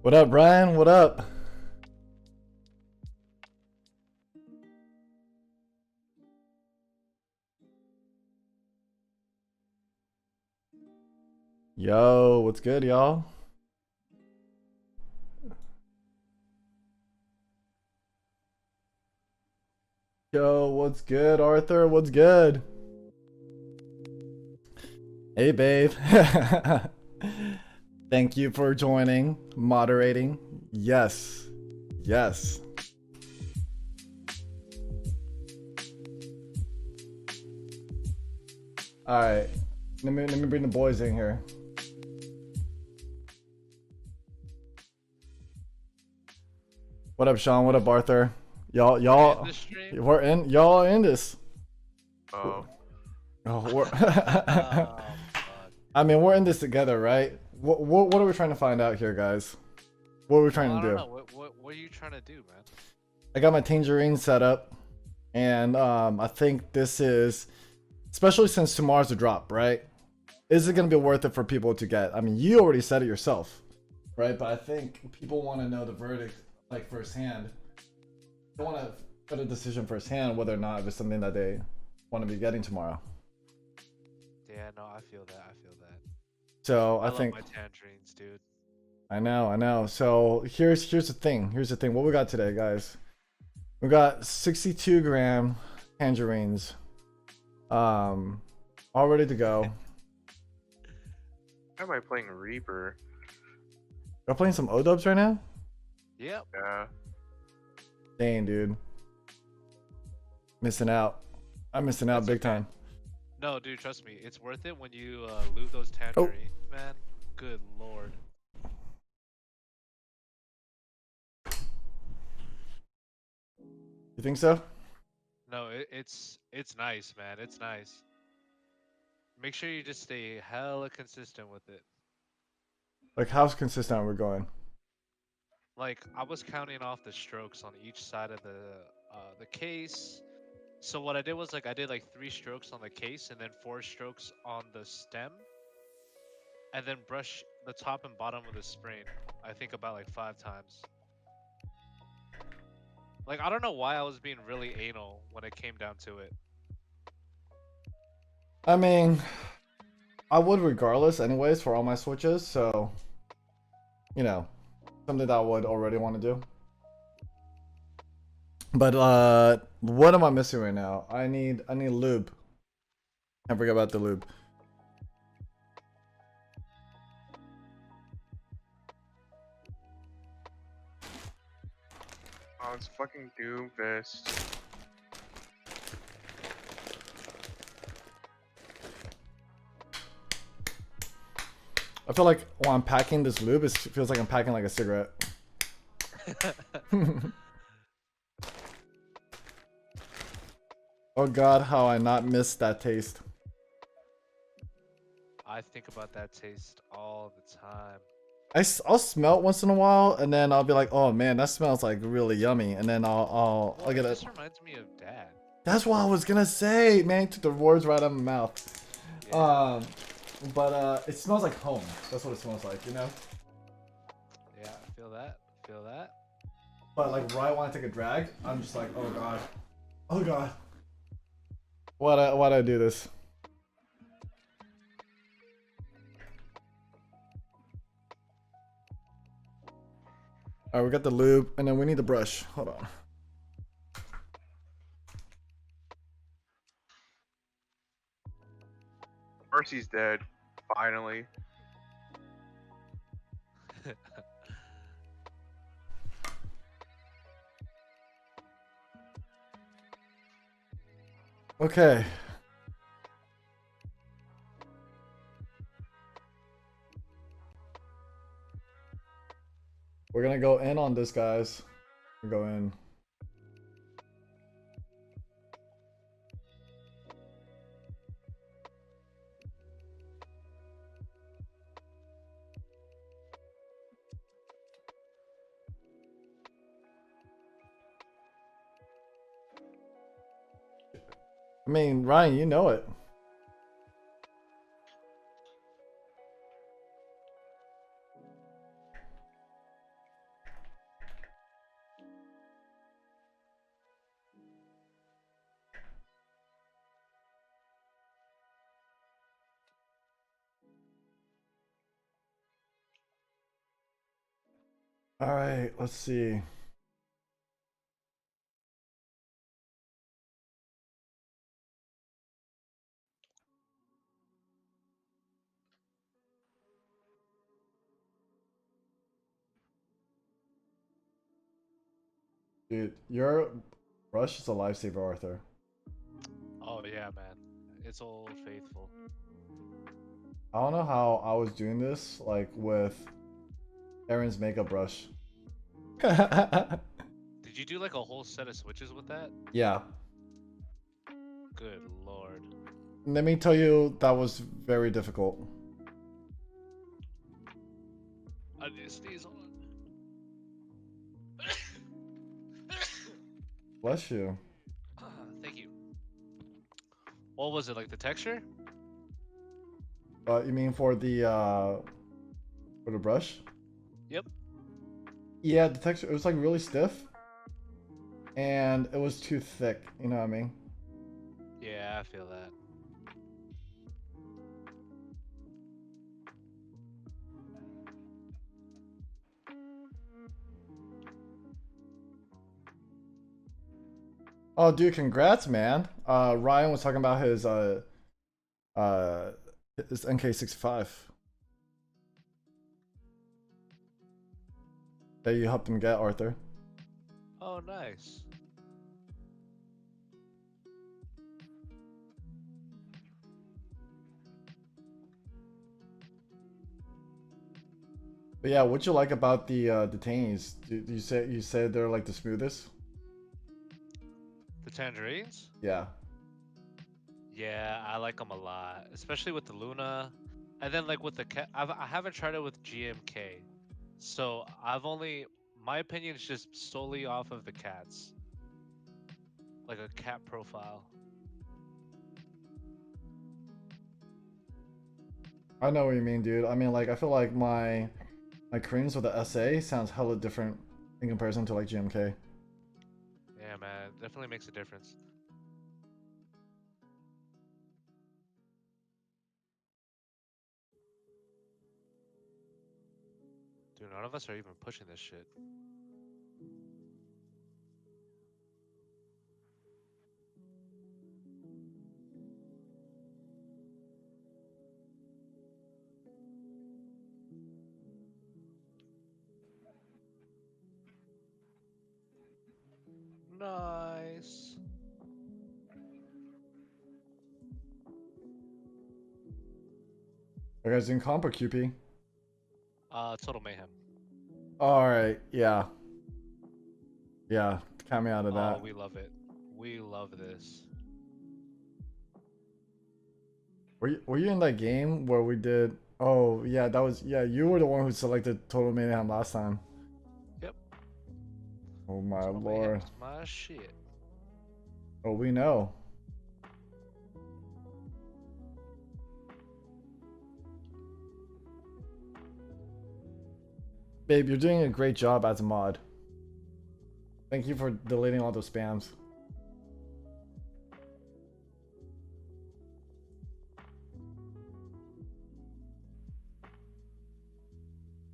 What up, Brian? What up? Yo, what's good, y'all? Yo, what's good, Arthur? What's good? Hey, babe. Thank you for joining, moderating. Yes. Yes. All right. Let me bring the boys in here. What up, Sean? What up, Arthur? Y'all, y'all in this. Oh. Oh, I mean, we're in this together, right? What are we trying to find out here, guys? What are we trying to do? What are you trying to do, man? I got my tangerine set up, and I think this is, especially since tomorrow's the drop, right? Is it gonna be worth it for people to get? I mean, you already said it yourself, right? But I think people want to know the verdict, like firsthand. They want to put a decision firsthand whether or not if it's something that they want to be getting tomorrow. Yeah, no, I feel that. I feel that. So I love think my tangerines, dude. I know. So here's the thing. Here's the thing. What we got today, guys? We got 62 gram tangerines, all ready to go. Why am I playing Reaper? We're playing some O-dubs right now. Yep. Yeah. Dang, dude. Missing out. I'm missing out big time. No, dude, trust me, it's worth it when you lube those tangerines, man. Good lord. You think so? No, it's nice, man. It's nice. Make sure you just stay hella consistent with it. Like, how consistent are we going? Like, I was counting off the strokes on each side of the case. So what I did was I did like 3 strokes on the case and then 4 strokes on the stem, and then brush the top and bottom of the spring. I think about like 5 times. Like, I don't know why I was being really anal when it came down to it. I mean, I would regardless anyways for all my switches, so, you know, something that I would already want to do. But what am I missing right now? I need lube. Can't forget about the lube. Oh, it's fucking Doomfist. I feel like while I'm packing this lube, it feels like I'm packing like a cigarette. Oh god, how I not missed that taste. I think about that taste all the time. I'll smell it once in a while, and then I'll be like, oh man, that smells like really yummy, and then I'll get it. it. Just reminds me of Dad. That's what I was gonna say, man. Took the words right out of my mouth. Yeah. But it smells like home. That's what it smells like, you know. Yeah, I feel that. Feel that. But like right when I take a drag, I'm just like, oh god, oh god. Why'd I do this? Alright, we got the lube, and then we need the brush. Hold on. Mercy's dead. Finally. Okay. We're gonna go in on this, guys. We go in. I mean, Ryan, you know it. All right, let's see. Dude, your brush is a lifesaver, Arthur. Oh yeah, man. It's old faithful. I don't know how I was doing this, like with Aaron's makeup brush. Did you do like a whole set of switches with that? Yeah. Good lord. Let me tell you, that was very difficult. I need to sneeze on. Bless you. Thank you. What was it, like the texture? You mean for the brush? Yep. Yeah, the texture, it was like really stiff. And it was too thick, you know what I mean? Yeah, I feel that. Oh, dude, congrats, man. Ryan was talking about uh his NK65 that you helped him get, Arthur. Oh, nice. But yeah, what'd you like about the Tangies? You said they're like the smoothest? The tangerines? Yeah. Yeah, I like them a lot, especially with the Luna, and then like with the cat. I haven't tried it with GMK, so I've only my opinion is just solely off of the cats, like a cat profile. I know what you mean, dude. I mean, like, I feel like my creams with the SA sounds hella different in comparison to like GMK. Yeah, man, definitely makes a difference. Dude, none of us are even pushing this shit. Nice. Are you guys doing comp or QP? Total mayhem. Alright, yeah. Yeah, count me out of Oh, that. we love it. We love this. Were you in that game where we did? Oh yeah, that was yeah. You were the one who selected Total Mayhem last time. Yep. Oh my Total mayhem lord. is my shit. Oh, we know. Babe, you're doing a great job as a mod. Thank you for deleting all those spams.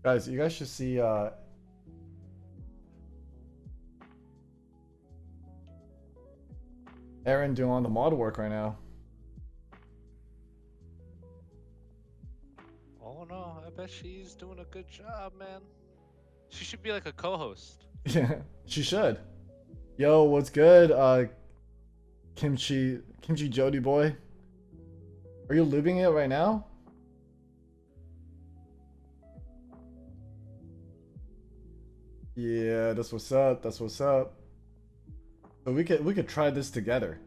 Guys, you guys should see Erin doing all the mod work right now. Oh no, I bet she's doing a good job, man. She should be like a co-host. Yeah, she should. Yo, what's good? Kimchi Jody boy. Are you lubing it right now? Yeah, that's what's up. That's what's up. So we could try this together.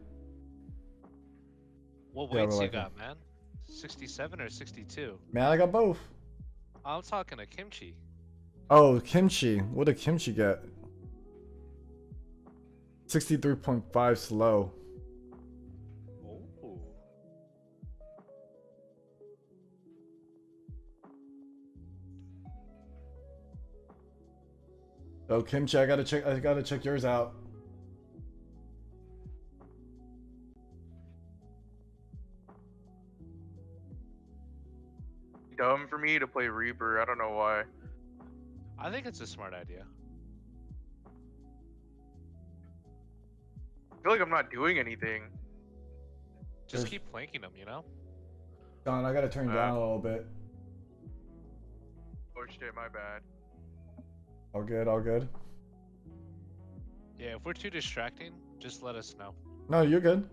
What Yeah, weights you Rebecca. got, man? 67 or 62? Man, I got both. I'm talking to kimchi. Oh, kimchi. What did kimchi get? 63.5 slow. Oh. Oh, kimchi, I gotta check yours out. Dumb for me to play Reaper. I don't know why. I think it's a smart idea. I feel like I'm not doing anything. Just There's- keep planking them, you know? John, I gotta turn you down a little bit. Oh shit, my bad. All good, all good. Yeah, if we're too distracting, just let us know. No, you're good.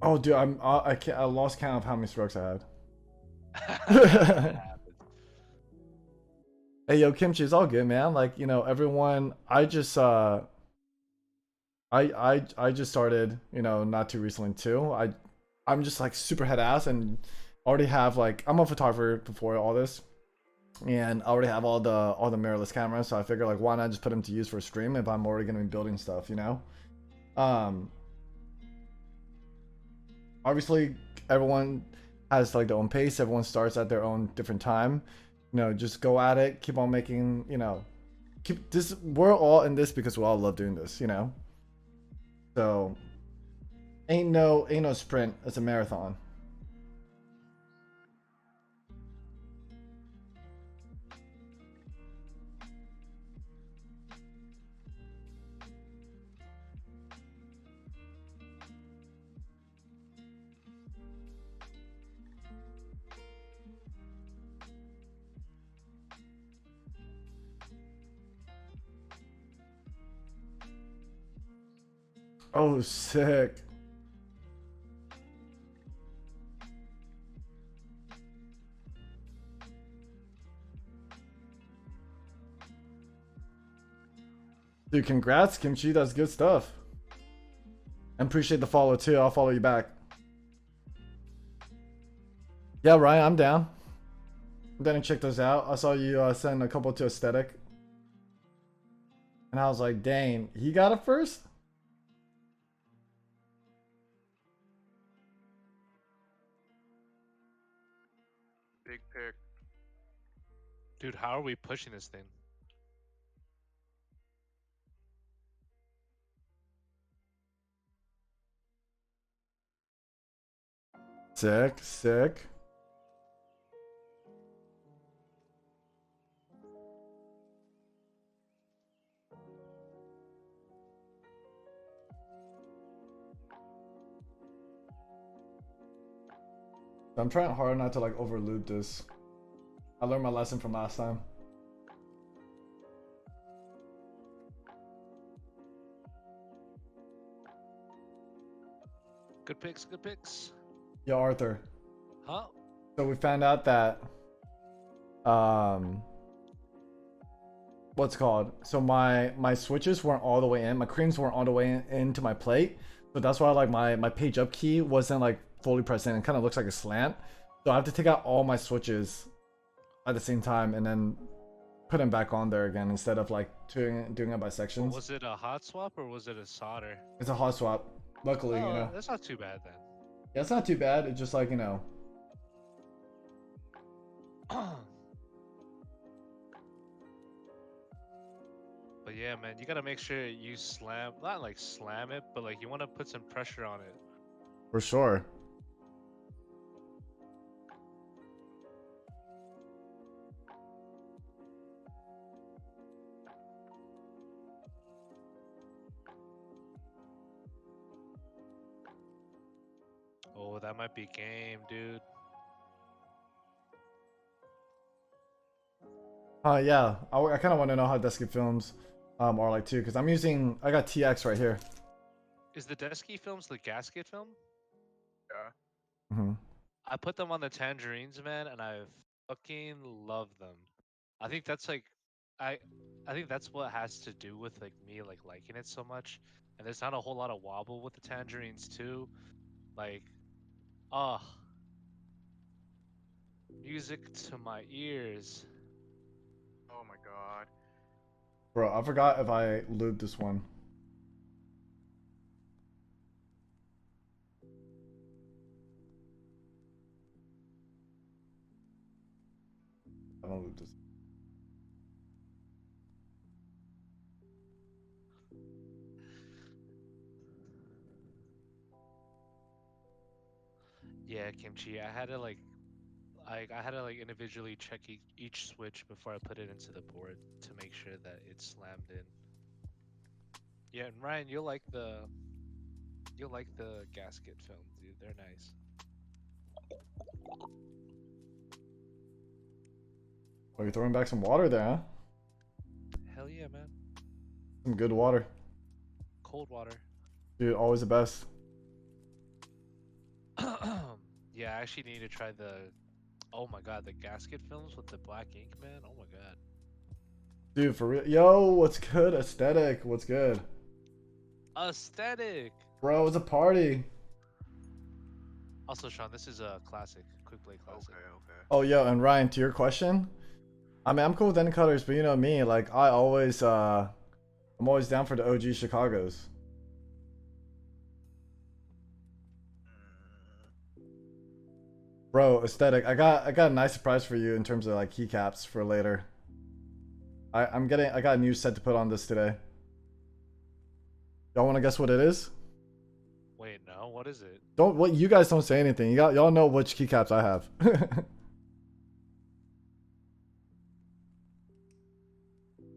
Oh, dude, I can't. I lost count of how many strokes I That had. happens. Hey, yo, Kimchi, it's all good, man. Like, you know, everyone. I just I just started, you know, not too recently too. I'm just like super head ass and already have like I'm a photographer before all this, and I already have all the mirrorless cameras. So I figure like why not just put them to use for a stream if I'm already gonna be building stuff, you know. Obviously everyone has like their own pace. Everyone starts at their own different time. You know, just go at it. Keep on making. You know, keep this. We're all in this because we all love doing this. You know. So ain't no sprint. It's a marathon. Oh, sick. Dude, congrats, Kimchi. That's good stuff. And appreciate the follow too. I'll follow you back. Yeah, Ryan, I'm down. I'm down to check those out. I saw you send a couple to Aesthetic. And I was like, dang, he got it first? Big pick. Dude, how are we pushing this thing? Sick, sick. I'm trying hard not to like over lube this. I learned my lesson from last time. Good picks, good picks. Yo, Arthur. Huh? So we found out that what's it called? So my switches weren't all the way in. My creams weren't all the way into my plate. So that's why like my page up key wasn't like fully pressed in. It kind of looks like a slant. So I have to take out all my switches at the same time and then put them back on there again instead of like doing it by sections. Was it a hot swap or was it a solder? It's a hot swap. Luckily, Oh, you know. that's not too bad then. Yeah, it's not too bad. It's just like, you know. But yeah, man, you gotta make sure you slam, not like slam it, but like you want to put some pressure on it. For sure. Oh, that might be game, dude. Yeah. I kind of want to know how Desky Films are like too, because I got TX right here. Is the Desky films the gasket film? Yeah. Mm-hmm. I put them on the tangerines, man, and I fucking love them. I think that's like, I, I think that's what has to do with like me like liking it so much. And there's not a whole lot of wobble with the tangerines too. Like, ah, music to my ears. Oh my god. Bro, I forgot if I lubed this one. I don't lube this. Yeah, kimchi. I had to like, I had to like individually check each switch before I put it into the board to make sure that it's slammed in. Yeah, and Ryan, you'll like the gasket films, dude. They're nice. Oh, you're throwing back some water there, huh? Hell yeah, man. Some good water. Cold water. Dude, always the best. Yeah, I actually need to try the. Oh my god, the gasket films with the black ink, man. Oh my god. Dude, for real. Yo, what's good? Aesthetic, what's good? Aesthetic. Bro, it's a party. Also, Sean, this is a classic, quick play classic. Okay, okay. Oh, yo, and Ryan, to your question, I mean, I'm cool with any colors, but you know me, like, I'm always down for the OG Chicago's. Bro, aesthetic. I got a nice surprise for you in terms of like keycaps for later. I got a new set to put on this today. Y'all want to guess what it is? Wait, no, what is it? You guys don't say anything. Y'all know which keycaps I have.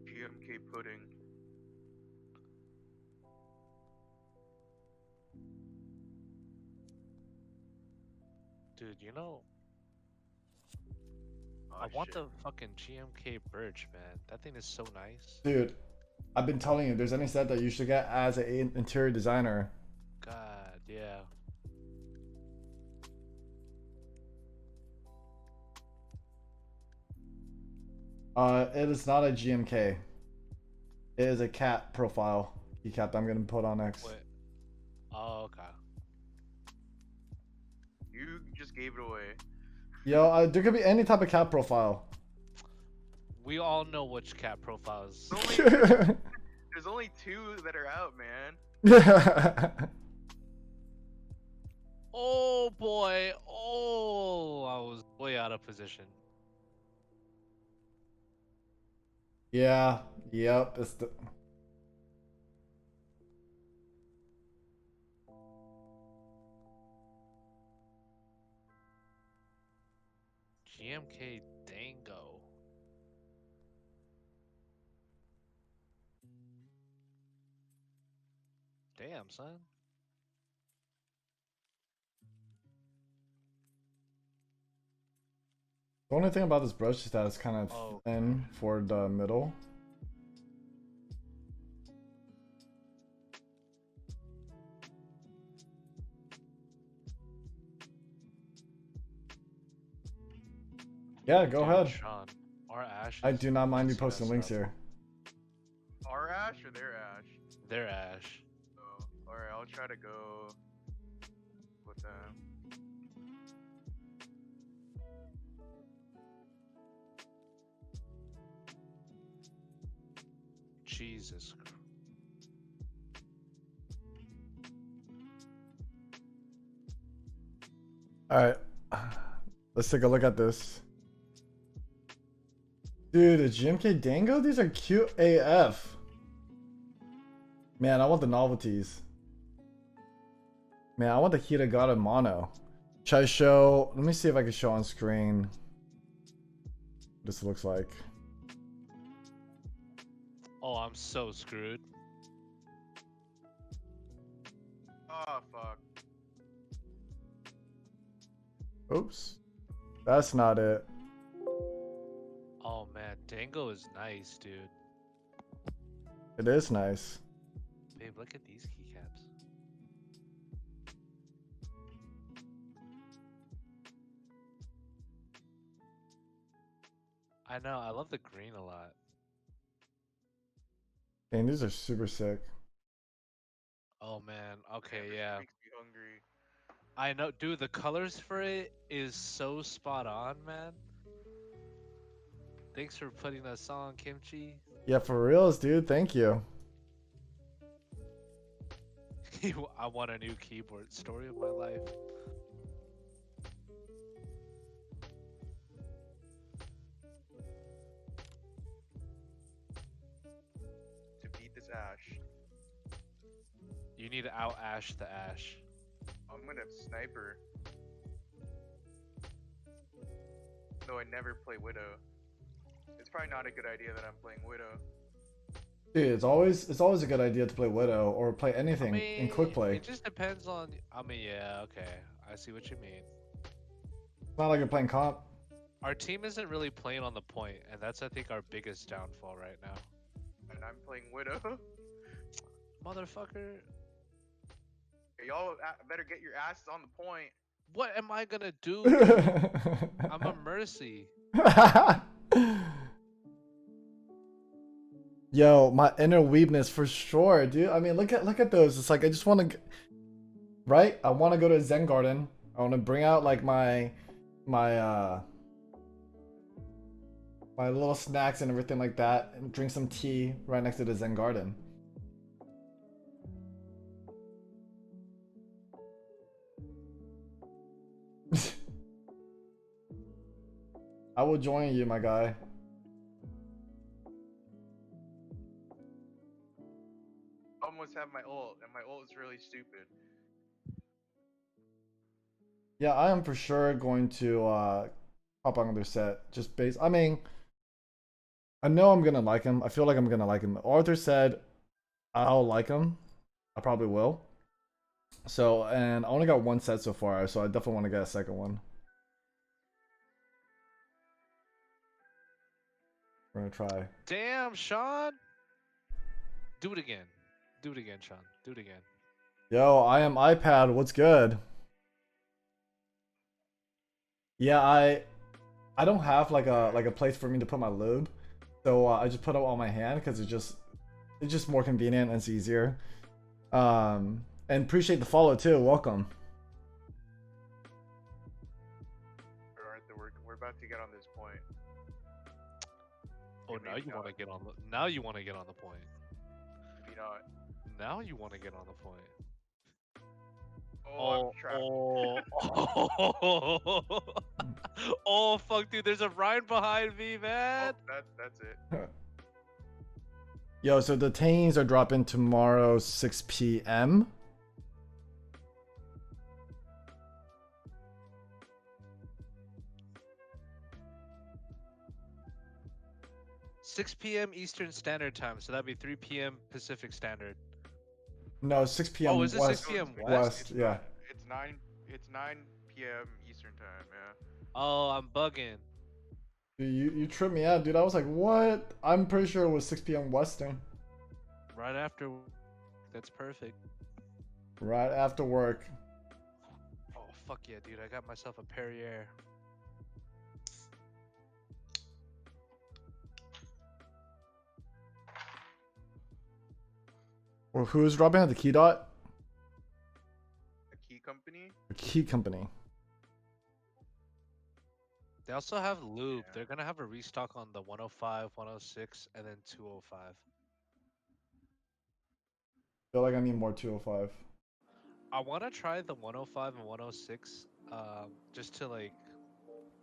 GMK pudding. Dude, you know, Oh, I want shit. the fucking GMK Birch, man. That thing is so nice. Dude, I've been telling you, there's any set that you should get as an interior designer. God, yeah. It is not a GMK. It is a cat profile keycap that I'm gonna put on next. Wait. Oh, okay. You just gave it away. Yo, there could be any type of cat profile. We all know which cat profiles. There's only 2 that are out, man. Oh boy. Oh, I was way out of position. Yeah, yep, it's the GMK Dango. Damn, son. The only thing about this brush is that it's kind of Oh. thin for the middle. Yeah, go Dude, ahead. Sean, our Ash. I is do not mind you messing us posting links up. here. Our Ash or their Ash? Their Ash. Oh, alright, I'll try to go with them. Jesus. Alright. Let's take a look at this. Dude, the GMK Dango? These are cute AF. Man, I want the novelties. Man, I want the Hiragata Mono. Should I show? Let me see if I can show on screen what this looks like. Oh, I'm so screwed. Oh, fuck. Oops. That's not it. Oh man, Dango is nice, dude. It is nice. Babe, look at these keycaps. I know, I love the green a lot. Dang, these are super sick. Oh man, okay, Damn, this yeah. makes me hungry. I know, dude, the colors for it is so spot on, man. Thanks for putting us on, Kimchi. Yeah, for reals, dude. Thank you. I want a new keyboard. Story of my life. To beat this Ash, You need to out Ash the Ash. I'm gonna sniper. though I never play Widow. It's probably not a good idea that I'm playing Widow. Dude, it's always a good idea to play Widow or play anything in quick play. It just depends on. I mean, yeah, okay, I see what you mean. It's not like you're playing comp. Our team isn't really playing on the point, and that's I think our biggest downfall right now. And I'm playing Widow. Motherfucker, Y'all better get your asses on the point. what am I gonna do? I'm a mercy. Yo, my inner weebness for sure, dude. I mean, look at those. It's like I just want to, right? I want to go to Zen Garden. I want to bring out like my little snacks and everything like that, and drink some tea right next to the Zen Garden. I will join you, my guy. Almost have my ult, and my ult is really stupid. Yeah, I am for sure going to hop on their set. Just based, I mean, I know I'm gonna like him. I feel like I'm gonna like him. Arthur said I'll like him. I probably will. So, and I only got one set so far, so I definitely want to get a second one. We're gonna try. Damn, Sean. Do it again. Do it again, Sean. Do it again. Yo, I am iPad. What's good? Yeah, I don't have like a place for me to put my lube, so I just put it on my hand because it's just more convenient and it's easier. And appreciate the follow too. Welcome. Alright, we're about to get on this point. Oh, now you want to get on the. Now you want to get on the point. Maybe not. Now you want to get on the point. Oh, I'm trapped. Oh, fuck, dude! There's a Ryan behind me, man. Oh, that's it. Yo, so the Tangies are dropping tomorrow 6 p.m. 6 p.m. Eastern Standard Time, so that'd be 3 p.m. Pacific Standard. No, 6 p.m. Oh, is it West. 6 p.m. West, yeah. It's 9 p.m. Eastern time, yeah. Oh, I'm bugging. Dude, you tripped me out, dude. I was like, what? I'm pretty sure it was 6 p.m. Western. Right after. That's perfect. Right after work. Oh, fuck yeah, dude. I got myself a Perrier. Well, who's dropping at the Key Dot? A key company? The Key Company. They also have Lube. Yeah. They're gonna have a restock on the 105, 106, and then 205. Feel like I need more 205. I want to try the 105 and 106, just to like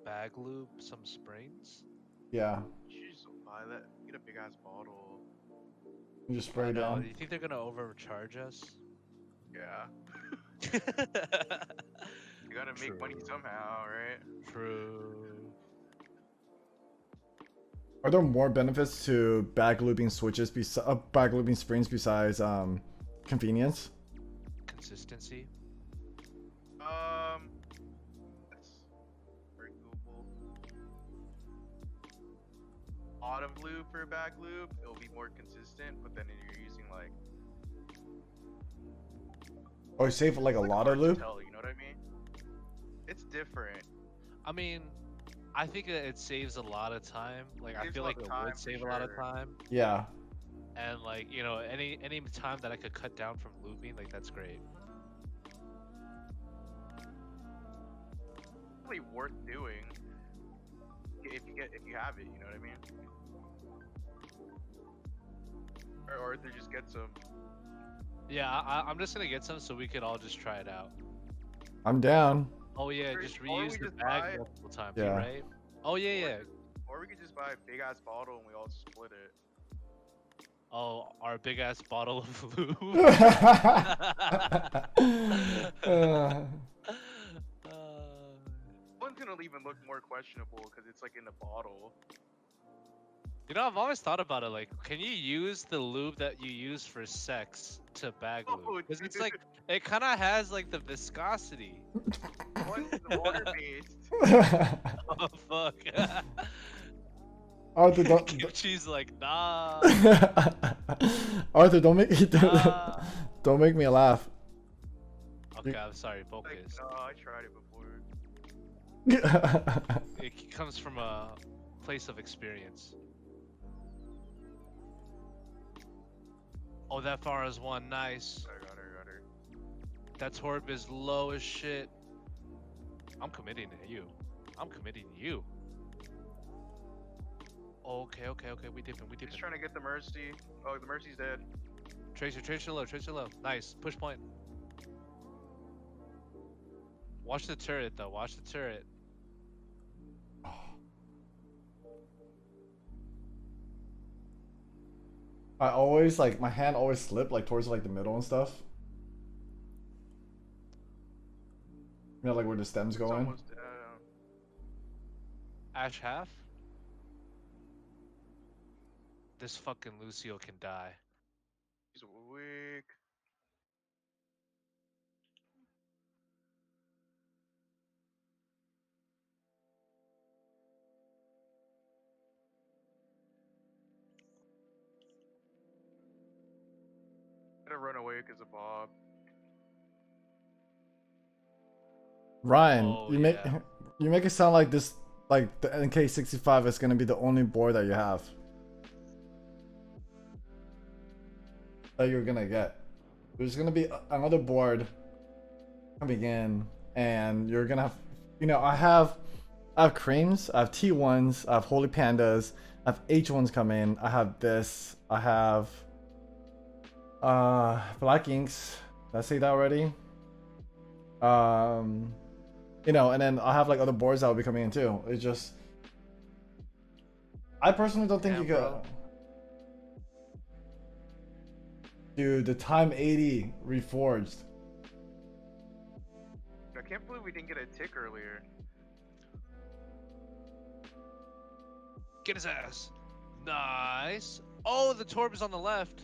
bag lube some springs. Yeah. You should just buy that. Get a big ass bottle. You just spray I it know. down. Do you think they're gonna overcharge us? Yeah. You gotta make money somehow, right? True. Are there more benefits to bag looping switches bag looping springs besides convenience? Consistency. That's very doable. Autumn lube for a back lube, it'll be more consistent, but then you're using like Oh, you save like a it's lot hard of to loop? tell, you know what I mean? It's different. I mean, I think that it saves a lot of time. Like I Saves feel a lot like of it time, would for save a lot of sure. time. Yeah. And like, you know, any time that I could cut down from lubing, like that's great. Really worth doing if you have it, you know what I mean? Or if they just get some. Yeah, I'm just gonna get some so we could all just try it out. I'm down. Oh yeah, Or- just or we reuse the just bag buy- multiple times, Yeah. right? Oh yeah, yeah. Or we could just buy a big ass bottle and we all split it. Oh, our big ass bottle of lube. Uh, No one's gonna will even look more questionable because it's like in a bottle. You know, I've always thought about it. Like, can you use the lube that you use for sex to bag Oh, lube? Because it's dude. like it kind of has like the viscosity. One's water-based. Oh fuck. Arthur, don't. Kimchi's like, nah. Arthur, don't make nah. don't make me laugh. Okay, I'm sorry. Like, Focus. no, I tried it before. It comes from a place of experience. Oh, that far is one. Nice. I got her. That torp is low as shit. I'm committing to you. I'm committing to you. Okay. We dipping. He's trying to get the mercy. Oh, the mercy's dead. Tracer low. Nice. Push point. Watch the turret though. Watch the turret. I always like my hand always slip like towards like the middle and stuff. You know, like where the stem's It's going. almost, Ash half. This fucking Lucio can die. he's weak. Gotta run away because of Bob. Ryan, Oh, you make yeah. you make it sound like this, like the NK65 is gonna be the only board that you have that you're gonna get. There's gonna be another board coming in, and you're gonna have, you know, I have creams, I have T1s, I have Holy Pandas, I have H1s coming. I have this. I have Black Inks. Did I say that already? You know, and then I have like other boards that will be coming in too. It's just, I personally don't think Damn, you could. bro. Dude, the Time 80 reforged. I can't believe we didn't get a tick earlier. Get his ass. Nice. Oh, the torp is on the left.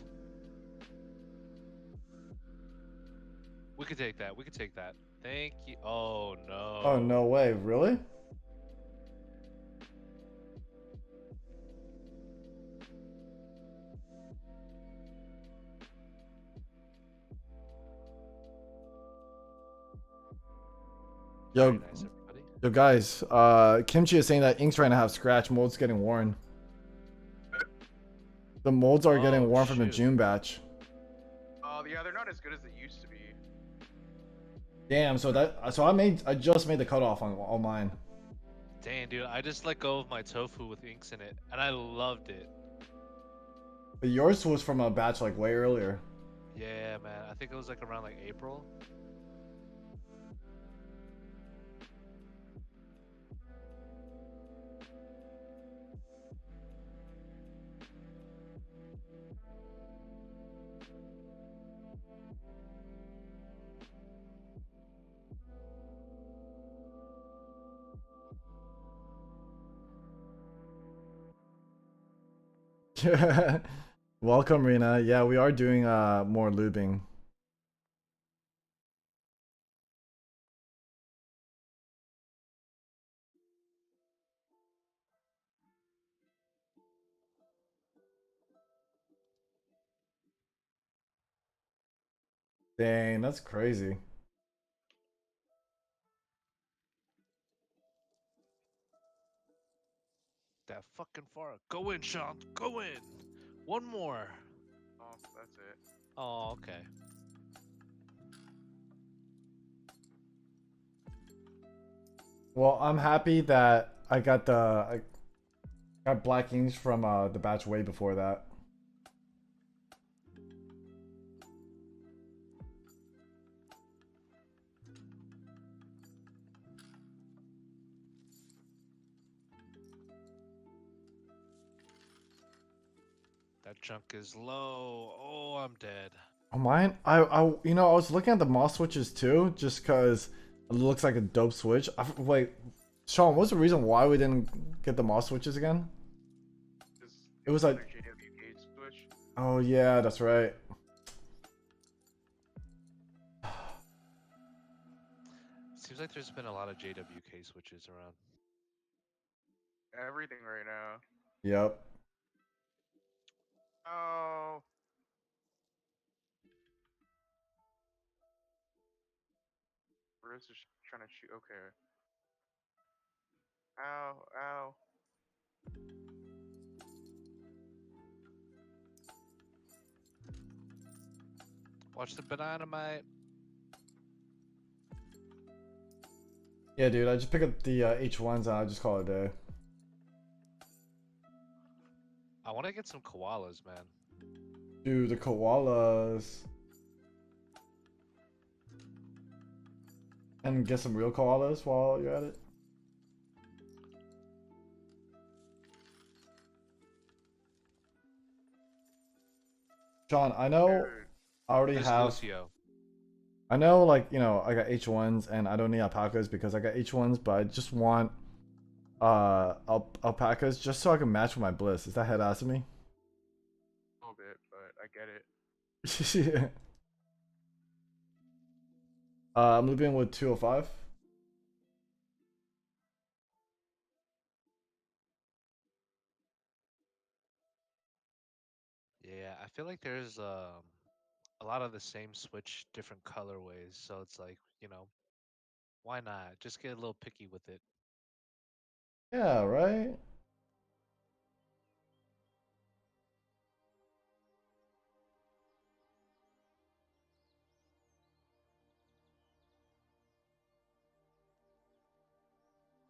We could take that. We could take that. Thank you. Oh no. Oh no way, really? Yo, Very nice, everybody. yo guys, Kimchi is saying that inks right now have scratch, molds getting worn. The molds are getting Oh, worn from the shoot. June batch. Oh, yeah, they're not as good as they used to be. Damn, so I just made the cutoff on all mine. Dang, dude, I just let go of my tofu with inks in it, and I loved it. But yours was from a batch like way earlier. Yeah, man. I think it was like around like April. Welcome, Rena. Yeah, we are doing more lubing. Dang, that's crazy. That fucking far. Go in, Sean. Go in. One more. Oh, that's it. Oh, okay. Well, I'm happy that I got I got Black Inks from the batch way before that. That chunk is low. Oh, I'm dead. Oh, mine? You know, I was looking at the moss switches too, just cause it looks like a dope switch. Wait, Sean, what's the reason why we didn't get the MOS switches again? It was like, JWK switch. oh yeah, that's right. Seems like there's been a lot of JWK switches around. Everything right now. Yep. Oh. Bruce is trying to shoot. Okay. Ow, ow. Watch the banana, mate. Yeah, dude, I just pick up the H1s and I just call it a day. I want to get some koalas, man. Dude, the koalas. And get some real koalas while you're at it. John, I know Dude. I already Who's have. Lucio? I know, like, you know, I got H1s and I don't need alpacas because I got H1s, but I just want alpacas just so I can match with my bliss. Is that head ass of me? A little bit, but I get it. Yeah. I'm looping with 205. Yeah, I feel like there's a lot of the same switch, different colorways. So it's like, you know, why not? Just get a little picky with it. Yeah, right?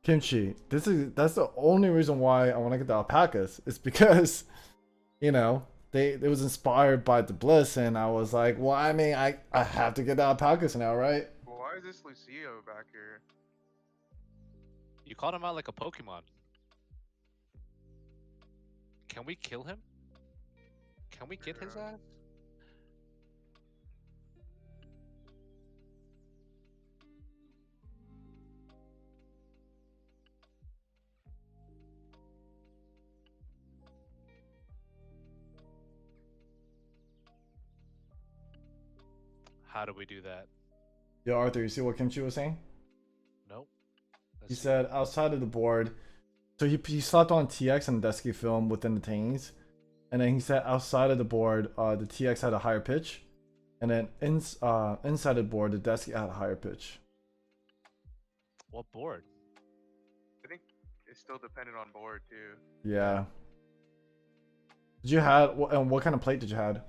Kimchi. That's the only reason why I want to get the alpacas. It's because, you know, it was inspired by the bliss and I was like, well, I mean, I have to get the alpacas now, right? Why is this Lucio back here? You called him out like a Pokemon. Can we kill him? Can we get his Yeah. ass? How do we do that? Yo, Arthur, you see what Kimchi was saying? Nope. He Let's see. said outside of the board, so he slapped on TX and Dusky film within the Tangies, and then he said outside of the board, the TX had a higher pitch, and then inside the board, the Dusky had a higher pitch. What board? I think it's still dependent on board too. Yeah. Did you have and what kind of plate did you had?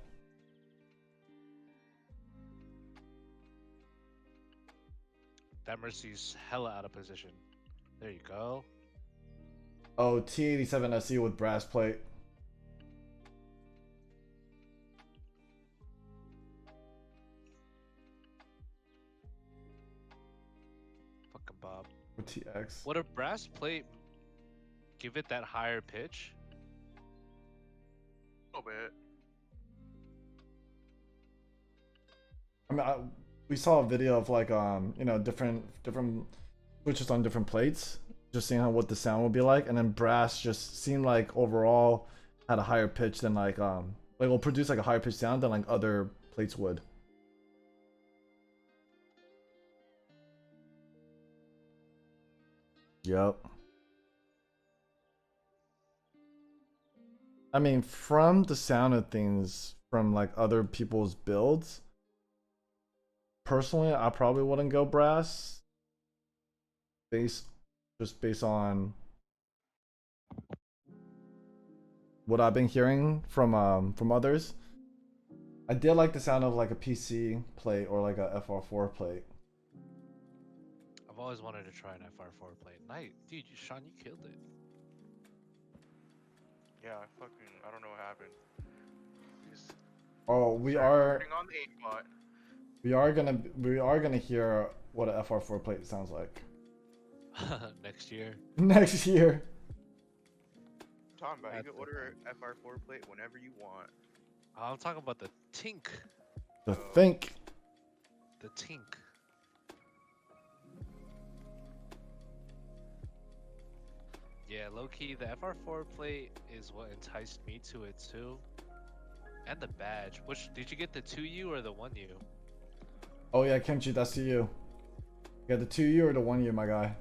That Mercy's hella out of position. There you go. Oh, T87 SE with brass plate. Fucking Bob. With TX. Would a brass plate give it that higher pitch? A little bit. I mean, we saw a video of like you know, different switches on different plates, just seeing how what the sound would be like, and then brass just seemed like overall had a higher pitch than like will produce like a higher pitch sound than like other plates would. Yep. I mean, from the sound of things from like other people's builds, personally, I probably wouldn't go brass. Based on what I've been hearing from others. I did like the sound of like a PC plate or like a FR4 plate. I've always wanted to try an FR4 plate. Night, dude, Sean, you killed it. Yeah, I don't know what happened. Just Oh, we started are putting on the 8-bot. we are gonna hear what a FR4 plate sounds like Next year. next year. Talking about you That's can order a FR4 plate whenever you want. I'm talking about the tink. To think. The tink. Yeah, low key, the FR4 plate is what enticed me to it too. And the badge. Which did you get, the 2U or the 1U? Oh yeah, Kimchi, that's to you. You got the 2U or the 1U, my guy?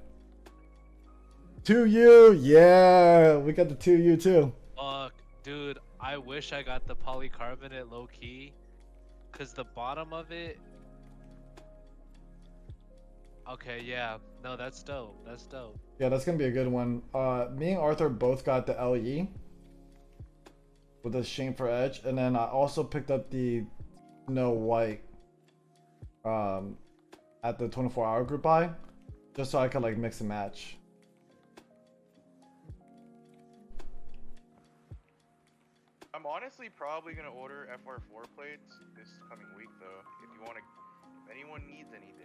2U, yeah, we got the 2U too. Fuck, dude, I wish I got the polycarbonate low key, cause the bottom of it. Okay, yeah, no, that's dope. That's dope. Yeah, that's gonna be a good one. Me and Arthur both got the LE with the shame for edge, and then I also picked up the Snow White at the 24-hour group buy, just so I could like mix and match. I'm honestly probably gonna order FR4 plates this coming week though. If you want to, if anyone needs anything.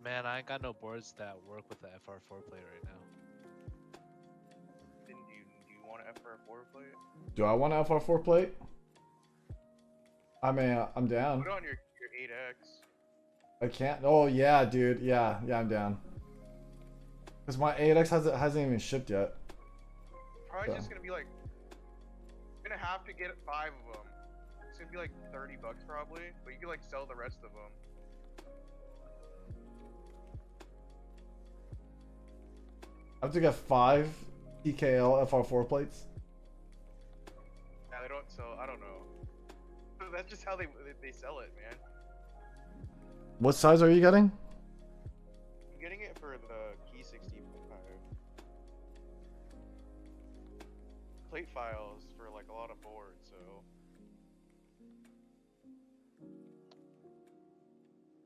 Man, I ain't got no boards that work with the FR4 plate right now. Then do you want an FR4 plate? Do I want an FR4 plate? I mean, I'm down. Put it on your 8X. I can't. Oh yeah, dude. Yeah, I'm down. Cause my 8X hasn't even shipped yet. Probably So. just gonna be like, I'm gonna have to get 5 of them. It's gonna be like $30 probably, but you can like sell the rest of them. I have to get 5 TKL FR4 plates. Yeah, they don't sell. I don't know. That's just how they sell it, man. What size are you getting? I'm getting it for the Key 65 plate files for like a lot of boards. So,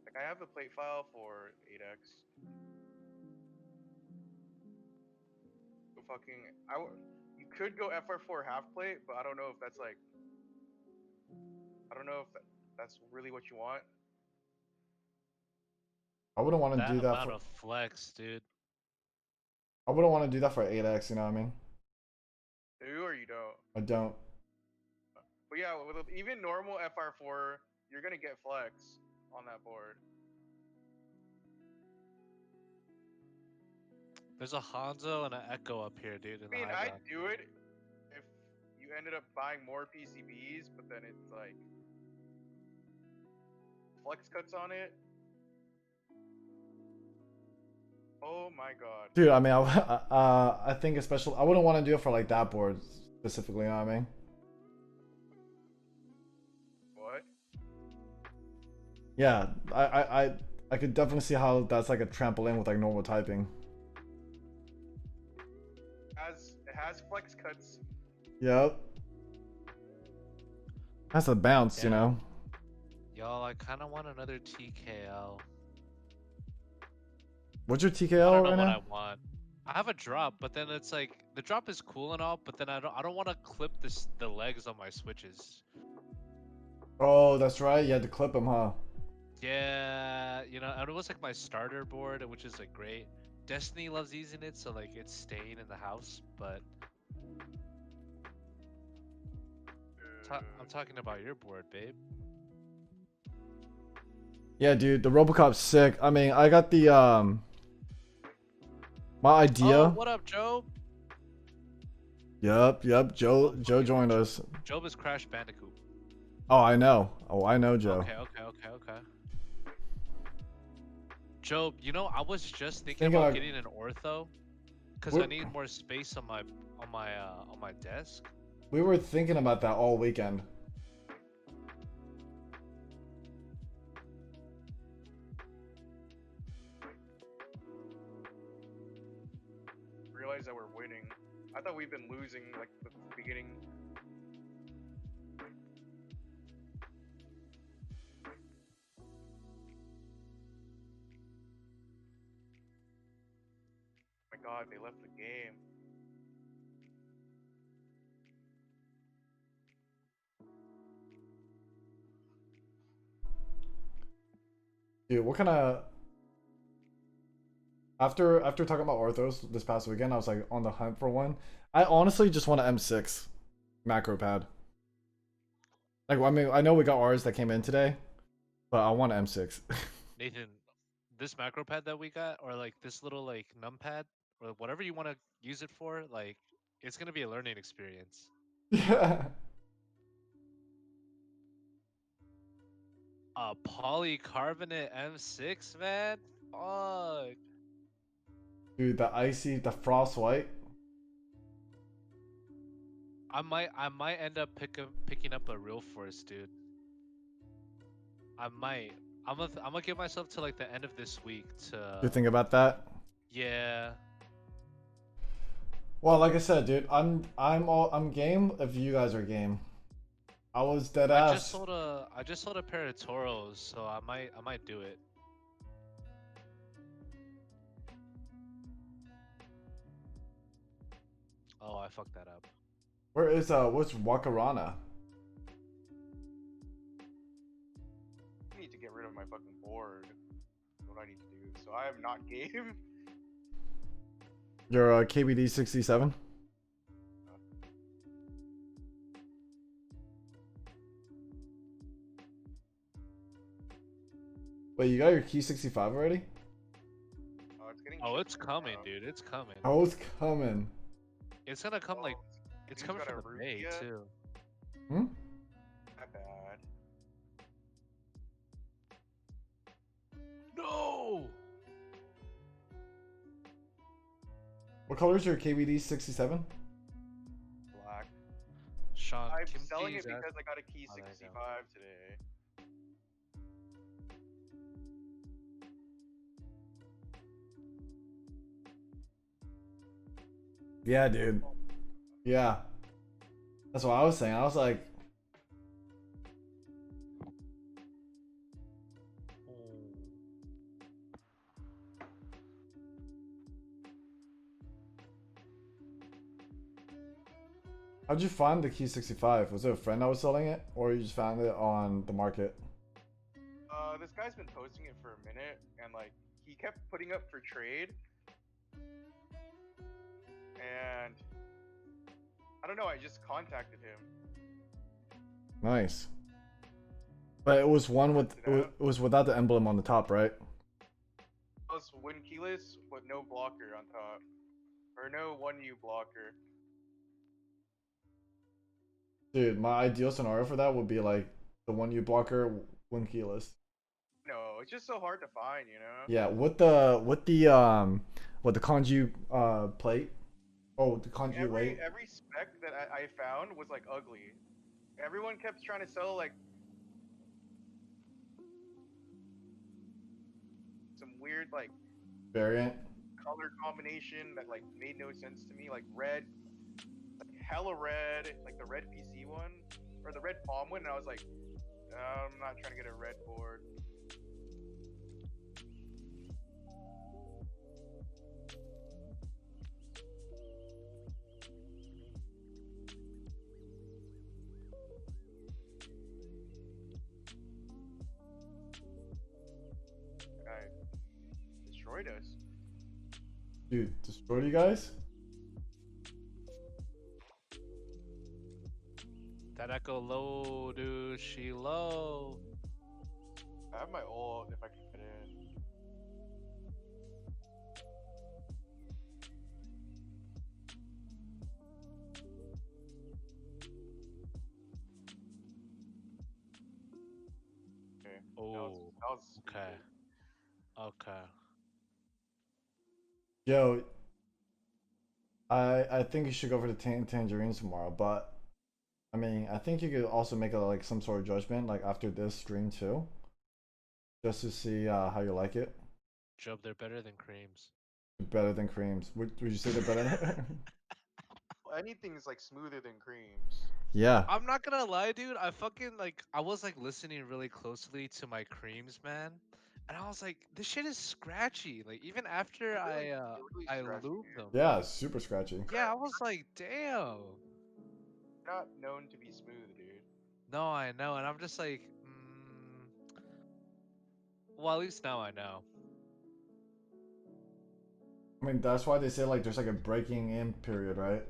like, I have the plate file for 8X. Fucking, you could go FR4 half plate, but I don't know if that's like, I don't know if that's really what you want. I wouldn't want to That do that amount for. of flex, dude. I wouldn't want to do that for 8X. You know what I mean? Do or you don't? I don't. But yeah, with even normal FR4, you're gonna get flex on that board. There's a Hanzo and an Echo up here, dude. In I mean, the high I'd ground. do it if you ended up buying more PCBs, but then it's like flex cuts on it. Oh my god. Dude, I mean, I think especially I wouldn't want to do it for like that board specifically. You know what I mean? What? Yeah, I could definitely see how that's like a trampoline with like normal typing. It has flex cuts. Yep. That's a bounce, you Yeah. know. Y'all, I kind of want another TKL. What's your I TKL don't know right what now? I want. I have a drop, but then it's like the drop is cool and all, but then I don't want to clip the legs on my switches. Oh, that's right. You had to clip them, huh? Yeah, you know, and it was like my starter board, which is like great. Destiny loves using it, so like it's staying in the house, but I'm talking about your board, babe. Yeah, dude, the Robocop's sick. I mean, I got the my idea. Oh, what up, Joe? Yep. Joe joined us. Job is Crash Bandicoot. Oh, I know. Oh, I know, Joe. Okay. Job, you know, I was just thinking Think about about- getting an ortho, because I need more space on my desk. We were thinking about that all weekend. Realize that we're winning. I thought we've been losing like the beginning. Oh my god, they left the game. Dude, what kind of after talking about orthos this past weekend, I was like on the hunt for one. I honestly just want an M6 macro pad. Like, I mean, I know we got ours that came in today, but I want an M6. Nathan, this macro pad that we got, or like this little like numpad, or whatever you want to use it for, like it's gonna be a learning experience. Yeah. A polycarbonate M6, man. Fuck. Dude, the frost white. I might end up picking up a real force, dude. I might. I'm gonna give myself to like the end of this week You to. think about that? Yeah. Well, like I said, dude, I'm game if you guys are game. I was dead ass. I just sold a pair of Toros, so I might do it. Oh, I fucked that up. Where is what's Wakarana? I need to get rid of my fucking board. That's what I need to do. So I am not game. Your KBD 67. Wait, you got your key 65 already? Oh, it's getting. Oh, shipped it's tomorrow. coming, dude. It's coming. Oh, it's coming. It's gonna come like Oh, it's he's coming got from a the root Bay yet? too. Hmm? Not bad. No. What color is your KBD 67? Black. Sean, I'm Kim selling T's it because I got a key Oh, there you go. 65 today. Yeah, dude. Yeah. That's what I was saying. I was like, how'd you find the key 65? Was it a friend that was selling it, or you just found it on the market? This guy's been posting it for a minute, and like he kept putting up for trade, and I don't know. I just contacted him. Nice. But it was one with it was without the emblem on the top, right? It was win keyless with no blocker on top, or no 1U blocker. Dude, my ideal scenario for that would be like the one you blocker, one keyless. No, it's just so hard to find, you know. Yeah, with the kanji plate. Oh, the kanji weight. Every spec that I found was like ugly. Everyone kept trying to sell like some weird like Variant. color combination that like made no sense to me, like red, like hella red, like the red PC one or the red palm one, and I was like, I'm not trying to get a red board. Guy destroyed us. Dude, destroyed you guys? That echo low, dude. She low. I have my ult if I can get in. Okay. Oh, that was stupid. okay. Okay. Yo, I think you should go for the tangerines tomorrow, but I mean, I think you could also make a like some sort of judgment like after this stream too, just to see how you like it. Job, they're better than creams. Better than creams. Would you say they're better? Anything's like smoother than creams. Yeah. I'm not gonna lie, dude. I fucking like I was like listening really closely to my creams, man. And I was like, this shit is scratchy. Like even after They're really I scratchy, lube dude. them. Yeah, it's super scratchy. Yeah, I was like, damn. Not known to be smooth, dude. No, I know, and I'm just like, well, at least now I know. I mean, that's why they say like there's like a breaking in period, right?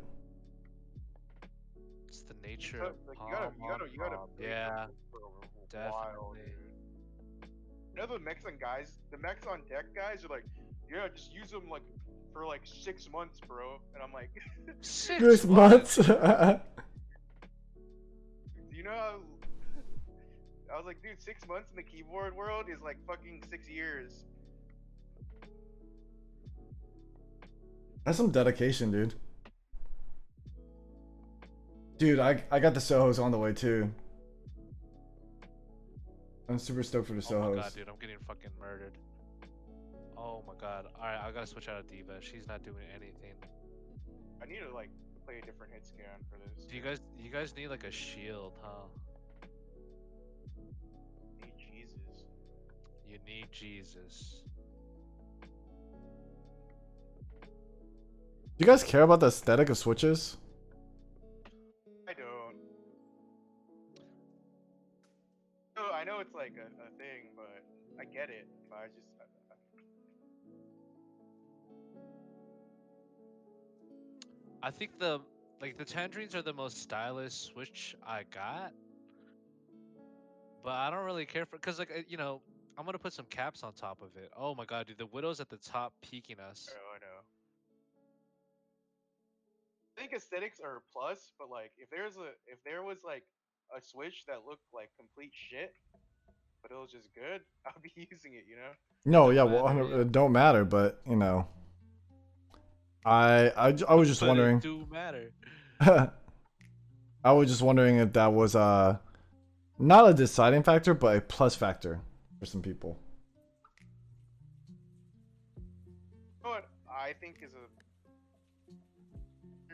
It's the nature So, of like, palm you gotta on play palm. something Yeah, for a while, definitely. dude. You know the mechs on guys, the mechs on deck guys are like, yeah, just use them like for like 6 months, bro. And I'm like, 6 months. do you know how? I was like, dude, 6 months in the keyboard world is like fucking 6 years. That's some dedication, dude. Dude, I got the Sohos on the way too. I'm super stoked for the Sohos. Oh my god, dude, I'm getting fucking murdered. Oh my god. Alright, I gotta switch out of Diva. She's not doing anything. I need to like play a different hit scan for this. Do you guys need like a shield, huh? Need Jesus. You need Jesus. Do you guys care about the aesthetic of switches? I don't. No, I know it's like a thing, but I get it. But I just. I think the tangerines are the most stylish switch I got. But I don't really care for, cause like you know, I'm gonna put some caps on top of it. Oh my god, dude, the widow's at the top peeking us. Oh, I know. I think aesthetics are a plus, but like if there was like a switch that looked like complete shit, but it was just good, I'll be using it, you know? No, Don't yeah, matter, well, yeah. it don't matter, but you know, I was just But wondering. it do matter. I was just wondering if that was not a deciding factor, but a plus factor for some people. You know what I think is a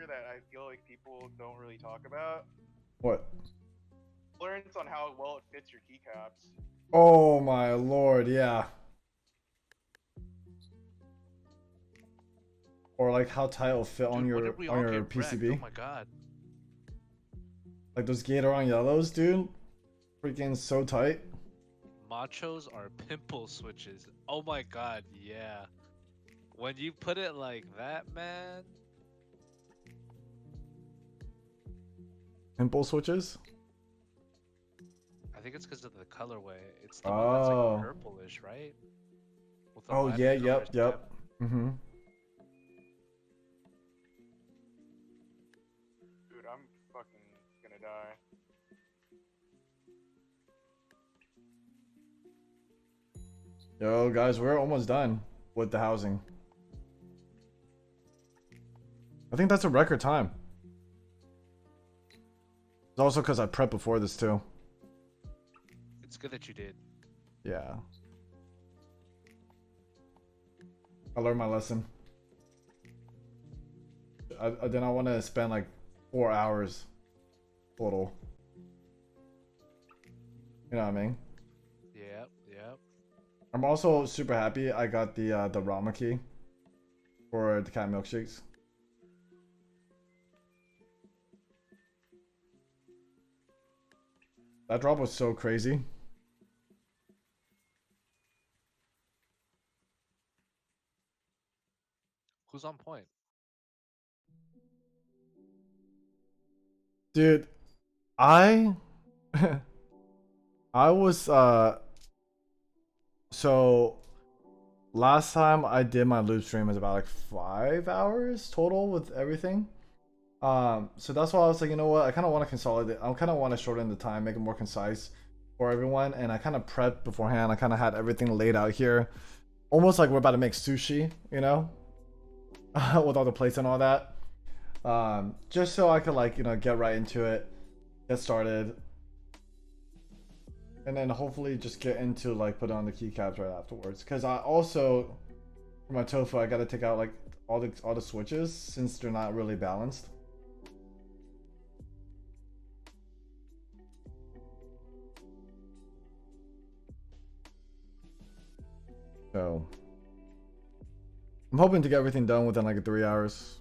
that I feel like people don't really talk about? What? Tolerance on how well it fits your keycaps. Oh my lord, yeah. Or like how tight it'll fit on Dude, when your did we all get PCB. wrecked? Oh my god. Like those Gatoron yellows, dude. Freaking so tight. Machos are pimple switches. Oh my god, yeah. When you put it like that, man. Pimple switches? I think it's because of the colorway. It's the one that's Oh. like purplish, right? With the Oh lighter yeah, colors, yep. Mm-hmm. Dude, I'm fucking gonna die. Yo, guys, we're almost done with the housing. I think that's a record time. It's also because I prepped before this too. It's good that you did. Yeah. I learned my lesson. I did not want to spend like 4 hours total. You know what I mean? Yep, yep. I'm also super happy I got the Rama key for the cat milkshakes. That drop was so crazy. Who's on point? Dude, I I was so last time I did my Lube stream was about like 5 hours total with everything. So that's why I was like, you know what, I kind of want to consolidate. I kind of want to shorten the time, make it more concise for everyone, and I kind of prepped beforehand. I kind of had everything laid out here, almost like we're about to make sushi, you know, with all the plates and all that. Just so I could like, you know, get right into it, get started, and then hopefully just get into like put on the keycaps right afterwards. Because I also, for my tofu, I got to take out like all the switches since they're not really balanced. So I'm hoping to get everything done within like 3 hours.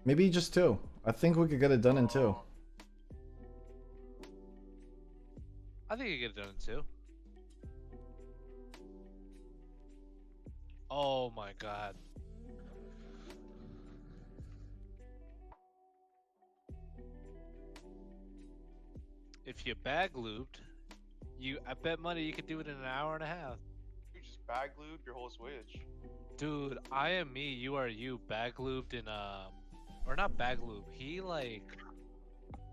Maybe just 2. I think we could get it done in 2. I think you get it done in 2. Oh my god. If you bag lubed, I bet money you could do it in an hour and a half. You just bag lube your whole switch. Dude, I am me, you are you. Bag lubed in or not bag lube. He like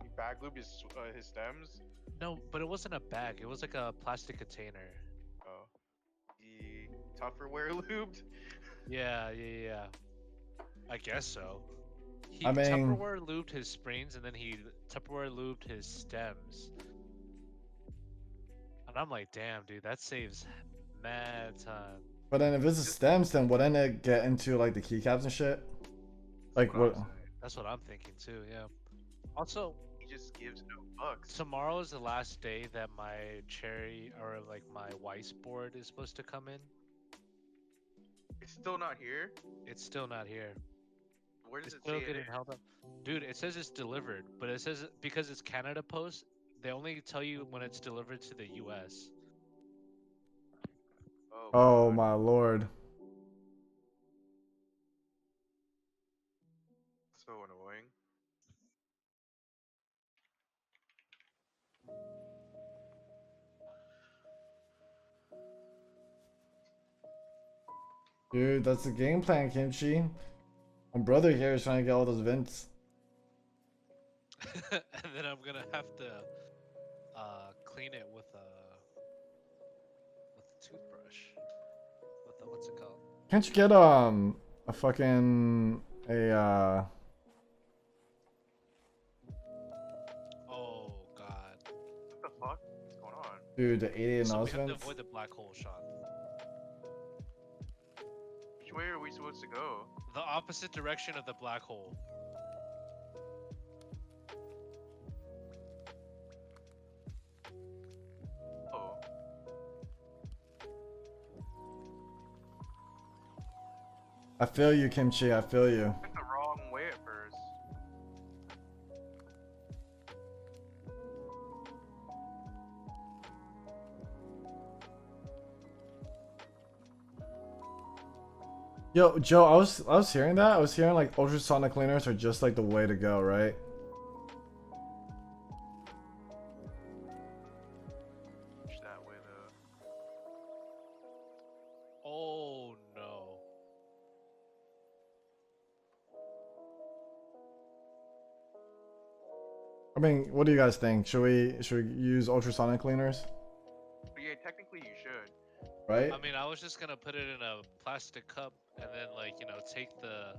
You bag lube his stems. no, but it wasn't a bag. It was like a plastic container. Oh, the Tupperware lubed. Yeah. I guess so. He I mean- Tupperware lubed his springs and then he Tupperware lubed his stems. And I'm like, damn, dude, that saves mad time. But then if it's a stems, then wouldn't it get into like the keycaps and shit? Like what? That's what I'm thinking too, yeah. Also, He just gives no fucks. tomorrow is the last day that my cherry or like my Weiss board is supposed to come in. It's still not here. It's still not here. Where does It's it still say getting it? held up. Dude, it says it's delivered, but it says because it's Canada Post, they only tell you when it's delivered to the US. Oh God. my lord. So annoying. Dude, that's the game plan, Kimchi. My brother here is trying to get all those vents. And then I'm gonna have to clean it with a toothbrush. What's it called? Can't you get a fucking Oh god. What the fuck? What's going on? dude, the 88 So we nose have to vents? avoid the black hole shot. Which way are we supposed to go? The opposite direction of the black hole. Oh. I feel you, Kimchi, I feel you. Went the wrong way at first. Yo, Joe, I was hearing that. I was hearing like ultrasonic cleaners are just like the way to go, right? Push that way though. Oh no. I mean, what do you guys think? Should we use ultrasonic cleaners? But yeah, technically you should. Right? I mean, I was just gonna put it in a plastic cup and then like, you know, take the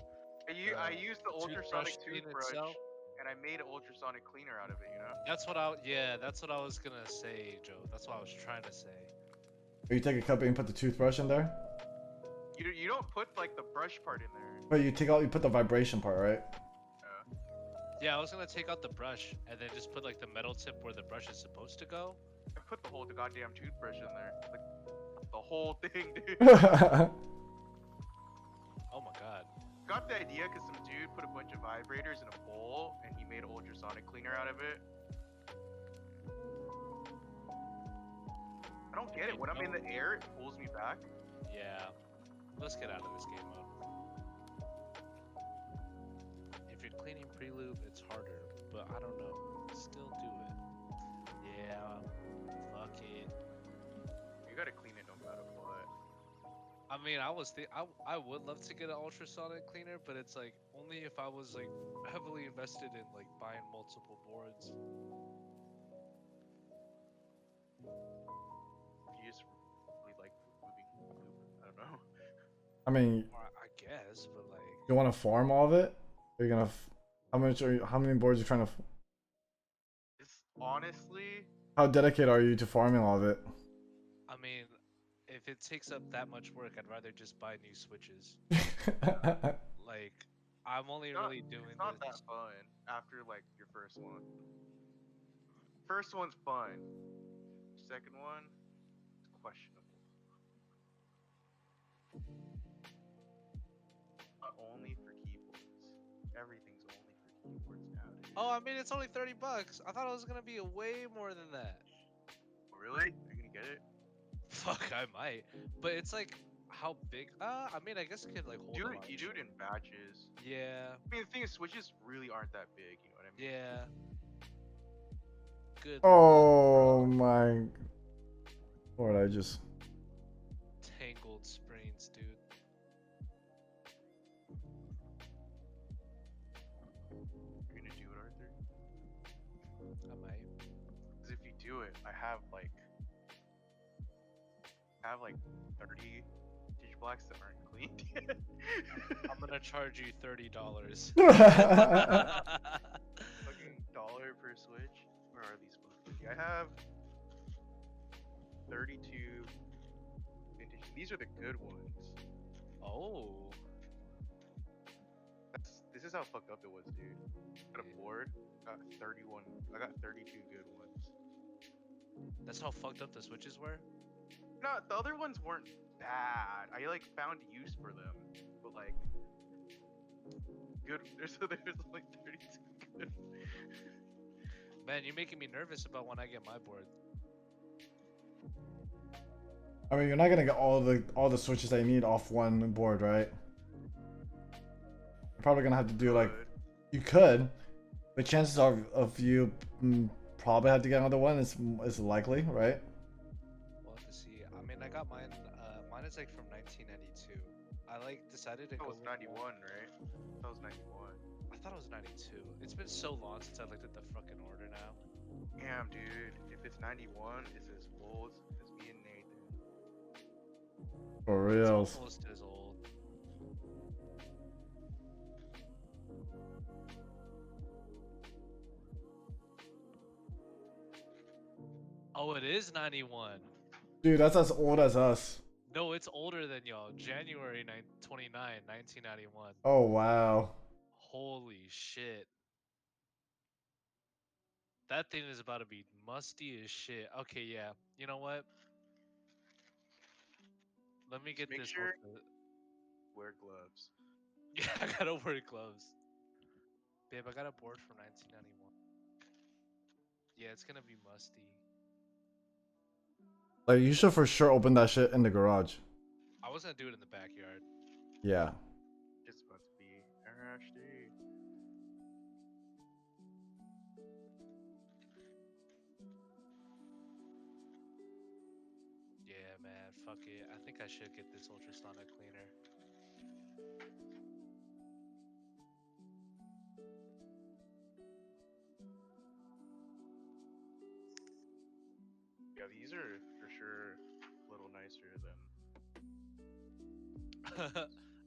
I used the ultrasonic clean toothbrush itself. and I made an ultrasonic cleaner out of it, you know? That's what I was gonna say, Joe. That's what I was trying to say. Or you take a cup and put the toothbrush in there? You don't put like the brush part in there. But you put the vibration part, right? Yeah, I was gonna take out the brush and then just put like the metal tip where the brush is supposed to go. I put the whole goddamn toothbrush in there. Like the whole thing, dude. Oh my god. Got the idea because some dude put a bunch of vibrators in a bowl and he made an ultrasonic cleaner out of it. I don't get it. When I'm in the air, it pulls me back. Yeah. Let's get out of this game mode. If you're cleaning pre-lube, it's harder, but I don't know. Still do it. Yeah. Fuck it. You gotta clean it no matter what. I mean, I would love to get an ultrasonic cleaner, but it's like only if I was like heavily invested in like buying multiple boards. You just really like moving lube. I don't know. I mean, Or I guess, but like you want to farm all of it? Are you gonna? How many boards are you trying to? It's honestly, How dedicated are you to farming all of it? I mean, if it takes up that much work, I'd rather just buy new switches. Like, I'm only really doing it's not this. that fun after like your first one. First one's fun. Second one, it's questionable. Not only for keyboards. Everything's only for keyboards nowadays. Oh, I mean, it's only $30. I thought it was gonna be way more than that. Really? Are you gonna get it? Fuck, I might. But it's like, how big? I mean, I guess it could like hold. a lot You of do it shit. in batches. Yeah. I mean, the thing is, switches really aren't that big. You know what I mean? Yeah. Good. Oh my! Or did I just? Tangled sprains, dude. You're gonna do it, Arthur? I might. Because if you do it, I have like 30 stitch blacks that aren't cleaned yet. I'm gonna charge you $30. Fucking dollar per switch. Where are these motherfuckers? I have 32 vintage. These are the good ones. Oh. This is how fucked up it was, dude. Got a board. Got 31. I got 32 good ones. That's how fucked up the switches were? No, the other ones weren't bad. I like found use for them, but like good. There's like 32 good. Man, you're making me nervous about when I get my board. I mean, you're not gonna get all the switches that you need off one board, right? You're probably gonna have to do like you could, but chances are of you probably have to get another one is likely, right? We'll have to see. I mean, I got mine. Mine is like from 1992. I like decided to That go was with 91, right? That was 91. I thought it was 92. It's been so long since I looked at the fucking order now. Damn, dude. If it's 91, it's as old as me and Nathan. For It's reals. almost as old. Oh, it is 91. Dude, that's as old as us. No, it's older than y'all. January 29, 1991. Oh wow. Holy shit. That thing is about to be musty as shit. Okay, yeah. You know what? Let me get Make this. sure wear gloves. Yeah, I gotta wear gloves. Babe, I got a board from 1991. Yeah, it's gonna be musty. Like you should for sure open that shit in the garage. I was gonna do it in the backyard. Yeah. It's about to be nasty. Yeah, man, fuck it. I think I should get this ultrasonic cleaner. Yeah, these are for sure a little nicer than.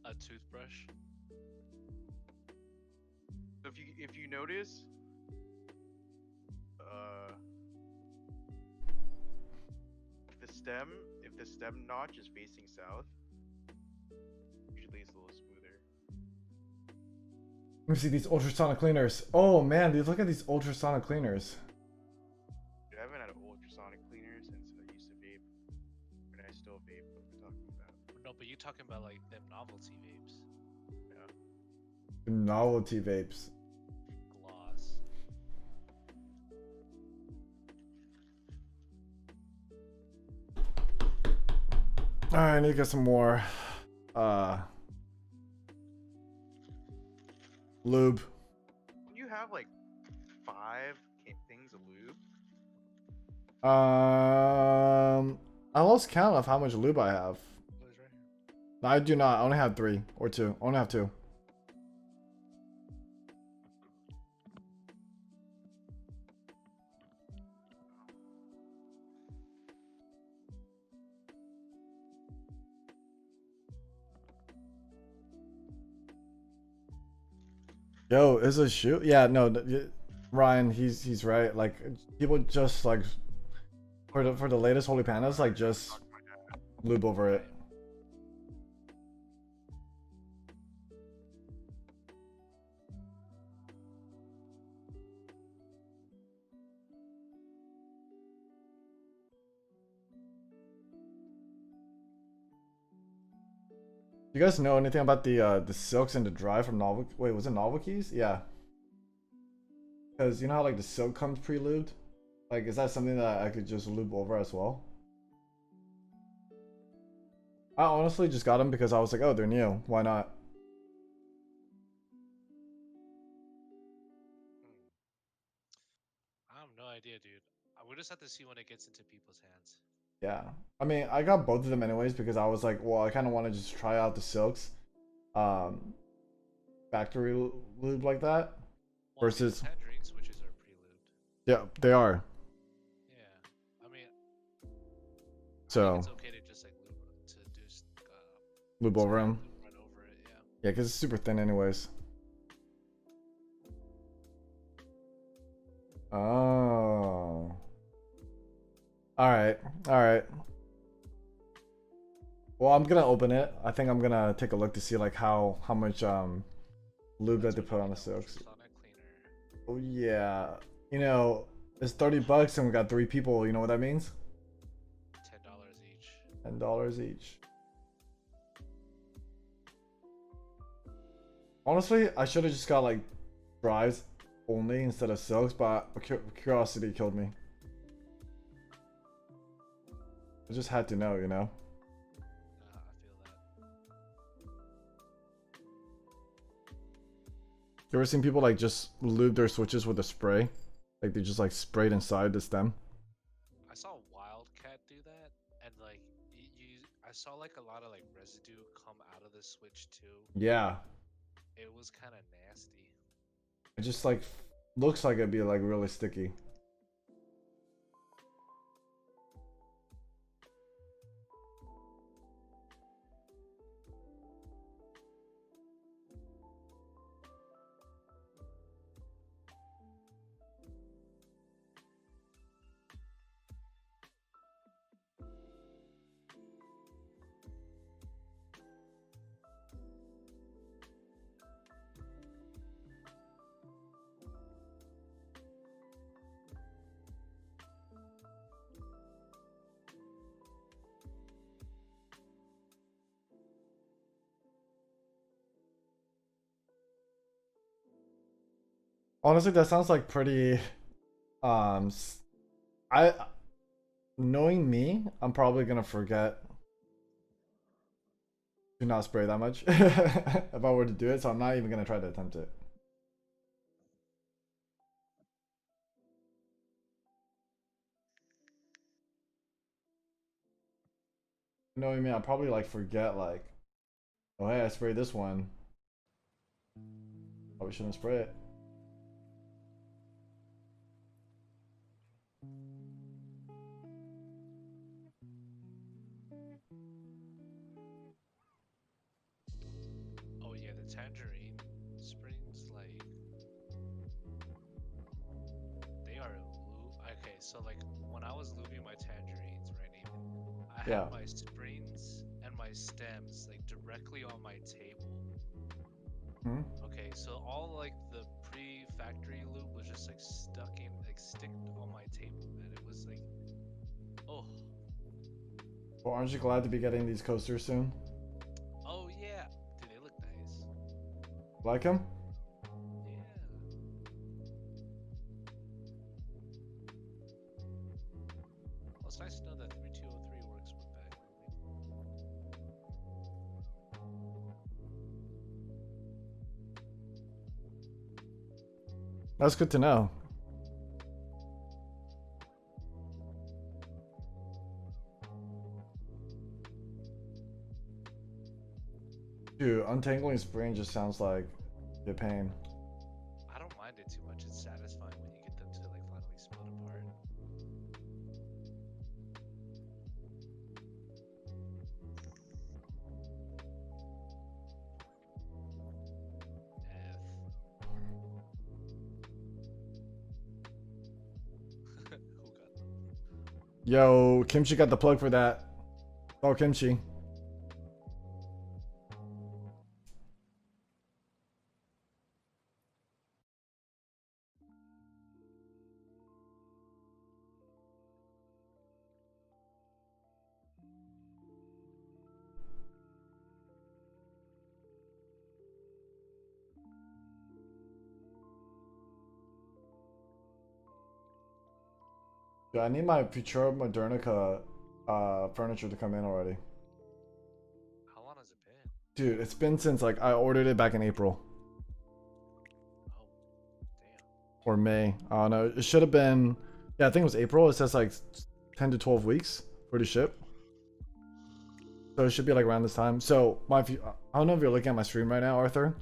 A toothbrush. So if you notice, if the stem notch is facing south, usually it's a little smoother. Let me see these ultrasonic cleaners. Oh man, dude, look at these ultrasonic cleaners. Dude, I haven't had an ultrasonic cleaner since I used to vape. And I still vape. What we're talking about? No, but you talking about like them novelty vapes. Yeah. Novelty vapes. Gloss. Alright, I need to get some more lube. You have like 5 things of lube. I lost count of how much lube I have. What is right here? No, I do not. I only have 3 or 2. I only have 2. Yo, is a shoe? Yeah, no, Ryan, he's right. Like people just like for the latest Holy Pandas, like just lube over it. You guys know anything about the silks and the dry from Novel? Wait, was it Novel Keys? Yeah. Because you know how like the silk comes pre-lubed? Like, is that something that I could just lube over as well? I honestly just got them because I was like, oh, they're new. Why not? I have no idea, dude. We just have to see when it gets into people's hands. Yeah. I mean, I got both of them anyways because I was like, well, I kind of want to just try out the silks, um, factory lube like that Well, I mean, versus. the tangerine switches are pre-lubed. Yeah, they are. Yeah. I mean, I think So it's okay to just like lube to do lube over spray them. lube right over it. Yeah. Yeah, because it's super thin anyways. Oh. All right. All right. Well, I'm gonna open it. I think I'm gonna take a look to see like how much lube that That's they when put you on the get silks. ultrasonic cleaner. Oh yeah. You know, it's $30 and we got 3 people. You know what that means? $10 each. $10 each. Honestly, I should have just got like dries only instead of silks, but curiosity killed me. I just had to know, you know? Nah, I feel that. You ever seen people like just lube their switches with a spray? Like they just like sprayed inside the stem? I saw Wildcat do that, and like I saw like a lot of like residue come out of the switch too. Yeah. It was kind of nasty. It just like looks like it'd be like really sticky. Honestly, that sounds like pretty I knowing me, I'm probably gonna forget to not spray that much if I were to do it, so I'm not even gonna try to attempt it. Knowing me, I'll probably like forget like, oh hey, I sprayed this one. Probably shouldn't spray it. Oh yeah, the tangerine springs like they are lube. Okay, so like when I was lubing my tangerines, right, Nathan, I Yeah. had my springs and my stems like directly on my table. Hmm? Okay, so all like the pre-factory lube was just like stick on my table, man. It was like, oh, Well, aren't you glad to be getting these coasters soon? oh yeah, dude, they look nice. Like them? Yeah. Well, it's nice to know that 3203 works with bag lubing. That's good to know. Dude, untangling spring just sounds like a pain. I don't mind it too much. It's satisfying when you get them to like finally split apart. F. Who got them? Yo, Kimchi got the plug for that. Oh, Kimchi. Dude, I need my Futura Modernica furniture to come in already. How long has it been? Dude, it's been since like I ordered it back in April Oh, damn. or May. I don't know. It should have been, yeah, I think it was April. It says like 10 to 12 weeks for the ship. So it should be like around this time. So I don't know if you're looking at my stream right now, Arthur,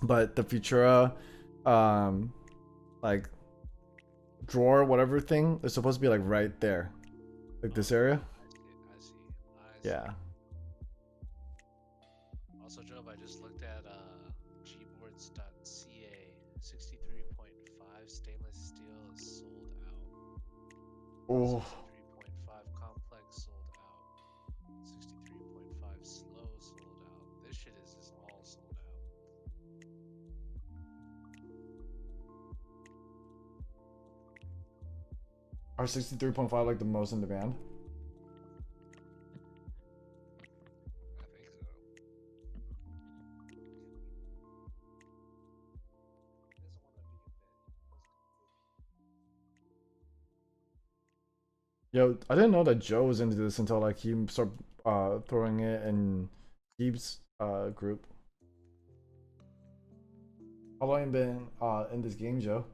but the Futura, like drawer, whatever thing, is supposed to be like right there, like this area. I see. Yeah. Also, Job, I just looked at gboards.ca. 63.5 stainless steel is sold out. Oh. 63.5 complex sold out. 63.5 slow sold out. This shit is all sold out. Are 63.5 like the most in demand? I think so. Yo, I didn't know that Joe was into this until like he started throwing it in Keep's group. How long you been in this game, Joe?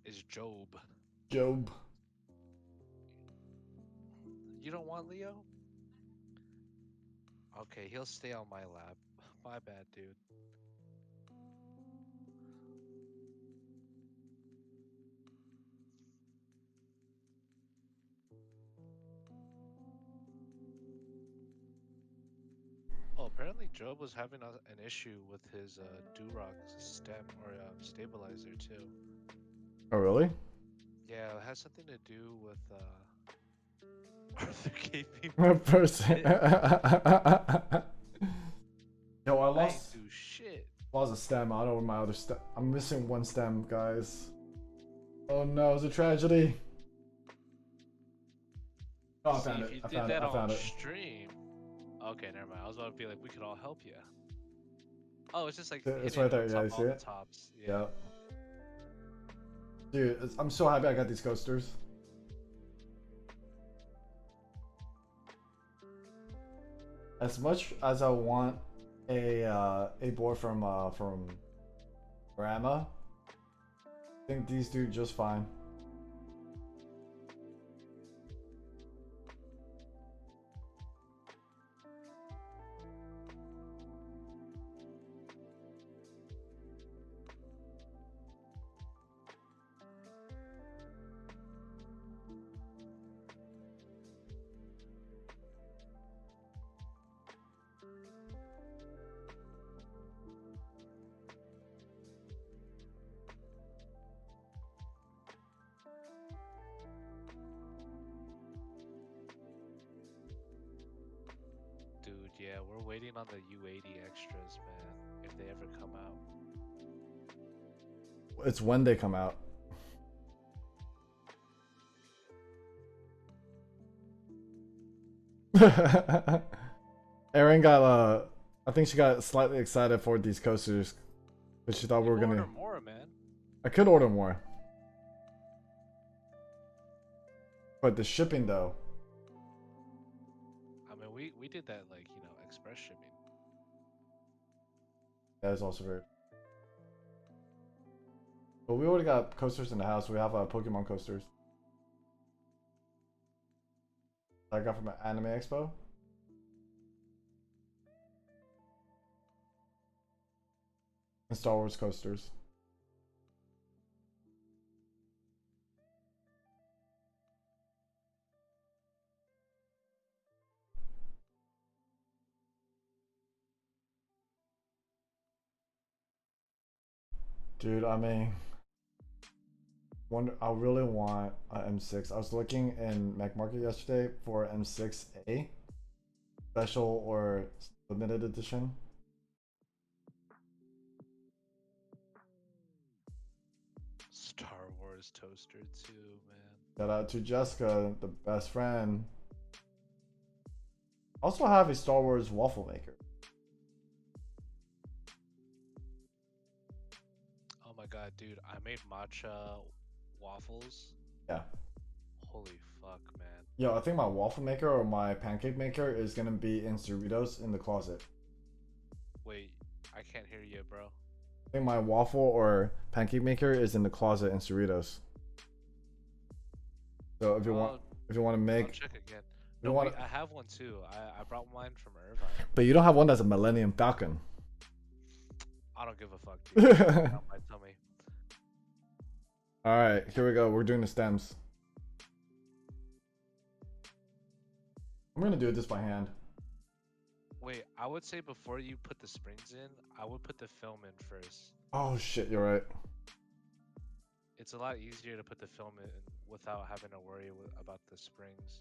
Is Job. Job. You don't want Leo? Okay, he'll stay on my lap. My bad, dude. Oh, apparently Job was having an issue with his Durock stem or stabilizer too. Oh really? Yeah, it has something to do with Arthur keeping. Person. Yo, I I ain't lost. do shit. Lost a stem. I don't know where my other stem. I'm missing one stem, guys. Oh no, it's a tragedy. Oh, I See, found if it. you I did found it. that I found on it. stream. Okay, never mind. I was about to be like, we could all help you. Oh, it's just like It's hitting right there. on Yeah, top, you see all the it? tops. Yeah. Dude, I'm so happy I got these coasters. As much as I want a board from Rama, I think these do just fine. Dude, yeah, we're waiting on the U80 extras, man. If they ever come out. It's when they come out. Erin got I think she got slightly excited for these coasters, but she thought we were gonna order more, man. I could order more. But the shipping though. I mean, we did that like, you know, express shipping. That is also very. But we already got coasters in the house. We have Pokemon coasters. I got from an Anime Expo. And Star Wars coasters. Dude, I mean, I really want an M6. I was looking in Mac Market yesterday for M6A, special or limited edition. Star Wars toaster too, man. Shout out to Jessica, the best friend. Also have a Star Wars waffle maker. Oh my god, dude, I made matcha waffles. Yeah. Holy fuck, man. Yo, I think my waffle maker or my pancake maker is gonna be in Cerritos in the closet. Wait, I can't hear you, bro. I think my waffle or pancake maker is in the closet in Cerritos. So if If you want to I'll make, check again. you No, want, I have one too. I brought mine from Irvine. but you don't have one that's a Millennium Falcon. I don't give a fuck, dude. Down my tummy. All right, here we go. We're doing the stems. I'm gonna do it just by hand. Wait, I would say before you put the springs in, I would put the film in first. Oh shit, you're right. It's a lot easier to put the film in without having to worry about the springs.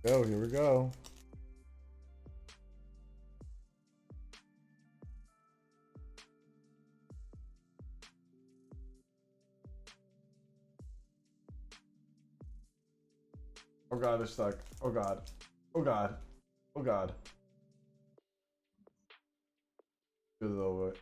Go, here we go. Oh god, they're stuck. Oh god. Oh god. Oh god. Get it over it.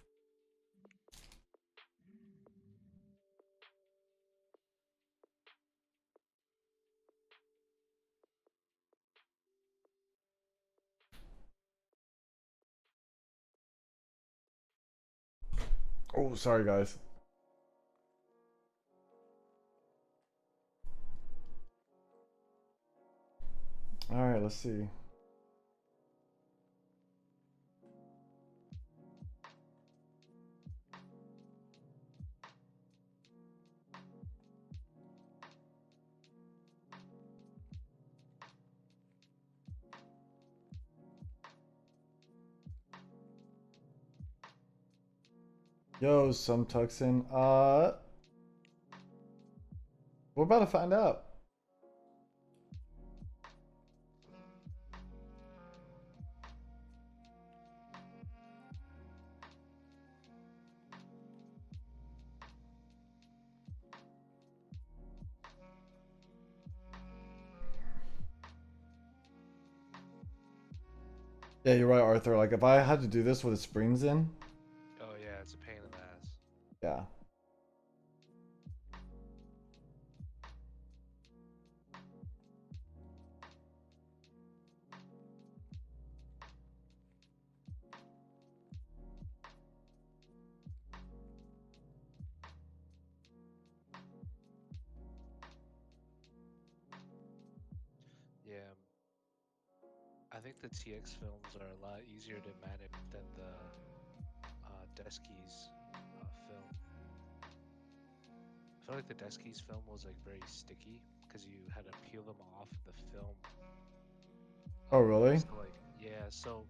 Oh, sorry guys. All right, let's see. Yo, some Tuxin. We're about to find out. Yeah, you're right, Arthur. Like, if I had to do this with the springs in, Oh yeah, it's a pain in the ass. yeah. Yeah, I think the TX films are a lot easier to manage than the Deskies film. I feel like the Deskies film was like very sticky because you had to peel them off the film. Oh, really? So like yeah, so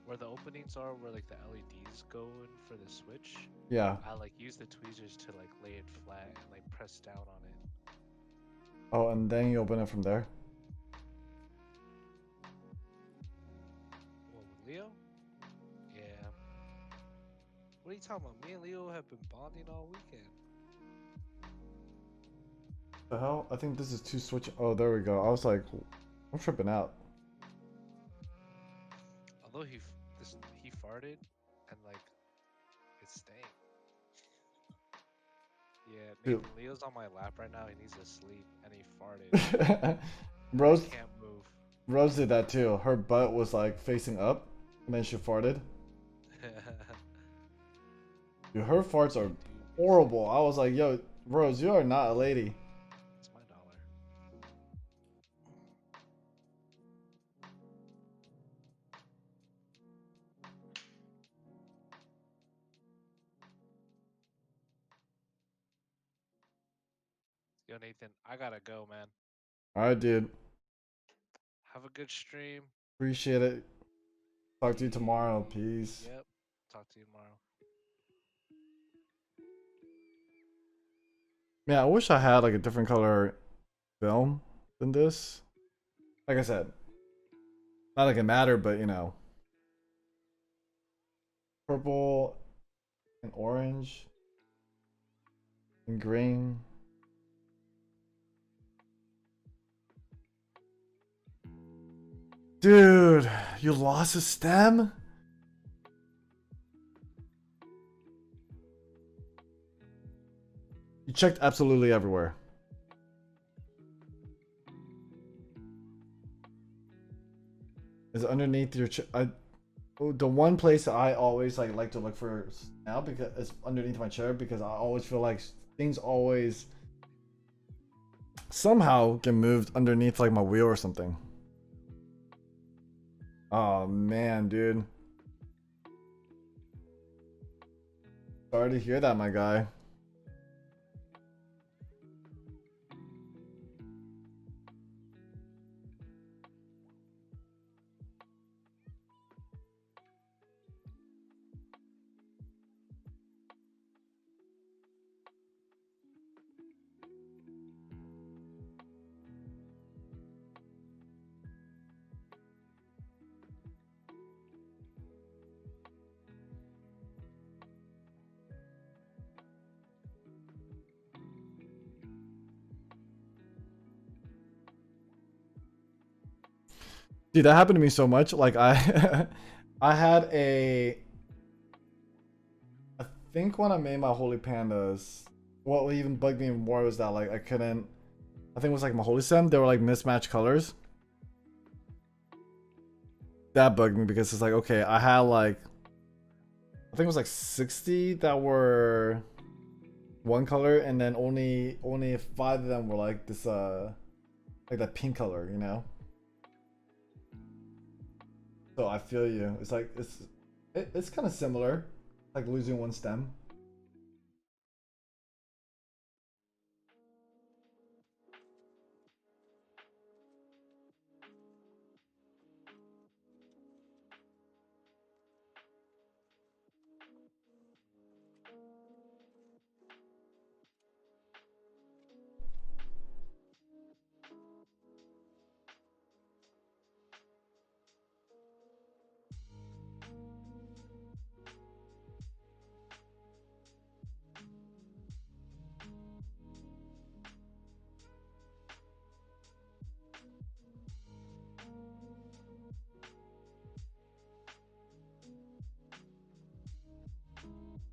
where the openings are, where like the LEDs go in for the switch, Yeah. I like use the tweezers to like lay it flat and like press down on it. Oh, and then you open it from there. What with Leo? Yeah. What are you talking about? Me and Leo have been bonding all weekend. The hell? I think this is two switch. Oh, there we go. I was like, I'm tripping out. Although he farted and like it stank. Yeah, Dude. Nathan Leo's on my lap right now. He needs to sleep and he farted. Rose, I can't move. Rose did that too. Her butt was like facing up, and then she farted. Dude, her farts are horrible. I was like, yo, Rose, you are not a lady. It's my dollar. Yo, Nathan, I gotta go, man. All right, dude. Have a good stream. Appreciate it. Talk to you tomorrow. Peace. Yep. Talk to you tomorrow. Yeah, I wish I had like a different color film than this. Like I said, not like it mattered, but you know, purple and orange. And green. Dude, you lost a stem? You checked absolutely everywhere. Is it underneath your the one place that I always like to look for now because it's underneath my chair because I always feel like things always somehow get moved underneath like my wheel or something. Oh man, dude. Sorry to hear that, my guy. Dude, that happened to me so much. Like I I had I think when I made my holy pandas, what even bugged me more was that like I couldn't, I think it was like my holy stem, they were like mismatched colors. That bugged me because it's like, okay, I had like, I think it was like 60 that were one color and then only 5 of them were like this like that pink color, you know? So I feel you. It's like it's kind of similar, like losing one stem.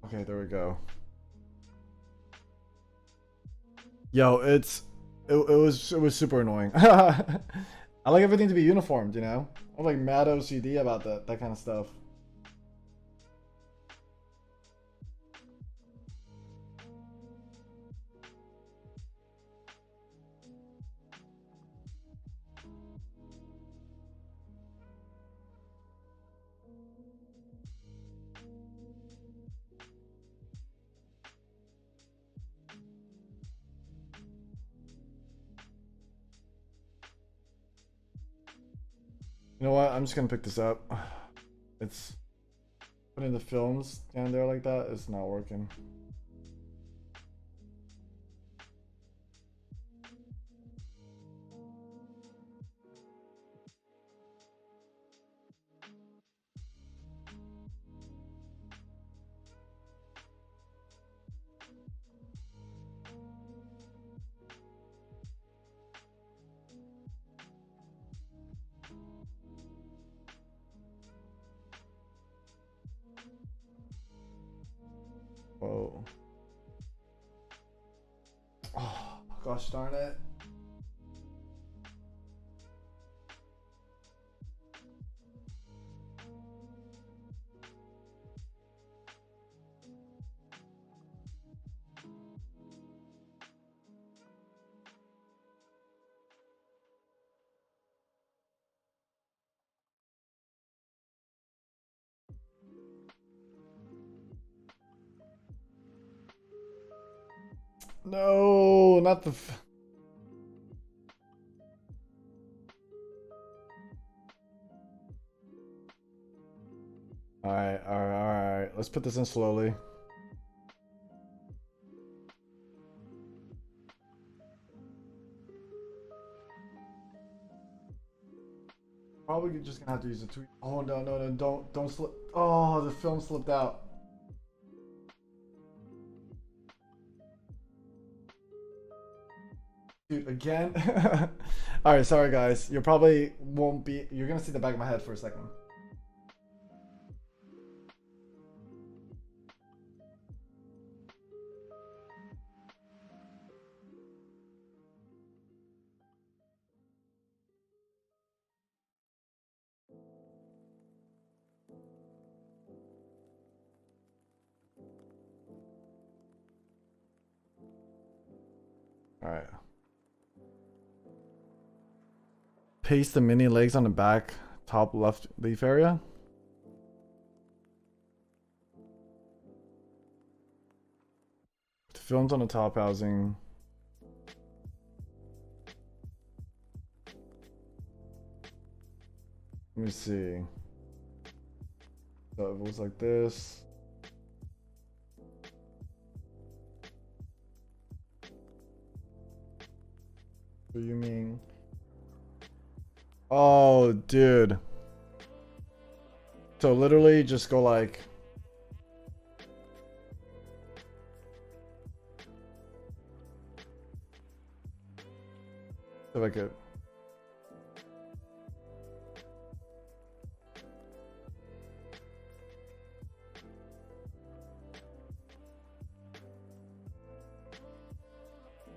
Okay, there we go. Yo, it was super annoying. I like everything to be uniformed, you know? I'm like mad OCD about that kind of stuff. You know what? I'm just gonna pick this up. It's putting the films down there like that. It's not working. Whoa. Oh, gosh darn it. No, not the. All right, all right, all right. Let's put this in slowly. Probably just gonna have to use a tweet. Oh no, no, no! Don't slip. Oh, the film slipped out. Dude, again? Alright, sorry guys. You probably won't be. You're gonna see the back of my head for a second. Alright. Paste the mini legs on the back top left leaf area. The films on the top housing. Let me see. So it was like this. What do you mean? Oh, dude. So literally just go like. If I could.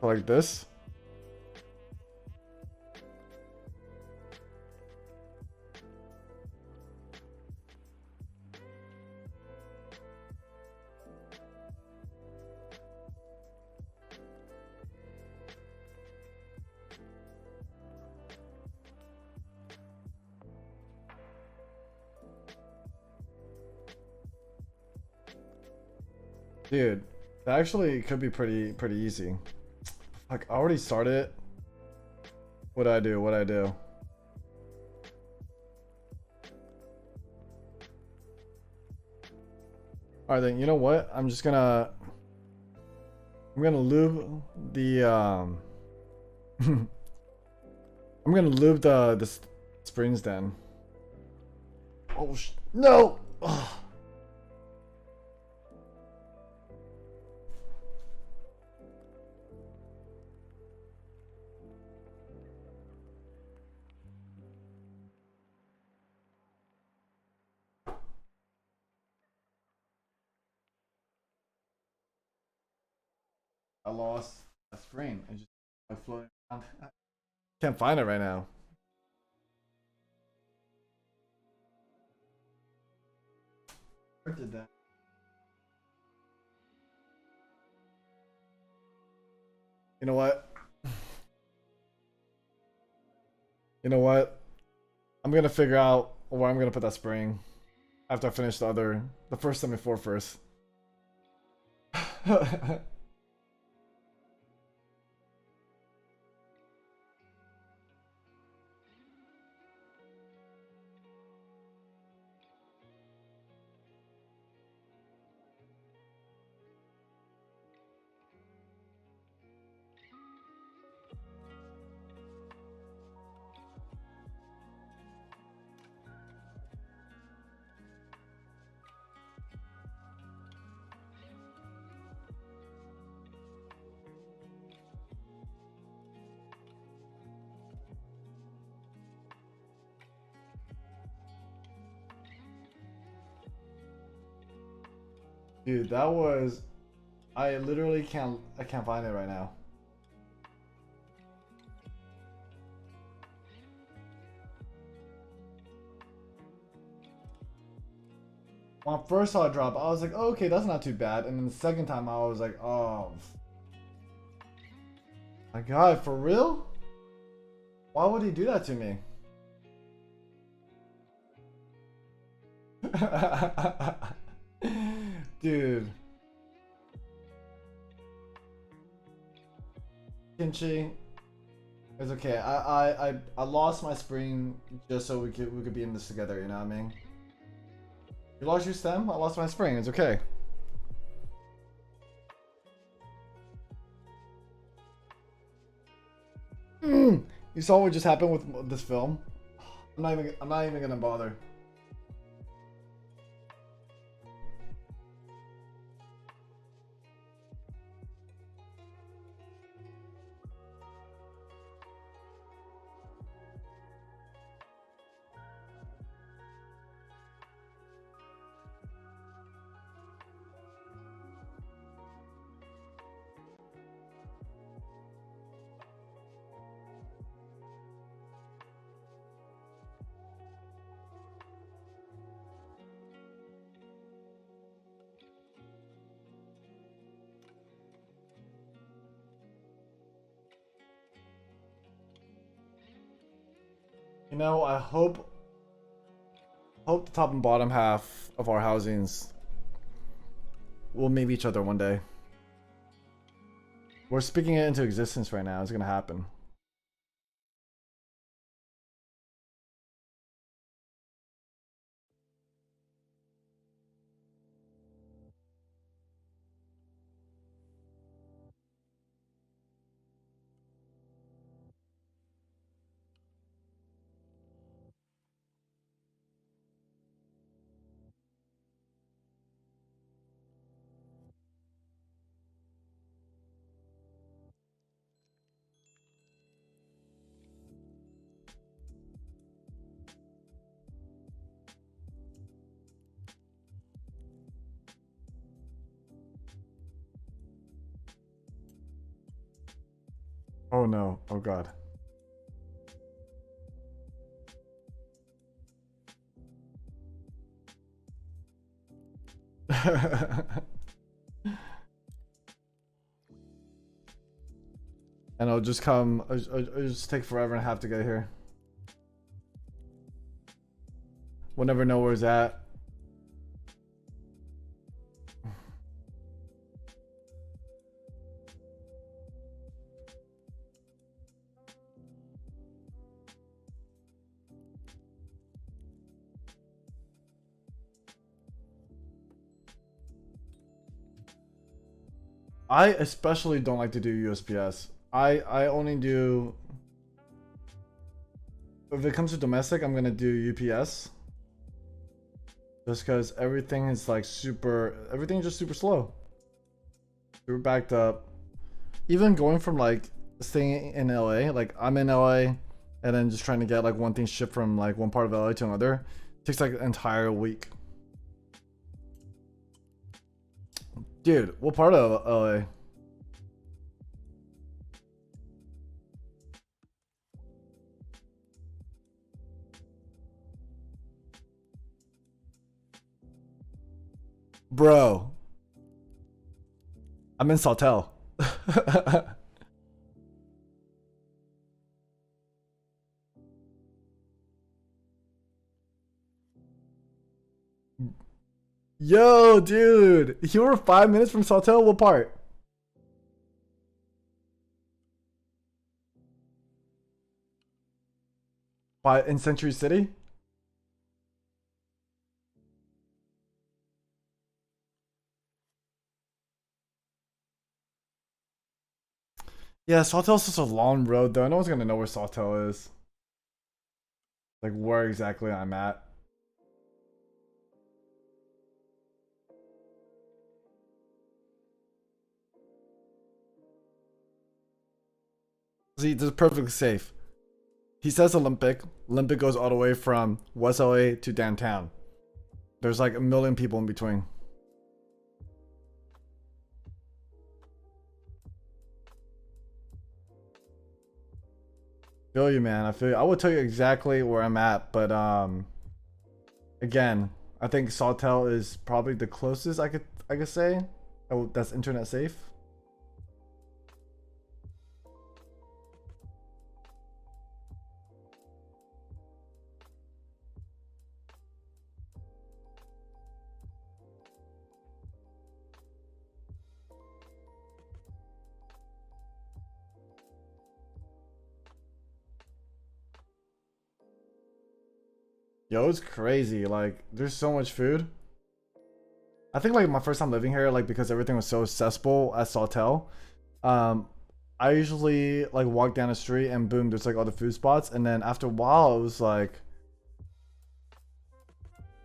Like this. Dude, that actually could be pretty easy. Like, I already started it. What'd I do? What'd I do? Alright then, you know what? I'm gonna lube the I'm gonna lube the springs then. Oh no! Ugh. I lost a spring. I floating around. Can't find it right now. Where did that? You know what? You know what? I'm gonna figure out where I'm gonna put that spring after I finish the first 74 first. Dude, that was. I literally can't find it right now. When I first saw it drop, I was like, oh, okay, that's not too bad. And then the second time, I was like, oh. My God, for real? Why would he do that to me? Dude. Kinchi. It's okay. I lost my spring just so we could be in this together, you know what I mean? You lost your stem? I lost my spring. It's okay. You saw what just happened with this film? I'm not even gonna bother. You know, I hope the top and bottom half of our housings will meet each other one day. We're speaking it into existence right now. It's gonna happen. Oh no. Oh god. And it'll just come. It'll just take forever and a half to get here. We'll never know where it's at. I especially don't like to do USPS. I only do, if it comes to domestic, I'm gonna do UPS. Just because everything is like everything's just super slow. Super backed up. Even going from like staying in LA, like I'm in LA and then just trying to get like one thing shipped from like one part of LA to another, takes like an entire week. Dude, what part of LA? Bro, I'm in Sawtell. Yo, dude, you were 5 minutes from Sawtell? What part? In Century City? Yeah, Sawtell's such a long road though. No one's gonna know where Sawtell is. Like where exactly I'm at. See, this is perfectly safe. He says Olympic. Olympic goes all the way from West LA to downtown. There's like a million people in between. Feel you, man. I feel you. I will tell you exactly where I'm at, but again, I think Sawtell is probably the closest I could say. Oh, that's internet safe. Yo, it's crazy. Like, there's so much food. I think like my first time living here, like because everything was so accessible at Sawtell, I usually like walk down the street and boom, there's like all the food spots. And then after a while, it was like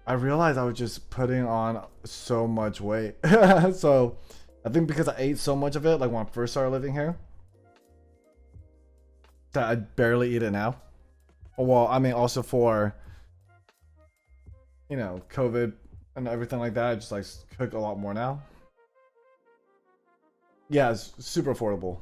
I realized I was just putting on so much weight. So I think because I ate so much of it, like when I first started living here, that I barely eat it now. Well, I mean, also for COVID and everything like that, I just like cook a lot more now. Yeah, it's super affordable.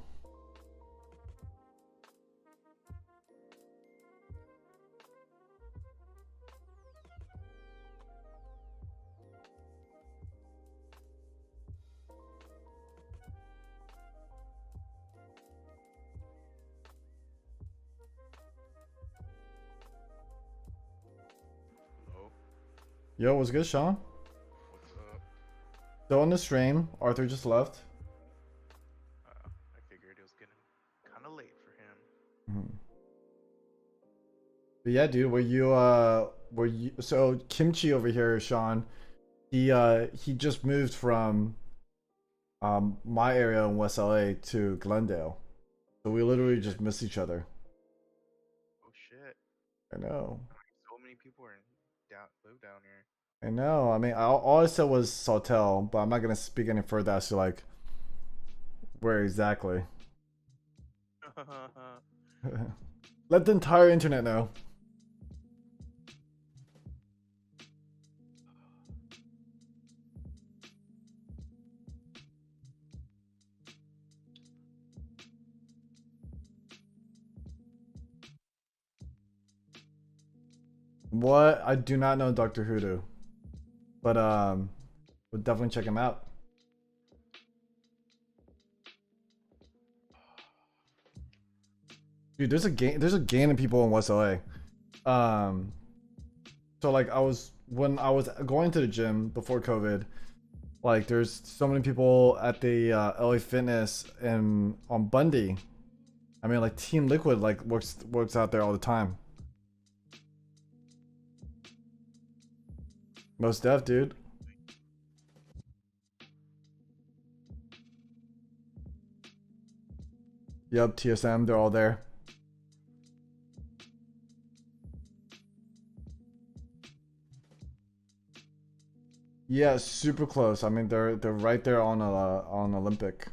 Yo, what's good, Sean? What's up? Still on the stream. Arthur just left. I figured it was getting kind of late for him. Mhm. But yeah, dude, were you so Kimchi over here, Sean? He just moved from my area in West LA to Glendale. So we literally just miss each other. Oh shit! I know. So many people are live down here. I know. I mean, all I said was Sawtell, but I'm not gonna speak any further as to like where exactly. Let the entire internet know. What? I do not know Dr. Hoodoo, but we'll definitely check him out. Dude, there's a gang of people in West LA. So like when I was going to the gym before COVID, like there's so many people at the LA Fitness and on Bundy. I mean, like Team Liquid like works out there all the time. Most def, dude. Yup, TSM, they're all there. Yeah, super close. I mean, they're right there on Olympic.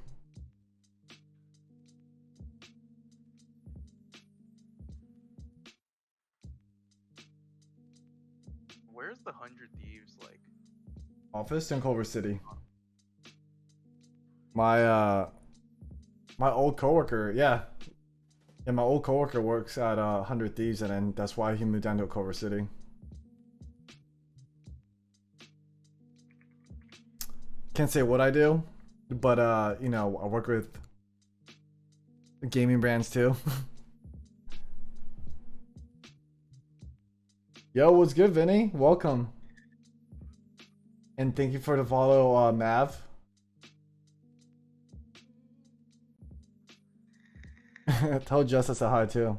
Where's the 100 Thieves like? Office in Culver City. My old coworker, yeah. Yeah, my old coworker works at 100 Thieves, and then that's why he moved down to Culver City. Can't say what I do, but you know, I work with gaming brands too. Yo, what's good, Vinny? Welcome. And thank you for the follow, Mav. Tell Jess I said hi too.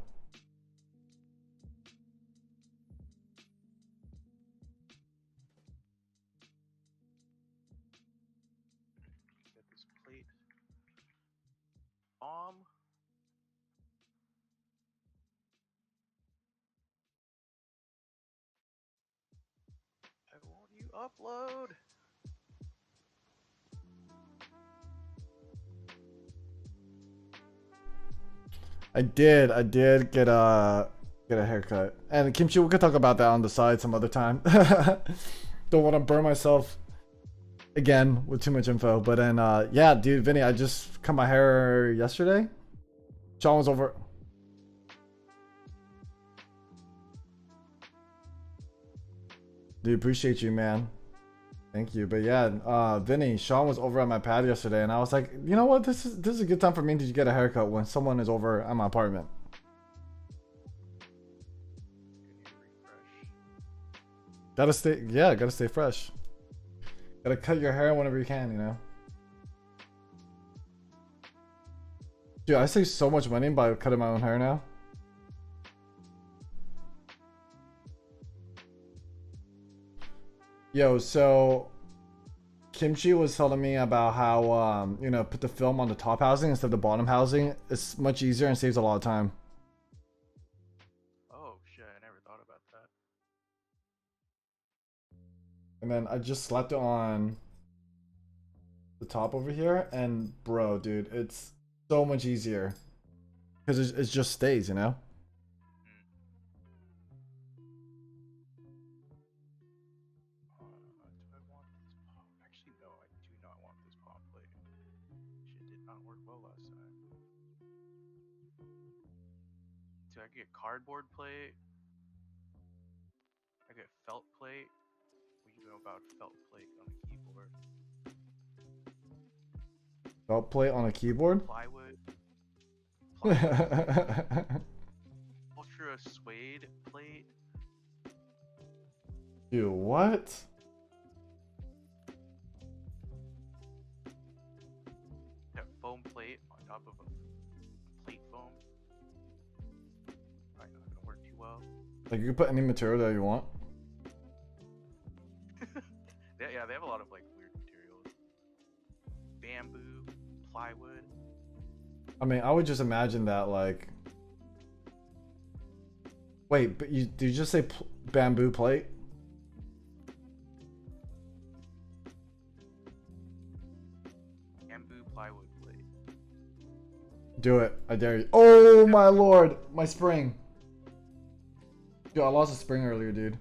Get this plate. Bomb. I won't you upload? I did get a haircut. And Kimchi, we could talk about that on the side some other time. Don't want to burn myself again with too much info. But then yeah, dude, Vinny, I just cut my hair yesterday. Sean was over. Dude, appreciate you, man. Thank you. But yeah, Vinny, Sean was over at my pad yesterday, and I was like, you know what? This is a good time for me to get a haircut when someone is over at my apartment. Gotta stay fresh. Gotta cut your hair whenever you can, you know. Dude, I save so much money by cutting my own hair now. Yo, so Kimchi was telling me about how you know, put the film on the top housing instead of the bottom housing. It's much easier and saves a lot of time. Oh shit! I never thought about that. And then I just slapped it on the top over here, and bro, dude, it's so much easier because it just stays, you know. Do I want this pop? Actually, no, I do not want this pop plate. Shit did not work well last time. Do I get cardboard plate? I get felt plate. What do you know about felt plate on a keyboard? Belt plate on a keyboard. Plywood. Ultra suede plate. Dude, what? Got foam plate on top of a plate foam. Probably not gonna work too well. Like, you can put any material that you want. Yeah, they have a lot of like weird materials. Bamboo, plywood. I mean, I would just imagine that, like... Wait, but did you just say bamboo plate? Bamboo plywood plate. Do it. I dare you. Oh, my lord. My spring. Dude, I lost a spring earlier, dude.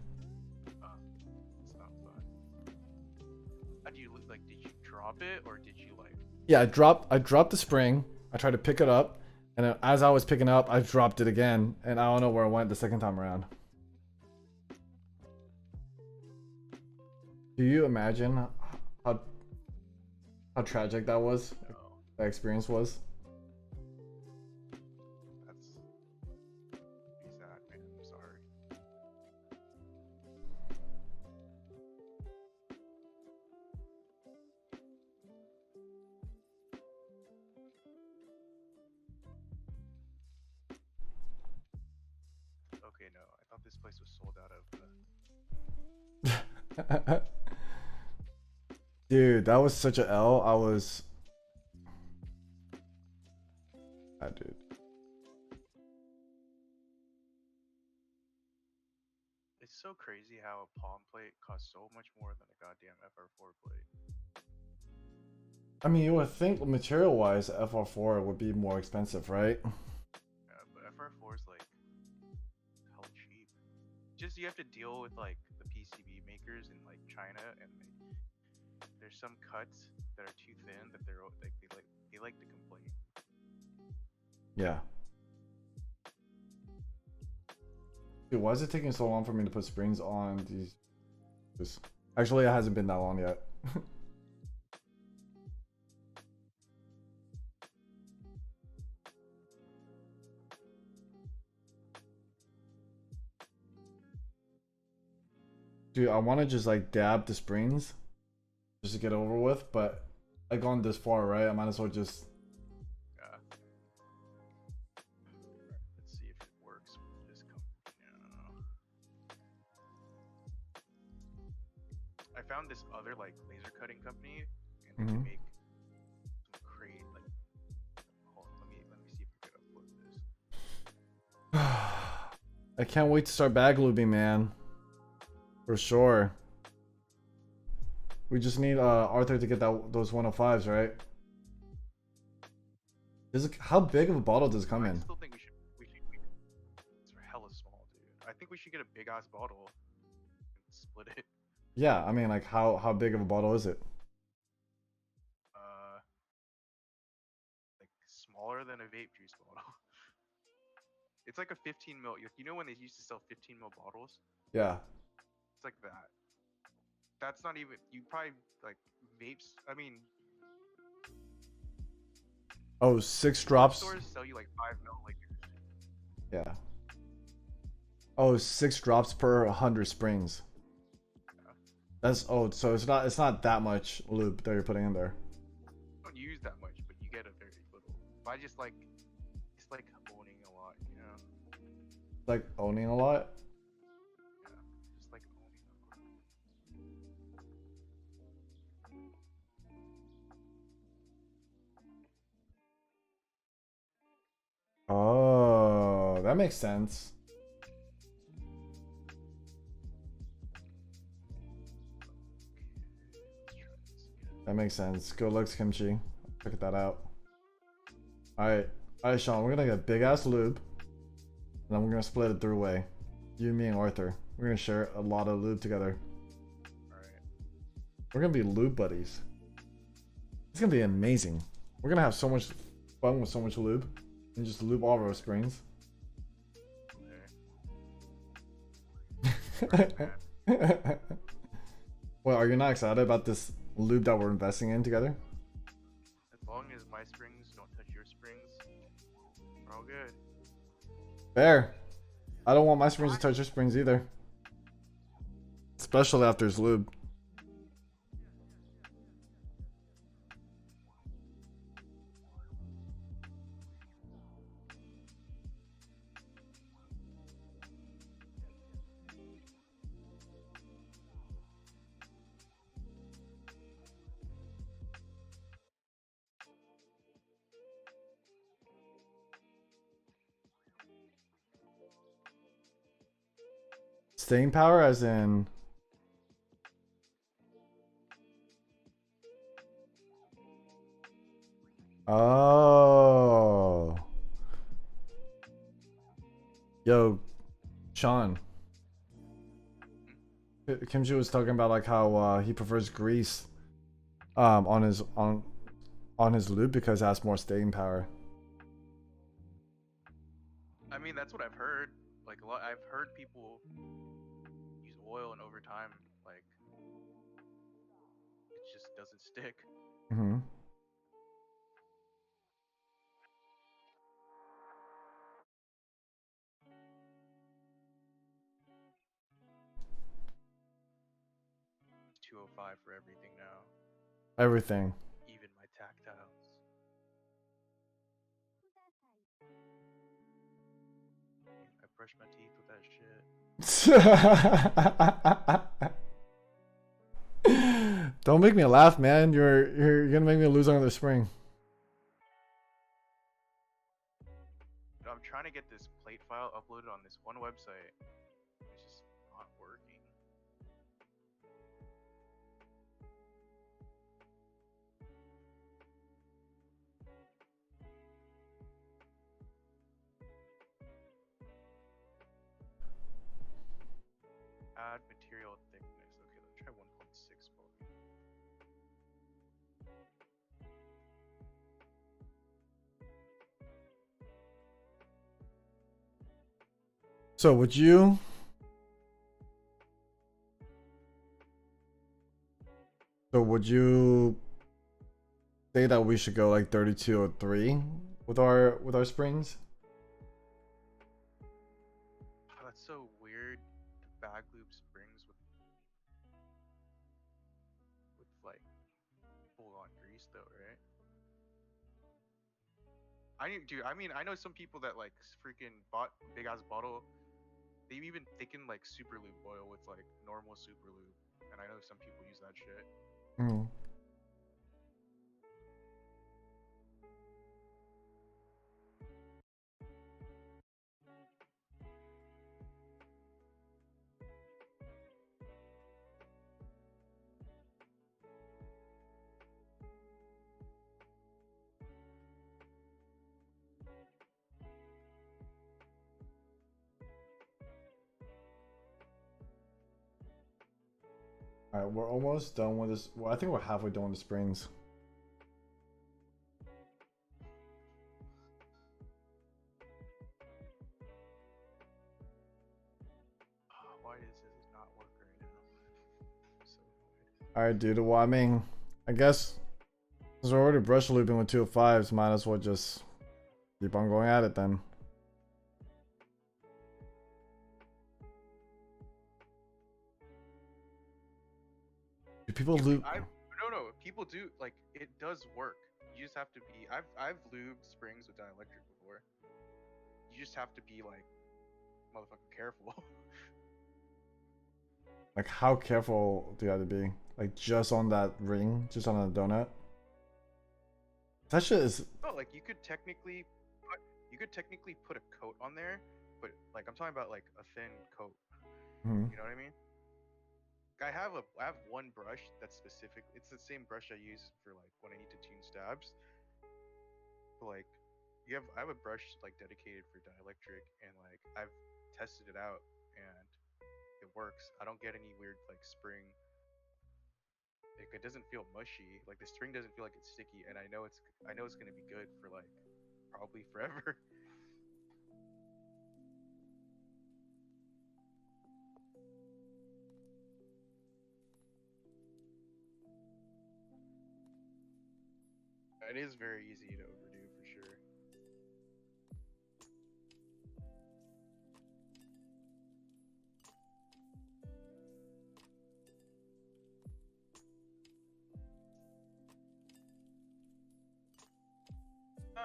It's not fun. How do you like? Did you drop it or did you like? Yeah, I dropped the spring. I tried to pick it up. And then as I was picking it up, I dropped it again. And I don't know where it went the second time around. Do you imagine how tragic that was? No, That experience was? that's be sad, man. I'm sorry. Okay, no, I thought this place was sold out of. Dude, that was such a L. I was... Ah, dude. It's so crazy how a palm plate costs so much more than a goddamn FR4 plate. I mean, you would think material-wise, FR4 would be more expensive, right? Yeah, but FR4 is like hell cheap. Just you have to deal with like the PCB makers in like China, and there's some cuts that are too thin that they're like they like to complain. Yeah. Dude, why is it taking so long for me to put springs on these? Actually, it hasn't been that long yet. Dude, I want to just like dab the springs just to get over with, but I've gone this far, right? I might as well just... Yeah. Let's see if it works with this company now. I found this other like laser cutting company, and they can make some crazy like. Hold on, let me see if I can upload this. I can't wait to start bag lubing, man. For sure. We just need Arthur to get those 105s, right? How big of a bottle does it come I in? still think we should it's hella small, dude. I think we should get a big ass bottle and split it. Yeah, I mean, like, how big of a bottle is it? Like smaller than a vape juice bottle. It's like a 15 mil. You know when they used to sell 15 mil bottles? Yeah. It's like that. That's not even. You probably like vapes. I mean, Oh, 6 vape drops. stores sell you like 5 mil. Like, Yeah. Oh, 6 drops per 100 springs. yeah. That's so it's not that much lube that you're putting in there. You don't use that much, but you get a very little. But I just like, it's like owning a lot, you know? Like owning a lot. Yeah, just like owning a lot. Oh, that makes sense. That makes sense. Good looks, Kimchi. Check that out. Alright, Sean, we're gonna get a big ass lube. And then we're gonna split it through way. You, me, and Arthur. We're gonna share a lot of lube together. Alright. We're gonna be lube buddies. It's gonna be amazing. We're gonna have so much fun with so much lube. And just lube all of our springs. Okay. Well, are you not excited about this lube that we're investing in together? As long as my springs don't touch your springs, we're all good. Fair. I don't want my springs to touch your springs either. especially after his lube. Staying power as in... Oh. Yo, Sean. Kimchi was talking about like how he prefers grease on his lube because it has more staying power. I mean, that's what I've heard. Like a lot, I've heard people use oil, and over time, like it just doesn't stick. Mm-hmm. It's 205 for everything now, Everything. even my tactiles. I brush my teeth with that shit. Don't make me laugh, man. You're gonna make me lose another spring. I'm trying to get this plate file uploaded on this one website. It's just not working. Add material thickness. Okay, let's try 1.6 volume. So would you? So would you say that we should go like 3203 with our springs? Oh, that's so weird. To bag loop springs with like full on grease though, right? Dude, I mean, I know some people that like freaking bought a big ass bottle. They even thicken like super lube oil with like normal super lube, and I know some people use that shit. Mm. All right, we're almost done with this. Well, I think we're halfway done with the springs. Why does this not work right now? I'm so annoyed. All right, dude. Well, I mean, I guess since we're already brush looping with 205s, might as well just keep on going at it then. Do people loop? No. People do like it does work. You just have to be. I've lubed springs with dielectric before. You just have to be like motherfucking careful. Like, how careful do you have to be? Like, just on that ring, just on a donut. That shit is. No, like you could technically put a coat on there, but like I'm talking about like a thin coat. Mhm. You know what I mean? I have one brush that's specific. It's the same brush I use for like when I need to tune stabs. But like I have a brush like dedicated for dielectric, and like I've tested it out and it works. I don't get any weird like spring. Like it doesn't feel mushy. Like the string doesn't feel like it's sticky, and I know it's gonna be good for like probably forever. It is very easy to overdo for sure.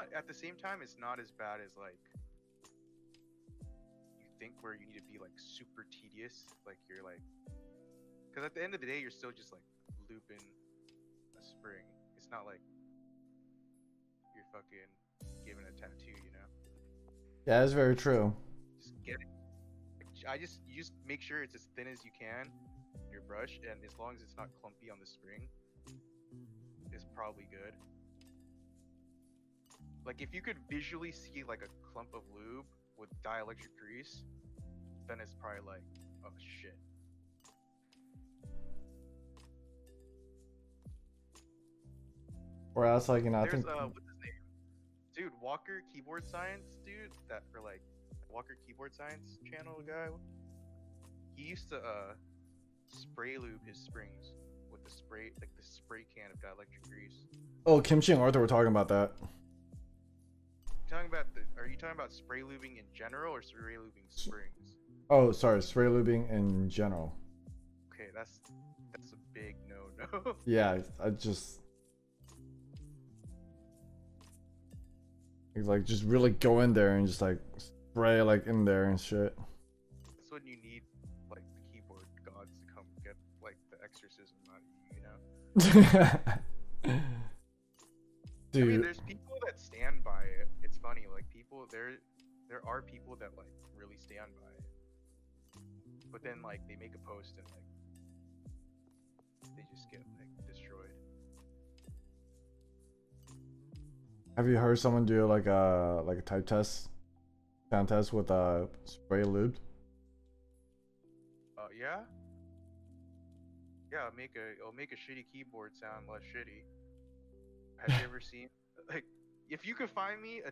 not at the same time. It's not as bad as like you think, where you need to be like super tedious. Like you're like, because at the end of the day, you're still just like looping a spring. It's not like you're fucking giving a tattoo, you know? Yeah, that's very true. Just get it. You just make sure it's as thin as you can, your brush, and as long as it's not clumpy on the spring, it's probably good. Like if you could visually see like a clump of lube with dielectric grease, then it's probably like, oh shit. Or else, like, you know, I There's think. what's his name? Dude, Walker Keyboard Science, dude, that for like Walker Keyboard Science channel guy. He used to spray lube his springs with the spray, like the spray can of dielectric grease. Oh, Kimchi and Arthur were talking about that. Are you talking about spray lubing in general or spray lubing springs? Oh, sorry, spray lubing in general. Okay, that's a big no. Yeah, I just. Like, just really go in there and just like spray like in there and shit. That's when you need like the keyboard gods to come get like the exorcism out of you, you know? Dude. I mean, there's people that stand by it. It's funny, like people there are people that like really stand by it. But then like they make a post and like they just get like destroyed. Have you heard someone do like a type test, sound test with spray lube? Yeah. Yeah, it'll make a shitty keyboard sound less shitty. Have you ever seen, like, if you could find me a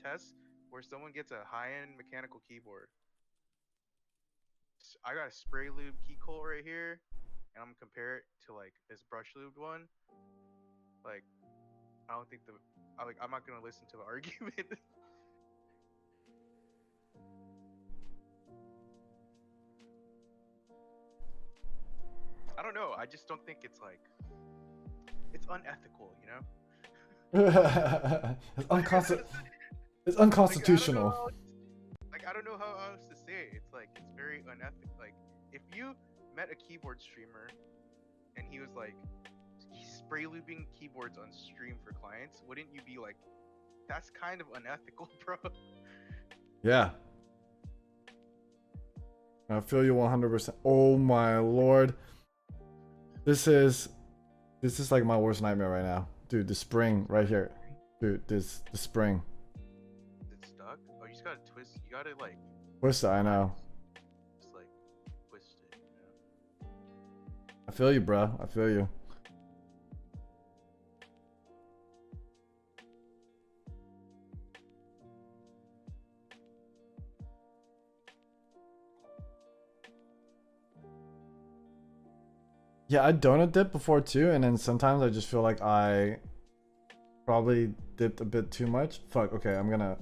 test where someone gets a high-end mechanical keyboard, I got a spray lube key colt right here, and I'm gonna compare it to like this brush lubed one. Like, I don't think I'm not gonna listen to the argument. I don't know. I just don't think it's like it's unethical, you know? It's unconstitutional. I don't know how else to say it. It's like it's very unethical. Like if you met a keyboard streamer and he was like he's spray lubing keyboards on stream for clients, wouldn't you be like, that's kind of unethical, bro? Yeah. I feel you 100%. Oh my lord. This is like my worst nightmare right now. Dude, the spring right here. Dude, the spring. Is it stuck? Oh, you just gotta twist. You gotta like. Twist it, I know. Just like twist it, you know? I feel you, bro. I feel you. Yeah, I donut dip before too, and then sometimes I just feel like I probably dipped a bit too much. Fuck, okay, I'm gonna...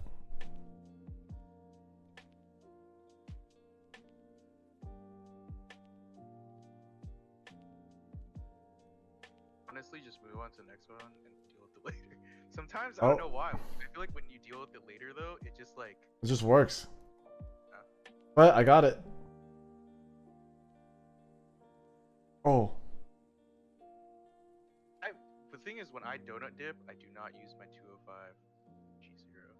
Honestly, just move on to the next one and deal with it later. Sometimes, I don't know why. I feel like when you deal with it later, though, it just like... It just works. But I got it. Oh. The thing is, when I donut dip, I do not use my 205 G0.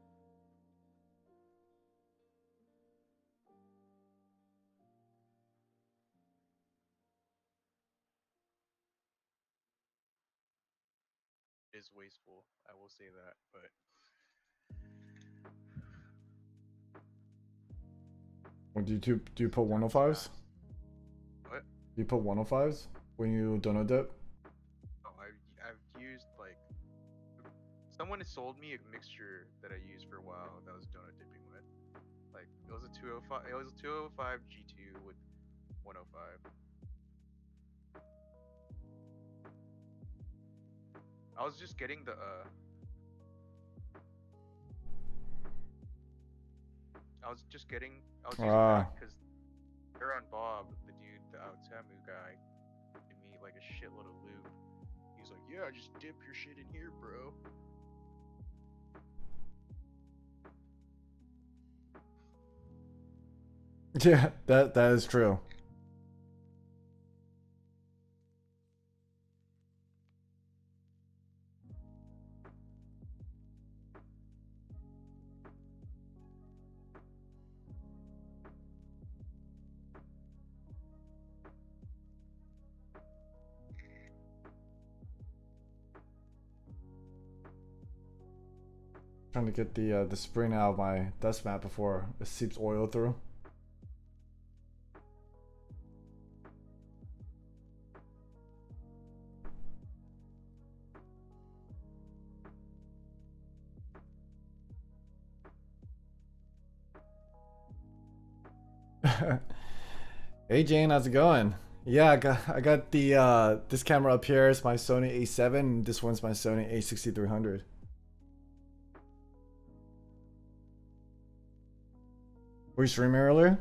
It is wasteful, I will say that, but... What, do you put 105s? What? Do you put 105s when you donut dip? Oh, I've used like someone has sold me a mixture that I used for a while that I was donut dipping with. Like it was a 205. It was a 205 G2 with 105. I was just getting the I was using that because Aaron Bob, the dude, the Tamu guy, gave me like a shitload of lube. He's like, yeah, just dip your shit in here, bro. Yeah, that is true. Trying to get the spring out of my dust mat before it seeps oil through. Hey Jane, how's it going? Yeah, I got the this camera up here. It's my Sony A7, and this one's my Sony A6300. Were you streaming earlier?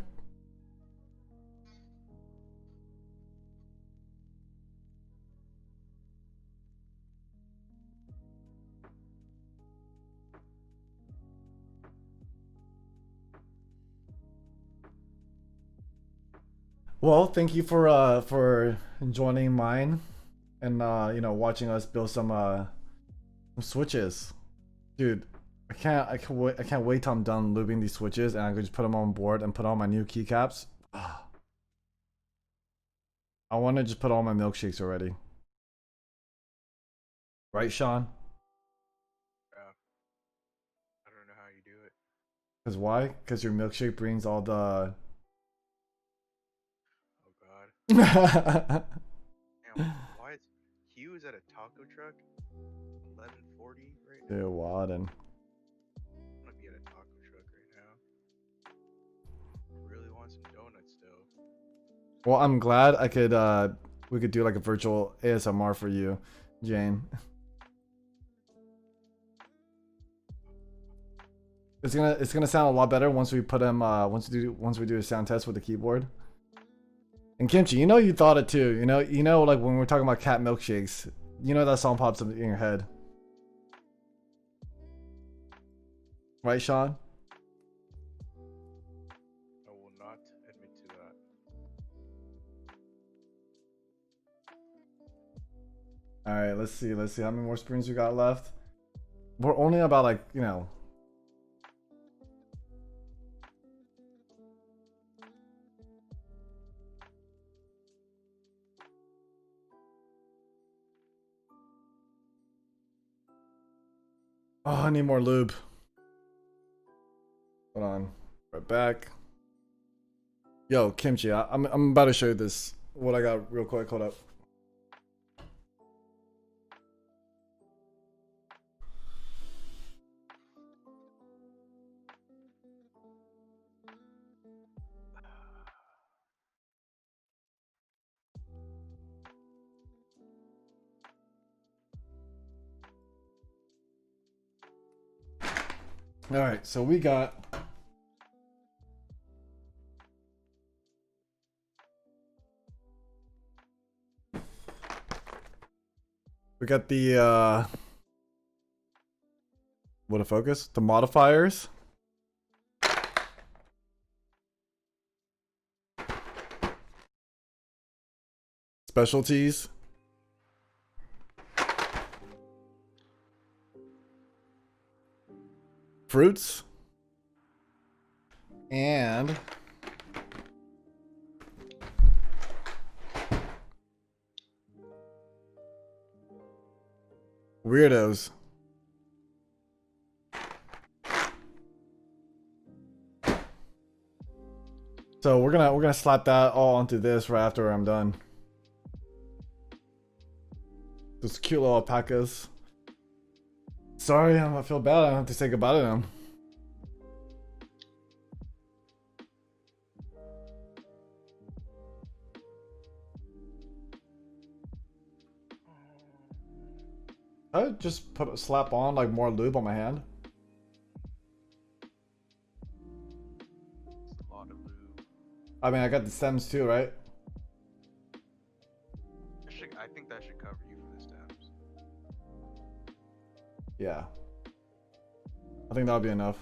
Well, thank you for joining mine and you know, watching us build some switches. Dude, I can't wait till I'm done lubing these switches and I can just put them on board and put on my new keycaps. I want to just put all my milkshakes already. Right, Sean? Yeah. I don't know how you do it. Cause why? Cause your milkshake brings all the Oh god. Damn, why is Hugh is at a taco truck? 11:40 right now. Dude, Wadden. I'm gonna be at a taco truck right now. Really want some donuts though. Well, I'm glad I could we could do like a virtual ASMR for you, Jane. It's gonna sound a lot better once we put them once we do a sound test with the keyboard. And Kimchi, you know you thought it too. You know like when we're talking about cat milkshakes, you know that song pops up in your head. Right, Sean? I will not admit to that. Alright, let's see how many more springs we got left. We're only about like, you know. Oh, I need more lube. Hold on. Right back. Yo, Kimchi, I'm about to show you this. What I got real quick. Hold up. All right, so we got the what a focus, the modifiers, specialties, fruits, and weirdos. So we're gonna slap that all onto this right after I'm done. Those cute little alpacas. Sorry, I feel bad. I have to say goodbye to them. I just slap on like more lube on my hand. It's a lot of lube. I mean, I got the stems too, right? I think that should cover you for the stems. Yeah. I think that'll be enough.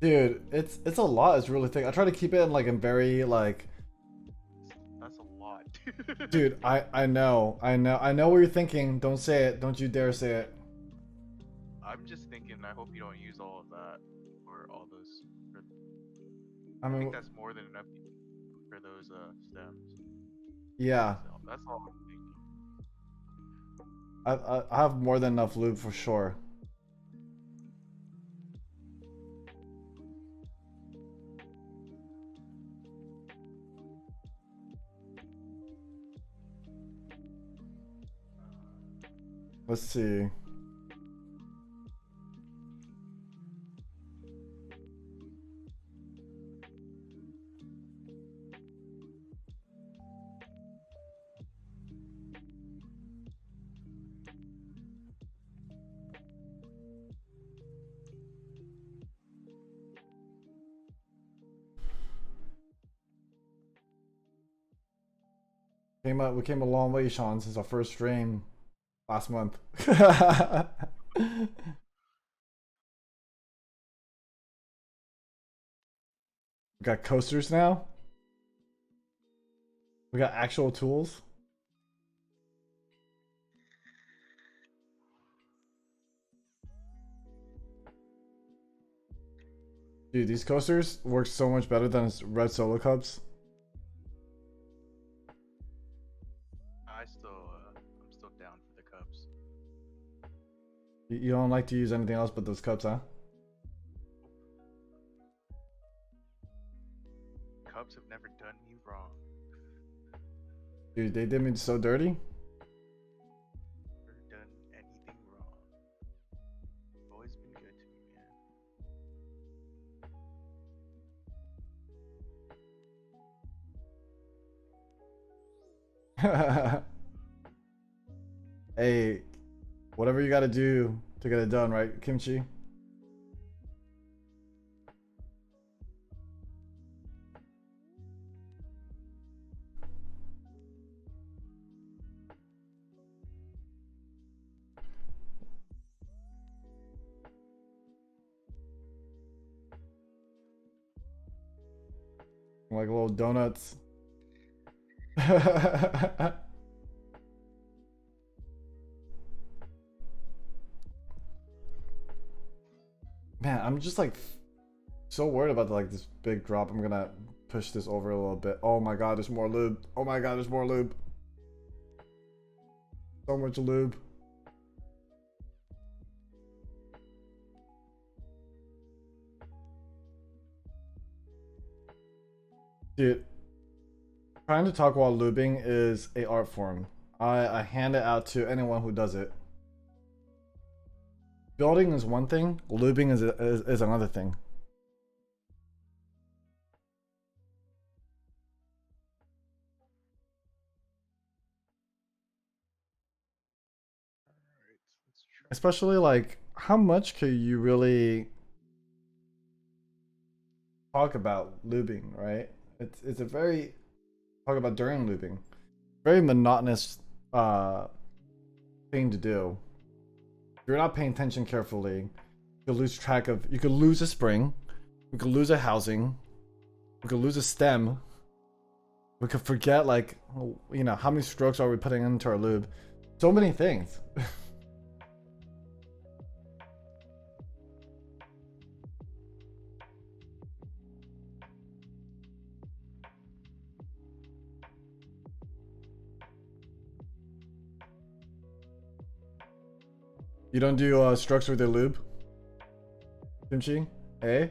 Dude, it's a lot. It's really thick. I try to keep it in like in very like. That's a lot. Dude, I know what you're thinking. Don't say it. Don't you dare say it. I'm just thinking. I hope you don't use all of that or all those. I I mean, think that's more than enough for those stems. yeah, So that's all I'm thinking. I have more than enough lube for sure. Let's see. We came a long way, Sean, since our first stream last month. We got coasters now. We got actual tools. Dude, these coasters work so much better than red solo cups. I'm still down for the cups. You don't like to use anything else but those cups, huh? Cups have never done me wrong. Dude, they did me so dirty. Never done anything wrong. Always been good to me, man. Hey, whatever you gotta do to get it done, right, Kimchi? Like little donuts. Man, I'm just like so worried about like this big drop. I'm gonna push this over a little bit. Oh my god, there's more lube. Oh my god, there's more lube. So much lube. Dude, trying to talk while lubing is a art form. I hand it out to anyone who does it. Building is one thing, lubing is another thing. Alright, let's try. Especially like, how much could you really talk about lubing, right? It's a very talk about during lubing, very monotonous thing to do. If you're not paying attention carefully, you could lose track of. You could lose a spring, we could lose a housing, we could lose a stem. We could forget, like, you know, how many strokes are we putting into our lube? So many things. You don't do strokes with your lube? Kimchi? Eh?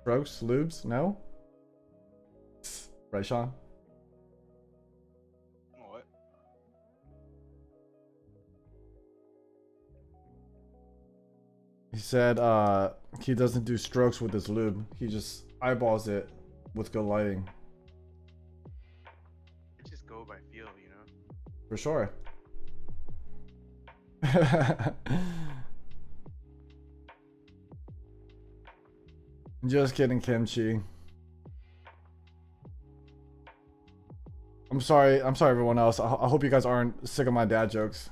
Strokes? Lubes? No? Right, Sean? What? He said he doesn't do strokes with his lube. He just eyeballs it with good lighting. I just go by feel, you know? For sure. Just kidding, Kimchi. I'm sorry everyone else. I hope you guys aren't sick of my dad jokes.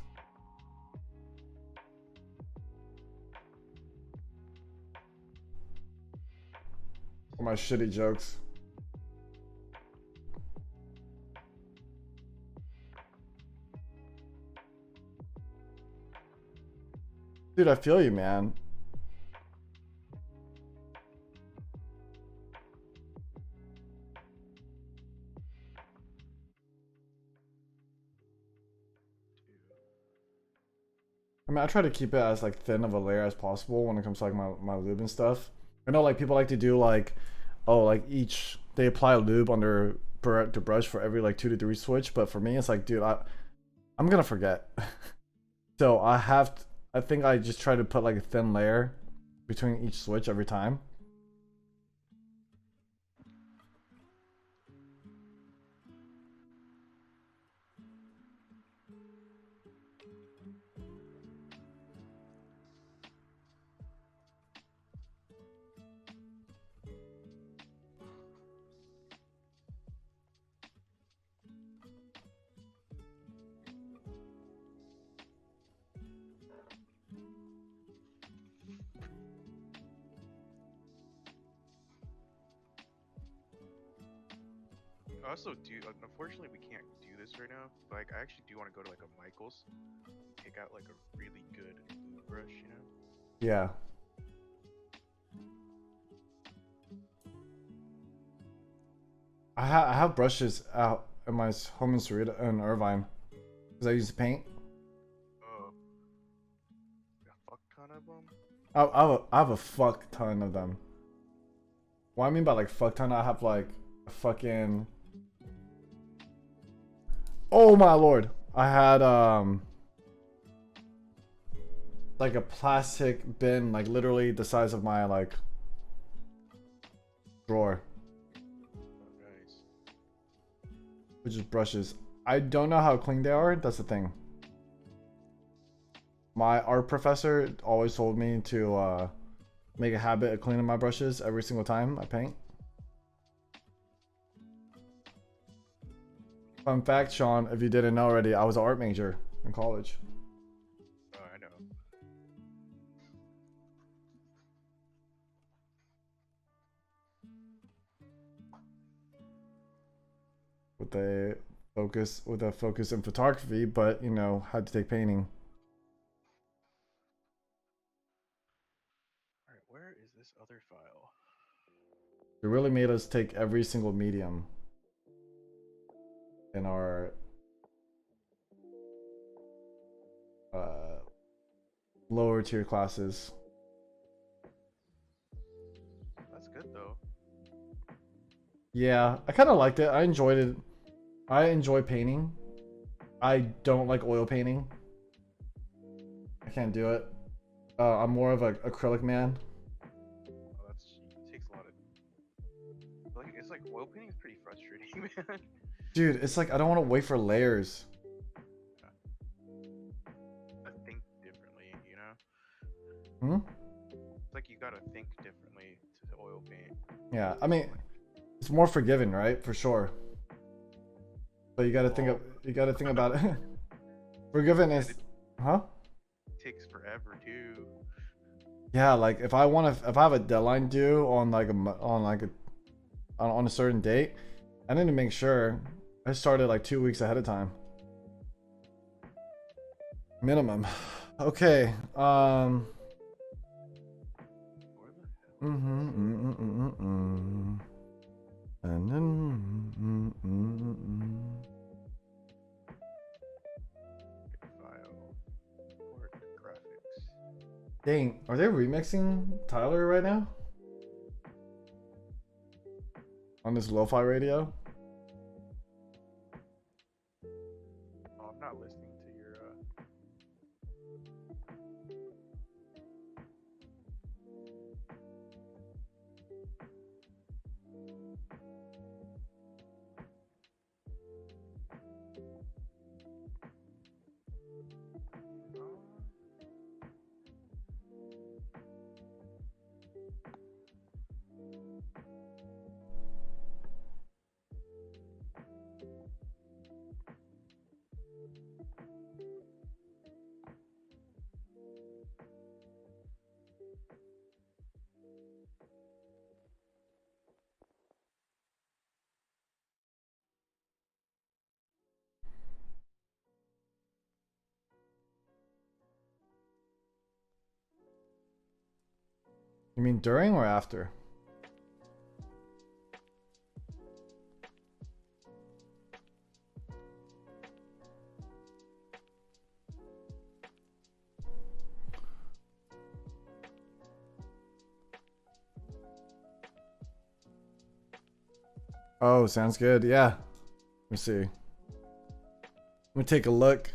For my shitty jokes. Dude, I feel you, man. I mean, I try to keep it as like thin of a layer as possible when it comes to like my lube and stuff. I know like people like to do like, oh, like they apply lube under the brush for every like 2 to 3 switch, but for me it's like, dude, I'm gonna forget. So I think I just try to put like a thin layer between each switch every time. I also do. Unfortunately, we can't do this right now. But like, I actually do want to go to like a Michael's, take out like a really good lube brush, you know? Yeah. I have brushes out in my home in Cerrito in Irvine because I use paint. Oh, a fuck ton of them. I have a fuck ton of them. What I mean by like fuck ton, I have like a fucking. Oh my lord! I had like a plastic bin, like literally the size of my like drawer, Oh, nice. which is brushes. I don't know how clean they are. That's the thing. My art professor always told me to make a habit of cleaning my brushes every single time I paint. Fun fact, Sean, if you didn't know already, I was an art major in college. Oh, I know. With a focus in photography, but you know, had to take painting. All right, where is this other file? It really made us take every single medium in our lower tier classes. That's good though. Yeah, I kind of liked it. I enjoyed it. I enjoy painting. I don't like oil painting. I can't do it. I'm more of an acrylic man. Oh, it takes a lot of. Like, it's like oil painting is pretty frustrating, man. Dude, it's like I don't want to wait for layers. I think differently, you know. Hmm? It's like you gotta think differently to oil paint. Yeah, I mean, it's more forgiving, right? For sure. But you gotta think about it. Forgiving is, huh? It takes forever too. Yeah, like if I have a deadline due on like on a certain date, I need to make sure I started like 2 weeks ahead of time. Minimum. Okay. Where the hell? And then. File. Import graphics. Dang, are they remixing Tyler right now? On this lo-fi radio? Oh, I'm not listening to your. You mean during or after? Oh, sounds good. Yeah. Let me see. Let me take a look.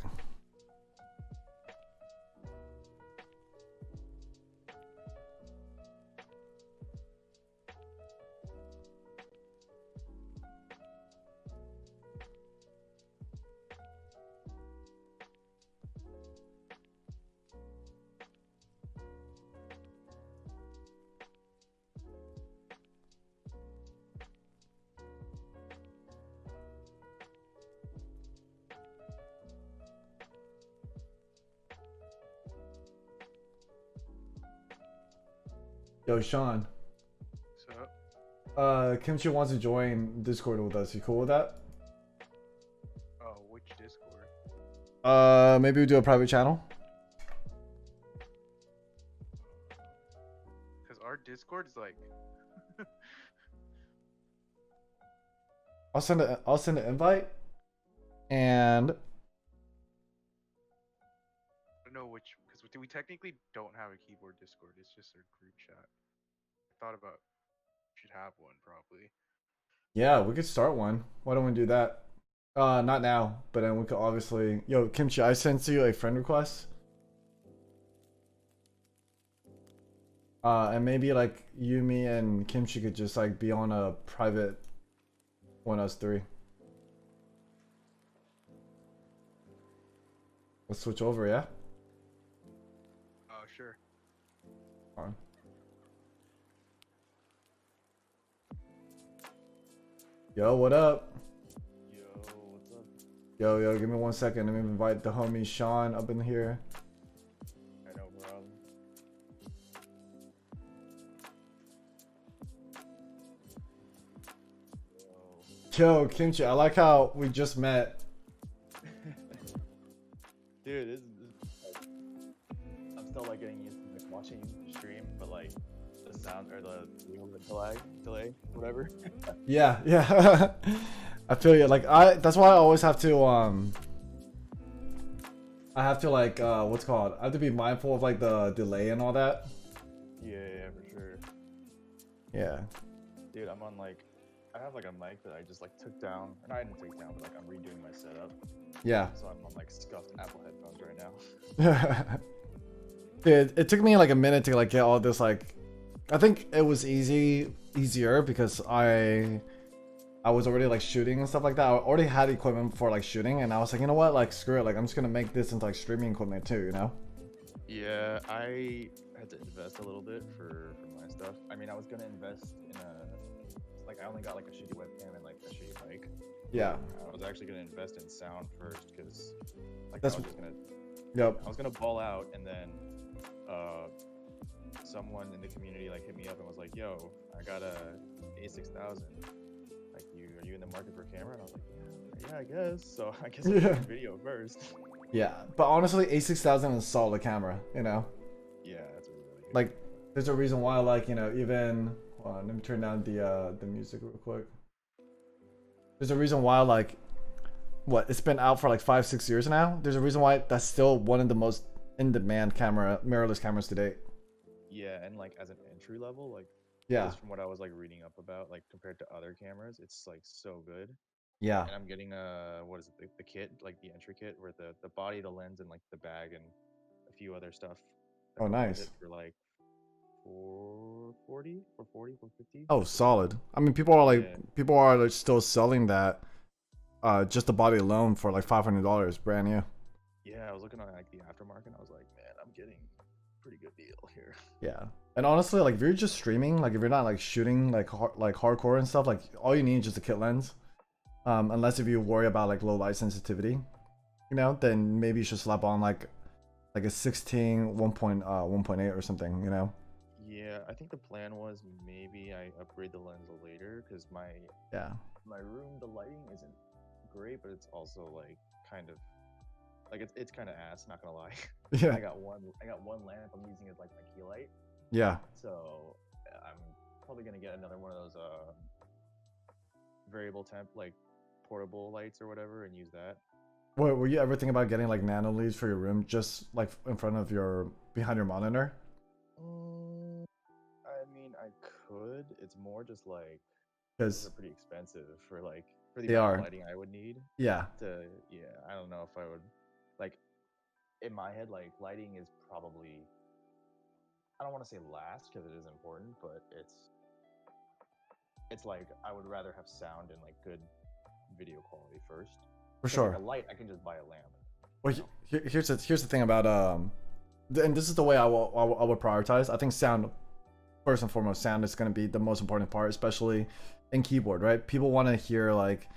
Yo, Sean. So, Kimchi wants to join Discord with us. You cool with that? oh, which Discord? Maybe we do a private channel. Because our Discord's like, I'll send an invite, and I don't know which, because we technically don't have a keyboard Discord. It's just our group chat. I thought about should have one probably. yeah, we could start one. Why don't we do that? Not now, but then we could obviously. Yo, Kimchi, I sent you a friend request. And maybe like you, me, and Kimchi could just like be on a private one, us three. Let's switch over, yeah? Oh, sure. On. Yo, what up? Yo, what's up? Yo, give me 1 second. Let me invite the homie Sean up in here. I know, problem. Yo, Kimchi, I like how we just met. Dude, like, I'm still like getting used to like watching you stream, but like the sound or the delay, whatever. Yeah. I feel you. Like that's why I always have to I have to like what's it called? I have to be mindful of like the delay and all that. Yeah, for sure. Yeah. Dude, I'm on like I have like a mic that I just like took down, and I didn't take down, but like I'm redoing my setup. Yeah. So I'm on like scuffed Apple headphones right now. Dude, it took me like a minute to like get all this like I think it was easier because I was already like shooting and stuff like that. I already had equipment for like shooting, and I was like, you know what, like screw it, like I'm just gonna make this into like streaming equipment too, you know? Yeah, I had to invest a little bit for my stuff. I mean, I was gonna invest in like I only got like a shitty webcam and like a shitty mic. Yeah. I was actually gonna invest in sound first because like That's I was just gonna Yep. I was gonna ball out, and then someone in the community like hit me up and was like, "Yo, I got a A6000. Like, are you in the market for a camera?" And I was like, "Yeah, I guess." So I guess I'll Yeah. make a video first. Yeah. But honestly, A6000 is a solid camera, you know? Yeah, that's a really good. Like there's a reason why, like, you know, even hold on, let me turn down the music real quick. There's a reason why, like, what, it's been out for like 5-6 years now. There's a reason why that's still one of the most in-demand mirrorless cameras to date. Yeah, and like as an entry level, like Yeah. just from what I was like reading up about, like compared to other cameras, it's like so good. Yeah. And I'm getting what is it, the kit, like the entry kit, where the body, the lens, and like the bag and a few other stuff. that Oh, go with nice. it for like 440, 450. Oh, solid. I mean, people are like, Yeah. people are like still selling that, just the body alone for like $500, brand new. Yeah, I was looking at like the aftermarket, and I was like, man, I'm getting a pretty good deal here. Yeah. And honestly, like if you're just streaming, like if you're not like shooting like hardcore and stuff, like all you need is just a kit lens. Unless if you worry about like low light sensitivity, you know, then maybe you should slap on like a 16 1.8 or something, you know. Yeah, I think the plan was maybe I upgrade the lens later because my room, the lighting isn't great, but it's also like kind of like it's kind of ass, not gonna lie. Yeah. I got one lamp. I'm using it like my key light, Yeah. So I'm probably gonna get another one of those variable temp like portable lights or whatever and use that. What, were you ever thinking about getting like nano leads for your room, just like in front of behind your monitor? I mean, I could. It's more just like those are Because pretty expensive for like for the they amount of are. lighting I would need Yeah. to. Yeah, I don't know if I would like in my head like lighting is probably I don't want to say last because it is important, but it's like I would rather have sound and like good video quality first. For 'Cause, like sure. a light, I can just buy a lamp. Well, here's the thing about and this is the way I would prioritize. I think sound, first and foremost, sound is going to be the most important part, especially in keyboard, right? People want to hear like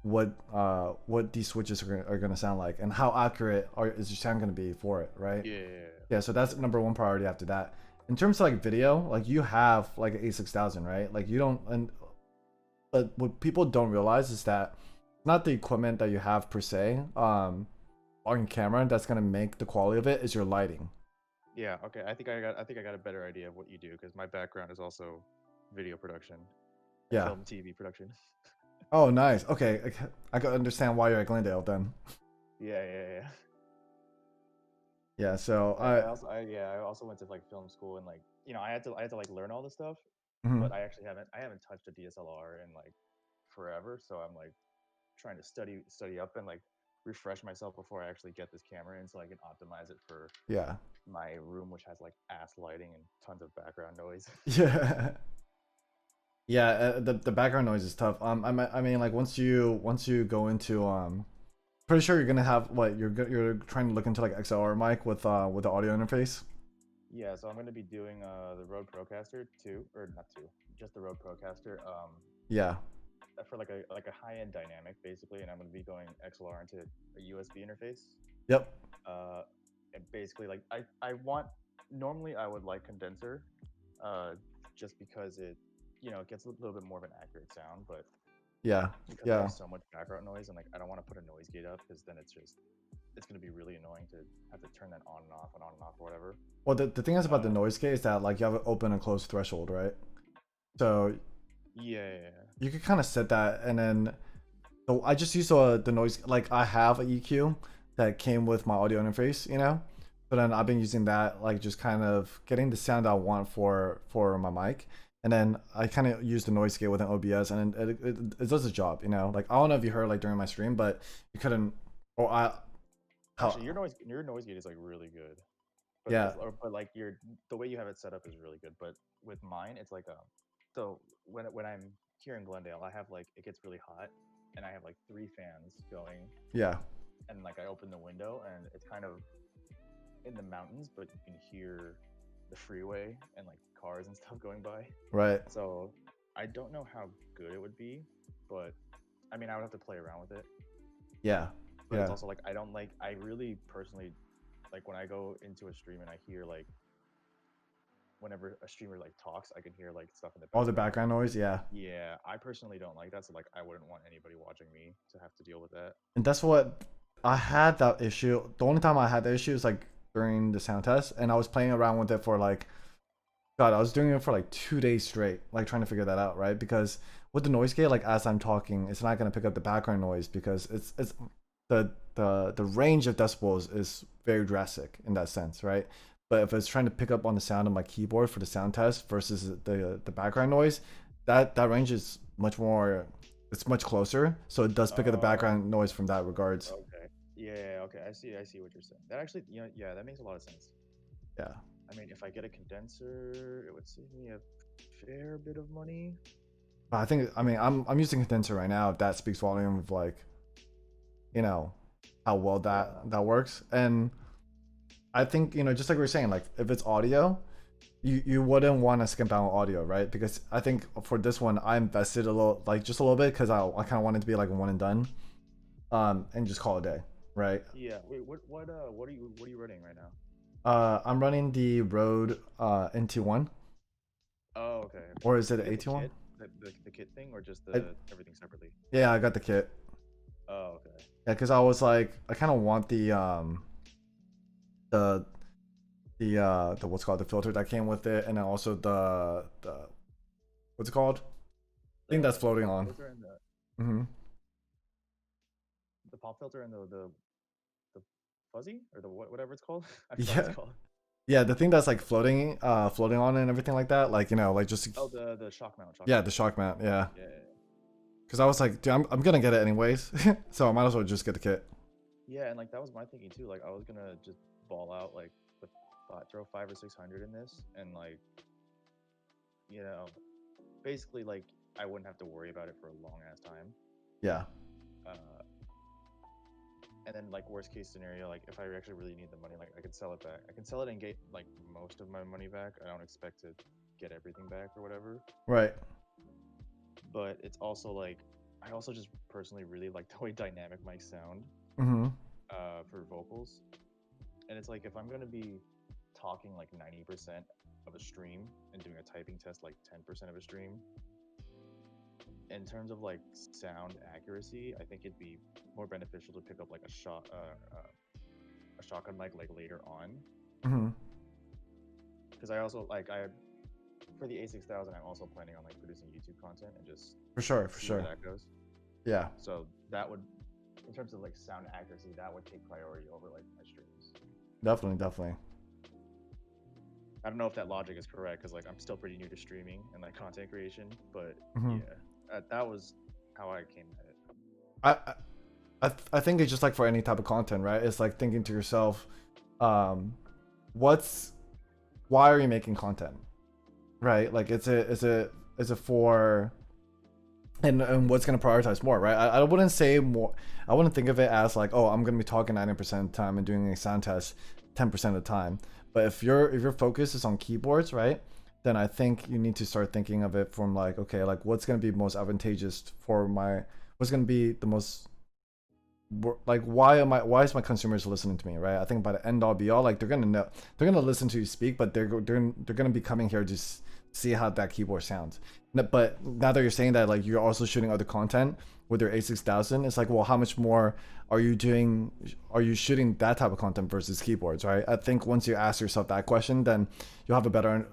what these switches are going to sound like, and how accurate is your sound going to be for it, right? Yeah. So that's number one priority after that. In terms of like video, like you have like an A6000, right? Like you don't, but what people don't realize is that not the equipment that you have per se, on camera that's gonna make the quality of it is your lighting. Yeah. Okay. I think I got a better idea of what you do because my background is also video production, Yeah. film, TV production. Oh, nice. Okay, I can understand why you're at Glendale then. Yeah. Yeah. So I also went to like film school and like I had to like learn all this stuff, but I actually haven't touched a DSLR in like forever, so I'm like trying to study up and like refresh myself before I actually get this camera in so I can optimize it for my room, which has like ass lighting and tons of background noise. Yeah. Yeah, the background noise is tough. I mean, like once you go into pretty sure you're gonna have what you're trying to look into like XLR mic with the audio interface. Yeah, so I'm gonna be doing the Rode Procaster 2, or not 2, just the Rode Procaster. Yeah. For like a high-end dynamic basically, and I'm gonna be going XLR into a USB interface. Yep. And basically like I want normally I would like condenser, just because it it gets a little bit more of an accurate sound, but because there's so much background noise and like I don't want to put a noise gate up because then it's going to be really annoying to have to turn that on and off or whatever. Well, the thing is about the noise gate is that like you have an open and closed threshold, right? So yeah. You could kind of set that, and then so I just use the noise, like I have an EQ that came with my audio interface, but then I've been using that, like just kind of getting the sound I want for my mic, and then I kind of use the noise gate with an OBS, and it does the job, like I don't know if you heard like during my stream, but you couldn't, or actually your noise gate is like really good. But, but like the way you have it set up is really good. But with mine, it's like so when I'm here in Glendale, I have like it gets really hot, and I have like 3 fans going. Yeah. And like I open the window, and it's kind of in the mountains, but you can hear the freeway and like cars and stuff going by. Right. So I don't know how good it would be, but I mean I would have to play around with it. Yeah. But it's also like I really personally like when I go into a stream and I hear like whenever a streamer like talks, I can hear like stuff in the background. All the background noise, yeah. Yeah, I personally don't like that, so like I wouldn't want anybody watching me to have to deal with that. And that's what I had that issue. The only time I had the issue is like during the sound test, and I was playing around with it for like, God, I was doing it for like 2 days straight, like trying to figure that out, right? Because with the noise gate, like as I'm talking, it's not gonna pick up the background noise because it's the range of decibels is very drastic in that sense, right? But if it's trying to pick up on the sound of my keyboard for the sound test versus the background noise, that range is much more, it's much closer, so it does pick up the background noise from that regards. Okay. Yeah. Okay. I see what you're saying. That actually, yeah, that makes a lot of sense. Yeah. I mean, if I get a condenser, it would save me a fair bit of money. I mean, I'm using condenser right now. If that speaks volume of like, how well that works. And I think, just like we were saying, like if it's audio, you wouldn't want to skimp out on audio, right? Because I think for this one, I invested just a little bit because I kind of wanted to be like one and done, and just call it a day, right? Yeah. Wait. What are you running right now? I'm running the Rode NT1. Oh, okay. Or is it an AT1? The kit thing, or just everything separately? Yeah, I got the kit. Oh, okay. Yeah, because I was like, I kind of want the the what's called the filter that came with it, and then also the what's it called? Thing that's floating on. Filter and Mm-hmm. the pop filter and the fuzzy or the whatever it's called. I forgot what Yeah. it's called. Yeah, the thing that's like floating on it and everything like that. Like, you know, like just Oh, the shock mount. yeah, the shock mount. Yeah. Yeah. Because I was like, dude, I'm gonna get it anyways, so I might as well just get the kit. Yeah, and like that was my thinking too. Like I was gonna just ball out like with throw 500 or 600 in this, and like, you know, basically like I wouldn't have to worry about it for a long ass time. Yeah. And then like worst case scenario, like if I actually really need the money, like I could sell it back. I can sell it and get like most of my money back. I don't expect to get everything back or whatever. Right. But it's also like I also just personally really like the way dynamic mics sound Mm-hmm. for vocals. And it's like if I'm gonna be talking like 90% of a stream and doing a typing test like 10% of a stream, in terms of like sound accuracy, I think it'd be more beneficial to pick up like a shotgun mic like later on. Mm-hmm. Because I also like for the A6000, I'm also planning on like producing YouTube content and just For sure. see where that goes. Yeah. So that would, in terms of like sound accuracy, that would take priority over like my streams. Definitely. I don't know if that logic is correct because like I'm still pretty new to streaming and like content creation, but Mhm. yeah, that was how I came at it. I think it's just like for any type of content, right? It's like thinking to yourself, why are you making content, right? Like is it for, and what's gonna prioritize more, right? I wouldn't say more. I wouldn't think of it as like, oh, I'm gonna be talking 90% of the time and doing a sound test 10% of the time. But if your focus is on keyboards, right, then I think you need to start thinking of it from like, okay, like what's gonna be most advantageous for what's gonna be the most, like why is my consumers listening to me, right? I think by the end all be all, like they're gonna listen to you speak, but they're gonna be coming here to see how that keyboard sounds. But now that you're saying that like you're also shooting other content with your A6000, it's like, well, how much more are you shooting that type of content versus keyboards, right? I think once you ask yourself that question, then you'll have a better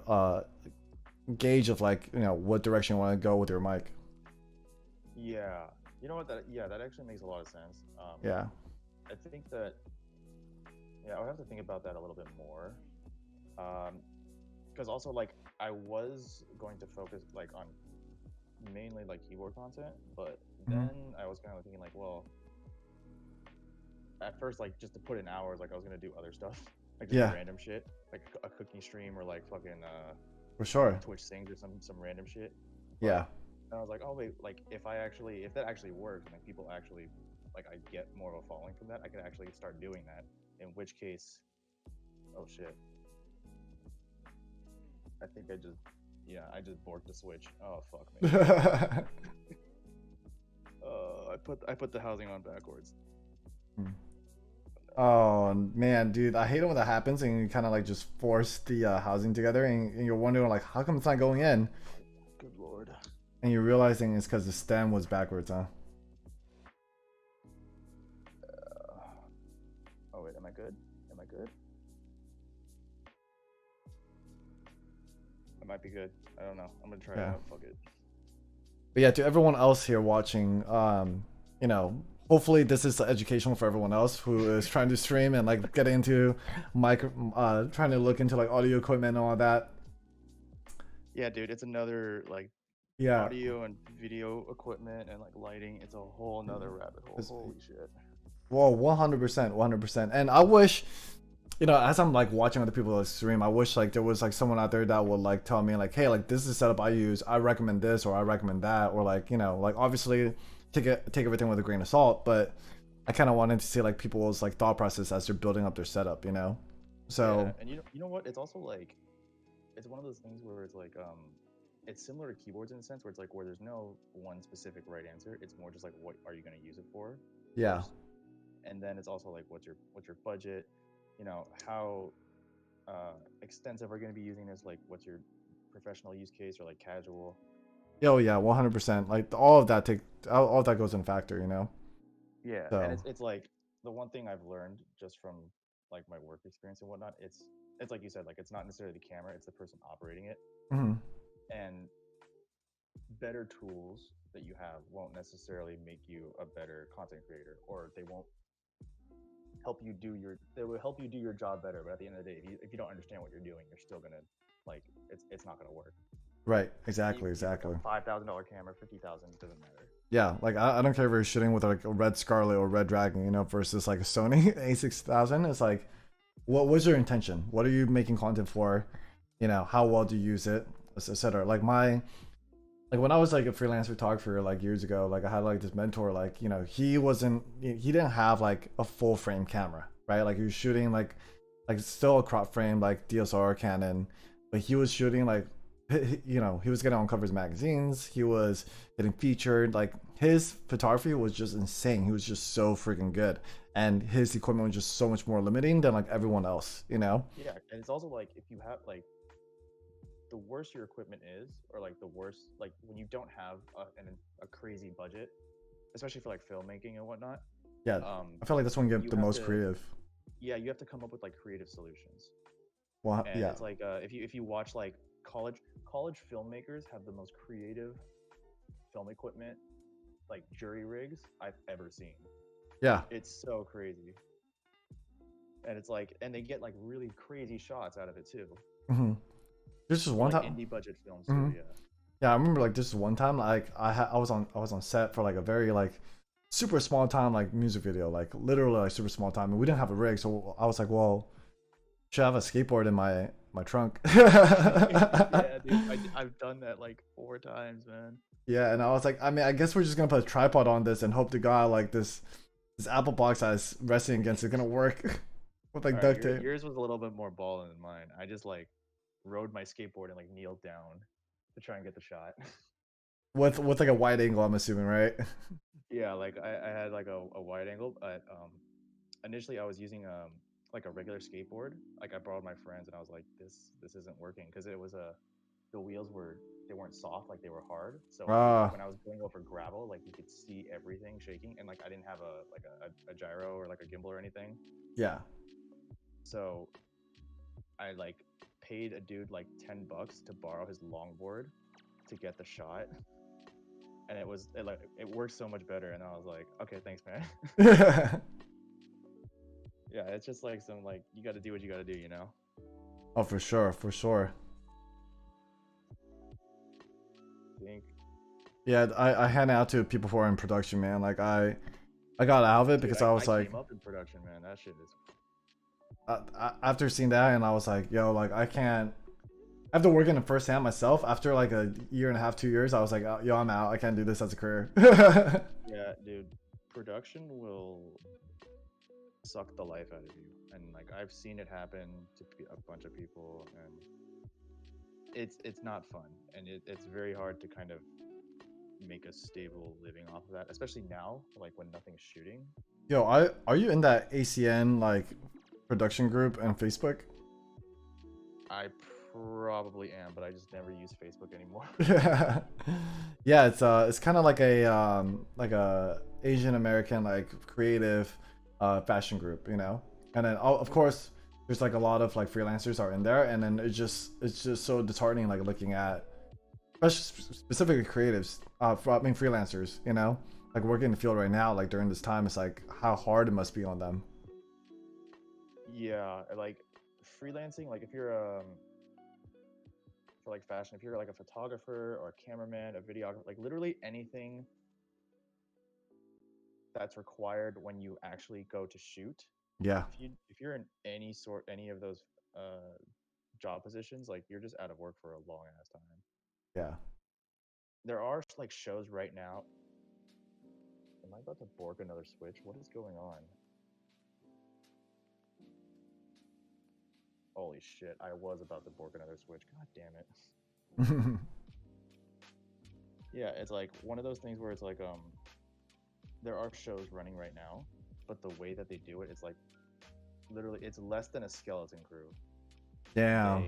gauge of like, you know, what direction you want to go with your mic. Yeah, you know what? That actually makes a lot of sense. Yeah. I think that I would have to think about that a little bit more. Because also like I was going to focus like on mainly like keyboard content, but then I was kind of thinking like, well, at first like just to put in hours, like I was gonna do other stuff, like just random shit, like a cooking stream or like fucking for sure Twitch sings or some random shit. Yeah. And I was like, oh wait, like if that actually works and like people actually like I get more of a following from that, I could actually start doing that. In which case, oh shit, I think I just borked the switch. Oh fuck me. I put the housing on backwards. Oh man, dude, I hate it when that happens and you kind of like just force the housing together and you're wondering like, how come it's not going in? Good lord. And you're realizing it's because the stem was backwards, huh? Oh wait, am I good? I might be good. I don't know. I'm gonna try it out. Fuck it. But yeah, to everyone else here watching, you know, hopefully this is educational for everyone else who is trying to stream and like get into trying to look into like audio equipment and all that. Yeah, dude, it's another like audio and video equipment and like lighting. It's a whole nother rabbit hole. Holy shit. Well, 100%. And I wish, you know, as I'm like watching other people stream, I wish like there was like someone out there that would like tell me like, hey, like this is the setup I use. I recommend this or I recommend that, or like, you know, like obviously take everything with a grain of salt, but I kind of wanted to see like people's like thought process as they're building up their setup, you know. So and you know what? It's also like it's one of those things where it's like it's similar to keyboards in a sense where it's like where there's no one specific right answer. It's more just like what are you going to use it for? Yeah. First. And then it's also like what's your budget, you know, how extensive are you going to be using this, like what's your professional use case or like casual. Oh yeah, 100%. Like all of that goes in factor, you know. Yeah. So. And it's like the one thing I've learned just from like my work experience and whatnot, it's it's like you said, like it's not necessarily the camera, it's the person operating it. Mm-hmm. And better tools that you have won't necessarily make you a better content creator, or they won't help you do your, they will help you do your job better, but at the end of the day, if you don't understand what you're doing, you're still gonna, like, it's not gonna work. Right. Exactly. Exactly. $5,000 camera, 50,000, doesn't matter. Yeah. Like I don't care if you're shooting with like a Red Scarlet or Red Dragon, you know, versus like a Sony A6000. It's like, what was your intention? What are you making content for? You know, how well do you use it, etc. Like when I was like a freelance photographer like years ago, like I had like this mentor, like, you know, he didn't have like a full frame camera, right? Like he was shooting like still a crop frame, like DSLR Canon, but he was shooting like, you know, he was getting on covers of magazines, he was getting featured, like his photography was just insane. He was just so freaking good, and his equipment was just so much more limiting than like everyone else, you know? Yeah, and it's also like, if you have like, the worse your equipment is, or like the worse, like when you don't have a crazy budget, especially for like filmmaking and whatnot. Yeah, I feel like that's when you get the most creative. Yeah, you have to come up with like creative solutions. Well, And yeah, it's like if you watch like college filmmakers have the most creative film equipment, like jury rigs I've ever seen. yeah. It's so crazy. And it's like, and they get like really crazy shots out of it too. Mm-hmm. This is one like time indie budget films too. Mhm. Yeah. Yeah, I remember like this one time, like I was on set for like a very like super small time like music video, like literally like super small time, and we didn't have a rig, so I was like, well, should I have a skateboard in my trunk? Yeah, dude, I've done that like 4 times, man. Yeah, and I was like, I mean, I guess we're just gonna put a tripod on this and hope to God like this Apple box I was resting against is gonna work with like duct tape. Yours was a little bit more balling than mine. I just like rode my skateboard and like kneeled down to try and get the shot. With like a wide angle, I'm assuming, right? Yeah, like I had like a wide angle, but initially I was using like a regular skateboard. Like I borrowed my friends, and I was like, this isn't working, because it was the wheels weren't soft, like they were hard. So Ah, when I was going over gravel, like you could see everything shaking, and like I didn't have a gyro or like a gimbal or anything. yeah. So I like paid a dude like $10 to borrow his longboard to get the shot, and it worked so much better. And I was like, okay, thanks, man. Yeah, it's just like some, like, you got to do what you got to do, you know? Oh, for sure, for sure. Think. Yeah, I hand it out to people who are in production, man. Like I got out of it because I was like, came up in production, man. That shit is. After seeing that, and I was like, yo, like I can't. After working it firsthand myself, after like a year and a half, 2 years, I was like, oh, yo, I'm out. I can't do this as a career. Yeah, dude. Production will suck the life out of you, and like I've seen it happen to a bunch of people, and it's not fun, and it's very hard to kind of make a stable living off of that, especially now, like when nothing's shooting. Yo, are you in that ACN like production group on Facebook? I probably am, but I just never use Facebook anymore. Yeah, it's kind of like a Asian American like creative fashion group, you know. And then of course there's like a lot of like freelancers are in there, and then it's just so disheartening like looking at specifically creatives, freelancers, you know, like working in the field right now, like during this time, it's like how hard it must be on them. Yeah, like freelancing, like if you're for like fashion, if you're like a photographer or a cameraman, a videographer, like literally anything that's required when you actually go to shoot. Yeah. If you're in any of those job positions, like you're just out of work for a long ass time. Yeah. There are like shows right now. Am I about to bork another switch? What is going on? Holy shit, I was about to bork another switch. God damn it. Yeah, it's like one of those things where it's like there are shows running right now, but the way that they do it is like literally it's less than a skeleton crew. Damn.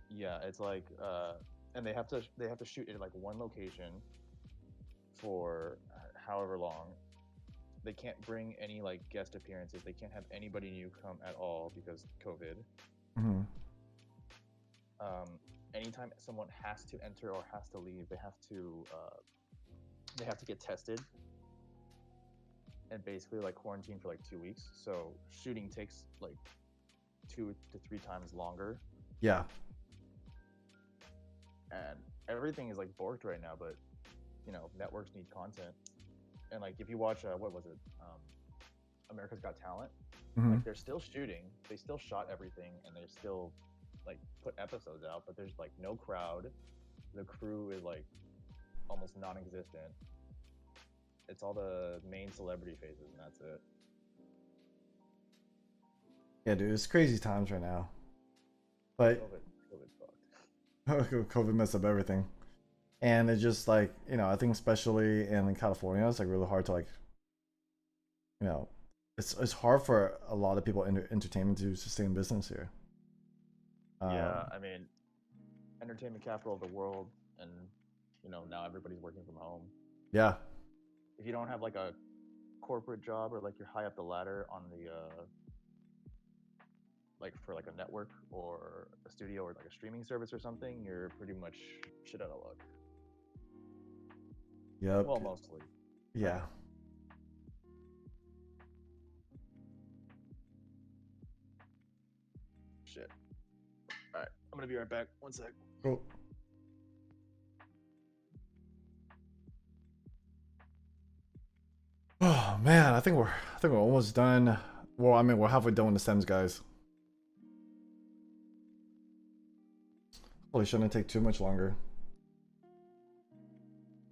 Yeah, it's like and they have to shoot in like one location for however long. they can't bring any like guest appearances. They can't have anybody new come at all because COVID. Mm-hmm. Anytime someone has to enter or has to leave, they have to get tested and basically like quarantine for like 2 weeks. So shooting takes like 2 to 3 times longer, Yeah. and everything is like borked right now. But you know, networks need content, and like if you watch what was it, America's Got Talent, Mm-hmm. like they're still shooting, they still shot everything, and they're still like put episodes out, but there's like no crowd. The crew is like almost non-existent. It's all the main celebrity faces, and that's it. Yeah, dude, it's crazy times right now. But COVID fucked. COVID messed up everything. And it's just like, you know, I think especially in California, it's like really hard to like, you know, it's hard for a lot of people in entertainment to sustain business here. Yeah, I mean, entertainment capital of the world, and you know, now everybody's working from home. Yeah. If you don't have like a corporate job or like you're high up the ladder on the like for like a network or a studio or like a streaming service or something, you're pretty much shit out of luck. Yep. Well, mostly. Yeah. Shit. All right, I'm gonna be right back. 1 sec. Cool. Oh man, I think we're almost done. Well, I mean, we're halfway done with the stems, guys. Probably shouldn't take too much longer.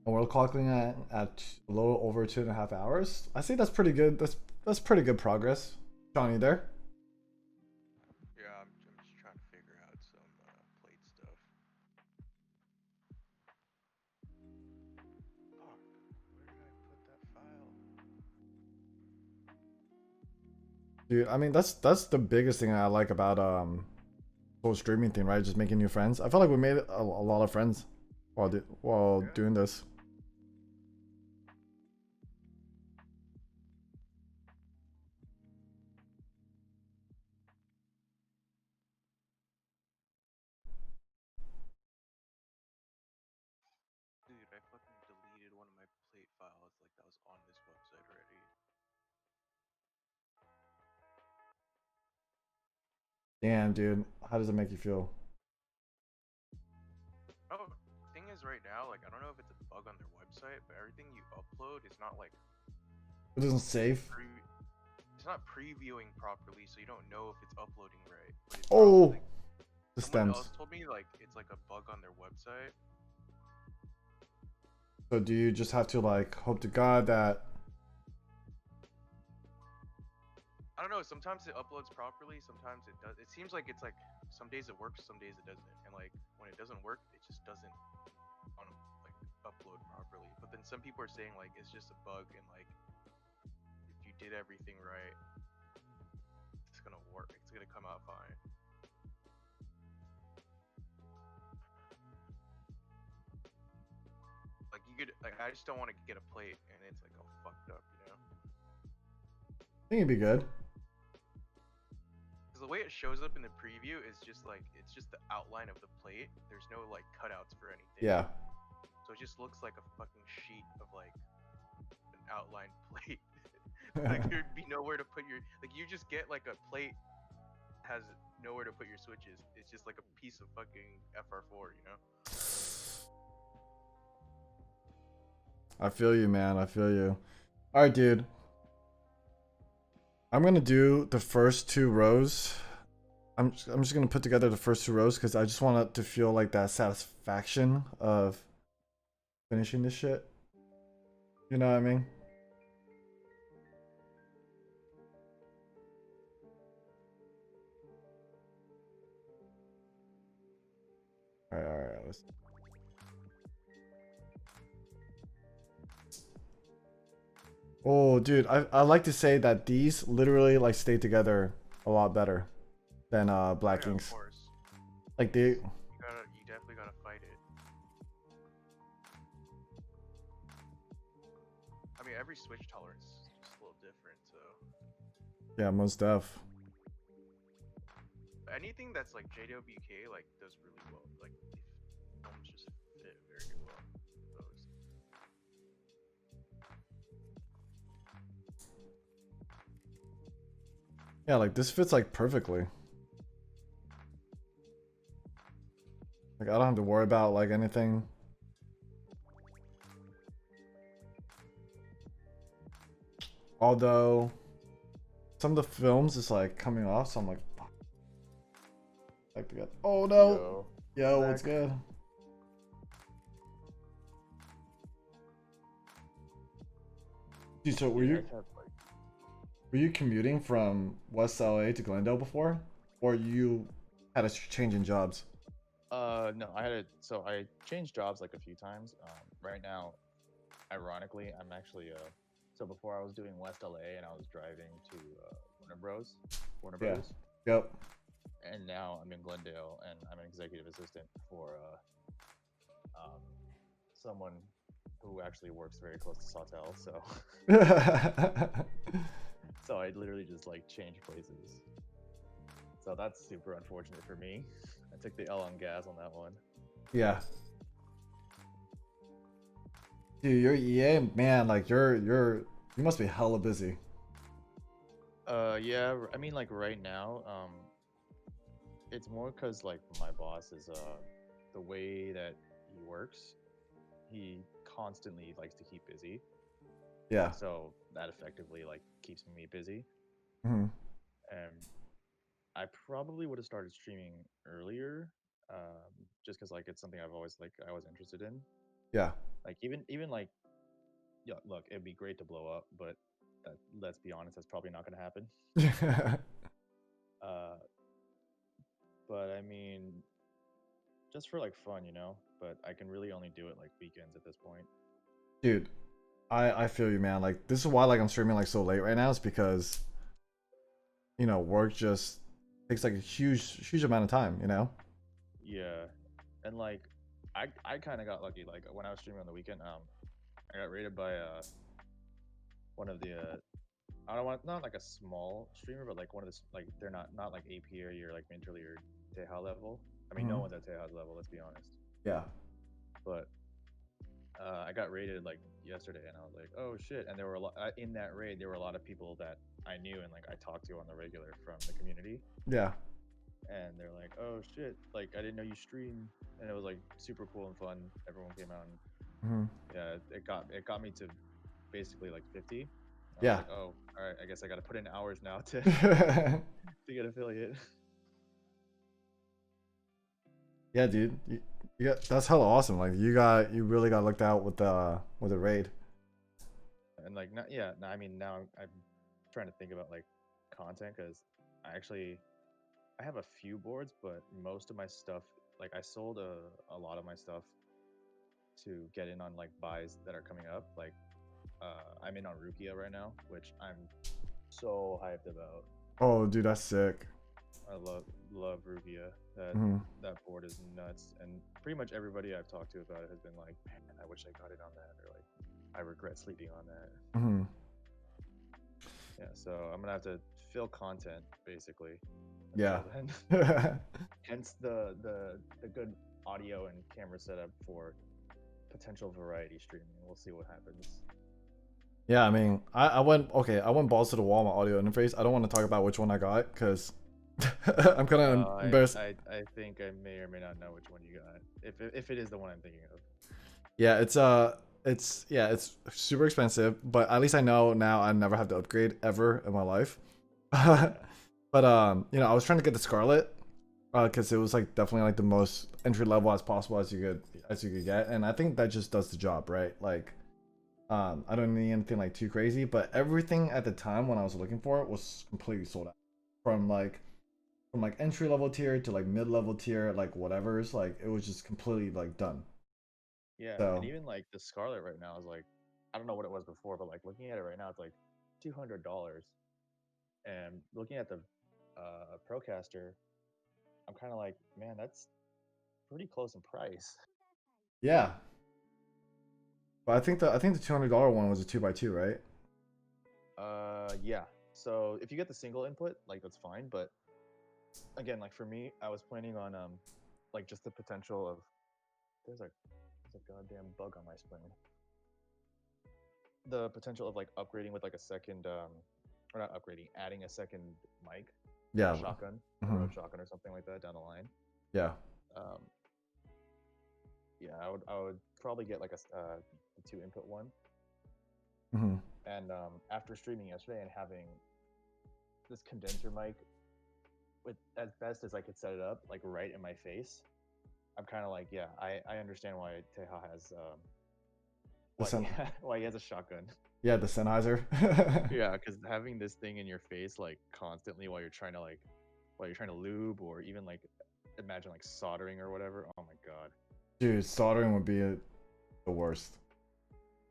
And we're clocking at a little over 2.5 hours. I think that's pretty good. That's pretty good progress. John, you there? Yeah, I'm just trying to figure out some plate stuff. Fuck, where did I put that file? Dude, I mean that's the biggest thing I like about whole streaming thing, right? Just making new friends. I feel like we made a lot of friends while doing this. Dude, I fucking deleted one of my plate files like that was on this website already. Damn, dude. How does it make you feel? Oh, thing is right now, like I don't know if it's a bug on their website, but everything you upload is not like It doesn't save. it's not previewing properly, so you don't know if it's uploading right. But it's Oh, not, like, the someone stems. else told me like it's like a bug on their website. So do you just have to like hope to God that? I don't know. Sometimes it uploads properly. Sometimes it does. It seems like it's like some days it works, some days it doesn't. And like when it doesn't work, it just doesn't like upload properly. But then some people are saying like it's just a bug, and like if you did everything right, it's gonna work. It's gonna come out fine. Like you could like I just don't want to get a plate and it's like all fucked up, you know? I think it'd be good. Because the way it shows up in the preview is just like it's just the outline of the plate. There's no like cutouts for anything. Yeah. So it just looks like a fucking sheet of like an outlined plate. Like there'd be nowhere to put your like you just get like a plate has nowhere to put your switches. It's just like a piece of fucking FR4, you know? I feel you, man. I feel you. All right, dude. I'm gonna do the first 2 rows. I'm just gonna put together the first 2 rows because I just want it to feel like that satisfaction of finishing this shit. You know what I mean? All right. Let's. Oh, dude, I like to say that these literally like stay together a lot better than black Yeah, inks. of course. Like they. You definitely gotta fight it. I mean, every switch tolerance just different. So Yeah, most def. anything that's like JWK like does really well. Like the films just fit very well. Those. Yeah, like this fits like perfectly. Like I don't have to worry about like anything. Although some of the films is like coming off, so I'm like, fuck. Like, oh no, yo, what's good? Dude, so were you commuting from West LA to Glendale before, or you had a change in jobs? No, so I changed jobs like a few times. Right now, ironically, I'm actually so before I was doing West LA and I was driving to Warner Bros. Yep. And now I'm in Glendale and I'm an executive assistant for someone who actually works very close to Sawtell. So so I literally just like changed places. So that's super unfortunate for me. I took the L on gas on that one. Yeah. Dude, you're EA man, like you must be hella busy. Yeah, I mean like right now, it's more because like my boss is the way that he works, he constantly likes to keep busy. Yeah. So that effectively like keeps me busy. Mm-hmm. And I probably would have started streaming earlier, just because like it's something I was interested in. Yeah. Like even like, yeah, look, it'd be great to blow up, but let's be honest, that's probably not going to happen. But I mean, just for like fun, you know. But I can really only do it like weekends at this point. Dude, I feel you, man. Like this is why like I'm streaming like so late right now. It's because work just takes like a huge amount of time. You know. Yeah, and like I kind of got lucky. Like when I was streaming on the weekend, I got rated by one of the I don't want, not like a small streamer, but like one of the like they're not like AP or you're like Minterly or Teja level. I mean, no one's at Teja's level. Let's be honest. Yeah. But I got rated like yesterday, and I was like, oh shit! And there were a lot in that raid. There were a lot of people that I knew and like I talked to on the regular from the community. Yeah. And they're like, oh shit! Like I didn't know you stream, and it was like super cool and fun. Everyone came out, and yeah, it got me to basically like 50. I was like, oh, all right. I guess I got to put in hours now to to get affiliate. Yeah, dude. You got, that's hella awesome. Like you really got looked out with the raid. And like, I mean, now I'm trying to think about like content because I have a few boards, but most of my stuff, like I sold a lot of my stuff to get in on like buys that are coming up. Like I'm in on Rukia right now, which I'm so hyped about. Oh, dude, that's sick. I love Rukia. That board is nuts, and pretty much everybody I've talked to about it has been like, "Man, I wish I got it on that," or like, "I regret sleeping on that." Yeah, so I'm gonna have to fill content basically. Yeah. Hence the good audio and camera setup for potential variety streaming. We'll see what happens. Yeah, I mean, I went balls to the wall on my audio interface. I don't want to talk about which one I got because I'm kind of embarrassed. I think I may or may not know which one you got. If it is the one I'm thinking of. Yeah, it's super expensive, but at least I know now I never have to upgrade ever in my life. But I was trying to get the Scarlet because it was like definitely like the most entry level as possible as you could get, and I think that just does the job, right? Like I don't need anything like too crazy, but everything at the time when I was looking for it was completely sold out. From like entry level tier to like mid level tier, like whatever's like it was just completely like done. Yeah, So, and even like the Scarlet right now is like, I don't know what it was before, but like looking at it right now, it's like $200. And looking at the Procaster, I'm kind of like, man, that's pretty close in price. yeah. But I think the $200 one was a 2x2, right? Yeah. So if you get the single input, like that's fine. But again, like for me, I was planning on like just the potential of there's a goddamn bug on my screen. The potential of like upgrading with like a second or not upgrading, adding a second mic, Yeah. a shotgun, a Mhm. Rode shotgun or something like that down the line. Yeah. Um, yeah, I would probably get like a 2 input one. Hmm. And after streaming yesterday and having this condenser mic with as best as I could set it up, like right in my face, I'm kind of like, yeah, I understand why Teja has why he has a shotgun. Yeah, the Sennheiser. Yeah, because having this thing in your face like constantly while you're trying to lube, or even like imagine like soldering or whatever. Oh my god. Dude, soldering would be the worst.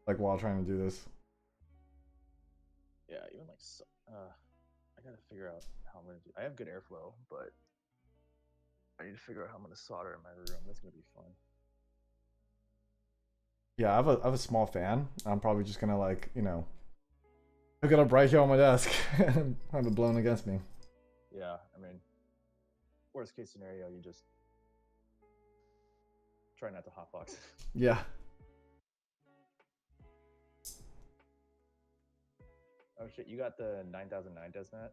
Like while trying to do this. Yeah, even like I gotta figure out how I'm gonna do. I have good airflow, but I need to figure out how I'm gonna solder in my room. That's gonna be fun. Yeah, I have a small fan. I'm probably just gonna like, you know, hook it up right here on my desk and have it blown against me. Yeah, I mean, worst case scenario, you just try not to hotbox. Yeah. Oh shit, you got the 9009 Desmat?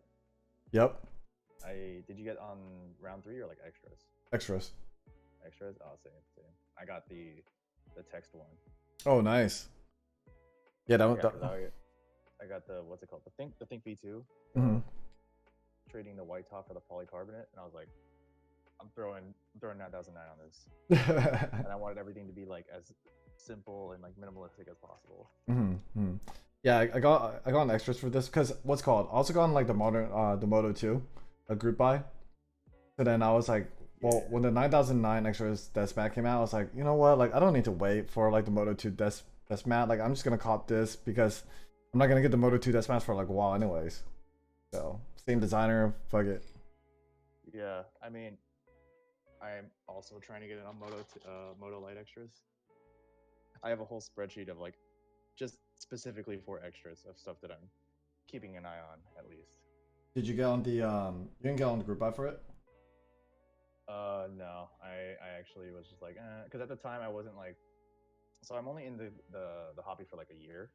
Yep. Did you get on round 3 or like extras? Extras. Extras? Oh, same. I got the text one. Oh, nice. Yeah, Yeah, 'cause I got the what's it called? The Think V2. Mhm. Trading the white top for the polycarbonate, and I was like, I'm throwing 9009 on this, and I wanted everything to be like as simple and like minimalistic as possible. Mm-hmm. Yeah, I got an extras for this because what's called. I also got on like the Moto 2, a group buy. So then I was like, well, Yeah. when the 9009 extras desk mat came out, I was like, you know what? Like, I don't need to wait for like the Moto 2 desk mat. Like, I'm just gonna cop this because I'm not gonna get the Moto 2 desk mats for like a while anyways. So same designer, fuck it. Yeah, I mean, I'm also trying to get it on Moto Light extras. I have a whole spreadsheet of like just specifically for extras of stuff that I'm keeping an eye on at least. Did you get on the you didn't get on the group buy for it? No, I actually was just like, because at the time I wasn't like, so I'm only in the hobby for like a year,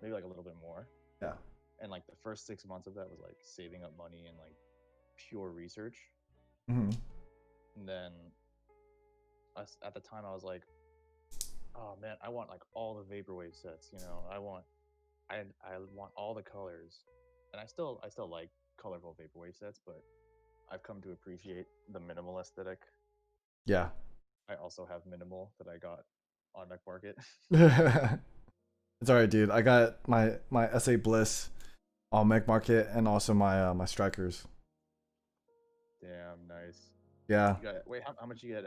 maybe like a little bit more. Yeah. And like the first 6 months of that was like saving up money and like pure research. Mm-hmm. And then at the time I was like, oh man, I want like all the vaporwave sets, you know. I want all the colors. And I still like colorful vaporwave sets, but I've come to appreciate the minimal aesthetic. Yeah. I also have minimal that I got on Mech Market. It's alright, dude. I got my SA Bliss on Mech Market and also my strikers. Damn, nice. Yeah. Wait, how much you get?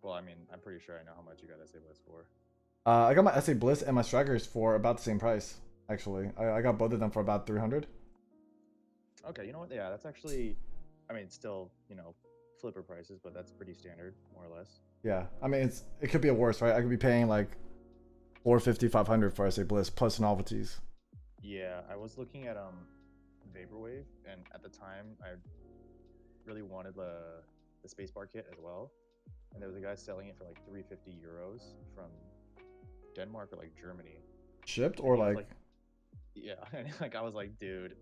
Well, I mean, I'm pretty sure I know how much you got SA Bliss for. I got my SA Bliss and my strikers for about the same price. Actually, I got both of them for about 300. Okay, you know what? Yeah, that's actually, I mean, it's still, you know, flipper prices, but that's pretty standard, more or less. Yeah, I mean it could be a worse, right? I could be paying like 450, 500 for SA Bliss plus novelties. Yeah, I was looking at Vaporwave, and at the time I really wanted the spacebar kit as well, and there was a guy selling it for like 350 euros from Denmark or like Germany. Shipped or And he was like yeah, and like I was like, dude,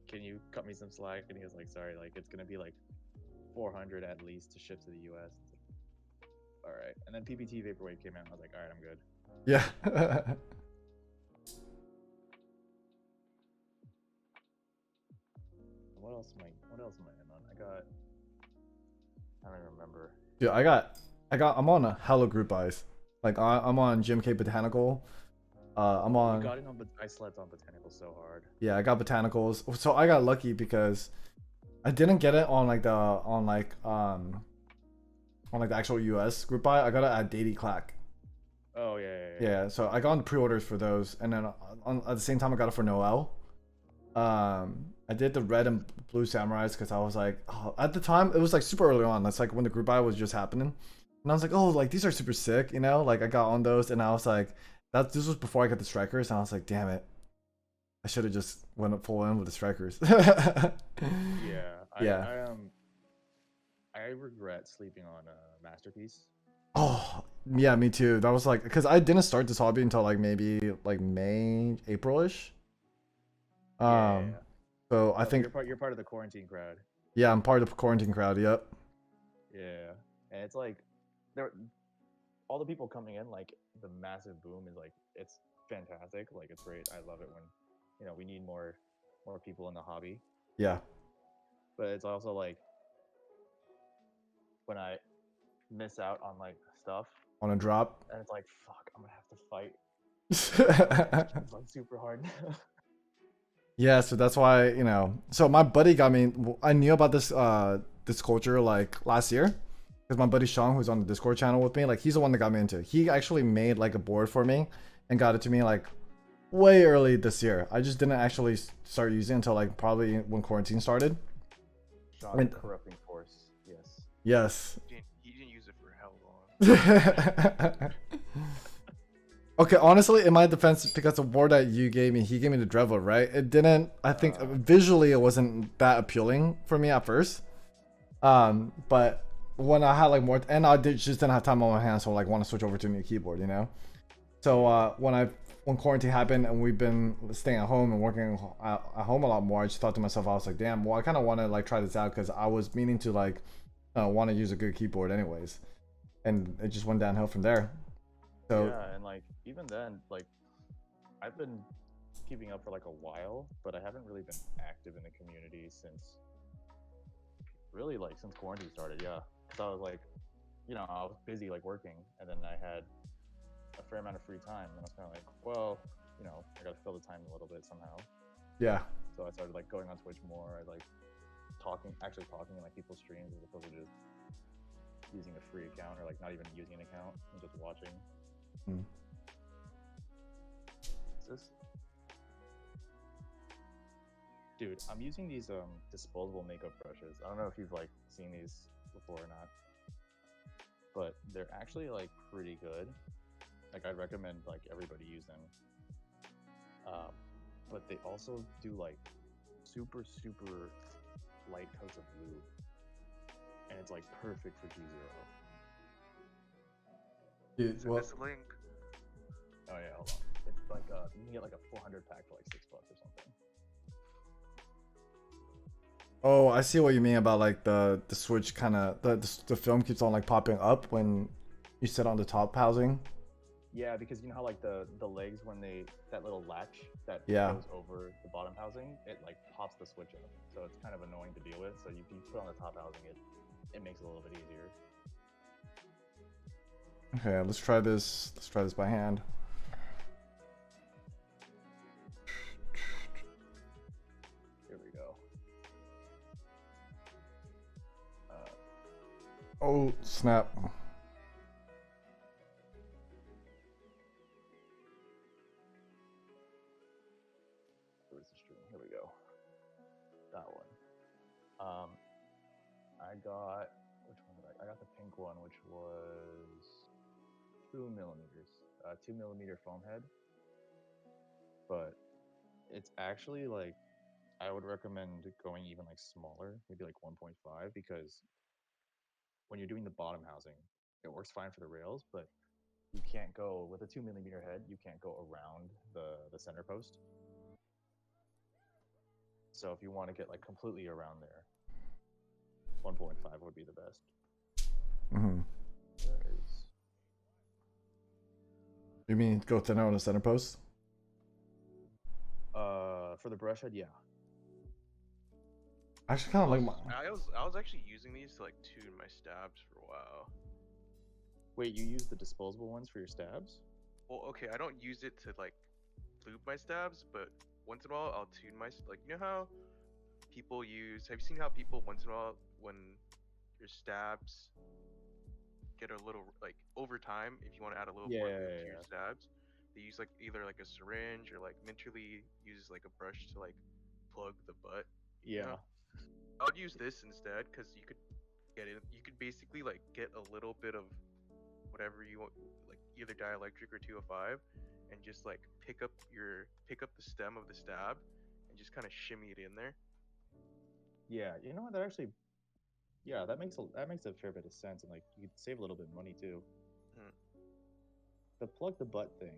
can you cut me some slack? And he was like, sorry, like it's gonna be like 400 at least to ship to the US. All right, and then PPT Vaporwave came out, and I was like, all right, I'm good. yeah. What else am I in on? I don't even remember. Dude, I'm on a hella group buys. Like I'm on GMK Botanical. I'm on. You got it on, but I slept on Botanical so hard. Yeah, I got Botanicals. So I got lucky because I didn't get it on like the actual US group buy. I got it at Daily Clack. Oh yeah. Yeah, so I got on the pre-orders for those, and then at the same time I got it for Noel. I did the red and blue samurais because I was like, oh, at the time it was like super early on. That's like when the group buy was just happening, and I was like, oh, like these are super sick, you know. Like I got on those, and I was like, this was before I got the strikers, and I was like, damn it, I should have just went full in with the strikers. Yeah. Yeah. I regret sleeping on Masterpiece. Oh, yeah, me too. That was like, because I didn't start this hobby until like maybe like May, April-ish. Yeah. So I Oh, so think, you're part of the quarantine crowd. yeah, I'm part of the quarantine crowd. Yep. Yeah. And it's like there all the people coming in, like the massive boom is like it's fantastic. Like it's great. I love it when, you know, we need more people in the hobby. Yeah. But it's also like when I miss out on like stuff On a drop. and it's like fuck, I'm gonna have to fight. It's like super hard. Yeah, so that's why, so my buddy got me, I knew about this culture like last year because my buddy Sean, who's on the Discord channel with me, like he's the one that got me into it. He actually made like a board for me and got it to me like way early this year. I just didn't actually start using it until like probably when quarantine started. Sean, corrupting force. Yes. Yes. He didn't use it for how long? Okay, honestly, in my defense, because the board that you gave me, he gave me the Dreadwood, right? It didn't, I think visually it wasn't that appealing for me at first. But when I had like more, and just didn't have time on my hands, so like want to switch over to a new keyboard, you know? So when quarantine happened and we've been staying at home and working at home a lot more, I just thought to myself, I was like, damn, well, I kind of want to like try this out because I was meaning to like want to use a good keyboard anyways. And it just went downhill from there. So yeah, and like even then, like I've been keeping up for like a while, but I haven't really been active in the community since quarantine started. Yeah, because I was like, I was busy like working, and then I had a fair amount of free time, and I was kind of like, well, I got to fill the time a little bit somehow. yeah. So I started like going on Twitch more. I like actually talking in like people's streams as opposed to just using a free account or like not even using an account and just watching. Dude, I'm using these disposable makeup brushes. I don't know if you've like seen these before or not, but they're actually like pretty good. Like I'd recommend like everybody use them. But they also do like super light coats of lube, and it's like perfect for G0. Dude, Send us a link. Oh yeah, hold on. It's like you can get like a 400 pack for like $6 or something. Oh, I see what you mean about like the switch kind of the film keeps on like popping up when you sit on the top housing. Yeah, because you know how like the legs when that little latch that goes over the bottom housing, it like pops the switch up. So it's kind of annoying to deal with. So you can put on the top housing, it makes it a little bit easier. Okay, let's try this. Let's try this by hand. Here we go. Oh, snap. Where's the stream? Here we go. That one. I got, which one did I got the pink one, which was 2 millimeters, 2 millimeter foam head. But it's actually like, I would recommend going even like smaller, maybe like 1.5, because when you're doing the bottom housing, it works fine for the rails, but you can't go with a 2 millimeter head. You can't go around the center post. So if you want to get like completely around there, 1.5 would be the best. Mm-hmm. You mean go thinner on the center post? For the brush head, yeah. I actually kind of like my. I was actually using these to like tune my stabs for a while. Wait, you use the disposable ones for your stabs? Well, okay, I don't use it to like lube my stabs, but once in a while I'll tune my like. You know how people use? Have you seen how people once in a while when your stabs get a little like over time, if you want to add a little more lube to your stabs, they use like either like a syringe or like Minterly uses like a brush to like plug the butt. Yeah. I would use this instead because you could get it. You could basically like get a little bit of whatever you want, like either dielectric or 205, and just like pick up the stem of the stab and just kind of shimmy it in there. Yeah, you know what? That actually, yeah, that makes a fair bit of sense, and like you could save a little bit of money too. Hmm. The plug the butt thing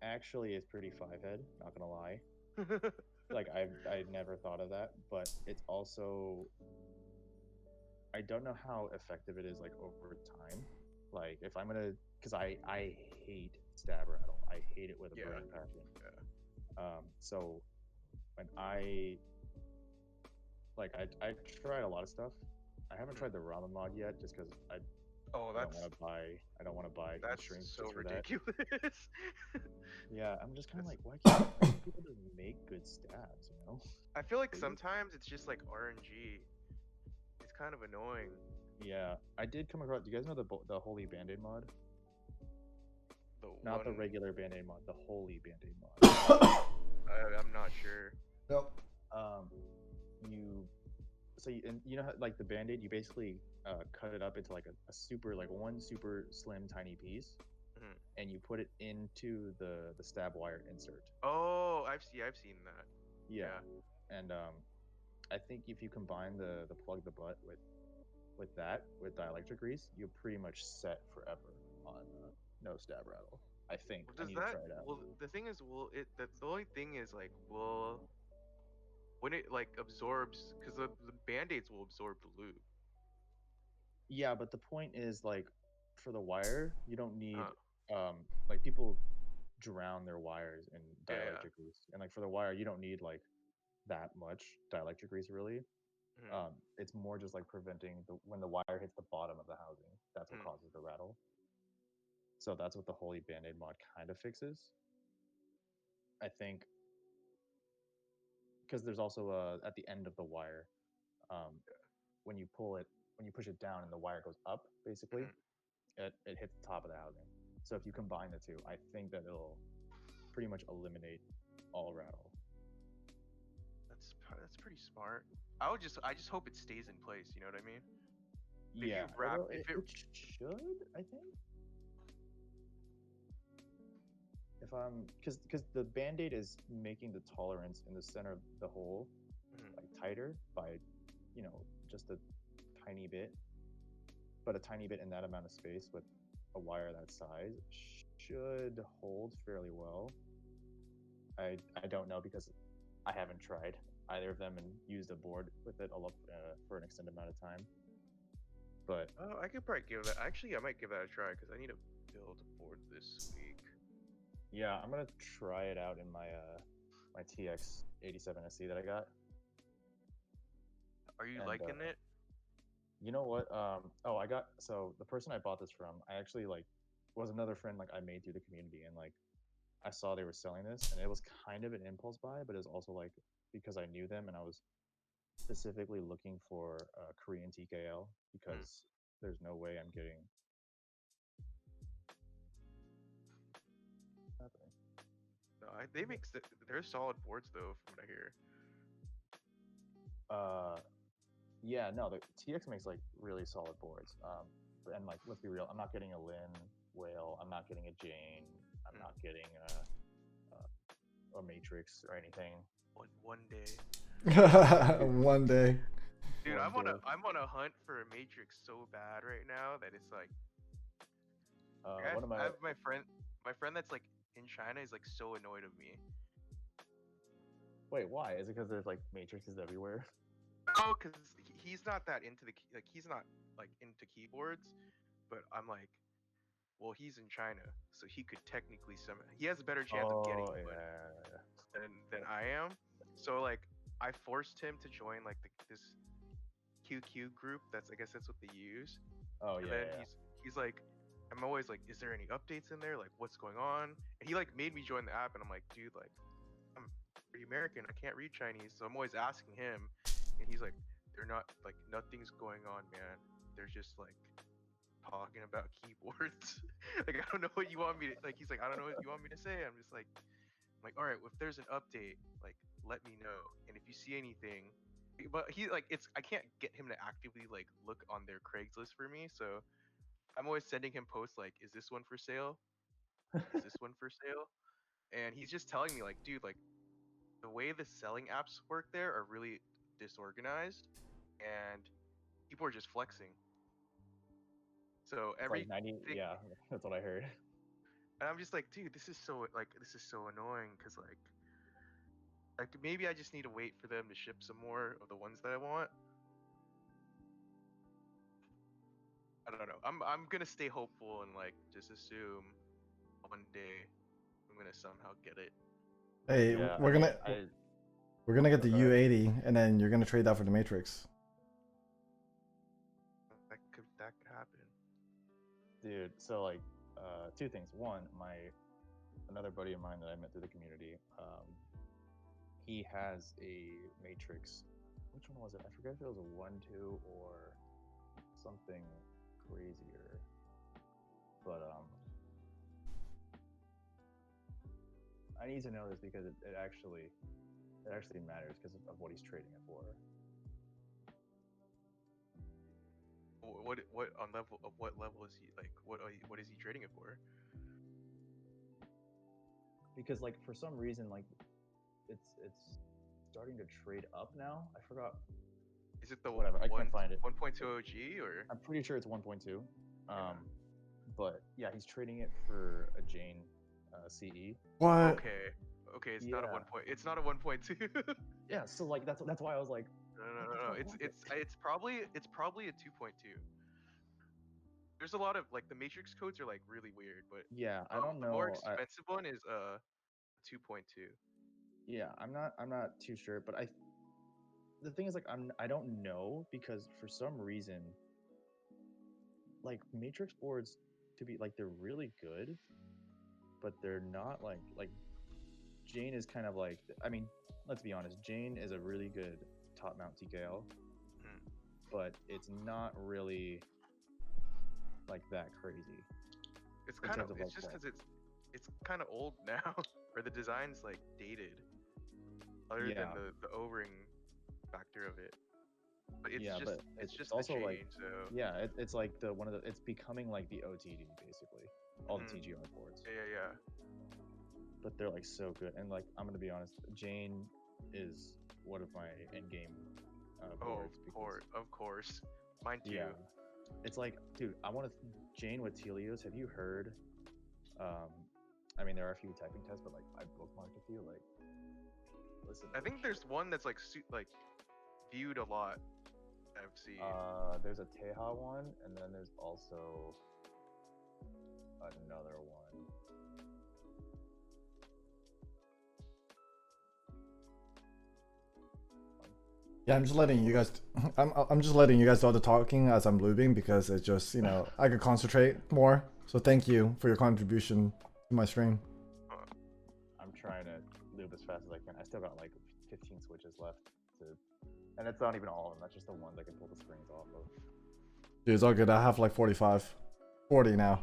actually is pretty five head. Not gonna lie. Like I never thought of that, but it's also I don't know how effective it is like over time. Like if I'm gonna, because I hate stab rattle. I hate it with a Yeah. burning passion. Yeah. So when I tried a lot of stuff. I haven't Mhm. tried the ramen mod yet, just because Oh, I don't want to buy I don't want to buy heat that's shrink so just for that. ridiculous. Yeah, I'm just kind of That's- like, why can't people just make good stabs? You know? I feel like Please? sometimes it's just like RNG. It's kind of annoying. Yeah, I did come across. Do you guys know the holy band-aid mod? The Not the one regular band-aid mod, the holy band-aid mod. I'm not sure. Nope. Um, you and you know how, like the band-aid, you basically cut it up into like a super like one super slim tiny piece, Mhm. and you put it into the stab wire insert. Oh, I've seen that. Yeah, and I think if you combine the plug the butt with that with dielectric grease, you're pretty much set forever on no stab rattle. I think Well, I does need to that? try it out. Well, the thing is, will it? The only thing is like, will when it like absorbs, because the band-aids will absorb the lube. Yeah, but the point is like for the wire, you don't need Uh, like people drown their wires in yeah, yeah. dielectric grease, and like for the wire, you don't need like that much dielectric grease really. Mhm. It's more just like preventing when the wire hits the bottom of the housing. That's what Mhm. causes the rattle. So that's what the Holy Band-Aid mod kind of fixes. I think because there's also at the end of the wire, um, when you pull it, when you push it down and the wire goes up, basically, Mhm. it hits the top of the housing. So if you combine the two, I think that it'll pretty much eliminate all rattle. That's pretty smart. I just hope it stays in place. You know what I mean? If Yeah, you wrap, it, if it, it should, I think. If I'm, because the band-aid is making the tolerance in the center of the hole Mhm. like tighter by, just a tiny bit, but a tiny bit in that amount of space with a wire that size should hold fairly well. I don't know because I haven't tried either of them and used a board with it for an extended amount of time. But oh, I could probably give that. Actually, I might give that a try because I need to build a board this week. yeah, I'm gonna try it out in my TX 87 SC that I got. Are you And liking it? you know what? So the person I bought this from, I actually like was another friend like I made through the community, and like I saw they were selling this, and it was kind of an impulse buy, but it was also like because I knew them and I was specifically looking for Korean TKL Mm. because there's no way I'm getting. Happening. No, they make they're solid boards though, from what I hear. Uh, yeah, no, the TX makes like really solid boards. And like let's be real, I'm not getting a Lin Whale, I'm not getting a Jane, I'm Mm. not getting a Matrix or anything. One day, One day. dude, One day. I'm on a hunt for a Matrix so bad right now that it's like One of I my have my friend that's like in China is like so annoyed of me. wait, why? Is it because there's like matrices everywhere? Oh, because he's not that into like he's not like into keyboards, but I'm like, well, he's in China, so he could technically he has a better chance of getting Oh one yeah. than I am. So like I forced him to join like this QQ group. I guess that's what they use. Oh And yeah, then yeah. he's like, I'm always like, is there any updates in there? Like, what's going on? And he like made me join the app, and I'm like, dude, like, I'm pretty American. I can't read Chinese, so I'm always asking him, and he's like, they're not like nothing's going on, man. They're just like talking about keyboards. Like I don't know what you want me to like. He's like, I don't know what you want me to say. I'm like, all right, well, if there's an update, like let me know. And if you see anything, but he like I can't get him to actively like look on their Craigslist for me. So I'm always sending him posts like, is this one for sale? is this one for sale? And he's just telling me like, dude, like the way the selling apps work there are really disorganized, and people are just flexing. So It's like everything, 90. Yeah, that's what I heard. and I'm just like, dude, this is so annoying because like maybe I just need to wait for them to ship some more of the ones that I want. I don't know. I'm gonna stay hopeful and like just assume one day I'm gonna somehow get it. Hey, Yeah, we're gonna we're gonna get the Go ahead. U80, and then you're gonna trade that for the Matrix. That could happen. dude. So like, two things. One, another buddy of mine that I met through the community, he has a Matrix. Which one was it? I forget if it was a 1.2 or something crazier. But I need to know this because it actually matters because of what he's trading it for. What on level of what level is he like? What is he trading it for? Because like for some reason like it's starting to trade up now. I forgot. Is it the Whatever. I can't find it. 1.2 OG or? I'm pretty sure it's 1.2. Yeah. But yeah, he's trading it for a Jane CE. What? Okay, it's not a 1. It's not a 1.2. Yeah, so like that's why I was like, No. It's probably a 2.2. There's a lot of like the matrix codes are like really weird, but yeah, I don't the more know. expensive one is 2.2. Yeah, I'm not too sure, but the thing is like I don't know because for some reason like matrix boards to be like they're really good, but they're not like Jane is kind of like, I mean, let's be honest, Jane is a really good top mount TKL, but it's not really like that crazy. It's kind of it's just because it's kind of old now, or the design's like dated. Other than the O-ring factor of it, but it's just also the chain, like so it's like it's becoming like the OTG basically, all the TGR boards. Yeah. But they're like so good, and like I'm gonna be honest, Jane is one of my end game boards. Of course, mine too. Yeah, it's like, dude, I want to Jane with Telios. Have you heard? I mean, there are a few typing tests, but like I bookmarked a few. Like, listen. I think there's one that's like viewed a lot. I've seen. There's a Teja one, and then there's also another one. Yeah, I'm just letting you guys. I'm just letting you guys do all the talking as I'm lubing because it's just, you know, I could concentrate more. So thank you for your contribution to my stream. I'm trying to lube as fast as I can. I still got like 15 switches left and it's not even all of them. That's just the ones I can pull the springs off of. Dude, it's all good. I have like 45, 40 now.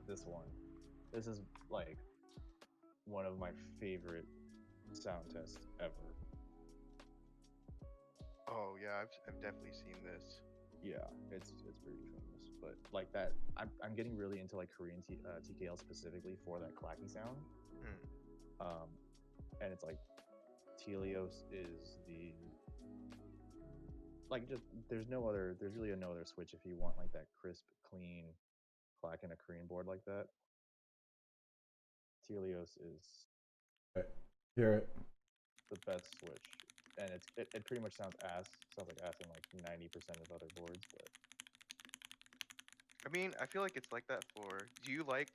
This is like one of my favorite sound tests ever. Oh yeah, I've definitely seen this. Yeah, it's pretty famous. But like that, I'm getting really into like Korean TKL specifically for that clacky sound. And it's like Telios is the like just there's really no other switch if you want like that crisp, clean clack in a Korean board like that. Telios is Hear it. the best switch, and it pretty much sounds like ass in like 90% of other boards. But I mean, I feel like it's like that for. Do you like?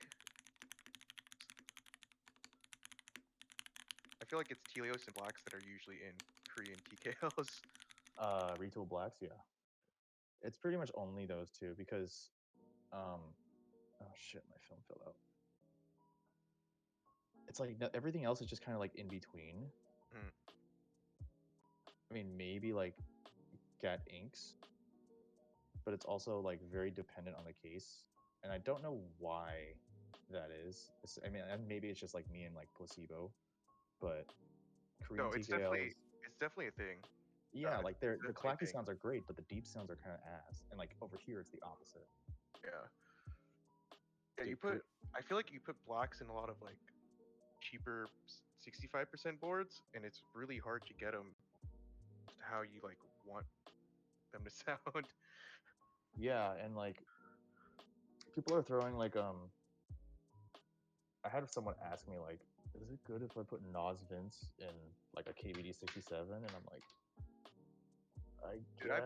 I feel like it's Telios and Blacks that are usually in Korean TKLs. Retool Blacks, yeah. It's pretty much only those two because, oh shit, my film fell out. It's like everything else is just kind of like in between. I mean, maybe like Gat Inks, but it's also like very dependent on the case, and I don't know why that is. I mean, maybe it's just like me and like placebo, but Korean No, it's TKLs, definitely a thing. yeah, like the clacky sounds are great, but the deep sounds are kind of ass, and like over here it's the opposite. Yeah. Yeah, you put. I feel like you put blacks in a lot of like cheaper 65% boards, and it's really hard to get them how you like want them to sound. Yeah, and like people are throwing like I had someone ask me like, is it good if I put Nas Vince in like a KBD 67? And I'm like, I Dude, guess.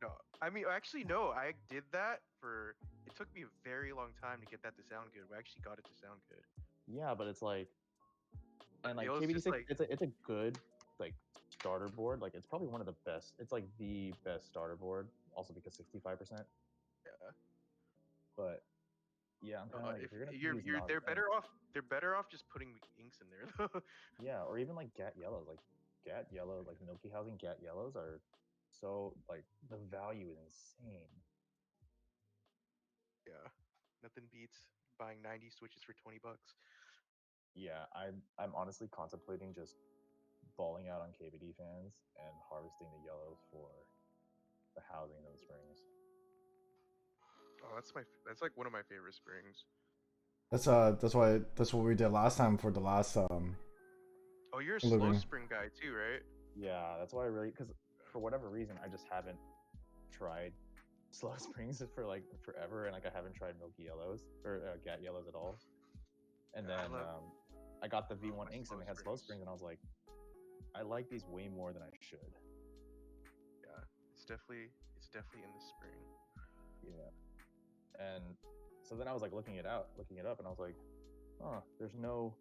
no, I mean actually no. I did that for. It took me a very long time to get that to sound good. We actually got it to sound good. Yeah, but it's like, and It like was KBD just 6, like it's a good like starter board. Like it's probably one of the best. It's like the best starter board. Also because 65%. yeah. But yeah, I'm kind of like, If if you're gonna you're use you're Nas they're Vince, better off. They're better off just putting inks in there though. yeah, or even like Gat yellows, like Gat yellow, like Milky Housing Gat yellows are so like the value is insane. Yeah, nothing beats buying 90 switches for $20. Yeah, I'm honestly contemplating just balling out on KBD fans and harvesting the yellows for the housing of the springs. Oh, that's like one of my favorite springs. That's what we did last time for the last Oh, you're a slow living. spring guy too, right? Yeah, that's why I really, because for whatever reason I just haven't tried slow springs for like forever, and like I haven't tried milky yellows or Gat yellows at all. And Yeah, then I got the love V1 my inks and slow they had slow springs. springs, and I was like, I like these way more than I should. Yeah, it's definitely in the spring. Yeah. And so then I was like looking it up, and I was like, huh, there's no,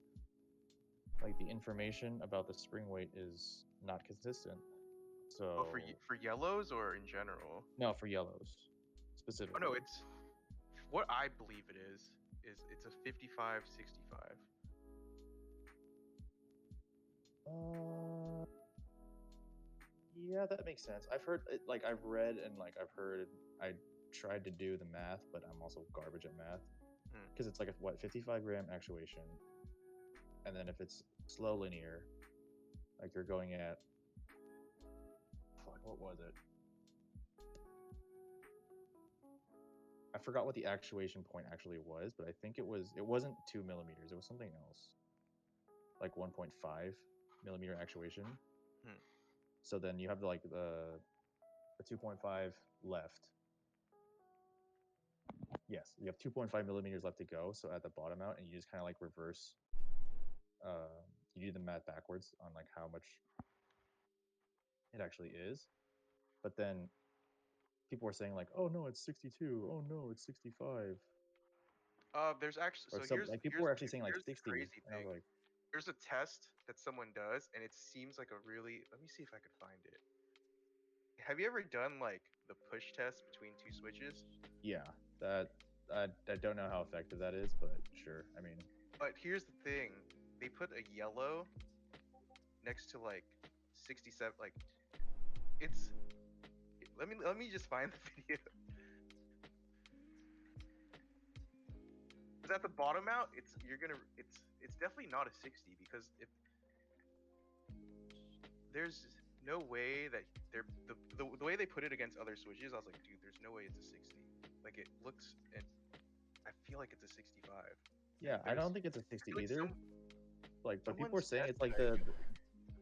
like, the information about the spring weight is not consistent. Oh, So for yellows or in general? no, for yellows Oh specifically. no, it's what I believe it is it's a 55-65. Yeah, that makes sense. I've heard it, like I've read and like I've heard. I tried to do the math, but I'm also garbage at math Hmm. because it's like a, what, 55 gram actuation, and then if it's slow linear, like you're going at, fuck, what was it? I forgot what the actuation point actually was, but I think it wasn't 2 millimeters. It was something else, like 1.5 millimeter actuation. Hmm. So then you have like the 2.5 left. Yes, you have 2.5 millimeters left to go. So at the bottom out, and you just kind of like reverse. Uh, you do the math backwards on like how much it actually is. But then people were saying like, oh no, it's 62. Oh no, it's 65. There's actually Or so some like people were actually saying like here's the 60, crazy and I was thing. like, There's a test that someone does, and it seems like a really. Let me see if I could find it. Have you ever done like the push test between two switches? yeah, that I don't know how effective that is, but sure. I mean, But here's the thing: they put a yellow next to like 67. Like it's. Let me just find the video. Because at the bottom out, it's definitely not a 60 because if there's no way that the way they put it against other switches, I was like, dude, there's no way it's a 60. Like it looks, and I feel like it's a 65. yeah, I There's don't think it's a I 60 feel like either. Like, but people were someone's saying it's tested like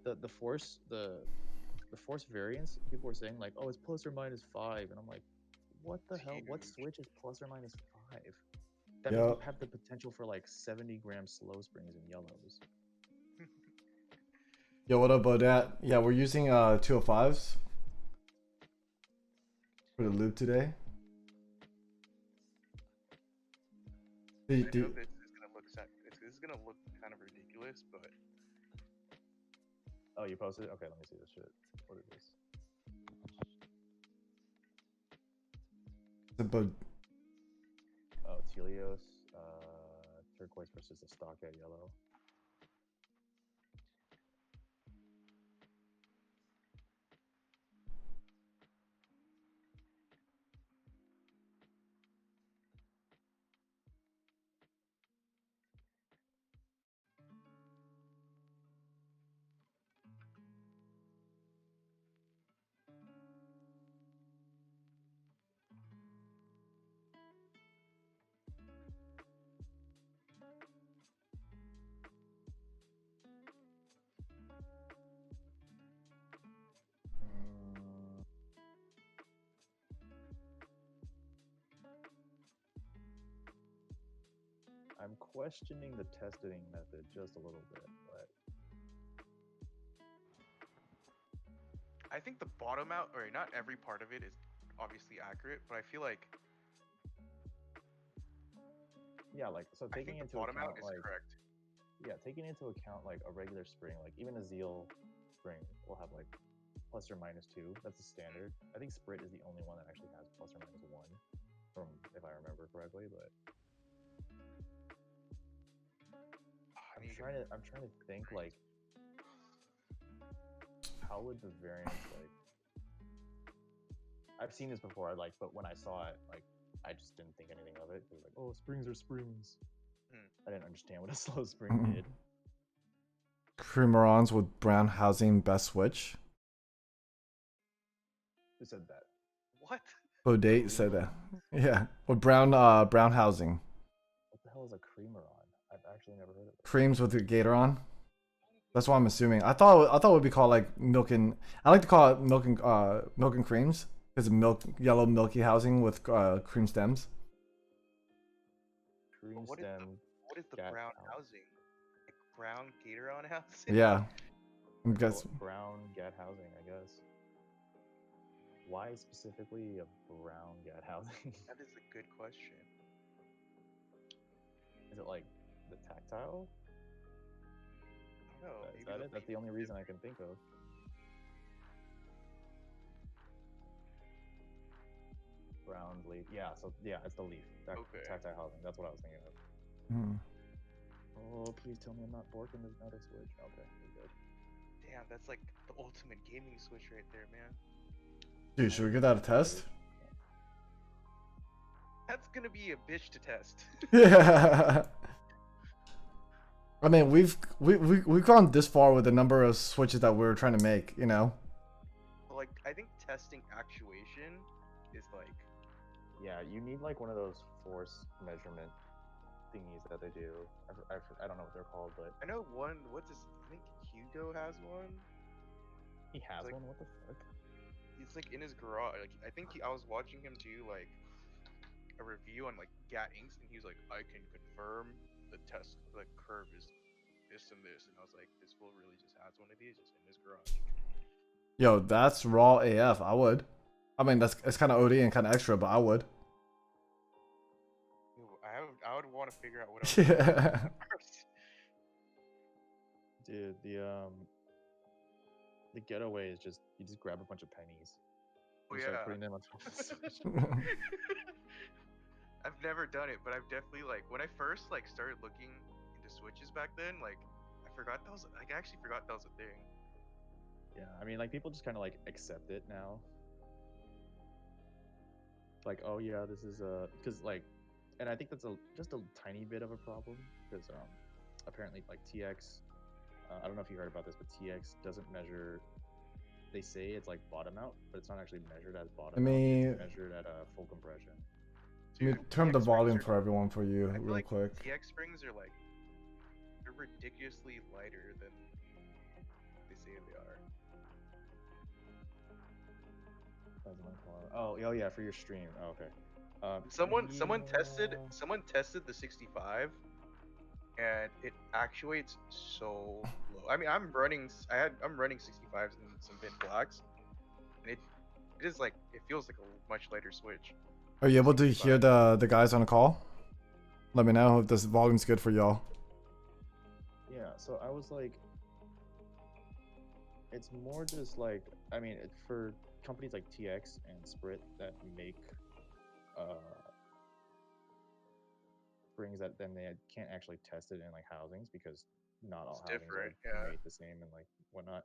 it. the force the force variance. People were saying like, oh, it's plus or minus 5, and I'm like, what the It's hell? What huge. switch is plus or minus 5? That means you Yep. have the potential for like 70-gram slow springs and yellows. Yo, what up, Bodette? Yeah, we're using 205s for the loop today. I know this is gonna look this is gonna look kind of ridiculous, but Oh, you posted it? Okay, let me see this shit. What is this? Oh, Telios, turquoise versus a stockhead yellow. I'm questioning the testing method just a little bit, but I think the bottom out, or not every part of it is obviously accurate, but I feel like yeah, like so I taking think the into bottom out account is like correct. yeah, taking into account like a regular spring, like even a Zeal spring will have like plus or minus 2. That's the standard. I think Sprit is the only one that actually has plus or minus 1, from if I remember correctly. But I need to I'm trying to think like how would the variance like I've seen this before. But when I saw it, like I just didn't think anything of it. It was like, oh, springs are springs. I didn't understand what a slow spring did. Cremerons with brown housing best switch. Who said that? what? Bodate said that. Yeah, with brown housing. What the hell is a creameron? I've actually never heard of it. Creams with the Gatoron. That's what I'm assuming. I thought it would be called like milk and. I like to call it milk and creams because yellow milky housing with cream stems. Cream What is stem. what is the gat brown house. housing? Like brown Gatoron housing? Yeah, I Well, guess. brown gat housing, I guess. Why specifically a brown gat housing? That is a good question. Is it like the tactile? I don't know. Is Maybe that the it? That's the only reason I can think of. Brown leaf. Yeah, so yeah, it's the leaf. Okay. Tactile housing. That's what I was thinking of. Hmm. Oh, please tell me I'm not borking this metal switch. Okay, we're good. Damn, that's like the ultimate gaming switch right there, man. Dude, should we give that a test? That's gonna be a bitch to test. Yeah. I mean, we've gone this far with the number of switches that we're trying to make. You know. Like, I think testing actuation is like, Yeah, you need like one of those force measurement thingies that they do. I don't know what they're called, but I know one. What's this? I think Hugo has one. he has like- one. What the fuck? It's like in his garage. Like, I think I was watching him do like a review on like Gat Inks, and he was like, I can confirm the test like curve is this and this, and I was like, this fool really just has one of these just in his garage. Yo, that's raw AF. I would. I mean, it's kind of OD and kind of extra, but I would. I would want to figure out what else. Yeah. First. Dude, the getaway is just you just grab a bunch of pennies. Oh You yeah. start putting them on top of the switch. I've never done it, but I've definitely like when I first like started looking into switches back then, like I actually forgot that was a thing. Yeah, I mean, like people just kind of like accept it now. Like, oh yeah, this is because like, and I think that's just a tiny bit of a problem because apparently like TX, I don't know if you heard about this, but TX doesn't measure. They say it's like bottom out, but it's not actually measured as bottom out. It's measured at full compression. Let me Dude, turn the TX volume springs for everyone for you I feel real like quick. TX springs are like they're ridiculously lighter than they say they are. Oh yeah, for your stream. Oh, okay. Someone yeah. tested the 65 and it actuates so low. I mean, I'm running 65s and some bit blacks, and it is like it feels like a much lighter switch. Are you able to 65. hear the guys on the call? Let me know if this volume's good for y'all. Yeah, so I was like, it's more just like, I mean, for companies like TX and Sprit that make springs that then they can't actually test it in like housings because not all It's housings are different, yeah. made the same and like whatnot.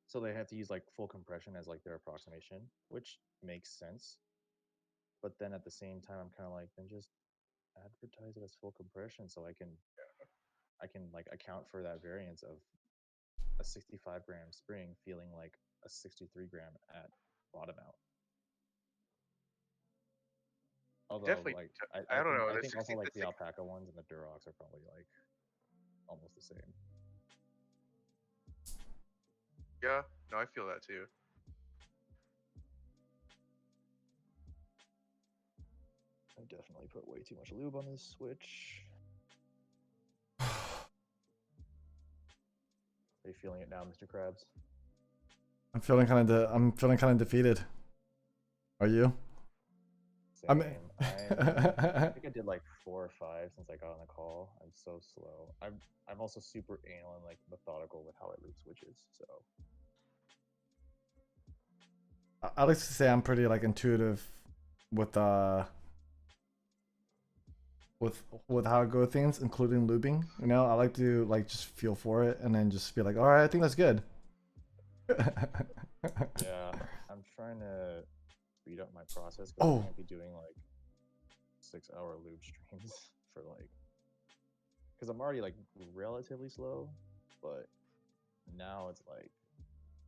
So they have to use like full compression as like their approximation, which makes sense. But then at the same time, I'm kind of like, then just advertise it as full compression so I can like account for that variance of a 65 gram spring feeling like a 63 gram at bottom out. Although Definitely, like I don't know. I The think 60, also like the the 60 alpaca ones and the Durocs are probably like almost the same. Yeah, no, I feel that too. I definitely put way too much lube on this switch. Are you feeling it now, Mr. Krabs? I'm feeling kind of defeated. Are you? I Same. mean, I think I did like 4 or 5 since I got on the call. I'm so slow. I'm also super anal and like methodical with how I loop switches. So I like to say I'm pretty like intuitive with with how I go with things, including lubing. You know, I like to like just feel for it and then just be like, all right, I think that's good. yeah, I'm trying to speed up my process because Oh. I can't be doing like 6-hour lube streams for like, because I'm already like relatively slow, but now it's like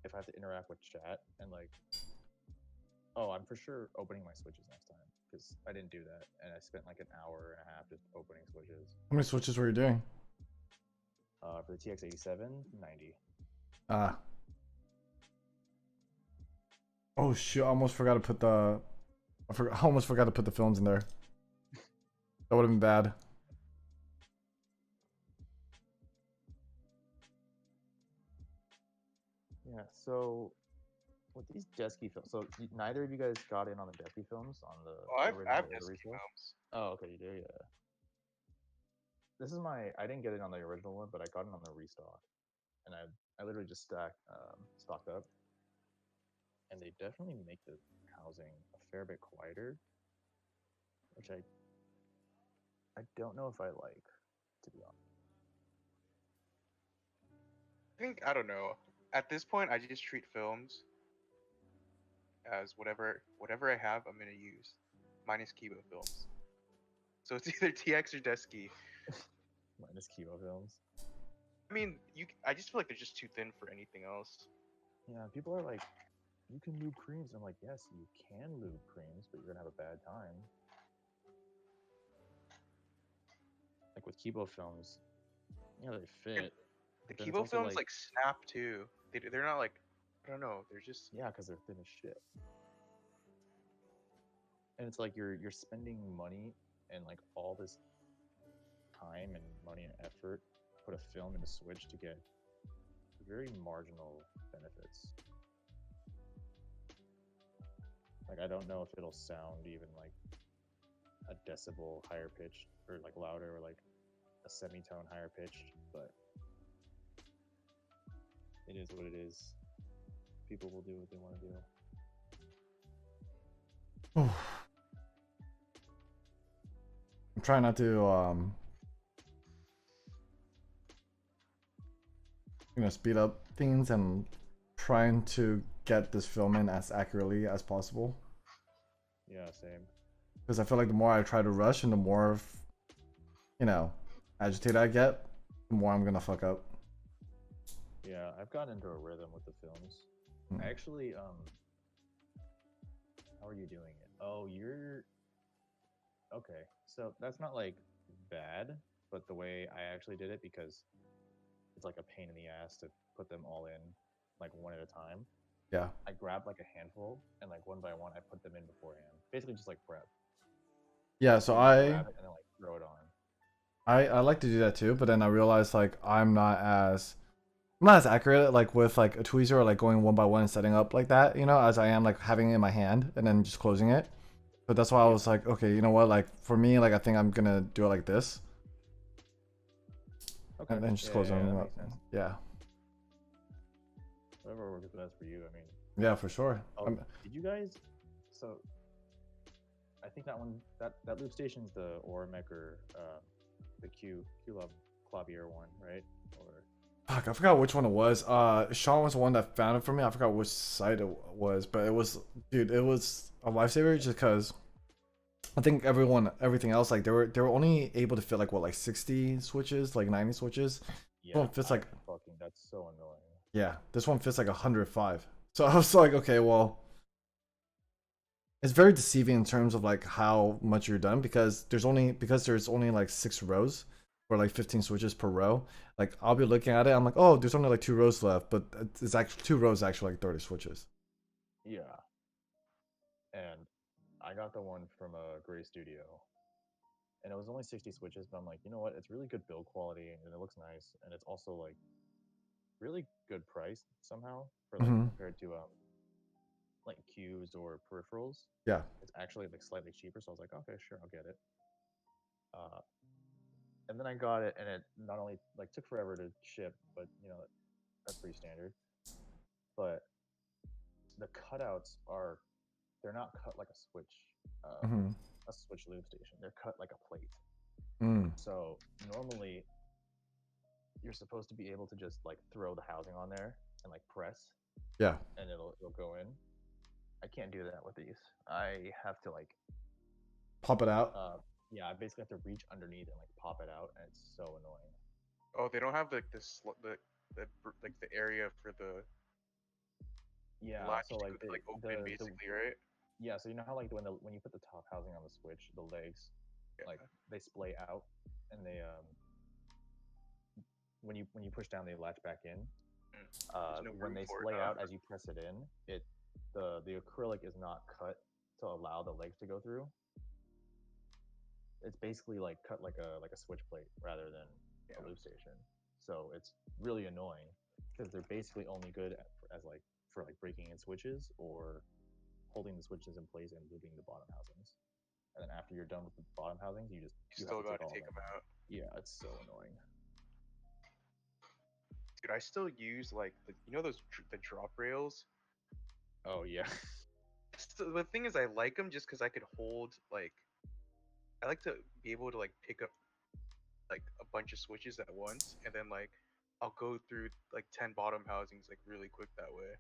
if I have to interact with chat and like, oh, I'm for sure opening my switches next time because I didn't do that and I spent like an hour and a half just opening switches. How many switches were you doing? For the TX87, 90. Ah. Oh shoot! I almost forgot to put the. I almost forgot to put the films in there. That would have been bad. Yeah. So with these Desky films, so neither of you guys got in on the Desky films on the Oh, I original have or the Disney restock? films. Oh, okay, you do, yeah. This is my. I didn't get it on the original one, but I got it on the restock, and I literally just stocked up, and they definitely make the housing a fair bit quieter, which I don't know if I like, to be honest. I don't know. At this point, I just treat films as whatever I have, I'm gonna use, minus Kibo films. So it's either TX or Desky. Minus Kibo films. I mean, I just feel like they're just too thin for anything else. Yeah, people are like, you can lube creams. I'm like, yes, you can lube creams, but you're gonna have a bad time. Like with Kibo films, you know, they fit. The But then it's Kibo also films like snap too. They're not like, I don't know. They're just yeah, because they're thin as shit. And it's like you're spending money and like all this time and money and effort to put a film in a switch to get very marginal benefits. Like I don't know if it'll sound even like a decibel higher pitched or like louder or like a semitone higher pitched, but it is what it is. People will do what they want to do. I'm trying not to speed up things and trying to get this film in as accurately as possible. Yeah, same. Because I feel like the more I try to rush and the more, agitated I get, the more I'm gonna fuck up. Yeah, I've gotten into a rhythm with the films. I actually, how are you doing it? Oh, you're okay. So that's not like bad, but the way I actually did it because it's like a pain in the ass to put them all in like one at a time. Yeah. I grabbed like a handful and like one by one I put them in beforehand. Basically just like prep. Yeah, so grab it and then like throw it on. I like to do that too, but then I realized like I'm not as accurate like with like a tweezer or like going one by one and setting up like that, as I am like having it in my hand and then just closing it. But that's why I was like, okay, you know what? Like for me, like I think I'm gonna do it like this. Okay. And then just close them up. Yeah. Whatever works best for you. I mean. Yeah, for sure. Oh, did you guys? So, I think that one that loop station's the Ormec or the Q-Lub Clavier one, right? Or fuck, I forgot which one it was. Sean was the one that found it for me. I forgot which site it was, but it was, dude, it was a lifesaver just because I think everything else, like they were only able to fit like what, like 60 switches, like 90 switches. yeah, one fits like fucking, that's so annoying. Yeah, this one fits like 105. So I was like, okay, well, it's very deceiving in terms of like how much you're done because there's only like 6 rows or like 15 switches per row. Like I'll be looking at it, I'm like, oh, there's only like 2 rows left, but it's actually 2 rows actually like 30 switches. Yeah, and I got the one from a Gray Studio, and it was only 60 switches, but I'm like, you know what? It's really good build quality and it looks nice, and it's also like really good price somehow for like Mhm. compared to like Qs or peripherals. Yeah. It's actually like slightly cheaper. So I was like, okay, sure, I'll get it. Uh, and then I got it, and it not only like took forever to ship, but you know that's pretty standard. But the cutouts are they're not cut like Mhm. a switch lube station. They're cut like a plate. Mm. So normally you're supposed to be able to just like throw the housing on there and like press, Yeah. and it'll go in. I can't do that with these. I have to like Pop it out. yeah, I basically have to reach underneath and like pop it out, and it's so annoying. Oh, they don't have like like the area for the Yeah, latch so to like like open the basically, right? yeah, so you know how like when you put the top housing on the switch, the legs Yeah. like they splay out, and they when you push down they latch back in. There's no When room they for it, splay huh? out as you press it in, the acrylic is not cut to allow the legs to go through. It's basically like cut like a switch plate rather than a Yeah. lube station. So it's really annoying because they're basically only good as like for like breaking in switches or holding the switches in place and lubing the bottom housings. And then after you're done with the bottom housings, You you have still to take got to all of take them. them out. Yeah, it's so annoying. Dude, I still use like you know those the drop rails. Oh yeah. So the thing is, I like them just because I could hold like I like to be able to like pick up like a bunch of switches at once, and then like I'll go through like 10 bottom housings like really quick that way.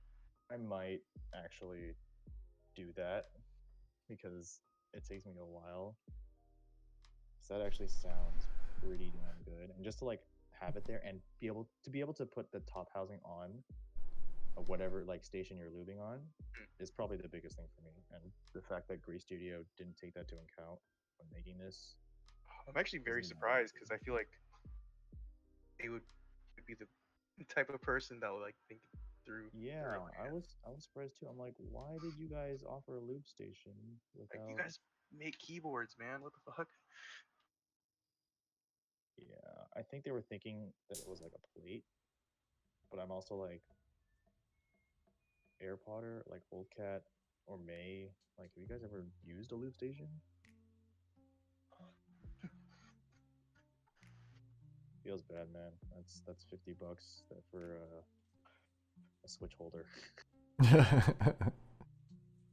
I might actually do that because it takes me a while. So that actually sounds pretty damn good. And just to like have it there and be able to put the top housing on whatever like station you're lubing on is probably the biggest thing for me. And the fact that Grease Studio didn't take that to account when making this I'm actually very is surprised because I feel like they would be the type of person that would like think it through yeah, thoroughly. I was surprised too. I'm like, why did you guys offer a lube station Like you without? guys make keyboards, man. What the fuck? Yeah, I think they were thinking that it was like a plate, but I'm also like Air Potter, like Old Cat or May. Like, have you guys ever used a lube station? Feels bad, man. That's $50 for a switch holder.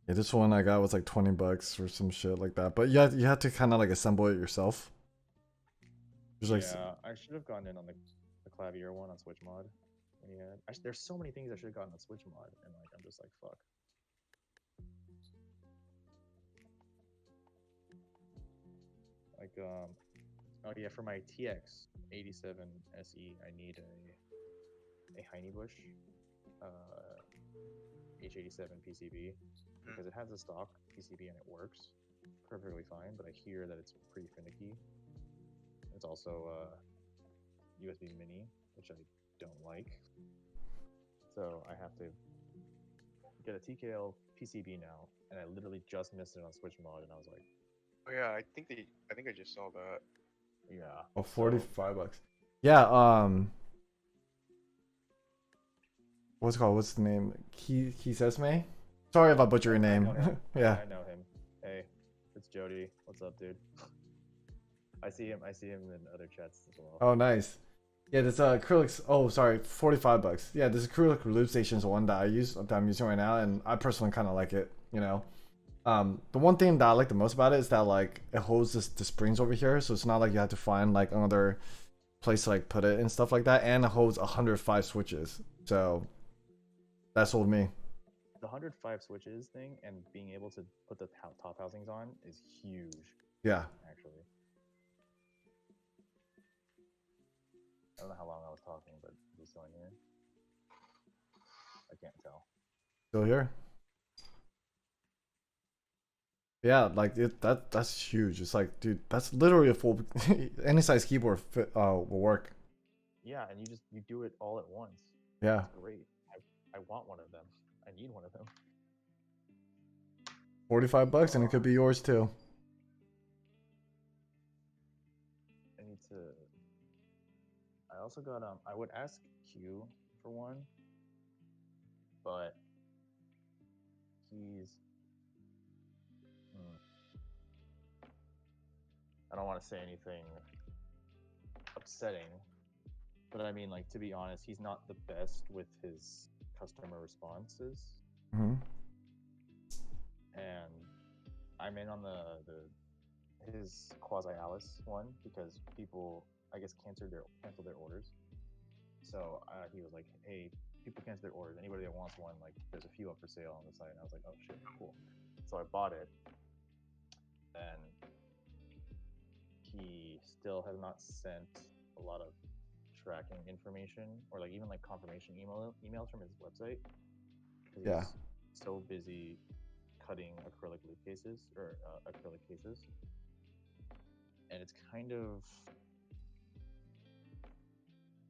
Yeah, this one I got was like $20 or some shit like that. But yeah, you had to kind of like assemble it yourself. There's like, Yeah, I should have gotten in on the Clavier one on Switch Mod. When he had, there's so many things I should have gotten on Switch Mod, and like I'm just like fuck. Like oh yeah, for my TX 87 SE, I need a Heine Bush H87 PCB because it has a stock PCB and it works perfectly fine, but I hear that it's pretty finicky. It's also USB Mini, which I don't like. So I have to get a TKL PCB now, and I literally just missed it on Switch Mod, and I was like, Oh yeah, I think I just saw that. yeah. oh, So, $45. Yeah, what's it called? What's the name? Kisesme? Sorry if I butcher your name. Yeah. I know him. Hey, it's Jody. What's up, dude? I see him in other chats as well. Oh, nice. Yeah, this acrylics. Oh, sorry, $45. Yeah, this acrylic lube station is one that I'm using right now, and I personally kind of like it. You know, the one thing that I like the most about it is that like it holds the springs over here, so it's not like you have to find like another place to like put it and stuff like that, and it holds 105 switches. So that sold me. The 105 switches thing and being able to put the top housings on is huge. Yeah. Actually. I don't know how long I was talking, but is he still in here? I can't tell. Still here? Yeah, like that's huge. It's like, dude, that's literally a full any size keyboard will work. Yeah, and you do it all at once. Yeah. It's great. I want one of them. I need one of them. $45 and it could be yours too. I need to. I also got I would ask Q for one, but he's. I don't want to say anything upsetting, but I mean, like, to be honest, he's not the best with his customer responses. Mm-hmm. And I'm in on his quasi Alice one because people, I guess, canceled their orders. So he was like, "Hey, people cancel their orders. Anybody that wants one, like, there's a few up for sale on the site." And I was like, "Oh shit, cool." So I bought it, and he still has not sent a lot of tracking information or like even like confirmation emails from his website because Yeah. he's so busy cutting acrylic lube cases or acrylic cases, and it's kind of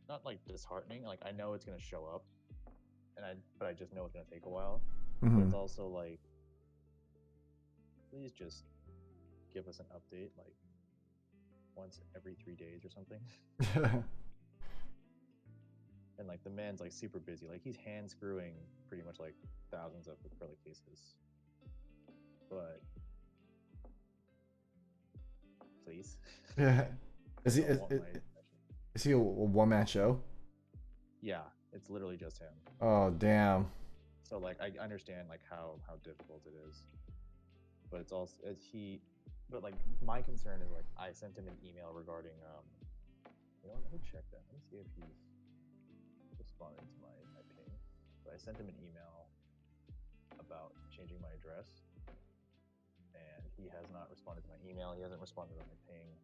not like disheartening. Like, I know it's gonna show up, but I just know it's gonna take a while. But Mm-hmm. it's also like, please just give us an update like once every 3 days or something. And like the man's like super busy. Like, he's hand screwing pretty much like thousands of acrylic cases. But please. Yeah. Is he I don't want my- is he a one-man show? Yeah, it's literally just him. Oh damn. So like I understand like how difficult it is, but it's also but like my concern is like I sent him an email regarding you know what, let me check that. Let me see if he's responded to my ping. But I sent him an email about changing my address, and he has not responded to my email. He hasn't responded to my ping.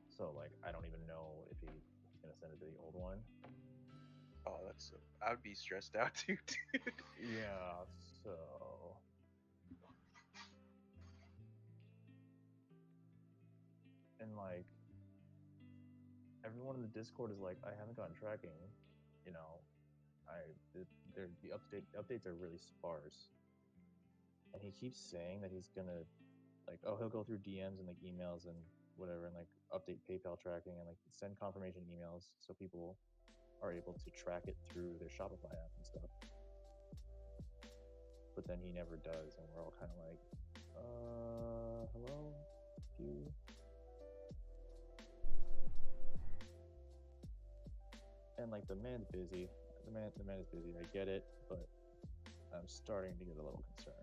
So like I don't even know if he's gonna send it to the old one. Oh, I would be stressed out too, dude. Yeah, so and like everyone in the Discord is like, I haven't gotten tracking, you know. The updates are really sparse, and he keeps saying that he's gonna like, oh, he'll go through DMs and like emails and whatever, and like update PayPal tracking and like send confirmation emails so people are able to track it through their Shopify app and stuff. But then he never does, and we're all kind of like, hello, you. And like the man's busy. The man is busy. I get it, but I'm starting to get a little concerned.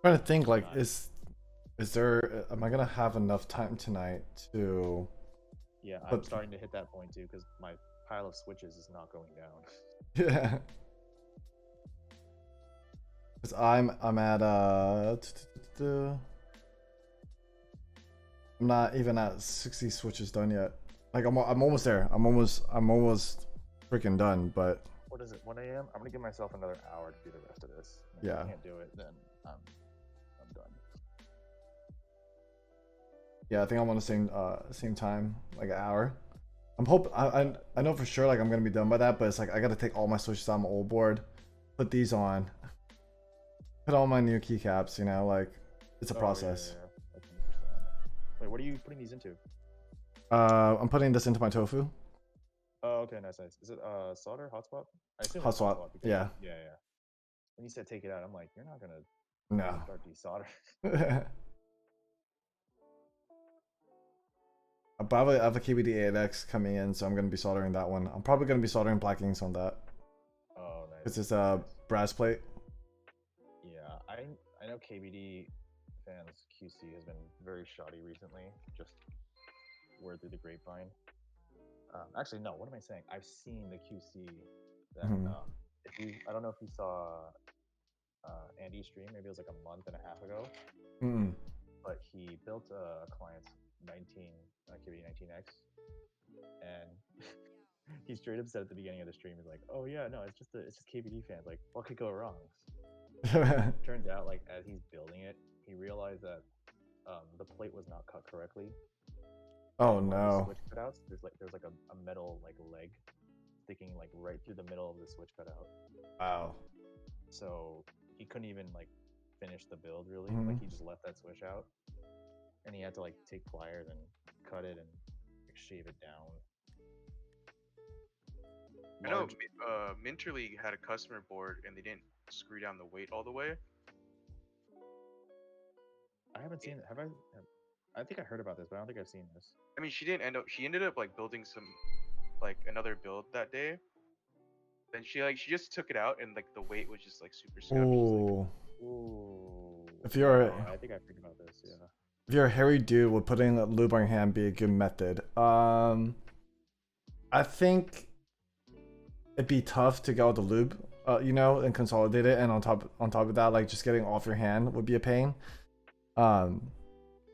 Trying to think, like, is there, am I gonna have enough time tonight to? Yeah, I'm starting to hit that point too because my pile of switches is not going down. Yeah. Cause I'm at I'm not even at 60 switches done yet. Like I'm almost there. I'm almost freaking done. But what is it? 1 a.m. I'm gonna give myself another hour to do the rest of this. If yeah. I can't do it, then I'm done. Yeah, I think I'm on the same time, like an hour. I'm hoping I know for sure like I'm gonna be done by that, but it's like I gotta take all my switches on my old board, put these on, put all my new keycaps. You know, like it's a process. Yeah. Wait, what are you putting these into? I'm putting this into my tofu. Oh, okay, nice. Is it solder, hotspot? I assume Hot it's swap, hotspot. yeah. Yeah. When you said take it out, I'm like, you're not gonna No. start desolder. But I have a KBD 8X coming in, so I'm gonna be soldering that one. I'm probably gonna be soldering black inks on that. Oh, nice. It's just a brass plate. Yeah, I know KBD fans QC has been very shoddy recently. Just word through the grapevine. Actually, no. What am I saying? I've seen the QC. That I don't know if you saw Andy's stream. Maybe it was like a month and a half ago. But he built a client's KBD 19X, and he straight up said at the beginning of the stream, he's like, "Oh yeah, no, it's just KBD fans. Like, what could go wrong?" Turns out, like, as he's building it, he realized that the plate was not cut correctly. Oh and no! Switch cutouts. There's like a metal like leg sticking like right through the middle of the switch cutout. Wow. So he couldn't even like finish the build really. Mhm. Like he just left that switch out, and he had to like take pliers and cut it and like, shave it down. I know Large- Minterly had a customer board and they didn't screw down the weight all the way. I haven't seen it. Have I? I think I heard about this, but I don't think I've seen this. I mean, she didn't end up. She ended up like building some, like another build that day. Then she just took it out and like the weight was just like super scuffed. Ooh. Ooh. If you're Yeah, I think I've heard about this. Yeah. if you're a hairy dude, would putting a lube on your hand be a good method? I think it'd be tough to go with the lube, you know, and consolidate it, and on top of that, like just getting off your hand would be a pain.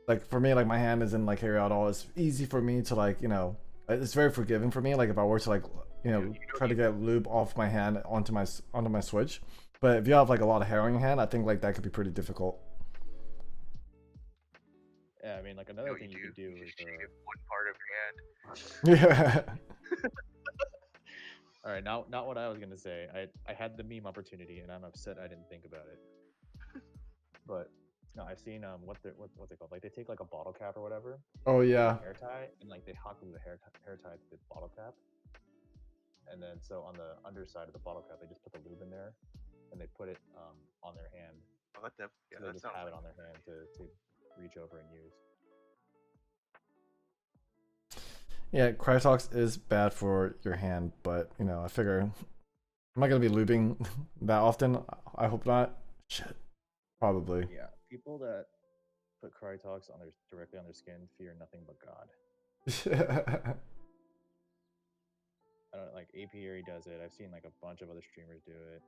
Like for me, like my hand isn't like hairy at all. It's easy for me to like, you know, it's very forgiving for me. Like if I were to like, you know, try to get lube off my hand onto my switch. But if you have like a lot of hair on your hand, I think like that could be pretty difficult. Yeah, I mean, like another thing you could do is. Just shave one part of your hand. Yeah. All right, not what I was gonna say. I had the meme opportunity, and I'm upset I didn't think about it. But no, I've seen what's it called? Like they take like a bottle cap or whatever, Oh yeah. hair tie, and like they hot glue the hair tie to the bottle cap, and then so on the underside of the bottle cap they just put the lube in there, and they put it on their hand. Oh, yeah, So they that just sounds have like it on their hand to reach over and use. Yeah, Crytox is bad for your hand, but you know, I figure I'm not gonna be lubing that often. I hope not. Shit. Probably. Yeah, people that put Crytox on directly on their skin fear nothing but God. I don't like Apiary does it. I've seen like a bunch of other streamers do it.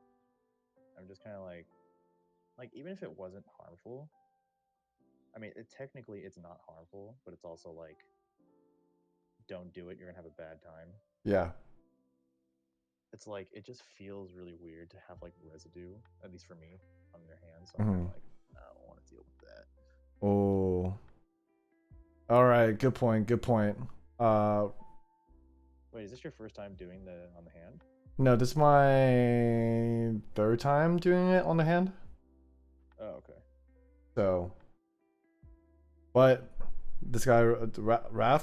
I'm just kind of like even if it wasn't harmful, I mean, technically it's not harmful, but it's also like, don't do it. You're gonna have a bad time. Yeah. It's like it just feels really weird to have like residue, at least for me, on your hands. So I'm kinda like, I don't want to deal with that. Oh. All right. Good point. Good point. Wait, is this your first time doing the on the hand? No, this is my third time doing it on the hand. Oh, okay. So, but this guy Raph,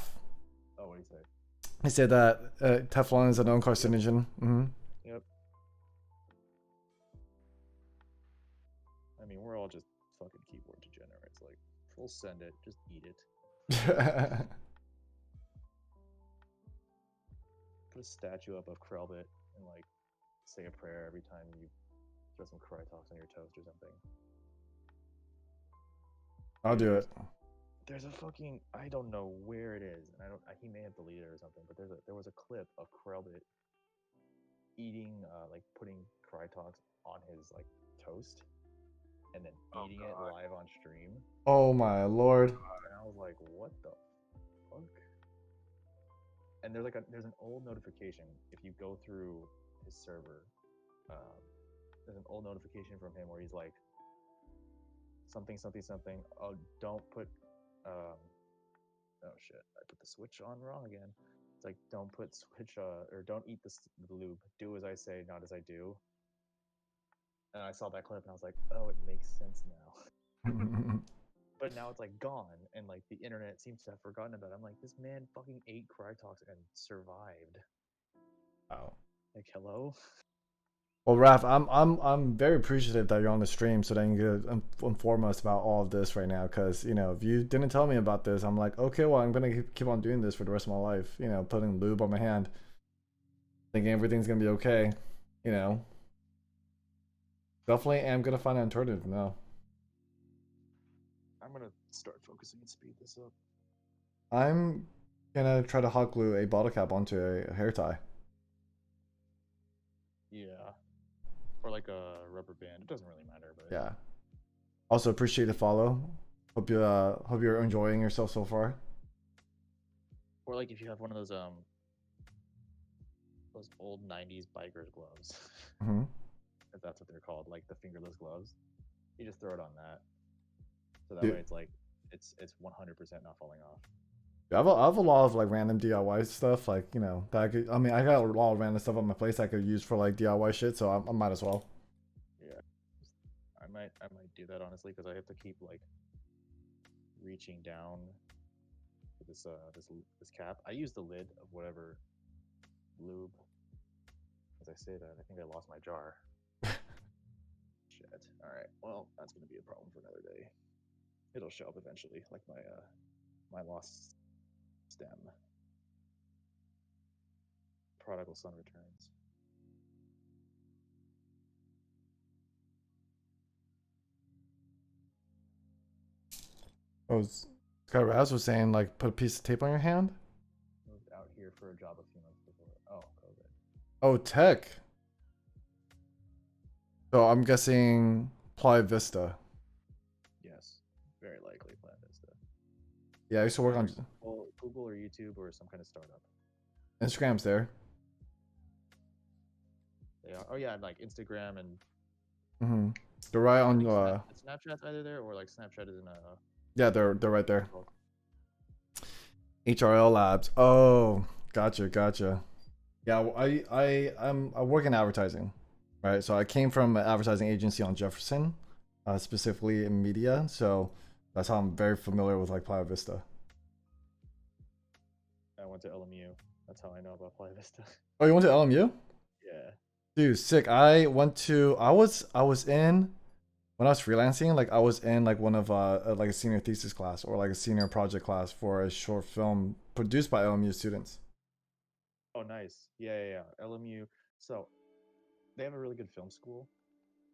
Oh, what do you say? he said that Teflon is a known carcinogen. Yep. I mean, we're all just fucking keyboard degenerates. Like, we'll send it, just eat it. Put a statue up of Krelbit and like say a prayer every time you throw some Crytox on your toast or something. I'll do it. There's a fucking, I don't know where it is, and he may have deleted it or something, but there was a clip of Krelbit eating like putting Crytox on his like toast and then eating it live on stream. Oh my lord. And I was like, what the fuck? And there's an old notification if you go through his server. There's an old notification from him where he's like, something. Oh, don't put. Oh shit! I put the switch on wrong again. It's like, don't put switch or don't eat the lube. Do as I say, not as I do. And I saw that clip and I was like, oh, it makes sense now. But now it's like gone, and like the internet seems to have forgotten about it. I'm like, this man fucking ate Crytox and survived. Wow. Like, hello. Well, Raph, I'm very appreciative that you're on the stream so that you can inform us about all of this right now. Because you know, if you didn't tell me about this, I'm like, okay, well, I'm gonna keep on doing this for the rest of my life. You know, putting lube on my hand, thinking everything's gonna be okay. You know, definitely am gonna find an alternative now. I'm gonna start focusing and speed this up. I'm gonna try to hot glue a bottle cap onto a hair tie. Yeah. Or like a rubber band. It doesn't really matter, but Yeah. Also appreciate the follow. Hope you're enjoying yourself so far. Or like if you have one of those old '90s bikers gloves, Mm-hmm. if that's what they're called, like the fingerless gloves, you just throw it on that. So that Dude. way it's like it's 100% not falling off. I have a lot of like random DIY stuff, like you know that I could. I mean, I got a lot of random stuff on my place I could use for like DIY shit, so I might as well. Yeah, I might do that honestly because I have to keep like reaching down for this cap. I use the lid of whatever lube. As I say that, I think I lost my jar. Shit. All right. Well, that's gonna be a problem for another day. It'll show up eventually, like my lost stem. Prodigal son returns. Oh, Sky Raz was saying like put a piece of tape on your hand. Moved out here for a job a few months before. Oh, COVID. Oh, tech. So I'm guessing Playa Vista. Yes, very likely Plan Vista. Yeah, I used to work on Well, Google or YouTube or some kind of startup. Instagram's there. They are. Oh yeah, like Instagram and Mm-hmm. They're right on. Snapchat's either there or like Snapchat is in a. Yeah, they're right there. HRL Labs. Oh, gotcha. Yeah, I work in advertising, right? So I came from an advertising agency on Jefferson, specifically in media. So that's how I'm very familiar with like Playa Vista. I went to LMU. That's how I know about Playa Vista. Oh, you went to LMU? Yeah. Dude, sick. I was in when I was freelancing, like I was in like one of like a senior thesis class or like a senior project class for a short film produced by LMU students. Oh, nice. Yeah. LMU. So they have a really good film school,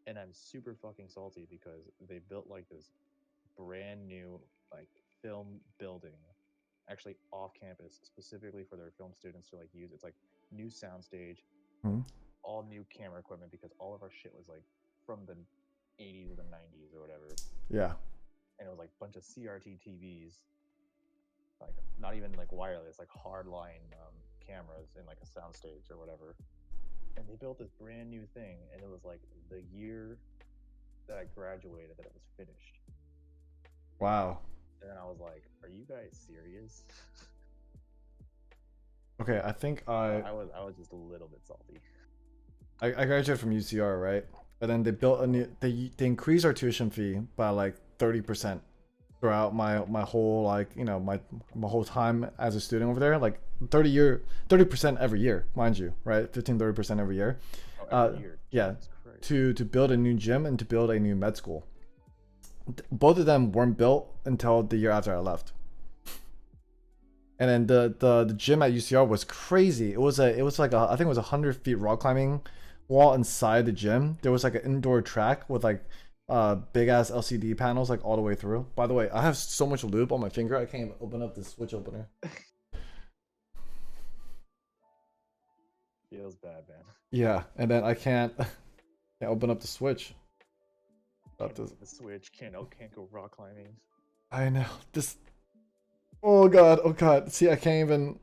and I'm super fucking salty because they built like this brand new like film building, actually off campus, specifically for their film students to like use. It's like new soundstage, Hmm. all new camera equipment because all of our shit was like from the 80s or the 90s or whatever, Yeah. and it was like a bunch of CRT TVs, like not even like wireless, like hardline cameras in like a soundstage or whatever. And they built this brand new thing, and it was like the year that I graduated that it was finished. Wow. And then I was like, "Are you guys serious?" Okay, I think I was just a little bit salty. I graduated from UCR, right? And then they built a new they increased our tuition fee by like 30% throughout my whole like you know my whole time as a student over there, like 30% every year, mind you, right? 15-30% every year. Oh, every year. Yeah, Jesus Christ. to build a new gym and to build a new med school. Both of them weren't built until the year after I left. And then the gym at UCR was crazy. It was like I think it was 100 feet rock climbing wall inside the gym. There was like an indoor track with like big ass LCD panels like all the way through. By the way, I have so much lube on my finger I can't even open up the switch opener. Feels bad, man. Yeah, and then I can't open up the switch. Can't move the switch. Can't go rock climbing. I know this. Oh god. See, I can't even.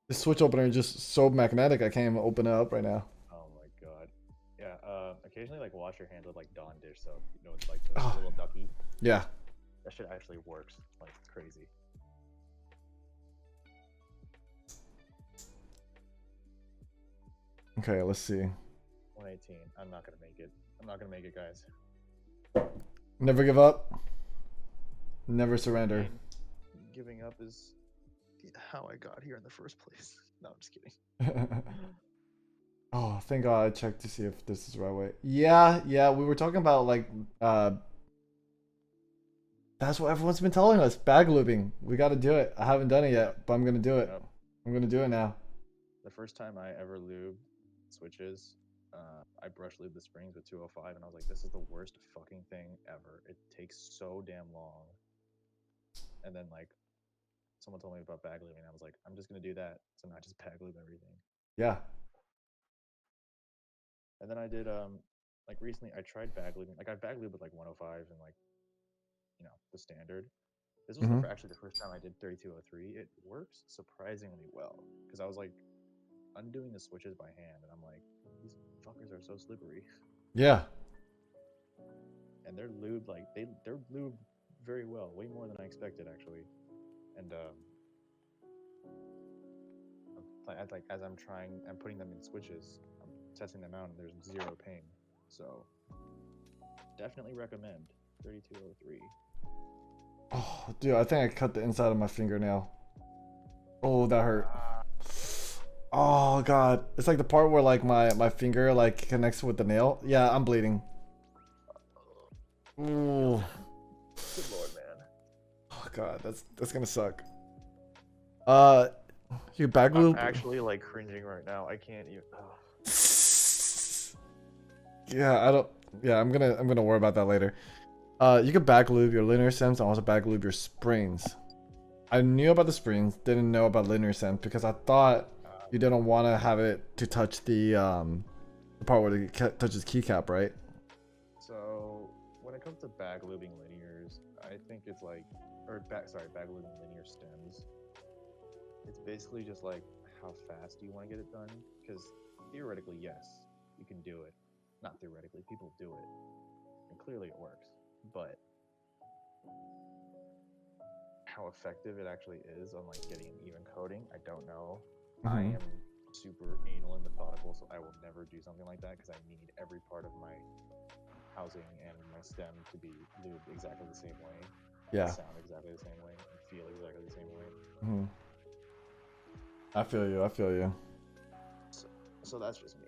The switch opener is just so magnetic. I can't even open it up right now. Oh my god. Yeah. Occasionally, like wash your hands with like Dawn dish soap. You know, it's like the little ducky. Yeah. That shit actually works like crazy. Okay, let's see. 118. I'm not gonna make it. I'm not gonna make it, guys. Never give up. Never surrender. I mean, giving up is how I got here in the first place. No, I'm just kidding. Oh, thank God I checked to see if this is the right way. Yeah, we were talking about like that's what everyone's been telling us. Bag lubing. We gotta do it. I haven't done it yet, but I'm gonna do it. Yep. I'm gonna do it now. The first time I ever lubed switches, I brush lubed the springs with 205, and I was like, this is the worst fucking thing ever. It takes so damn long. And then like someone told me about bag lubing, and I was like, I'm just gonna do that. So not just bag lube everything. Yeah. And then I did like recently I tried bag lubing. Like I bag lubed with like 105 and like the standard. This was actually the first time I did 3203. It works surprisingly well because I was like undoing the switches by hand, and I'm like, these fuckers are so slippery. Yeah. And they're lubed like they're lubed very well, way more than I expected actually. And as I'm putting them in switches, I'm testing them out, and there's 0 pain. So definitely recommend 3203. Oh, dude, I think I cut the inside of my fingernail. Oh, that hurt. Oh god, it's like the part where like my finger like connects with the nail. Yeah, I'm bleeding. Ooh. Good lord, man. Oh god, that's gonna suck. You bag I'm lube? actually like cringing right now. I can't even. Oh. Yeah, I don't. Yeah, I'm gonna worry about that later. You can bag lube your linear stems and also bag lube your springs. I knew about the springs, didn't know about linear stems because I thought you didn't want to have it to touch the part where it touches keycap, right? So when it comes to bag lubing linears, I think it's like, bag lubing linear stems. It's basically just like how fast do you want to get it done? Because theoretically, yes, you can do it. Not theoretically, people do it, and clearly it works. But how effective it actually is on like getting an even coating, I don't know. I am super anal and methodical, so I will never do something like that because I need every part of my housing and my stem to be lubed exactly the same way. Yeah. Sound exactly the same way and feel exactly the same way. I feel you. I feel you. So that's just me.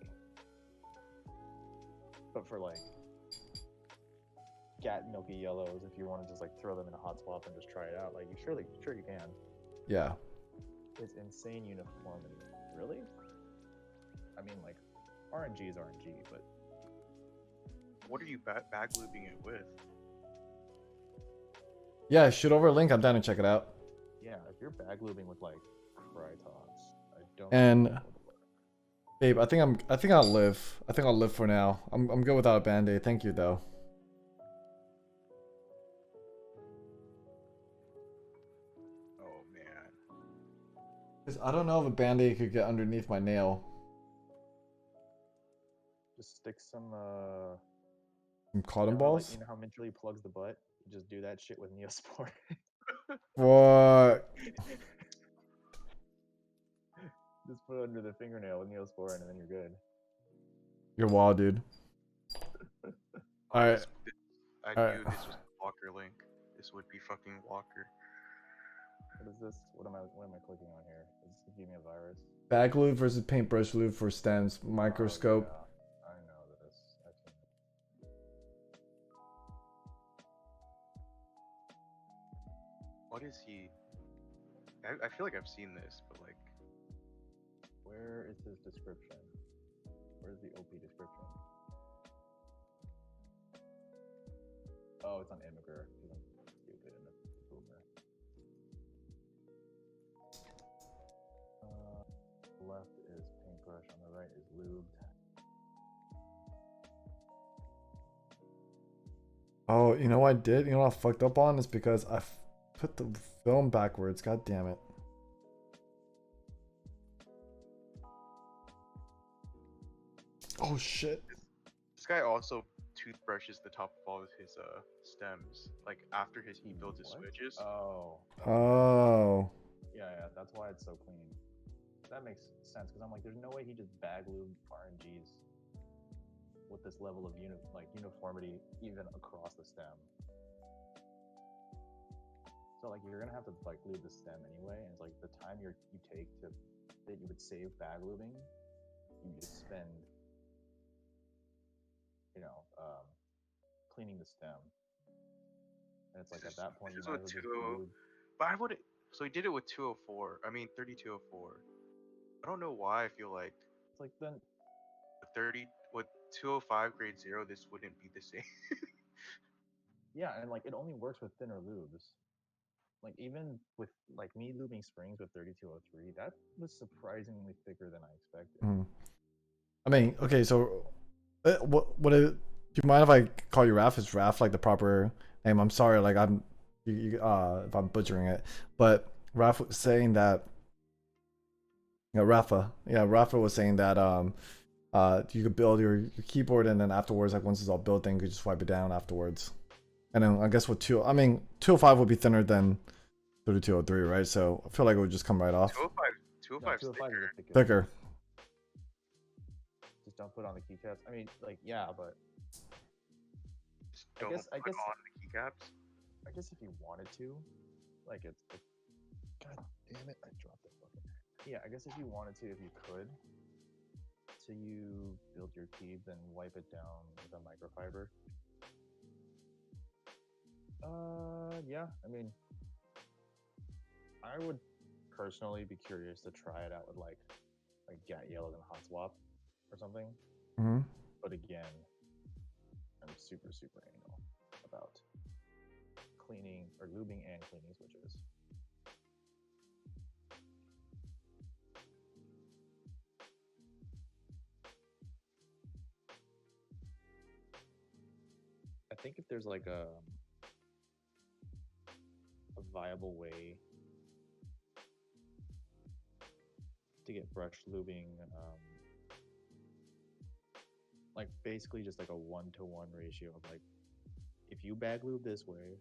But for like gat milky yellows, if you want to just like throw them in a hot swap and just try it out, like sure you can. Yeah. It's insane uniformity. Really? I mean, like RNG is RNG, but What are you bag lubing it with? Yeah, shoot over a link. I'm down to check it out. yeah, if you're bag lubing with like Krytos, I don't. And think it would work. babe, I think I'll live. I think I'll live for now. I'm good without a band-aid. Thank you though. Oh man. 'Cause I don't know if a band-aid could get underneath my nail. Just stick some Some cotton you know, balls? like, you know how Mintrally plugs the butt? You just do that shit with Neospore. What? Just put it under the fingernail with Neospore and then you're good. You're wild, dude. Alright. I Alright. knew this was Walker link. This would be fucking Walker. What is this? What am I clicking on here? Is this giving me a virus? Bag lube versus paintbrush lube for stems. Microscope. Oh, yeah. I know this. I've seen it. What is he? I feel like I've seen this, but like, Where is his description? Where's the OP description? Oh, it's on Immigrant. Because I'm stupid and a boomer. Left is paintbrush, on the right is lubed. Oh, you know what I did? You know what I fucked up on? Is because I put the film backwards. God damn it. Oh shit. this guy also toothbrushes the top of all of his stems. Like after he builds his What? switches. Oh. Oh. Yeah, that's why it's so clean. That makes sense, because I'm like, there's no way he just bag lubed RNGs with this level of uniformity even across the stem. So like you're gonna have to like lube the stem anyway, and it's like the time you take to that you would save bag lubing, you just spend, cleaning the stem. And it's like at that point you This might is as well what just lube. But I would. So he did it with 204. I mean 3204. I don't know why I feel like It's like then with 205 grade 0 this wouldn't be the same. yeah, and like it only works with thinner lubes. Like even with like me lubing springs with 3203, that was surprisingly thicker than I expected. I mean, okay, so do you mind if I call you Raph? Is Raph like the proper name? I'm sorry, like if I'm butchering it, but Raph was saying that. Rafa was saying that you could build your keyboard and then afterwards, like once it's all built, then you could just wipe it down afterwards. And then I guess with 205 would be thinner than 3203, right? So I feel like it would just come right off. No, 205's 205 is a thicker. Thicker. Just don't put on the keycaps. I mean, like, yeah, but Just I don't guess- I put guess- on the keycaps. I guess if you wanted to, like, God damn it, I dropped the fucking. Yeah, I guess if you wanted to, if you could, so you build your key, then wipe it down with a microfiber. Yeah, I mean, I would personally be curious to try it out with like Gat Yellow and Hot Swap or something. Mm-hmm. But again, I'm super anal about cleaning or lubing and cleaning switches. I think if there's like a viable way to get brush lubing, like basically just like a 1-to-1 ratio of like, if you bag lube this way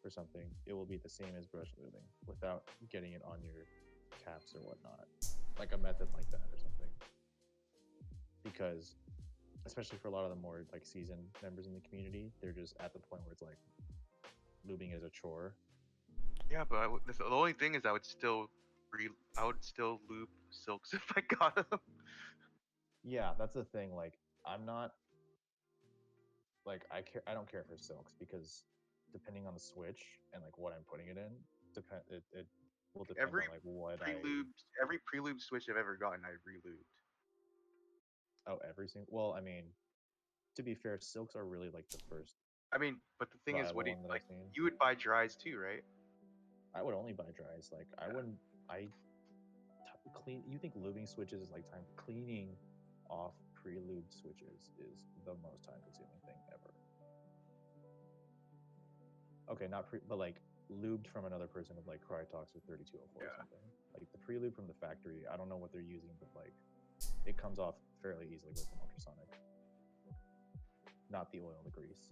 or something, it will be the same as brush lubing without getting it on your caps or whatnot. Like a method like that or something. Because especially for a lot of the more like seasoned members in the community, they're just at the point where it's like lubing is a chore. Yeah, but the only thing is I would still lube silks if I got them. Yeah, that's the thing. Like, I'm not like I don't care for silks because depending on the switch and like what I'm putting it in, it will depend Every on like what every pre-lube switch I've ever gotten, I re-lubed. every single. Well, I mean, to be fair, silks are really like the first I mean, but the thing is, viable what do you one that like? I've seen. You would buy dries too, right? I would only buy dries. Like I wouldn't. Clean. You think lubing switches is like time cleaning off pre-lube switches is the most time-consuming thing ever. Okay, not but like lubed from another person with like Crytox or 3204 or something. Like the pre-lube from the factory, I don't know what they're using, but like it comes off fairly easily with an ultrasonic. Not the oil, the grease.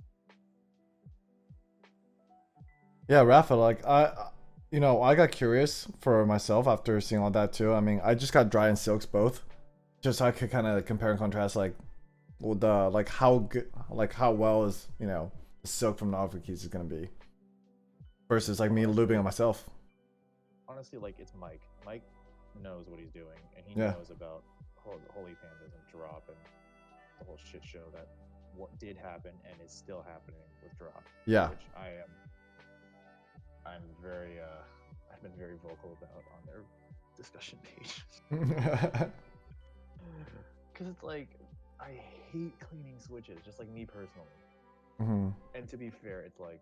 Yeah, Rafa, like I got curious for myself after seeing all that too. I mean, I just got dry and silks both, just so I could kind of compare and contrast, like, the like how good, like how well is the silk from the Alpha Keys is gonna be, versus like me lubing on myself. Honestly, like it's Mike. Mike knows what he's doing, and he Yeah. knows about Holy Pandas and Drop and the whole shit show that what did happen and is still happening with Drop. Yeah. Which I'm very I've been very vocal about on their discussion page. Because it's like I hate cleaning switches, just like me personally. Mm-hmm. And to be fair, it's like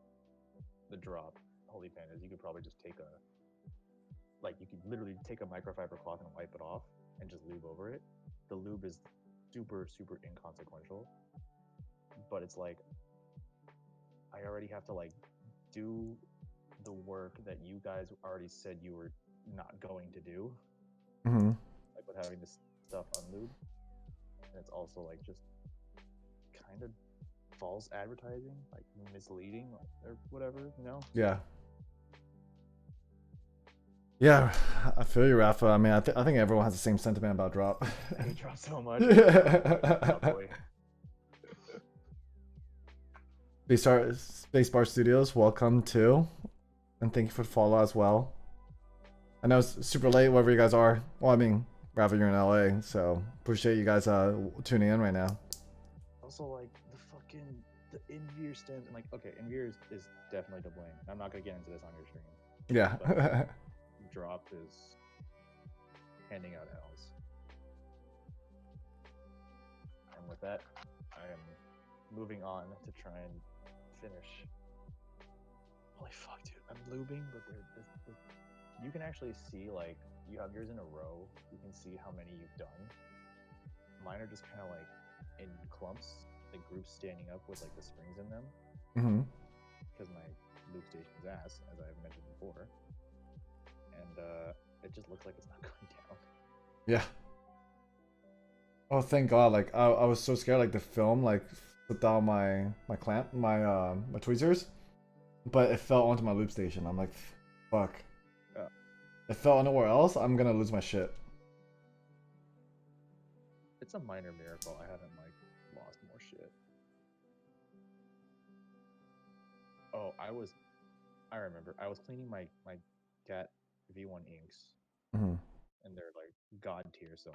the Drop Holy Pandas. You could probably just you could literally take a microfiber cloth and wipe it off and just lube over it. The lube is super inconsequential, but it's like I already have to like do the work that you guys already said you were not going to do, Mm-hmm. like with having this stuff unlubed, and it's also like just kind of false advertising, like misleading, like, or whatever, Yeah. Yeah, I feel you, Rafa. I mean, I think everyone has the same sentiment about Drop. I hate Drop so much. Spacebar Studios, welcome too, and thank you for the follow as well. I know it's super late wherever you guys are. Well, I mean, Rafa, you're in LA, so appreciate you guys tuning in right now. Also, like the Envier stems, and like, okay, Envier is definitely to blame. I'm not gonna get into this on your stream. Yeah. But Drop is handing out L's. And with that, I am moving on to try and finish. Holy fuck, dude! I'm lubing, but you can actually see, like, you have yours in a row. You can see how many you've done. Mine are just kind of like in clumps, like groups standing up with like the springs in them. Mm-hmm. Because my lube station's ass, as I've mentioned before, and it just looks like it's not going down. Yeah. Oh, thank God! Like I was so scared, like the film like slipped out my clamp, my tweezers, but it fell onto my loop station. I'm like, fuck. Yeah. it fell anywhere else, I'm gonna lose my shit. It's a minor miracle I haven't like lost more shit. Oh, I remember. I was cleaning my Cat V1 inks, Mm-hmm. and they're like god tier, so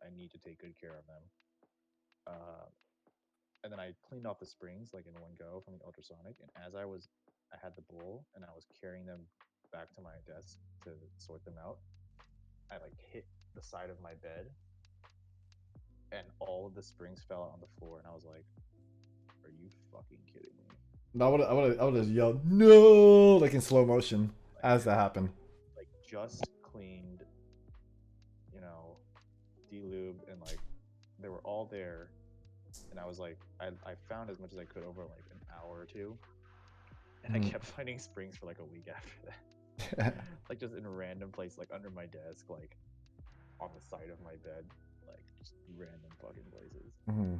I need to take good care of them. And then I cleaned off the springs like in one go from the ultrasonic, and as I had the bowl and I was carrying them back to my desk to sort them out, I like hit the side of my bed, and all of the springs fell out on the floor, and I was like, "Are you fucking kidding me?" I would have yelled no, like in slow motion as that happened. Like just cleaned, de-lubed, and like they were all there, and I was like, I found as much as I could over like an hour or two, and I kept finding springs for like a week after that. Like just in random places, like under my desk, like on the side of my bed, like just random fucking places. Mm-hmm.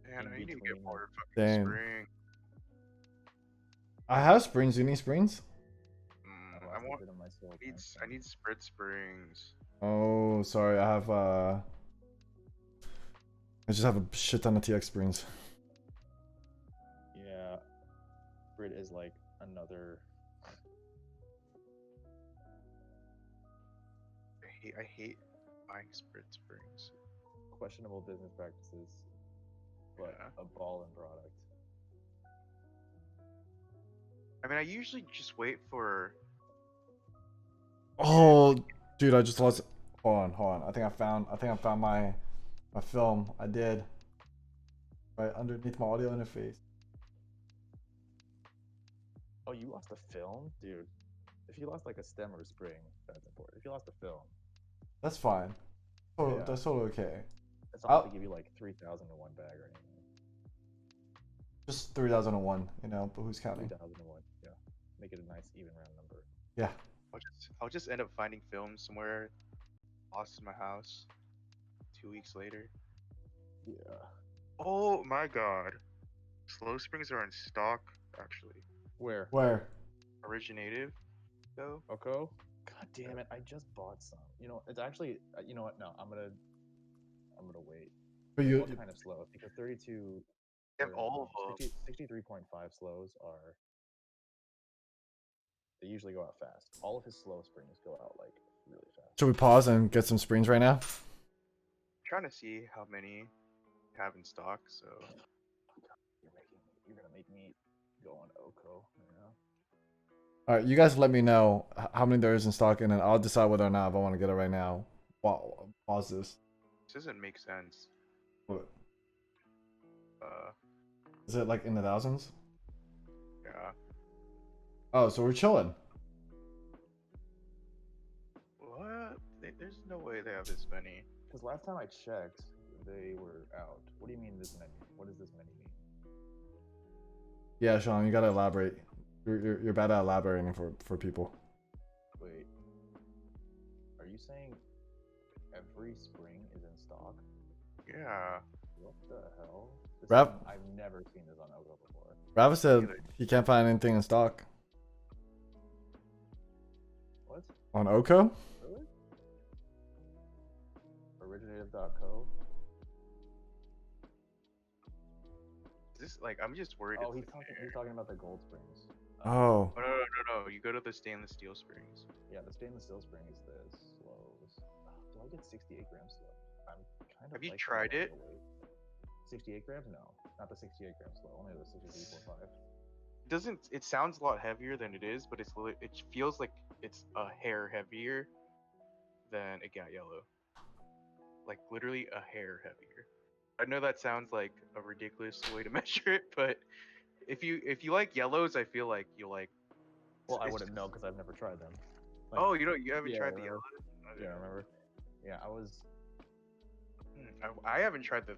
Man, I need to get between, more fucking Dang. spring. I have springs. Do you need springs? I need spread springs. Oh, sorry. I just have a shit ton of TX springs. Yeah, Brit is like another. I hate buying spread springs. Questionable business practices, but a ballin' product. I mean, I usually just wait for. Oh, dude, I just lost. Hold on. I think I found my film. I did. Right underneath my audio interface. Oh, you lost a film, dude. If you lost like a stem or a spring, that's important. If you lost a film, That's fine. Oh, Yeah. that's totally okay. it's not to give you like 3,000 in one bag or anything. Just 3001. But who's counting? 3,001. Yeah, make it a nice even round number. Yeah. I'll just end up finding films somewhere, lost in my house. 2 weeks later. Yeah. Oh my god. Slow springs are in stock, actually. Where? Originative, though. Oko? God damn it! I just bought some. It's actually. You know what? No, I'm gonna wait. But you, What kind of slows? Because 32. They have all of them. 63.5 slows are. They usually go out fast. All of his slow springs go out like really fast. should we pause and get some springs right now? Trying to see how many you have in stock, so. You're gonna make me go on Oko. All right, you guys let me know how many there is in stock, and then I'll decide whether or not if I want to get it right now. Wow, pause this. This doesn't make sense. What? Uh, Is it like in the thousands? yeah. Oh, so we're chilling. What? There's no way they have this many. Because last time I checked, they were out. What do you mean this many? What does this many mean? Yeah, Sean, you gotta elaborate. You're bad at elaborating for people. Wait. Are you saying every spring is in stock? Yeah. What the hell? I've never seen this on Oko before. Rafa said he can't find anything in stock. What? On Oko? Really? Originative.co? This I'm just worried. Oh, he's talking about the gold springs. Oh. Oh, no. You go to the stainless steel springs. Yeah, the stainless steel spring is the slows. Do I get 68 grams slow? I'm kind of. Have you tried it? 68 grams? No, not the 68 gram slow. Only the 63.5. It sounds a lot heavier than it is, but it feels like it's a hair heavier than a Gat Yellow. Like literally a hair heavier. I know that sounds like a ridiculous way to measure it, but if you like yellows, I feel like you'll like. Well, I wouldn't know because I've never tried them. Like, oh, you haven't tried the yellows? Yeah, I remember. Yeah, I was. I haven't tried the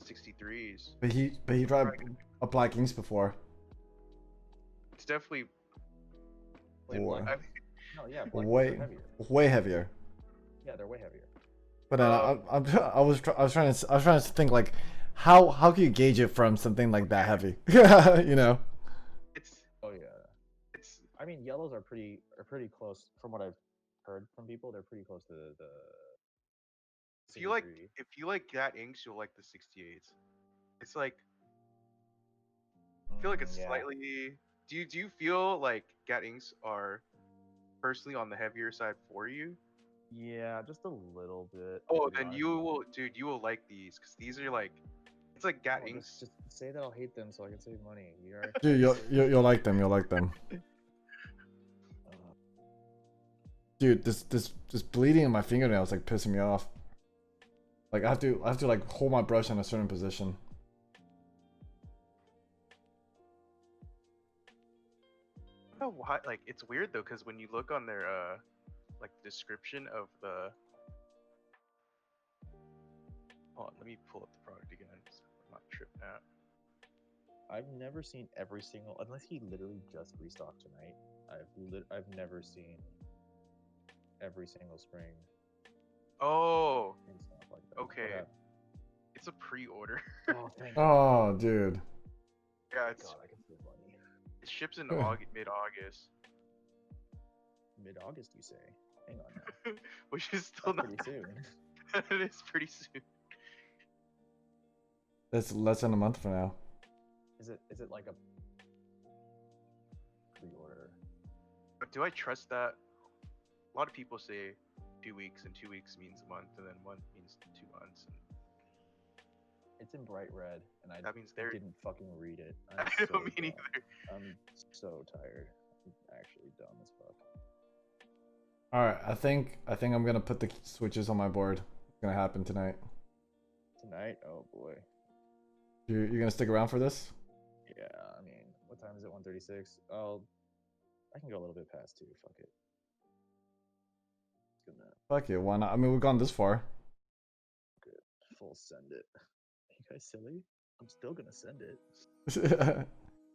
63s. But he tried a Black Inks before. It's definitely. Or, no, yeah, way heavier. Yeah, they're way heavier. But I was trying to think like how can you gauge it from something like that heavy? It's. Oh yeah. I mean, yellows are pretty close from what I've heard from people. They're pretty close to the If you like, 63. if you like Gat inks, you'll like the 68s. It's like I feel like it's Yeah. slightly. Do you feel like Gat inks are personally on the heavier side for you? Yeah, just a little bit. Oh, To be then honest. you will, dude. You will like these because these are like, it's like Gat No, inks. just say that I'll hate them so I can save money. You're Dude, you'll like them. You'll like them. Dude, this bleeding in my fingernail is like pissing me off. Like I have to like hold my brush in a certain position. I don't know why. Like it's weird though, because when you look on their like description of the. Hold on, let me pull up the product again. So I'm not tripping out. I've never seen every single, unless he literally just restocked tonight. I've never seen every single spring Oh, and stuff like that. okay. It's a pre-order. Oh, thank God. Oh, dude. Yeah, it's God, I can save money. it ships in Mid-August, mid-August, you say? Hang on now. which is still That's not pretty soon. it is pretty soon. That's less than a month from now. Is it like a pre-order? But do I trust that? A lot of people say 2 weeks, and 2 weeks means a month, and then a month means 2 months. And It's in bright red, and I that means they're. didn't fucking read it. I I'm don't so mean dumb. either. I'm so tired. I'm actually dumb as fuck. All right, I think I'm gonna put the switches on my board. It's gonna happen tonight. Tonight? Oh boy. You gonna stick around for this? Yeah, I mean, what time is it? 1:36. I can go a little bit past 2. Fuck it. It's gonna Fuck it, why not? I mean, we've gone this far. good. Full send it. Are you guys silly? I'm still gonna send it.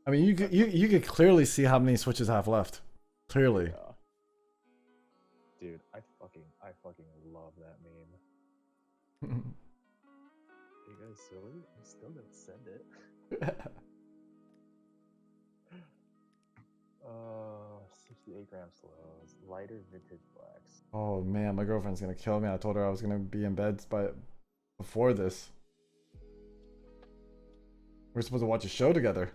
I mean, you could clearly see how many switches I have left. Clearly. Yeah. Dude, I fucking love that meme. Are you guys silly? I'm still gonna send it. 68 gram slows, lighter vintage blacks. Oh man, my girlfriend's gonna kill me. I told her I was gonna be in bed before this. We're supposed to watch a show together.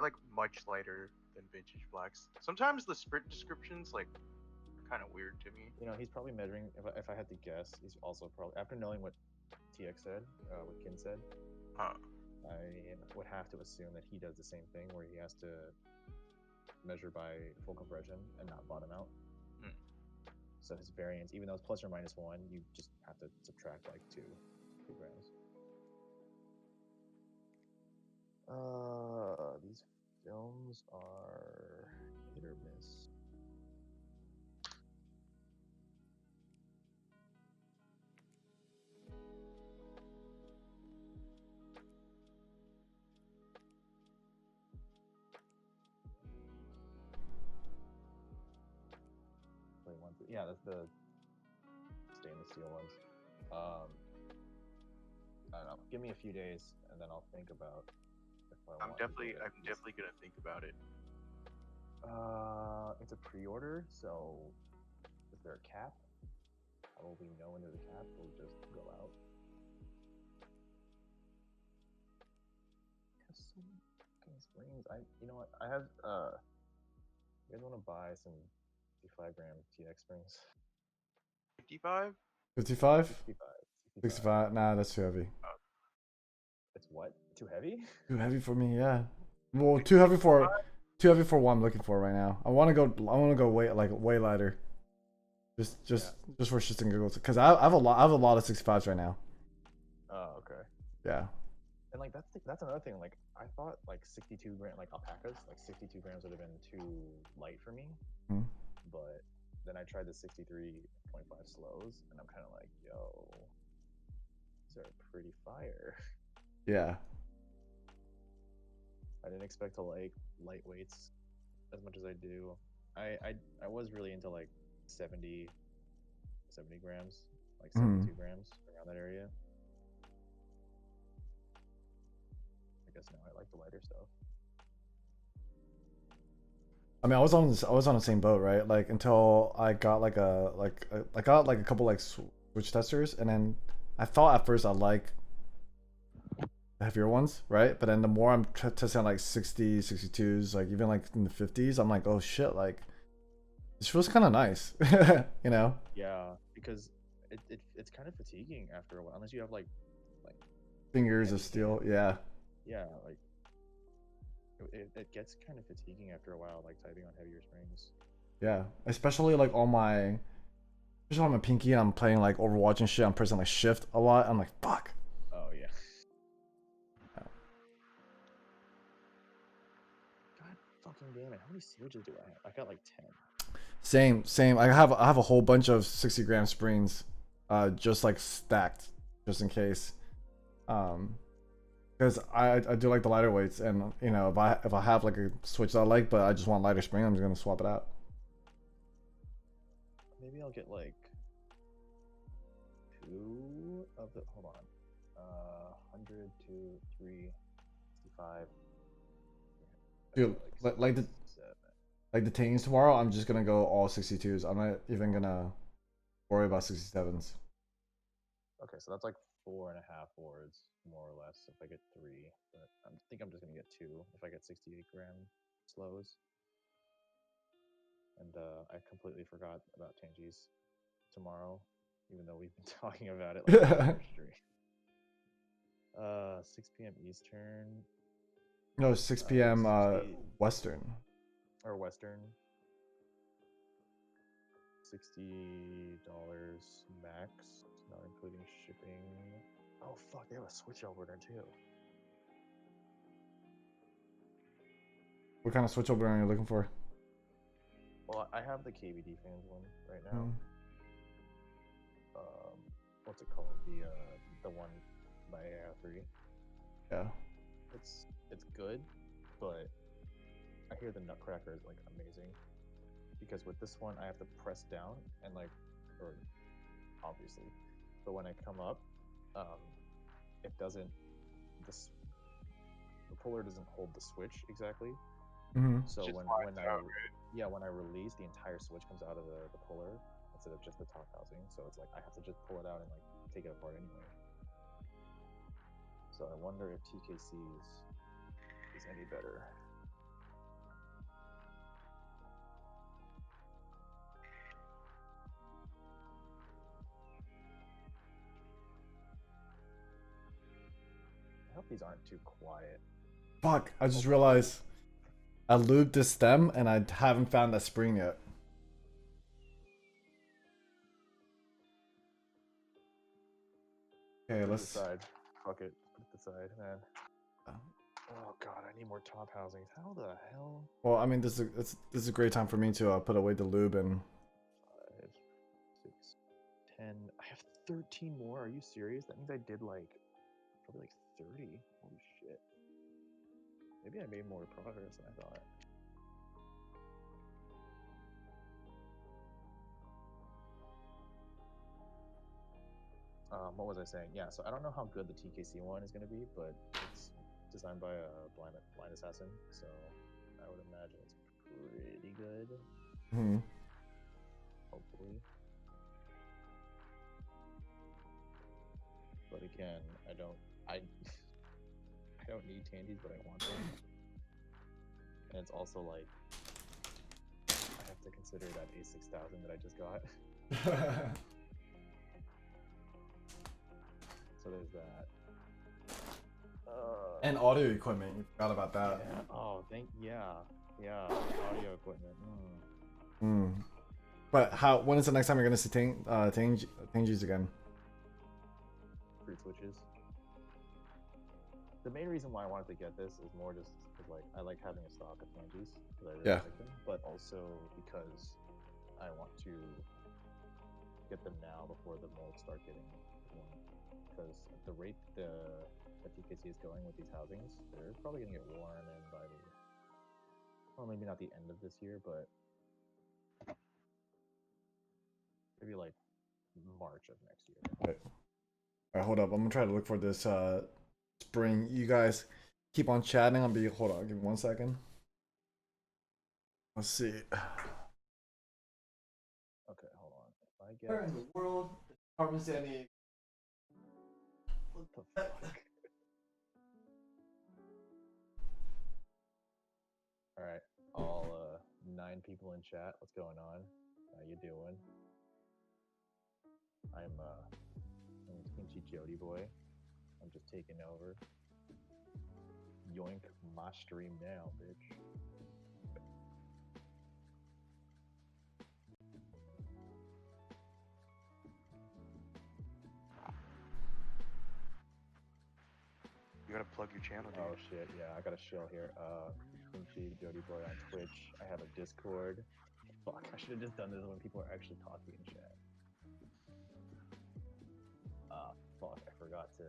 Like much lighter than vintage blacks. Sometimes the sprint descriptions like are kind of weird to me. You know, he's probably measuring. If I had to guess, he's also probably, after knowing what TX said, what Kin said, Huh. I would have to assume that he does the same thing, where he has to measure by full compression and not bottom out. Hmm. So his variance, even though it's plus or minus 1, you just have to subtract like 2 grams. These films are hit or miss. Yeah, that's the stainless steel ones. I don't know. Give me a few days, and then I'll think about if I I'm want to definitely get it. gonna think about it. It's a pre-order, so is there a cap? How will we know when there's a cap? Will it just go out? I have some fucking springs. You know what? I have, you guys want to buy some 55 gram TX springs? 55? 55? 65. 65? Nah, that's too heavy. It's what? Too heavy? Too heavy for me, yeah. Well, too heavy for what I'm looking for right now. I want to go way lighter. Just for shits and giggles, because I have a lot of 65s right now. Oh, okay. Yeah. And like that's another thing. Like I thought like 62 gram, like alpacas, like 62 grams would have been too light for me. Hmm. But then I tried the 63.5 slows, and I'm kind of like, yo, these are pretty fire. Yeah. I didn't expect to like lightweights as much as I do. I was really into like 70 grams, like 72 grams, around that area. I guess now I like the lighter stuff. I mean, I was on the same boat, right? Like until I got I got like a couple like switch testers, and then I thought at first I like the heavier ones, right? But then the more I'm testing like 60, 62s, like even like in the 50s, I'm like, oh shit, like this feels kind of nice, you know? Yeah, because it's kind of fatiguing after a while, unless you have like Fingers of heavy steel, hands. yeah, Yeah, like it gets kind of fatiguing after a while, like typing on heavier springs. yeah. Especially on my pinky, and I'm playing like Overwatch and shit. I'm pressing like shift a lot. I'm like, fuck. Oh yeah. God fucking damn it! How many switches do I have? I got like 10. Same. I have a whole bunch of 60-gram springs, just like stacked, just in case. Because I do like the lighter weights, and you know if I have like a switch that I like, but I just want lighter spring, I'm just gonna swap it out. Maybe I'll get like 2 of the. Hold on. 100, 2, 3, 65. Dude, like the 7. like the Tangies tomorrow, I'm just gonna go all 62s. I'm not even gonna worry about 67s. Okay, so that's like 4.5 boards, more or less, if I get 3. But I think I'm just gonna get 2 if I get 68-gram slows. And I completely forgot about Tangies tomorrow, even though we've been talking about it like an stream. 6 p.m. Eastern. No, 6 p.m. 60 Western. or Western. $60 max, not including shipping. Oh fuck, they have a switch opener too. What kind of switch opener are you looking for? Well, I have the KVD fans one right now. What's it called? The one by AR3. Yeah. It's good, but I hear the Nutcracker is like amazing. Because with this one I have to press down and like, or obviously, but when I come up, it doesn't. The puller doesn't hold the switch exactly. So Just when slides I out, right? when I release, the entire switch comes out of the puller instead of just the top housing. So it's like I have to just pull it out and like take it apart anyway. So I wonder if TKC's is any better. I hope these aren't too quiet. Fuck, I just realized I lubed this stem and I haven't found that spring yet. Okay, Put it let's. aside. Fuck it. Put it aside, man. Oh god, I need more top housings. How the hell? Well, I mean, this is a great time for me to put away the lube and. 5, 6, 10. I have 13 more. Are you serious? That means I did like probably like 30. Holy shit. Maybe I made more progress than I thought. What was I saying? Yeah, so I don't know how good the TKC one is going to be, but it's designed by a blind assassin, so I would imagine it's pretty good. Hopefully. But again, I don't need Tangies, but I want them. And it's also like I have to consider that A6000 that I just got. So there's that. And audio equipment. You forgot about that. Yeah. Oh, yeah. Audio equipment. But when is the next time you're gonna see Tangies again? Fruit switches. The main reason why I wanted to get this is more just because like I like having a stock of Tangies because I really like them, but also because I want to get them now before the molds start getting warm. Because at the rate the TKC is going with these housings, they're probably gonna get worn in by maybe not the end of this year, but maybe like March of next year. All right, hold up. I'm gonna try to look for this spring. You guys keep on chatting. Hold on. Give me 1 second. Let's see. Okay, hold on. If I Where get in the world is Parmesan? what the fuck? All right, all 9 people in chat. What's going on? How you doing? I'm Kinchy Jody boy. I'm just taking over. Yoink my stream now, bitch. You gotta plug your channel, dude. Oh shit, yeah, I got a show here. Kinchy Jody boy on Twitch. I have a Discord. Fuck, I should have just done this when people are actually talking in chat. Fuck, I forgot to.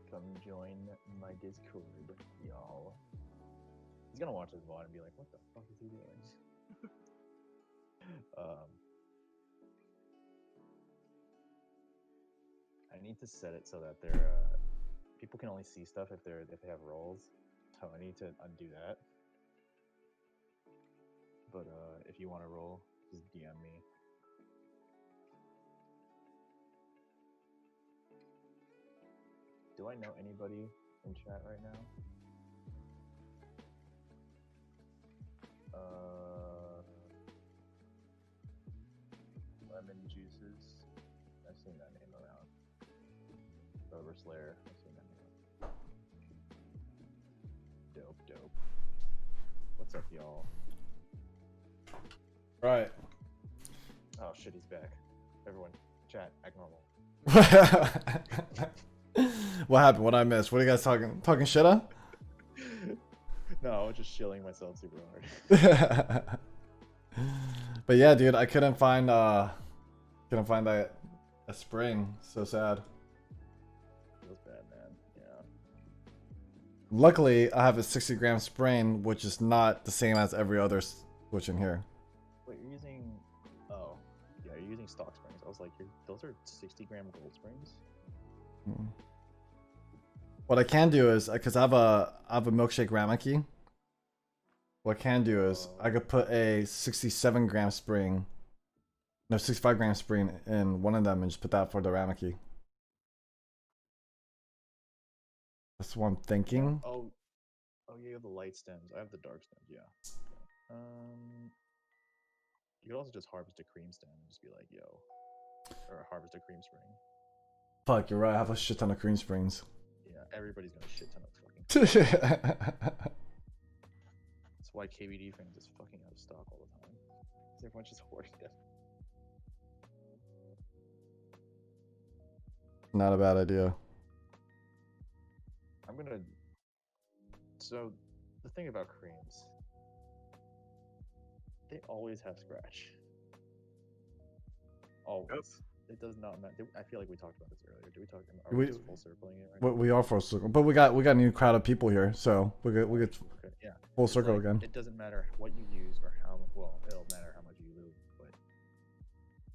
Come join my Discord, y'all. He's gonna watch this VOD and be like, "What the fuck is he doing?" I need to set it so that they're people can only see stuff if they have roles. So I need to undo that. But if you want to roll, just DM me. Do I know anybody in chat right now? Lemon Juices. I've seen that name around. Rover Slayer. I've seen that name. Dope. What's up, y'all? Right. Oh shit, he's back. Everyone, chat, act normal. What happened? What I missed? What are you guys talking shit on? No, I was just shilling myself super hard. But yeah, dude, I couldn't find that a spring. So sad. Feels bad, man. Yeah. Luckily, I have a 60-gram spring, which is not the same as every other switch in here. Wait, you're using? Oh, yeah, you're using stock springs. I was like, those are 60-gram gold springs. What I can do is, because I have a milkshake ramen key. What I can do is, I could put a 67-gram spring, no, 65-gram spring in one of them and just put that for the ramen key. That's what I'm thinking. Oh, you have the light stems. I have the dark stems. Yeah. Okay. You could also just harvest a cream stem and just be like, yo, or harvest a cream spring. Fuck, you're right. I have a shit ton of cream springs. Yeah, everybody's got a shit ton of fucking. That's why KBD frames is fucking out of stock all the time. Because everyone's just hoarding it. Not a bad idea. I'm gonna. So, the thing about creams, they always have scratch. Always. Yep. It does not matter. I feel like we talked about this earlier. Did we talk? Are We- we just full circling it right now? We are full circle, but we got a new crowd of people here, so we get Okay, yeah. full It's circle like, again. It doesn't matter what you use or how. Well, it'll matter how much you lube, but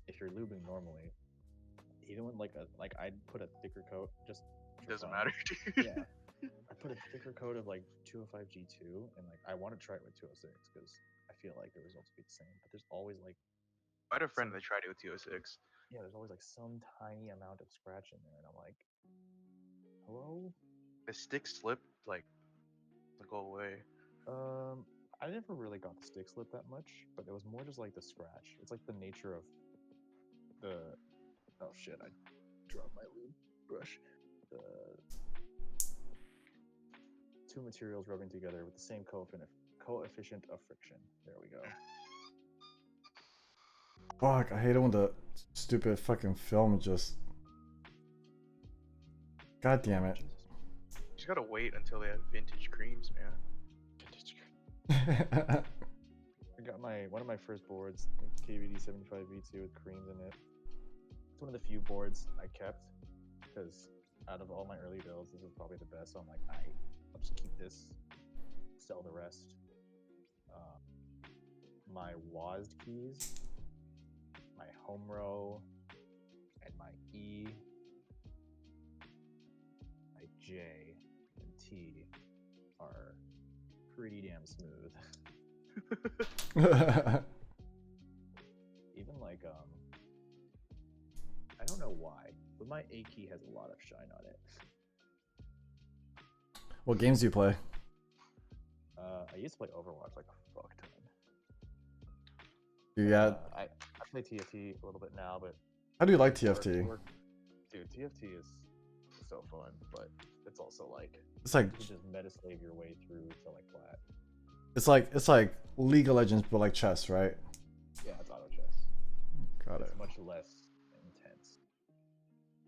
if you're lubing normally, even when I'd put a thicker coat just. It for doesn't fun. matter, dude. Yeah. I put a thicker coat of like 205 G2, and like I want to try it with 206 because I feel like the results will be the same. But there's always like I had a friend that tried it with 206. yeah, there's always like some tiny amount of scratch in there, and I'm like, hello. The stick slipped like to go away. I never really got the stick slip that much, but it was more just like the scratch. It's like the nature of the. Oh shit! I dropped my lube brush. The two materials rubbing together with the same coefficient of friction. There we go. Fuck, I hate it when the stupid fucking film just. God damn it. You just gotta wait until they have vintage creams, man. I got one of my first boards, KVD 75 V2 with creams in it. It's one of the few boards I kept because out of all my early builds, this is probably the best. So I'm like, I'll just keep this, sell the rest. My WASD keys, my home row, and my E, my J, and T are pretty damn smooth. Even like I don't know why, but my A key has a lot of shine on it. What games do you play? I used to play Overwatch like a fuck ton. You got. I play TFT a little bit now, but How do you like TFT? Dude, TFT is so fun, but it's also like It's like you can just meta slave your way through to like plat. it's like League of Legends, but like chess, right? Yeah, it's auto chess. Got it. It's much less intense.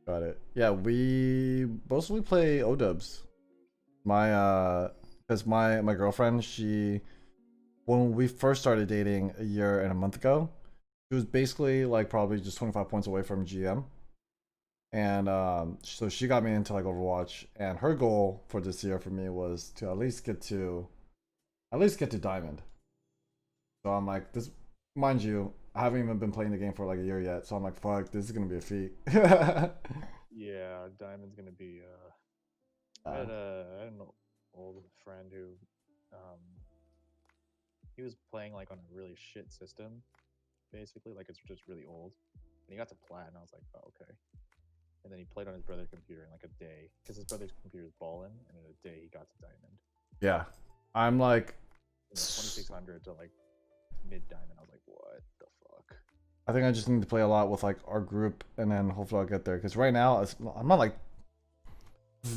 Got it. Yeah, we mostly play O-dubs. Because my girlfriend, when we first started dating a year and a month ago, she was basically like probably just 25 points away from GM. And so she got me into like Overwatch, and her goal for this year for me was to at least get to Diamond. So I'm like, this, mind you, I haven't even been playing the game for like a year yet. So I'm like, fuck, this is gonna be a feat. Yeah, Diamond's gonna be. I had an old friend who, he was playing like on a really shit system, basically, like it's just really old, and he got to plat, and I was like, oh, okay. And then he played on his brother's computer in like a day, because his brother's computer is ballin', and in a day he got to Diamond. Yeah, I'm like 2600 to like mid Diamond. I was like, what the fuck? I think I just need to play a lot with like our group, and then hopefully I'll get there. Because right now I'm not like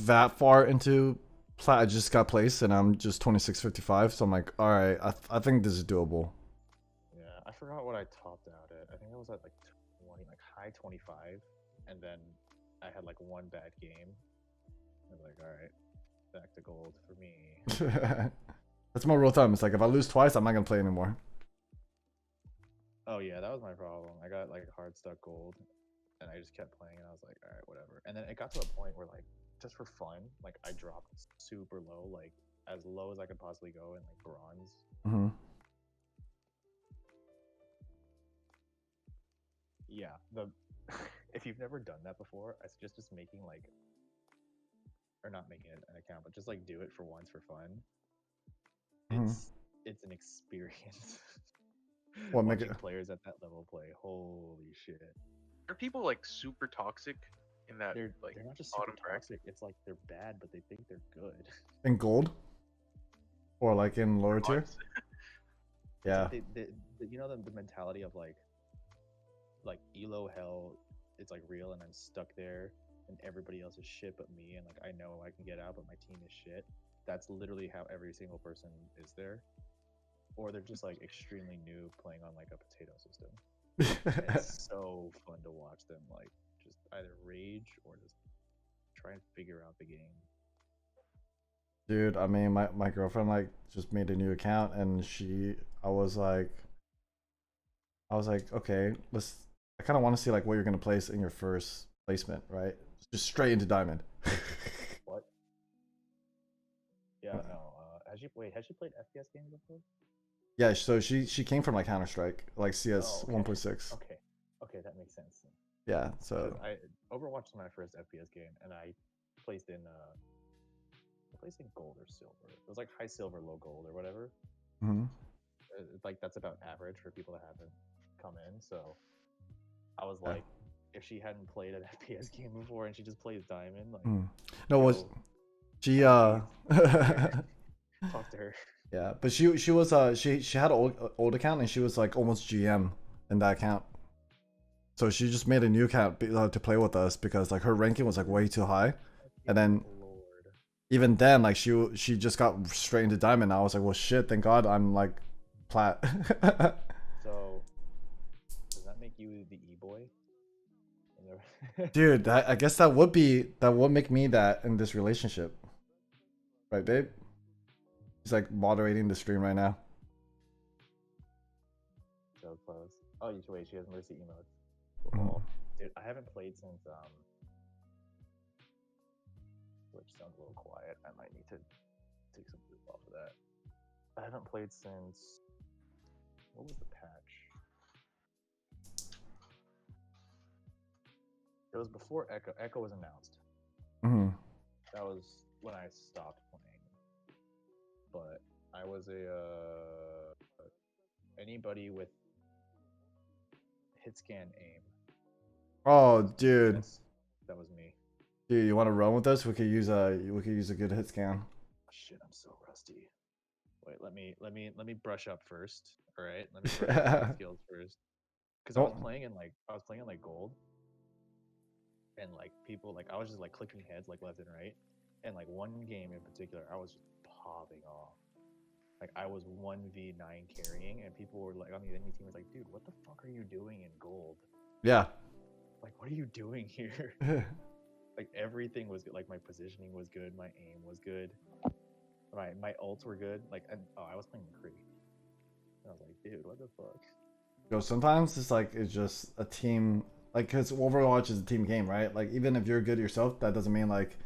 that far into plat. I just got placed, and I'm just 2655. So I'm like, all right, I think this is doable. Yeah, I forgot what I topped out at. I think I was at like 20, like high 25, and then I had like one bad game. I was like, all right, back to gold for me. That's my rule of thumb. It's like if I lose twice, I'm not gonna play anymore. Oh yeah, that was my problem. I got like hard stuck gold, and I just kept playing, and I was like, all right, whatever. And then it got to a point where like, just for fun, like I dropped super low, like as low as I could possibly go in like bronze. Mm-hmm. Yeah, if you've never done that before, I suggest just making like, or not making an account, but just like do it for once for fun. It's an experience. What make Watching it? players at that level play, holy shit! Are people like super toxic in that? They're Like not just super bottom bracket? toxic. It's like they're bad, but they think they're good. In gold? Or like in lower tier? Honestly. Yeah. Like you know the mentality of like elo hell. It's like real, and I'm stuck there, and everybody else is shit but me, and like I know I can get out, but my team is shit. That's literally how every single person is there. Or they're just like extremely new playing on like a potato system. It's so fun to watch them like just either rage or just try and figure out the game. Dude, I mean, my girlfriend like just made a new account, and I was like, okay, I kind of want to see like what you're gonna place in your first placement, right? Just straight into Diamond. What? Yeah, no. Has she played FPS games before? Yeah, so she came from like Counter Strike, like CS 1.6. Okay, that makes sense. Yeah, so Overwatch was my first FPS game, and I placed in gold or silver. It was like high silver, low gold, or whatever. Like that's about average for people that haven't come in. So I was like, if she hadn't played an FPS game before and she just plays Diamond, like no, was she talk to her. Yeah, but she was she had an old account, and she was like almost GM in that account. So she just made a new account to play with us because like her ranking was like way too high, and then even then like she just got straight into Diamond. I was like, well shit, thank God I'm like plat. So does that make you the e-boy? Dude, I guess that would make me that in this relationship, right, babe? He's like moderating the stream right now. So close. Oh, wait, she has Mercy emotes. Dude, I haven't played since which sounds a little quiet. I might need to take some food off of that. I haven't played since, what was the patch? It was before Echo. Echo was announced. Hmm. That was when I stopped playing. But I was anybody with hit scan aim. Oh, dude. Yes, that was me. Dude, you want to run with us? We could use a good hit scan. Oh, shit, I'm so rusty. Wait, let me brush up first. All right, let me brush up my skills first. Because I was playing in like gold, and like people like I was just like clicking heads like left and right, and like one game in particular I was just popping off. Like I was 1v9 carrying, and people were like on the enemy team was like, dude, what the fuck are you doing in gold? Yeah. Like, what are you doing here? Like everything was good. Like my positioning was good, my aim was good, my ults were good. Like, and I was playing McCree. And I was like, dude, what the fuck? Yo, sometimes it's just a team, like, because Overwatch is a team game, right? Like, even if you're good yourself, that doesn't mean like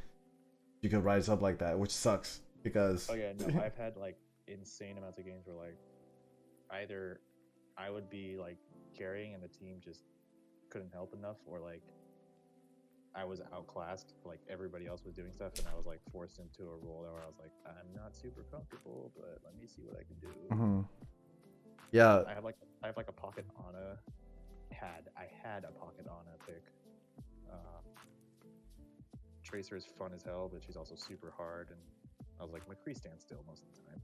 you could rise up like that, which sucks because. Oh yeah, no, I've had like insane amounts of games where like either I would be like carrying and the team just couldn't help enough, or like I was outclassed, like everybody else was doing stuff, and I was like forced into a role where I was like, I'm not super comfortable, but let me see what I can do. Mm-hmm. Yeah. I have like a pocket Ana. I had a pocket Ana pick. Tracer is fun as hell, but she's also super hard, and I was like, McCree stands still most of the time.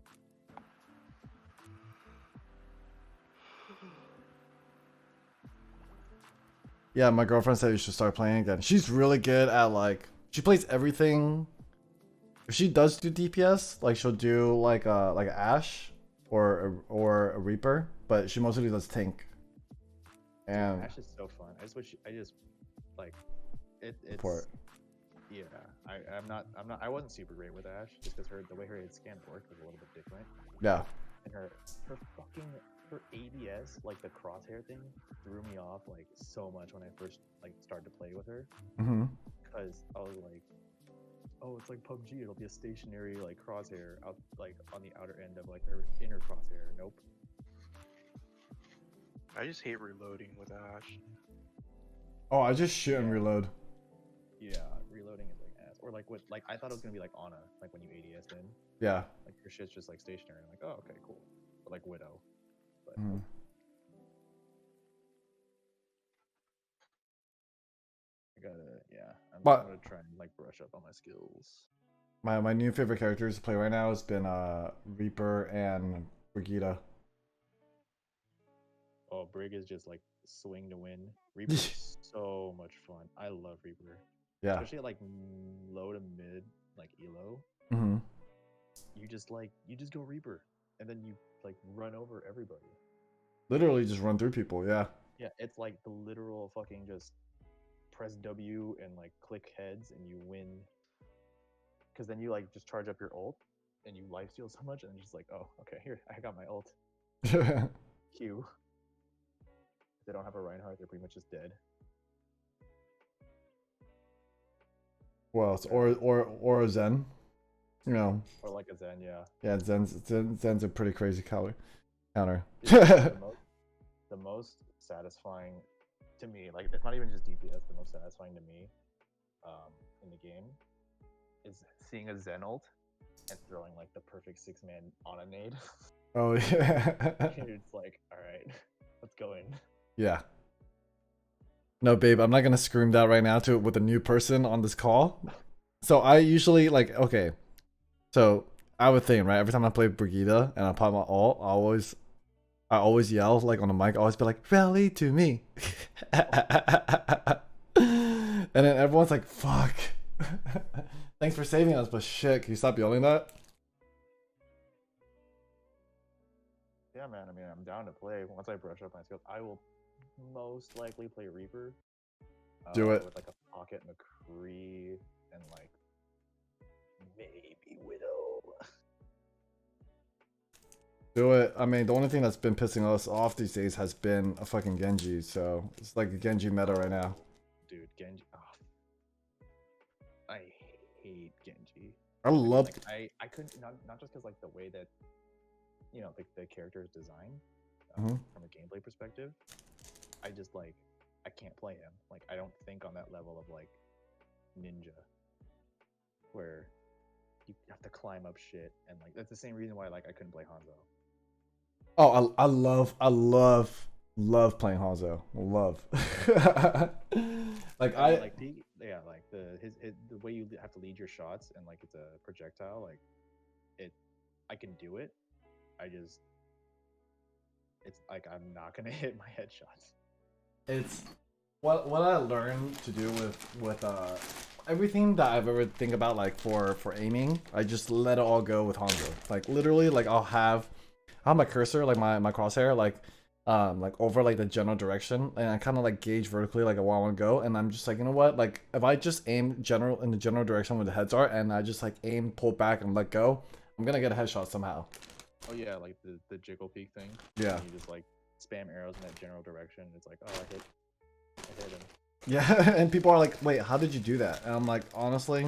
Yeah, my girlfriend said you should start playing again. She's really good at like she plays everything. If she does do DPS, like she'll do like Ashe or a Reaper, but she mostly does tank. And Ashe is so fun. I just wish like it's support. Yeah, I wasn't super great with Ashe just because the way her hit scan worked was a little bit different. Yeah. And her ADS, like the crosshair thing, threw me off like so much when I first like started to play with her. Mm-hmm. Because I was like, oh, it's like PUBG. It'll be a stationary like crosshair out like on the outer end of like her inner crosshair. Nope. I just hate reloading with Ashe. Oh, I just shoot and reload. Yeah, reloading is like ass. Or like with like I thought it was gonna be like Ana, like when you ADS'd in. Yeah. Like your shit's just like stationary. I'm like, oh, okay, cool. But like Widow. But Mm. I'm But gonna try and like brush up on my skills. my new favorite characters to play right now has been Reaper and Brigitte. Oh, Brig is just like swing to win. Reaper is so much fun. I love Reaper. Yeah. Especially at like low to mid, like elo. Mm-hmm. You just go Reaper, and then you like run over everybody. Literally just run through people. Yeah. Yeah, it's like the literal fucking just press W and like click heads and you win. Because then you like just charge up your ult and you lifesteal so much and just like, oh, okay, here, I got my ult. Q. If they don't have a Reinhardt, they're pretty much just dead. Well, or a Zen. You know. Or like a Zen, yeah. Yeah, Zen's a pretty crazy counter. The most satisfying to me, like it's not even just DPS, the most satisfying to me in the game is seeing a Zen ult and throwing like the perfect 6-man on a nade. Oh yeah. It's like, all right, let's go in. Yeah. No, babe, I'm not gonna scream that right now with a new person on this call. So I usually like okay. So I have a thing, right? Every time I play Brigitte and I pop my ult, I always yell like on the mic. I always be like, "Rally to me!" And then everyone's like, "Fuck." Thanks for saving us, but shit, can you stop yelling that? Yeah, man. I mean, I'm down to play. Once I brush up my skills, I will most likely play Reaper. Do it. With like a pocket McCree and like maybe Widow. Do it. I mean, the only thing that's been pissing us off these days has been a fucking Genji. So it's like a Genji meta right now. Dude, Genji. Oh, I hate Genji. I love. Like, I couldn't not just because like the way that the character is designed Mhm. from a gameplay perspective. I just like I can't play him. Like I don't think on that level of like ninja, where you have to climb up shit, and like that's the same reason why like I couldn't play Hanzo. Oh, I love playing Hanzo. Love. Like I mean, like yeah, like the way you have to lead your shots and like it's a projectile, like I can do it. It's like I'm not gonna hit my headshots. It's what I learned to do with everything that I've ever think about like for aiming. I just let it all go with Hanzo. Like literally, like I'll have my cursor, like my crosshair, like over like the general direction, and I kind of like gauge vertically like where I want to go, and I'm just like, you know what, like if I just aim in the general direction where the heads are, and I just like aim, pull back, and let go, I'm gonna get a headshot somehow. Oh yeah, like the jiggle peak thing. Yeah. And you just like spam arrows in that general direction. It's like, oh, I hit him. Yeah, and people are like, wait, how did you do that? And I'm like, honestly,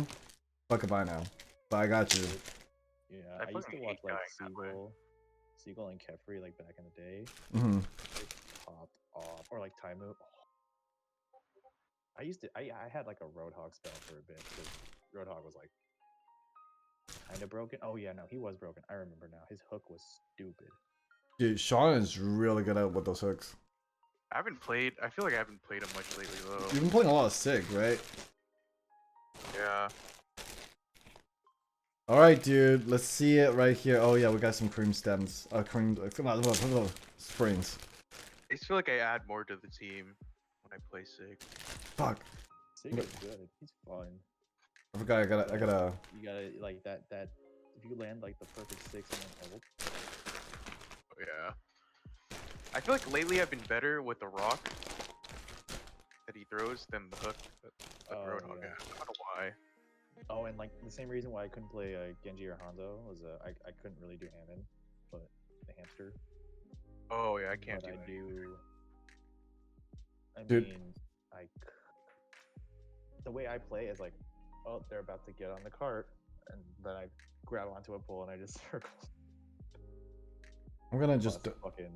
fuck if I know, but I got you. Yeah, I I used to fucking watch hate like dying that way. Seagull and Kefri like back in the day. Mm-hmm. They popped off, or like Taimu. I had like a Roadhog spell for a bit because Roadhog was like kind of broken. Oh yeah, no, he was broken. I remember now. His hook was stupid. Dude, Sean is really good at with those hooks. I feel like I haven't played him much lately though. You've been playing a lot of Sig, right? Yeah. All right, dude. Let's see it right here. Oh yeah, we got some cream stems. Springs. I just feel like I add more to the team when I play Sig. Fuck. Sig is good. He's fun. I forgot. I gotta. You gotta like that. If you land like the perfect 6 and then ult. Oh, yeah. I feel like lately I've been better with the rock that he throws than the hook that the Roadhog yeah. has. I don't know why. Oh, and like the same reason why I couldn't play Genji or Hanzo was I couldn't really do Hammond, but the hamster. Oh yeah, I can't But do I that. do. I Dude. mean, the way I play is like, oh, they're about to get on the cart, and then I grab onto a pole and I just circle. I'm gonna just. Fucking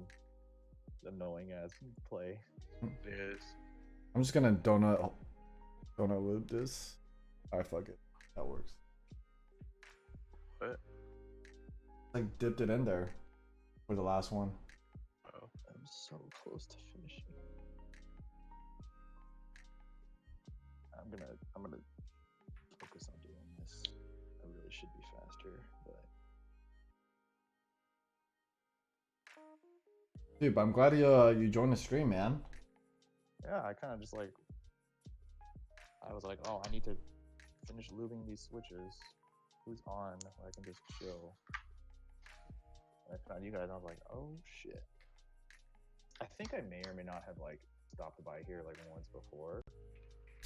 annoying ass play. It is. I'm just gonna donut lube this. Alright, fuck it. That works. What? Like dipped it in there for the last one. Oh. I'm so close to finishing. I'm gonna focus on doing this. I really should be faster, but Dude, but I'm glad you joined the stream, man. yeah, I kind of just like I was like, oh, I need to finish lubing these switches. Who's on? Where I can just chill. And I found you guys, and I was like, oh shit. I think I may or may not have like stopped by here like once before.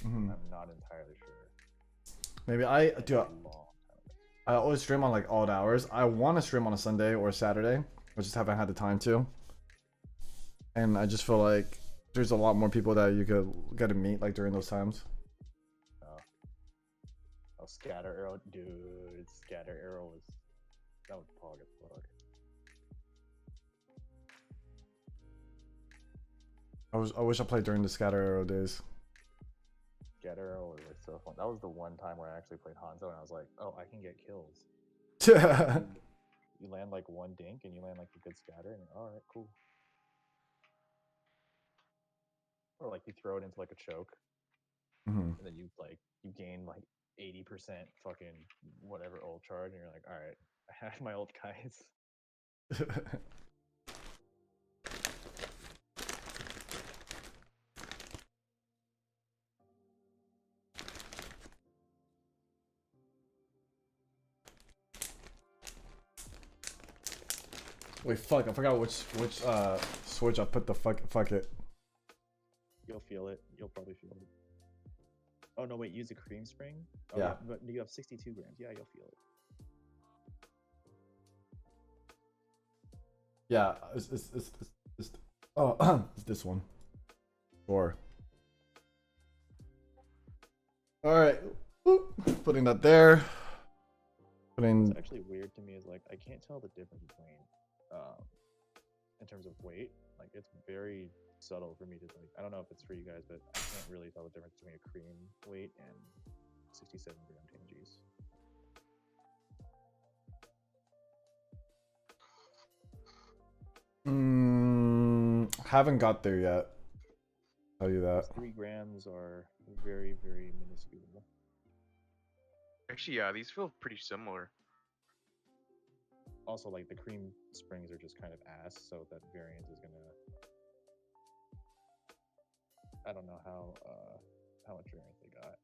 Mm-hmm. I'm not entirely sure. Maybe It's do. a long time ago. I always stream on like odd hours. I want to stream on a Sunday or a Saturday. I just haven't had the time to. And I just feel like there's a lot more people that you could get to meet like during those times. Oh, scatter arrow, dude! Scatter arrow that was pog as fuck. I wish I played during the scatter arrow days. Scatter arrow was like so fun. That was the one time where I actually played Hanzo, and I was like, oh, I can get kills. You land like one dink, and you land like a good scatter, and all right, cool. Or like you throw it into like a choke, Mm-hmm. and then you gain like 80% fucking whatever ult charge, and you're like, all right, I have my ult, guys. Wait, fuck! I forgot which switch I put the fuck it. You'll feel it. You'll probably feel it. Oh no, wait! Use a cream spring. Oh, Yeah. But you have 62 grams. Yeah, you'll feel it. Yeah, it's it's this one. Or. All right, putting that there. Putting. What's actually weird to me is like I can't tell the difference between in terms of weight. Like it's very subtle for me to like. I don't know if it's for you guys, but I can't really tell the difference between a cream weight and 67-gram Tangies. Haven't got there yet. Tell you that. 3 grams are very, very minuscule. Actually, yeah, these feel pretty similar. Also, like the cream springs are just kind of ass, so that variance is gonna. I don't know how much variance they got.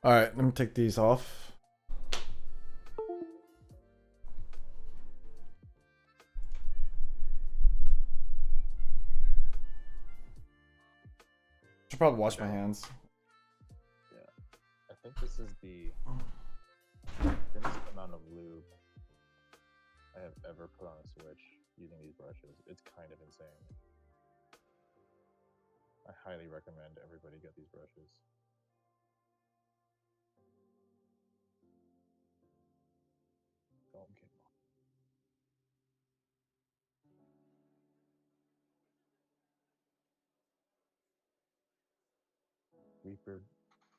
All right, let me take these off. Should probably wash my hands. Yeah, I think this is the thinnest amount of lube I have ever put on a Switch using these brushes. It's kind of insane. I highly recommend everybody get these brushes. Don't get them.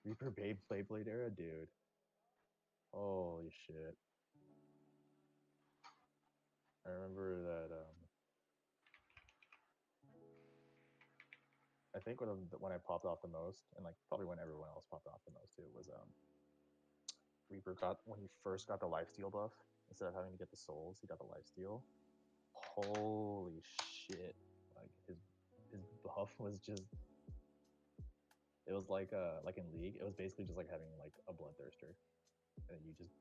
Reaper Beyblade era, dude. Holy shit. I remember that I think when I popped off the most, and like probably when everyone else popped off the most too, was Reaper got when he first got the lifesteal buff. Instead of having to get the souls, he got the lifesteal. Holy shit! Like his buff was just. It was like in League, it was basically just like having like a bloodthirster, and you just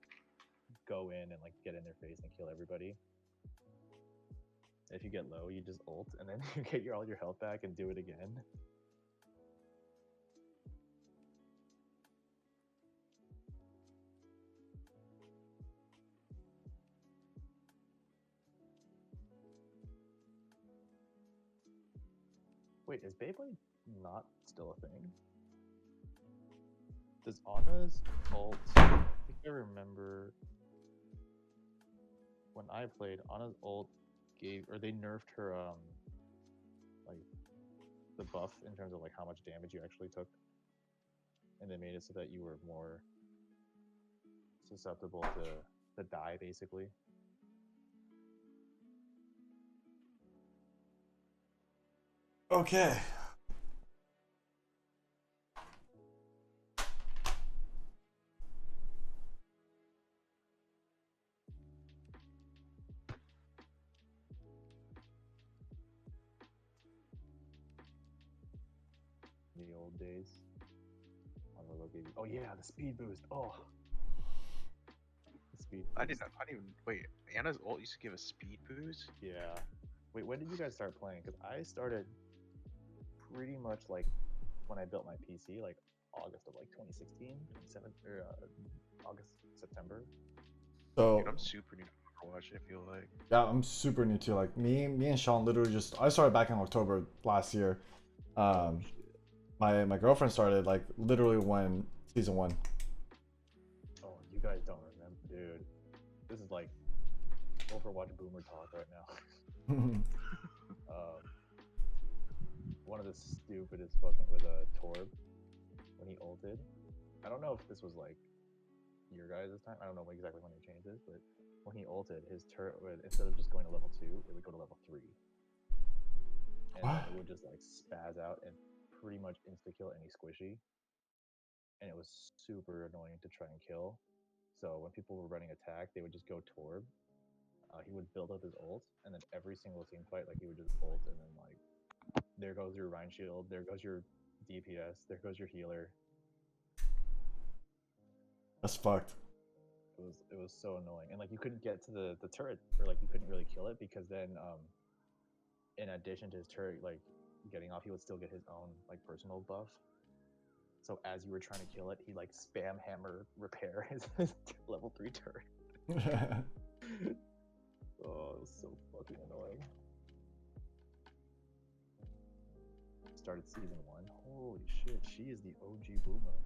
go in and like get in their face and kill everybody. If you get low, you just ult, and then you get all your health back and do it again. Wait, is Beyblade not still a thing? Does Anna's ult? I think I remember when I played, Anna's ult they nerfed her like the buff in terms of like how much damage you actually took, and they made it so that you were more susceptible to die basically. Okay. In the old days. Oh yeah, the speed boost. Oh, the speed boost. I didn't even wait. Anna's ult used to give a speed boost. Yeah. Wait, when did you guys start playing? Because I started pretty much like when I built my PC, like August of like 2016, 27, or August, September. So Dude, I'm super new to Overwatch. I feel like. yeah, I'm super new too. Like me and Sean literally I started back in October last year. My girlfriend started like literally when season 1. Oh, you guys don't remember, dude. This is like Overwatch boomer talk right now. One of the stupidest fucking with Torb when he ulted. I don't know if this was like your guys' time. I don't know exactly when he changed this, but when he ulted, his turret would, instead of just going to level 2, it would go to level 3. And then it would just like spaz out and pretty much insta kill any squishy. And it was super annoying to try and kill. So when people were running attack, they would just go Torb. He would build up his ult, and then every single team fight, like he would just ult, and then like there goes your Rhine shield, there goes your DPS, there goes your healer. That's fucked. It was so annoying, and like you couldn't get to the turret, or like you couldn't really kill it, because then in addition to his turret like getting off, he would still get his own like personal buff. So as you were trying to kill it, he like spam hammer repair his level 3 turret. Oh, it was so fucking annoying. started season 1. Holy shit, she is the OG boomer.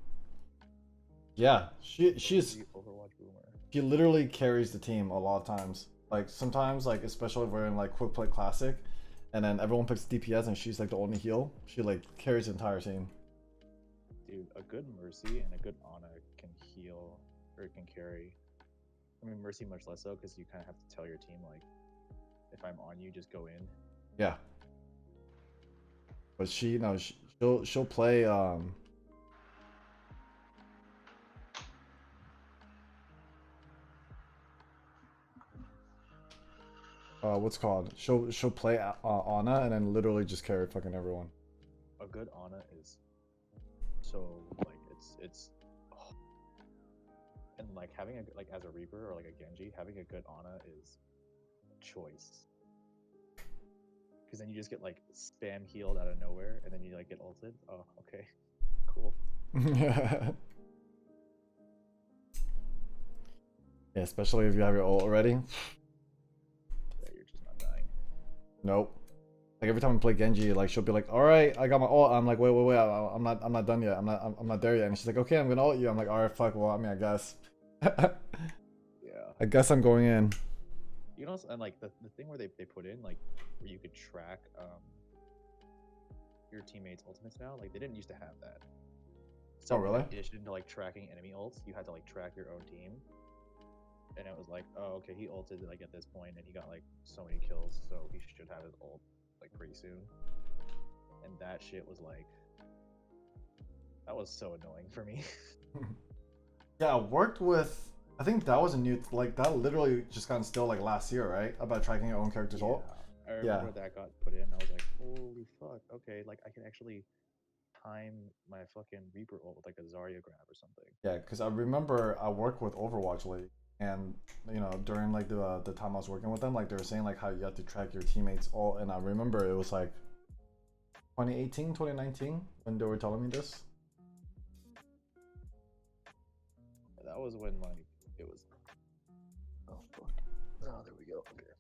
Yeah, she's OG Overwatch boomer. she literally carries the team a lot of times. Like sometimes, like especially if we're in like quick play classic, and then everyone picks DPS and she's like the only heal. She like carries the entire team. Dude, a good Mercy and a good Ana can heal or can carry. I mean, Mercy much less so because you kind of have to tell your team like, if I'm on you, just go in. Yeah. But she, no, she'll play. What's it called? She'll play Ana and then literally just carry fucking everyone. A good Ana is so like it's and like having a like as a Reaper or like a Genji, having a good Ana is choice. Because then you just get like spam healed out of nowhere, and then you like get ulted. Oh, okay, cool. Yeah, especially if you have your ult already. Yeah, you're just not dying. Nope. Like every time I play Genji, like she'll be like, "All right, I got my ult." I'm like, "Wait, I'm not done yet. I'm not there yet." And she's like, "Okay, I'm gonna ult you." I'm like, "All right, fuck. Well, I mean, I guess." Yeah. I guess I'm going in. You know, and like the thing where they put in like where you could track your teammates' ultimates now, like they didn't used to have that. So really? in addition to like tracking enemy ults, you had to like track your own team. And it was like, oh, okay, he ulted like at this point, and he got like so many kills, so he should have his ult like pretty soon. And that shit was like, that was so annoying for me. Yeah, I worked with. I think that was a new, like that literally just got instilled like last year, right? About tracking your own character's ult. I remember that got put in. I was like, holy fuck, okay, like I can actually time my fucking Reaper ult with like a Zarya grab or something. Yeah, because I remember I worked with Overwatch League, and you know during like the time I was working with them, like they were saying like how you have to track your teammates ult, and I remember it was like 2018, 2019 when they were telling me this. That was when like it was. Oh fuck! Oh, there we go. Okay.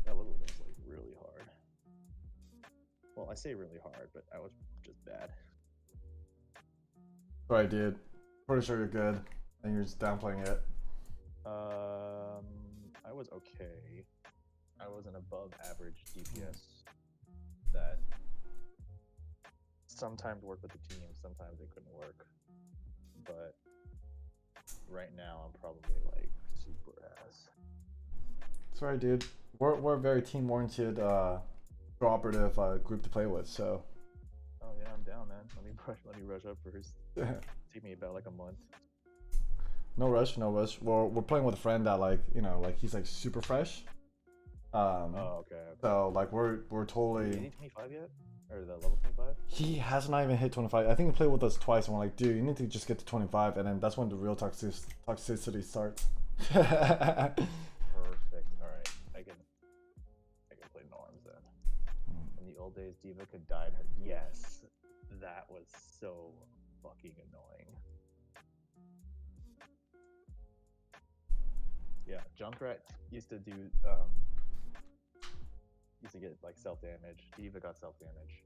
That was when it was like really hard. Well, I say really hard, but I was just bad. Sorry, dude. Pretty sure you're good, and you're just downplaying it. I was okay. I was an above average DPS that sometimes worked with the team, sometimes it couldn't work. But right now, I'm probably like super ass. Sorry, dude. We're a very team-oriented, cooperative group to play with. So. Oh yeah, I'm down, man. Let me rush up first. Take me about like a month. No rush, no rush. We're playing with a friend that like like he's like super fresh. Oh okay. So like we're totally. Is he 25 yet? Or the level 25? He has not even hit 25. I think he played with us twice, and we're like, dude, you need to just get to 25, and then that's when the real toxicity starts. Perfect. All right, I can play norms then. In the old days, Diva could die. Yes, that was so fucking annoying. Yeah, Junkrat used to do used to get like self damage. Diva got self damage.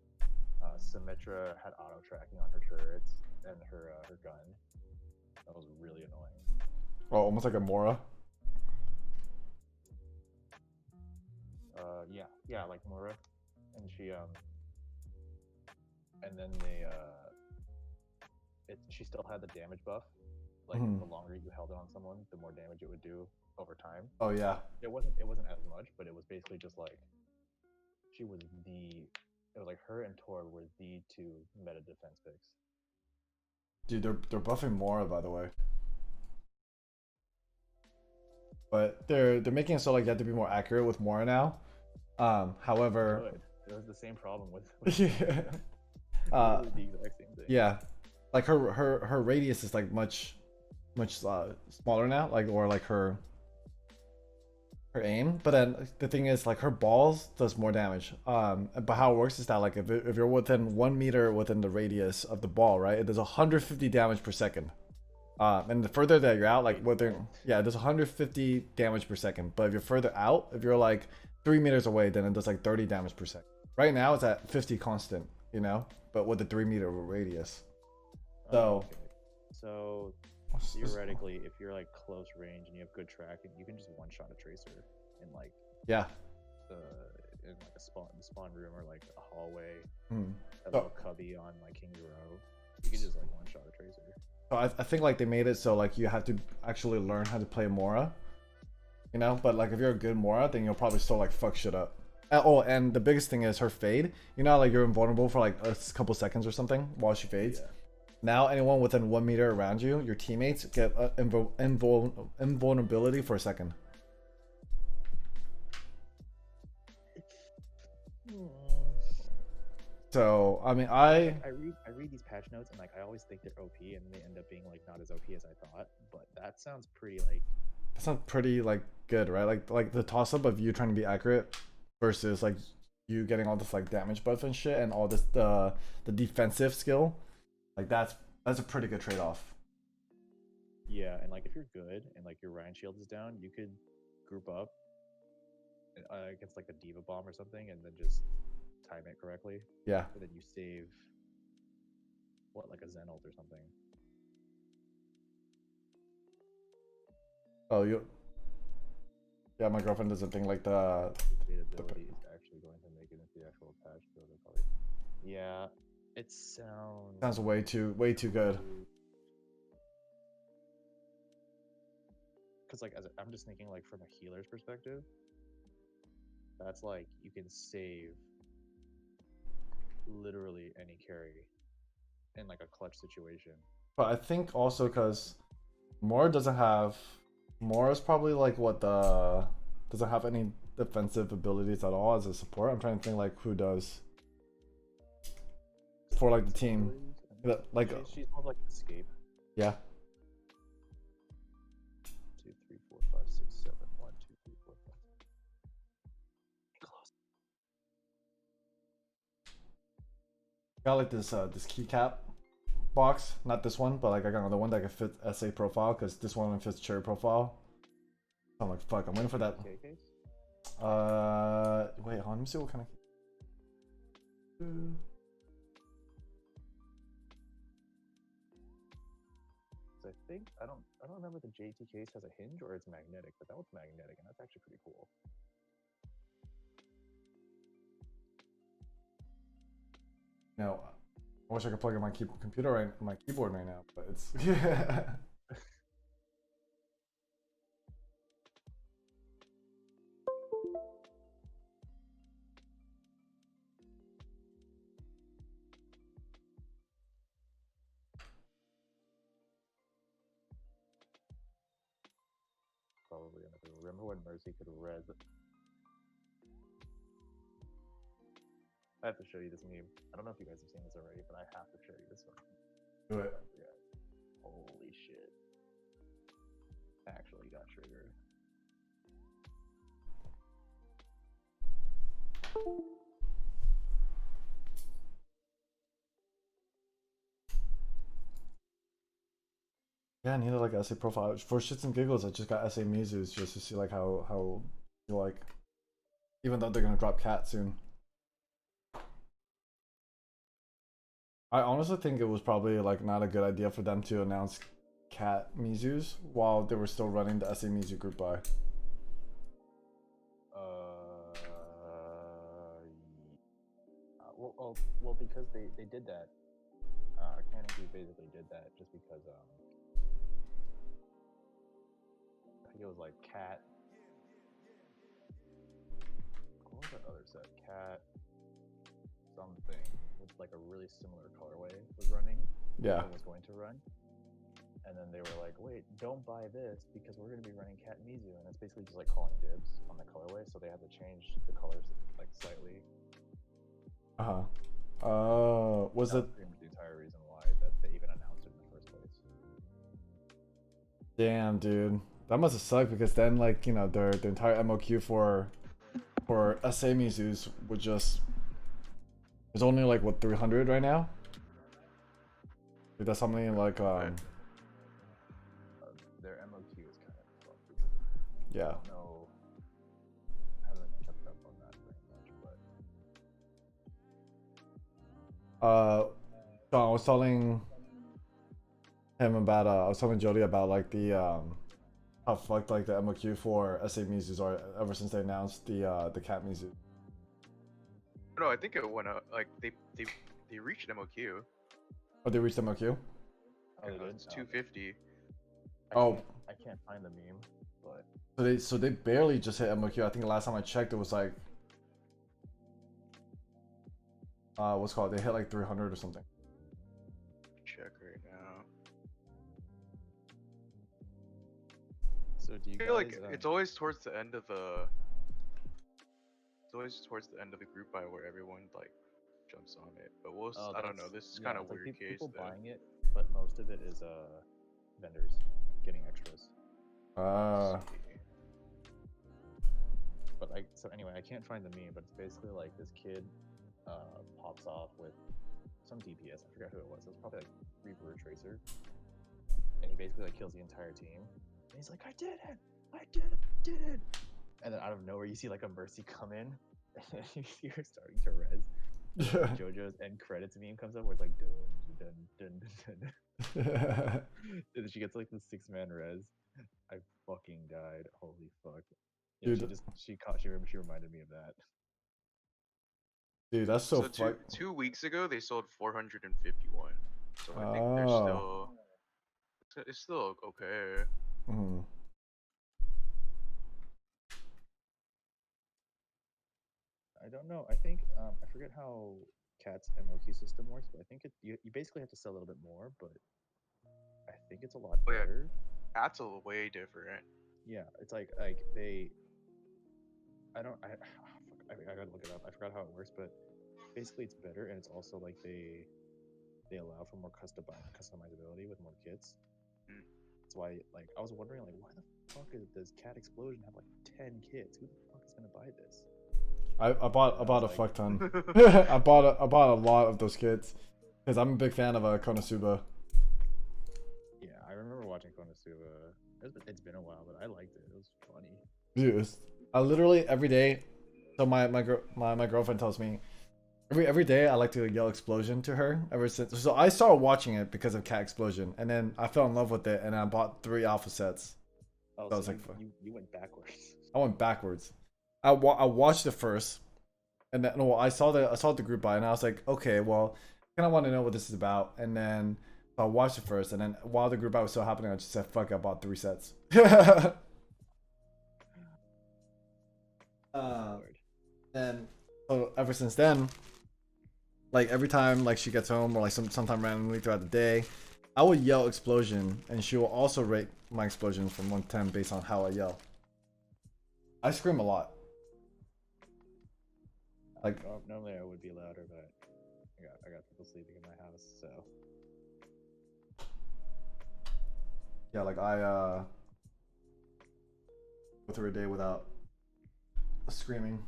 Symmetra had auto tracking on her turrets and her gun. That was really annoying. Oh, almost like a Mora. Yeah, like Mora, and she and then she still had the damage buff. Like the longer you held it on someone, the more damage it would do over time. Oh yeah. It wasn't as much, but it was basically just like she was it was like her and Tor were the two meta defense picks. Dude, they're buffing Mora, by the way. But they're making it so like you have to be more accurate with Mora now. However, Good. It was the same problem with yeah. the exact same thing. Yeah, like her radius is like much smaller now, like or like her aim. But then the thing is like her balls does more damage. But how it works is that like if you're within 1 meter within the radius of the ball, right, it does 150 damage per second. And the further that you're out, like within, yeah, it does 150 damage per second. But if you're further out, if you're like 3 meters away, then it does like 30 damage per second. Right now it's at 50 constant. you know, but with a 3-meter radius. Oh, So okay. So theoretically, if you're like close range and you have good tracking, you can just one-shot a tracer in like yeah. the in like the spawn room or like a hallway, Mm. a So, little cubby on like King's Row. You can just like one-shot a tracer. so I think like they made it so like you have to actually learn how to play Mora, you know. But like if you're a good Mora, then you'll probably still like fuck shit up. Oh, and the biggest thing is her fade. You know, like you're invulnerable for like a couple seconds or something while she fades. Yeah. Now anyone within 1 meter around you, your teammates get invulnerability for a second. So I mean, I read these patch notes and like I always think they're OP and they end up being like not as OP as I thought. But that sounds pretty like that sounds pretty like good, right? Like the toss up of you trying to be accurate versus like you getting all this like damage buff and shit and all this the defensive skill. Like that's a pretty good trade off. yeah. And like if you're good and like your Ryan shield is down, you could group up against like a Diva bomb or something and then just time it correctly. Yeah. And then you save what, like a Zen ult or something. Oh, you. Yeah, my girlfriend doesn't think like the. The ability is actually going to make it into the actual patch build. Probably. Yeah, it sounds Sounds way too good. Because like I'm just thinking like from a healer's perspective, that's like you can save literally any carry in like a clutch situation. But I think also because Mora doesn't have. Mora's probably like what the. Doesn't have any defensive abilities at all as a support. I'm trying to think like who does. For like the team. Like. She's more like escape. Yeah. 2, 3, 4, 5, 6, 7. 1, 2, 3, 4, 5. Close. Got like this keycap box, not this one, but like I got another one that can fit SA profile because this one fits cherry profile. I'm like, fuck, I'm waiting for that. Okay, case? Wait, hold on, let me see what kind of. I think I don't remember if the JT case has a hinge or it's magnetic, but that one's magnetic and that's actually pretty cool. No, I wish I could plug in my my keyboard right now, but it's yeah. Probably. Remember when Mercy could res? I have to show you this meme. I don't know if you guys have seen this already, but I have to show you this one. Do it. Holy shit. Actually got triggered. Yeah, I needed like SA profile for shits and giggles. I just got SA Mizu's just to see like how you like, even though they're gonna drop Cat soon. I honestly think it was probably like not a good idea for them to announce Cat Mizu's while they were still running the SA Mizu group buy. Well, because they did that. Canon Group basically did that just because I think it was like Cat. What was that other set? Cat something with like a really similar colorway was running. Yeah. Was going to run. And then they were like, wait, don't buy this because we're going to be running Cat Mizu. And it's basically just like calling dibs on the colorway. So they had to change the colors like slightly. Was it pretty much the entire reason why that they even announced it in the first place. damn, dude. That must have sucked because then like, you know, their entire MOQ for SA Mizu's would just there's only like what 300 right now? Like, that's something like their MOQ is kind of fucked. yeah. No, I haven't kept up on that very much, but So I was telling him about I was telling Jody about like the how fucked like the MOQ for SA Muses are ever since they announced the cat Muses. No, I think it went up. Like they reached MOQ. Oh, they reached MOQ? Oh, they did? It's 250. Oh, I can't find the meme, but so they barely just hit MOQ. I think the last time I checked, it was like what's it called? They hit like 300 or something. Check right now. so do you I guys? feel like it's always towards the end of the. It's always towards the end of the group buy where everyone like jumps on it. But we'll. Oh, I don't know. that's- This is yeah, kind of it's like weird case people though. buying it, but most of it is vendors getting extras. Ah. But like, so anyway, I can't find the meme, but it's basically like this kid pops off with some DPS. I forgot who it was. It was probably like Reaper or Tracer, and he basically like kills the entire team. And he's like, "I did it! I did it! I did it!" And then out of nowhere, you see like a Mercy come in, and you see her starting to res. Yeah. JoJo's end credits meme comes up where it's like dun dun dun dun dun. And then she gets like the 6-man res. I fucking died. Holy fuck. Yeah, Dude. she reminded me of that. Dude, that's so So fuck. 2 weeks ago they sold 451. So I think they're Oh. still. It's still okay. Mhm. I don't know. I think I forget how Cat's MOQ system works, but I think you basically have to sell a little bit more, but I think it's a lot Oh, yeah. better. That's a way different. Yeah, it's like they. I don't. Fuck, I gotta look it up. I forgot how it works, but basically it's better, and it's also like they allow for more customizability with more kits. Mm. That's why, like, I was wondering, like, why the fuck does Cat Explosion have like 10 kits? Who the fuck is gonna buy this? I bought a like- fuck ton. I bought a lot of those kits because I'm a big fan of Konosuba. Yeah, I remember watching Konosuba. It's been a while, but I liked it. It was funny. Dude, I literally every day. So my girlfriend tells me every day I like to yell explosion to her ever since. So I started watching it because of Cat Explosion, and then I fell in love with it, and I bought 3 alpha sets. Oh, So I was so like, fuck. you went backwards. I went backwards. I watched it first, and then well, I saw the group buy, and I was like, okay, well, I kind of want to know what this is about, and then I watched it first, and then while the group buy was still happening, I just said, fuck, I bought 3 sets. And so ever since then, like every time like she gets home or like sometime randomly throughout the day, I would yell explosion, and she will also rate my explosions from 1 to 10 based on how I yell. I scream a lot. Like Normally I would be louder, but I got people sleeping in my house, so yeah, like I go through a day without screaming.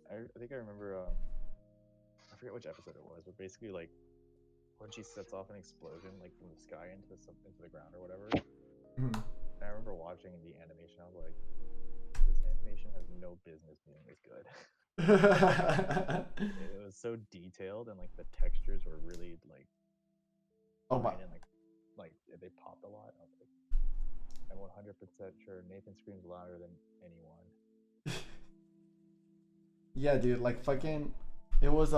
I think I remember I forget which episode it was, but basically like when she sets off an explosion like from the sky into the ground or whatever. Mhm. And I remember watching the animation. I was like, this animation has no business being this good. It was so detailed, and like the textures were really like Oh my. fine, and like they popped a lot. I was like, I'm 100% sure Nathan screams louder than anyone. Yeah, dude, like fucking it was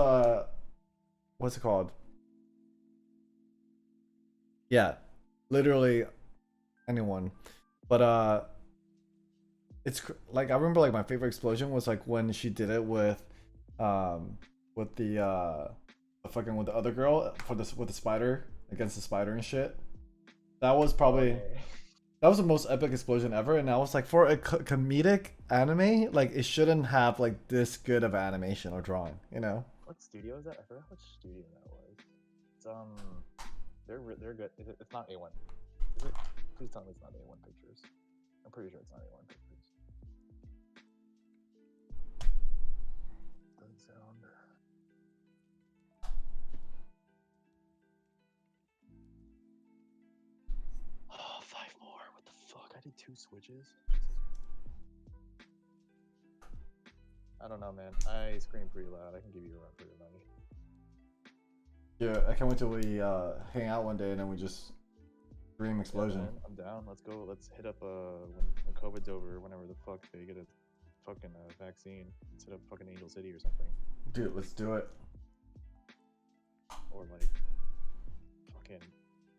what's it called? Yeah, literally anyone. But it's like I remember like my favorite explosion was like when she did it with the fucking with the other girl for this with the spider against the spider and shit. That was probably Okay. that was the most epic explosion ever, and I was like, for a comedic anime, like it shouldn't have like this good of animation or drawing, you know? What studio is that? I forgot which studio that was. It's they're good. It's not A1. Is it? Please tell me it's not A1 Pictures. I'm pretty sure it's not A1 Pictures. Doesn't sound. Oh, 5 more. What the fuck? I did 2 switches. Jesus. I don't know, man. I scream pretty loud. I can give you a run for your money. Yeah, I can't wait till we hang out one day and then we just dream explosion. Yeah, man, I'm down. Let's go. Let's hit up when COVID's over, whenever the fuck they get a fucking vaccine. Let's hit up fucking Angel City or something. Dude, let's do it. Or like fucking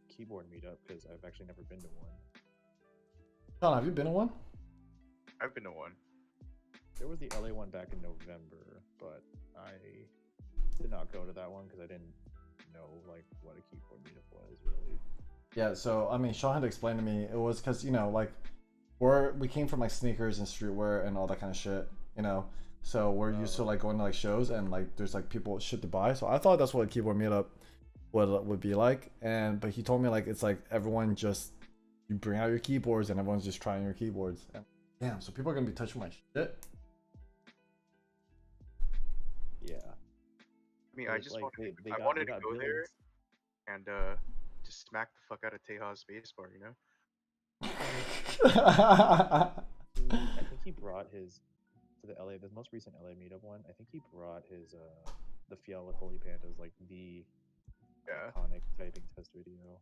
keyboard meetup, because I've actually never been to one. Sean, have you been to one? I've been to one. There was the LA one back in November, but I did not go to that one because I didn't know like what a keyboard meetup was really. Yeah, so I mean, Sean had to explain to me. It was because like we came from like sneakers and streetwear and all that kind of shit, So we're used to like going to like shows and like there's like people shit to buy. So I thought that's what a keyboard meetup would be like. But he told me like it's like everyone just you bring out your keyboards and everyone's just trying your keyboards. And damn, so people are gonna be touching my shit. Yeah. I mean, I just like, wanted, they I got- wanted they to got go there builds. and just smack the fuck out of Teja's spacebar, you know? I think he brought his to the most recent LA meetup one. I think he brought his the Fiel with Holy Pandas, like the Yeah, iconic typing test video.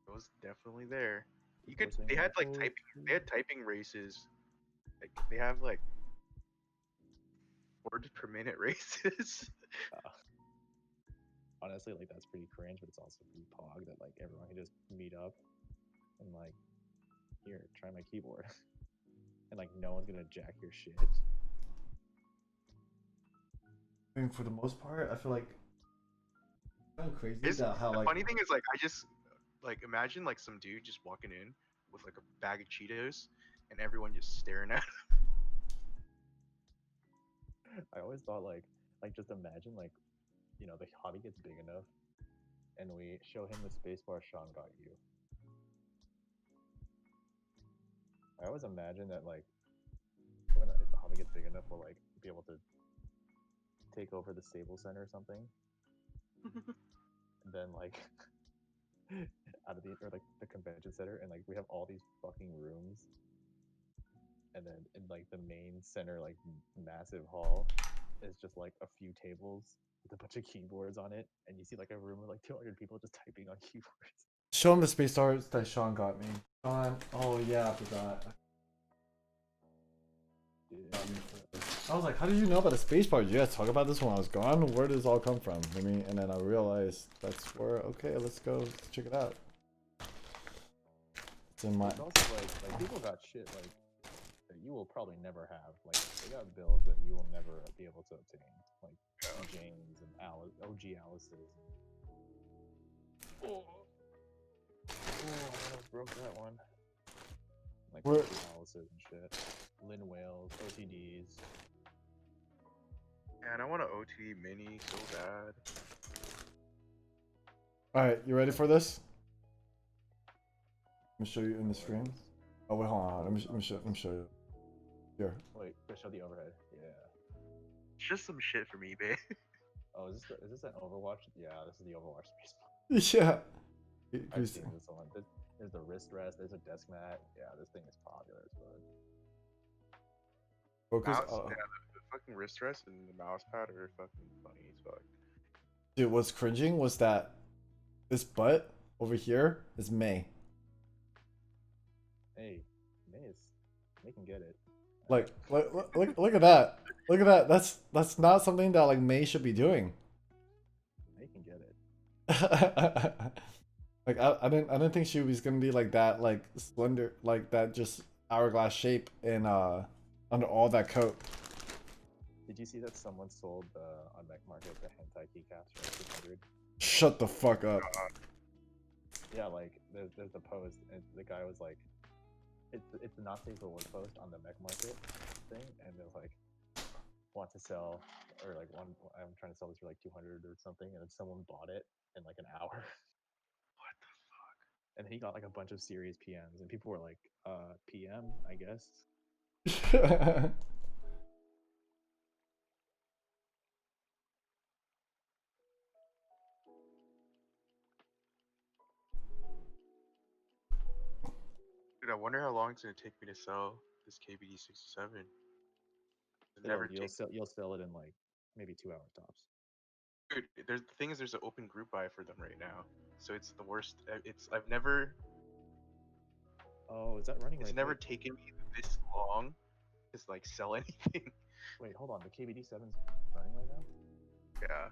it was definitely there. You People could. were They saying, had like "Oh, typing. it's They had typing races. Like they have like words per minute races. uh, honestly, like that's pretty cringe, but it's also pretty pog that like everyone can just meet up and like, here, try my keyboard, and like no one's gonna jack your shit. I mean, for the most part, I feel like it's kind of crazy It's, that how the like funny thing is like I just like imagine like some dude just walking in with like a bag of Cheetos and everyone just staring at him. I always thought like just imagine like, the hobby gets big enough, and we show him the spacebar Sean got you. I always imagine that like if the hobby gets big enough, we'll like be able to take over the Stable Center or something, and then like out of the convention center, and like we have all these fucking rooms, and then in like the main center like massive hall is just like a few tables with a bunch of keyboards on it, and you see like a room with like 200 people just typing on keyboards. show him the space stars that Sean got me. Sean, oh yeah, I forgot. Dude, I was like, how did you know about the space bar? Did you guys talk about this when I was gone? Where did this all come from? And then I realized that's where. Okay, let's go check it out. It's in my. it's also like people got shit like that you will probably never have. Like they got builds that you will never be able to obtain, like James and OG Alice's. Oh, I almost broke that one. Like Where- OG Alice's and shit. Lin Whales, OTDs. Man, I want an OT mini so bad. All right, you ready for this? Let me show you in the screen. Oh wait, hold on. Let me show you. Here. Wait, let's show the overhead. Yeah. It's just some shit from eBay. Oh, is this an Overwatch? Yeah, this is the Overwatch space. Yeah. I've seen this one. There's the wrist rest. There's a desk mat. Yeah, this thing is popular as fuck. Focus. Yeah, the fucking wrist rest and the mouse pad are fucking funny as fuck. Dude, what's cringing was that this butt over here is May. Hey, May can get it. Like, look at that. Look at that. That's not something that like May should be doing. May can get it. Like I didn't think she was gonna be like that, like slender, like that, just hourglass shape in under all that coat. Did you see that someone sold on Mech Market the hentai keycaps for 200? Shut the fuck up. Yeah, like there's the post, and the guy was like, it's a not safe for work post on the Mech Market thing, and they're like, want to sell, or like I'm trying to sell this for like 200 or something, and then someone bought it in like an hour. What the fuck? And he got like a bunch of serious PMs, and people were like, PM, I guess. Dude, I wonder how long it's gonna take me to sell this KBD 67. Never You'll take. you'll sell it in like maybe 2 hours tops. Dude, there's the thing is there's an open group buy for them right now, so it's the worst. I've never Oh, is that running it's right? never Wait, taken me this long to like sell anything. wait, hold on. The KBD7's running right now. Yeah.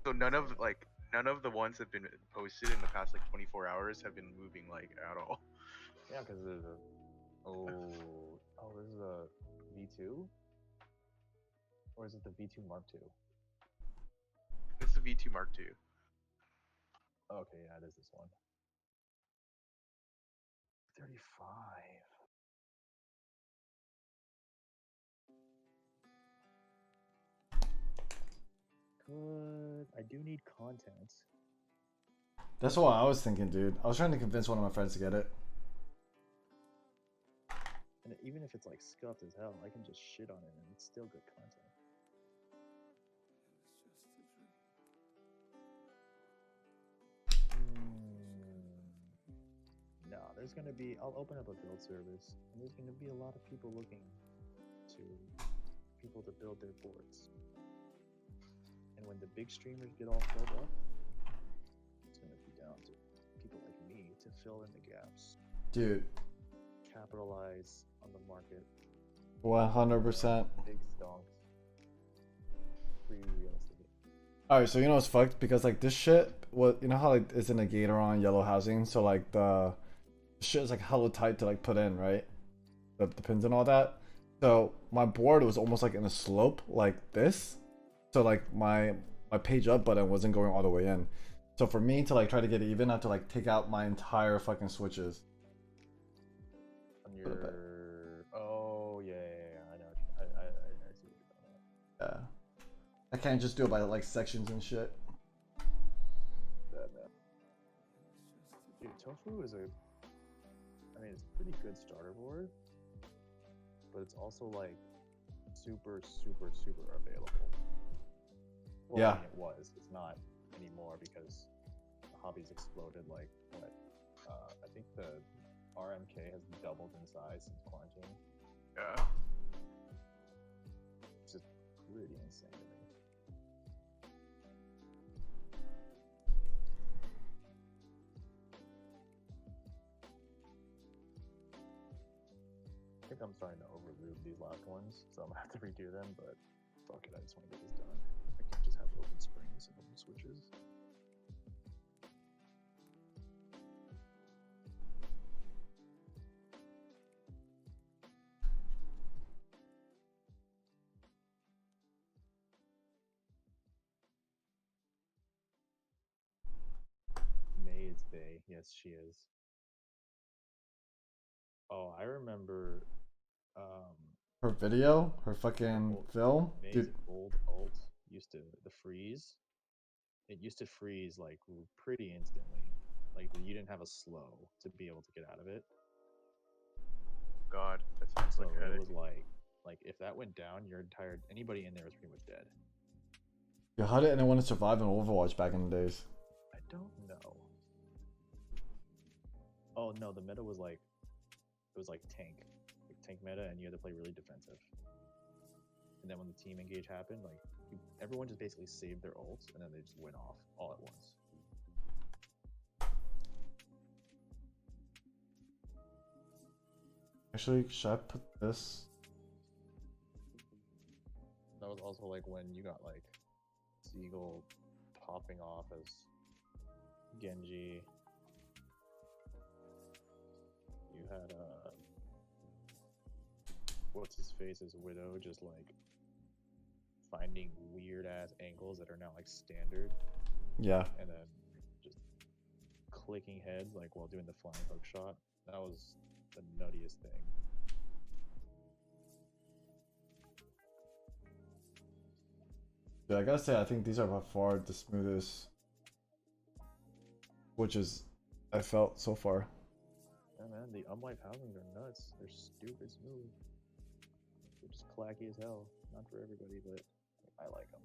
So none of the ones that have been posted in the past like 24 hours have been moving like at all. Yeah, because there's a this is a V2, or is it the V2 Mark II? It's the V2 Mark II. Okay, yeah, it is this one. 35. Good. I do need content. That's what I was thinking, dude. I was trying to convince one of my friends to get it. And even if it's like scuffed as hell, I can just shit on it and it's still good content. No, there's gonna be. I'll open up a build service, and there's gonna be a lot of people looking to build their boards. And when the big streamers get all filled up, it's gonna be down to people like me to fill in the gaps. Dude, Capitalize on the market. 100%. Big stonks. Free real estate. Alright, so you know what's fucked? Because like this shit, you know how like it's in a gator on yellow housing, so like the shit is like hella tight to like put in, right? The pins and all that. So my board was almost like in a slope like this. So like my page up button wasn't going all the way in. So for me to like try to get it even, I have to like take out my entire fucking switches. On your. Oh yeah, I know. I see what you're talking about. Yeah. I can't just do it by like sections and shit. Dude, Tofu is it's a pretty good starter board, but it's also like super available. Well, Yeah. I mean, it was. It's not anymore because the hobby's exploded. Like what? I think the RMK has doubled in size since quarantine. Yeah. Which is pretty insane to me. I think I'm starting to overlube these last ones, so I'm gonna have to redo them, but fuck it, I just want to get this done. I can't just have open springs and open switches. Maid's Bay, yes, she is. Oh, I remember Her video, her fucking film, May's dude. old ult used to freeze. It used to freeze like pretty instantly. Like you didn't have a slow to be able to get out of it. God, that sounds So like it headache. was like if that went down, anybody in there was pretty much dead. Yeah, how did anyone survive in Overwatch back in the days? I don't know. Oh no, the meta was like tank meta, and you had to play really defensive. And then when the team engage happened, like everyone just basically saved their ults, and then they just went off all at once. Actually, should I put this? That was also like when you got like Seagull popping off as Genji. You had what's his face as Widow, just like finding weird ass angles that are now like standard, Yeah. and then just clicking heads like while doing the flying hook shot. That was the nuttiest thing. Dude, I gotta say, I think these are by far the smoothest switches I felt so far. Yeah, man, the unwipe housings are nuts. They're stupid smooth. They're just clacky as hell. Not for everybody, but I like them.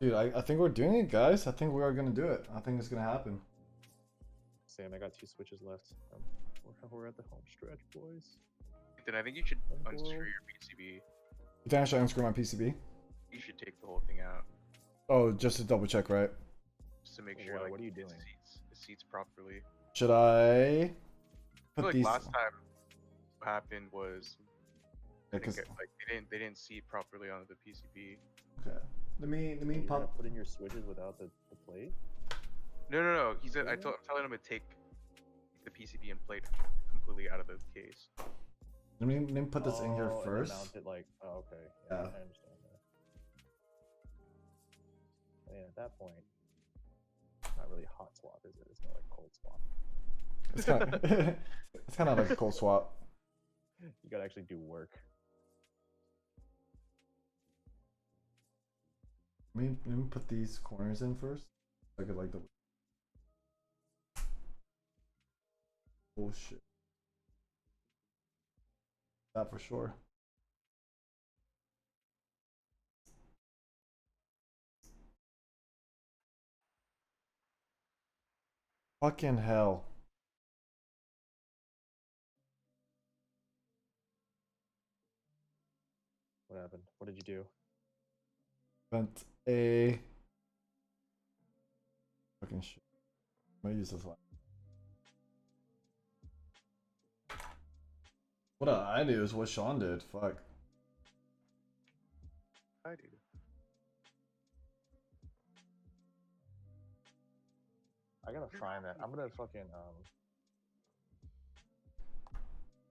Dude, I think we're doing it, guys. I think we are gonna do it. I think it's gonna happen. Same. I got 2 switches left. We're at the home stretch, boys. Then I think you should Let go. unscrew your PCB. You think I should unscrew my PCB? You should take the whole thing out Oh, just to double check, right? just to make Wait, sure why? like What are you it doing? seats properly. Should I I feel put like these? last time what happened was I Because think like they didn't seat properly on the PCB. okay, let me You're gonna pop. put in your switches without the plate? No. He said I'm telling him to take the PCB and plate completely out of the case. Let me put this in here Oh, and then first. mount it like. Oh, okay. Yeah. I understand that. And at that point, it's not really hot swap, is it? It's more like cold swap. It's kind of it's kind of like a cold swap. You gotta actually do work. Let me put these corners in first. I could like the. Oh shit. That for sure. Fucking hell. What happened? What did you do? Spent a fucking shit. I'm gonna use this one. What I do is what Sean did. Fuck. I do. I gotta find that. I'm gonna fucking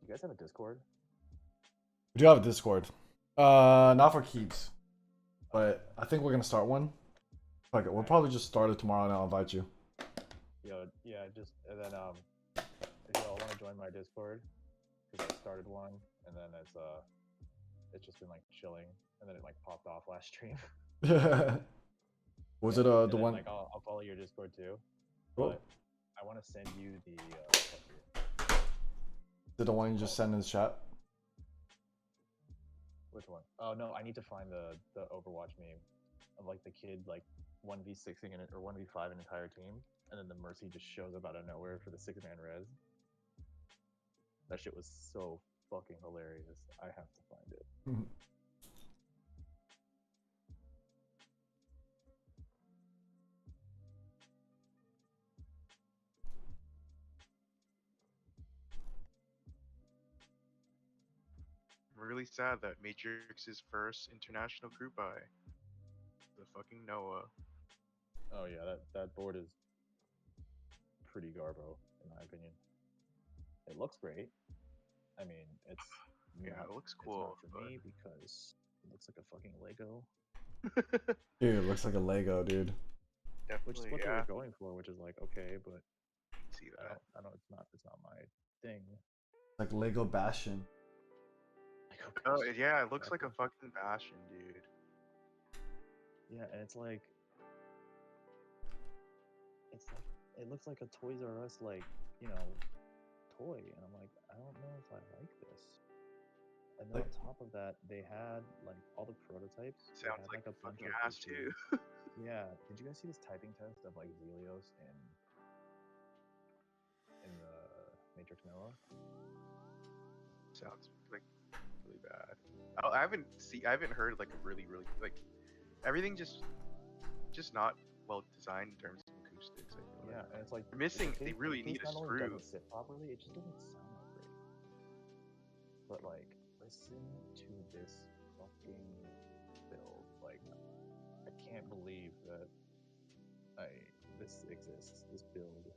You guys have a Discord? We do have a Discord. Not for keeps, but I think we're gonna start one. Fuck it. We'll probably just start it tomorrow and I'll invite you. Yo, yeah, just and then if y'all want to join my Discord, because I started one and then it's just been like chilling and then it like popped off last stream. Was it And the then, one? like I'll follow your Discord too. Cool. But I want to send you the Is it the one you just sent in the chat? which one? Oh no, I need to find the Overwatch meme of like the kid like 1v6ing in it or 1v5 an entire team, and then the Mercy just shows up out of nowhere for the 6-man res. That shit was so fucking hilarious. I have to find it. I'm really sad that Matrix's first international group buy. The fucking Noah. Oh yeah, that board is pretty garbo in my opinion. It looks great. I mean, it's Yeah, not, it looks it's cool. not for me because it looks like a fucking Lego, Dude, it looks like a Lego, dude. which is Definitely, what they yeah. were going for, which is like okay, but See that. I don't. It's not my thing. Like Lego Bastion. Oh yeah, it looks like a Exactly. fucking Bastion, dude. Yeah, and it's like it looks like a Toys R Us like toy, and I'm like I don't know if I like this. And then Like- on top of that, they had like all the prototypes. They Sounds had, like a a bunch fucking of ass issues. too. Yeah, did you guys see this typing test of like Zelios in the Matrix Noah? Sounds like really bad. I haven't heard like a really like everything just not well designed in terms of acoustics. I feel Yeah, like. and it's like They're missing. the They case- really the need case a not only screw. doesn't sit properly, it just doesn't sound that great. But like, listen to this fucking build. Like, I can't believe that this exists. This build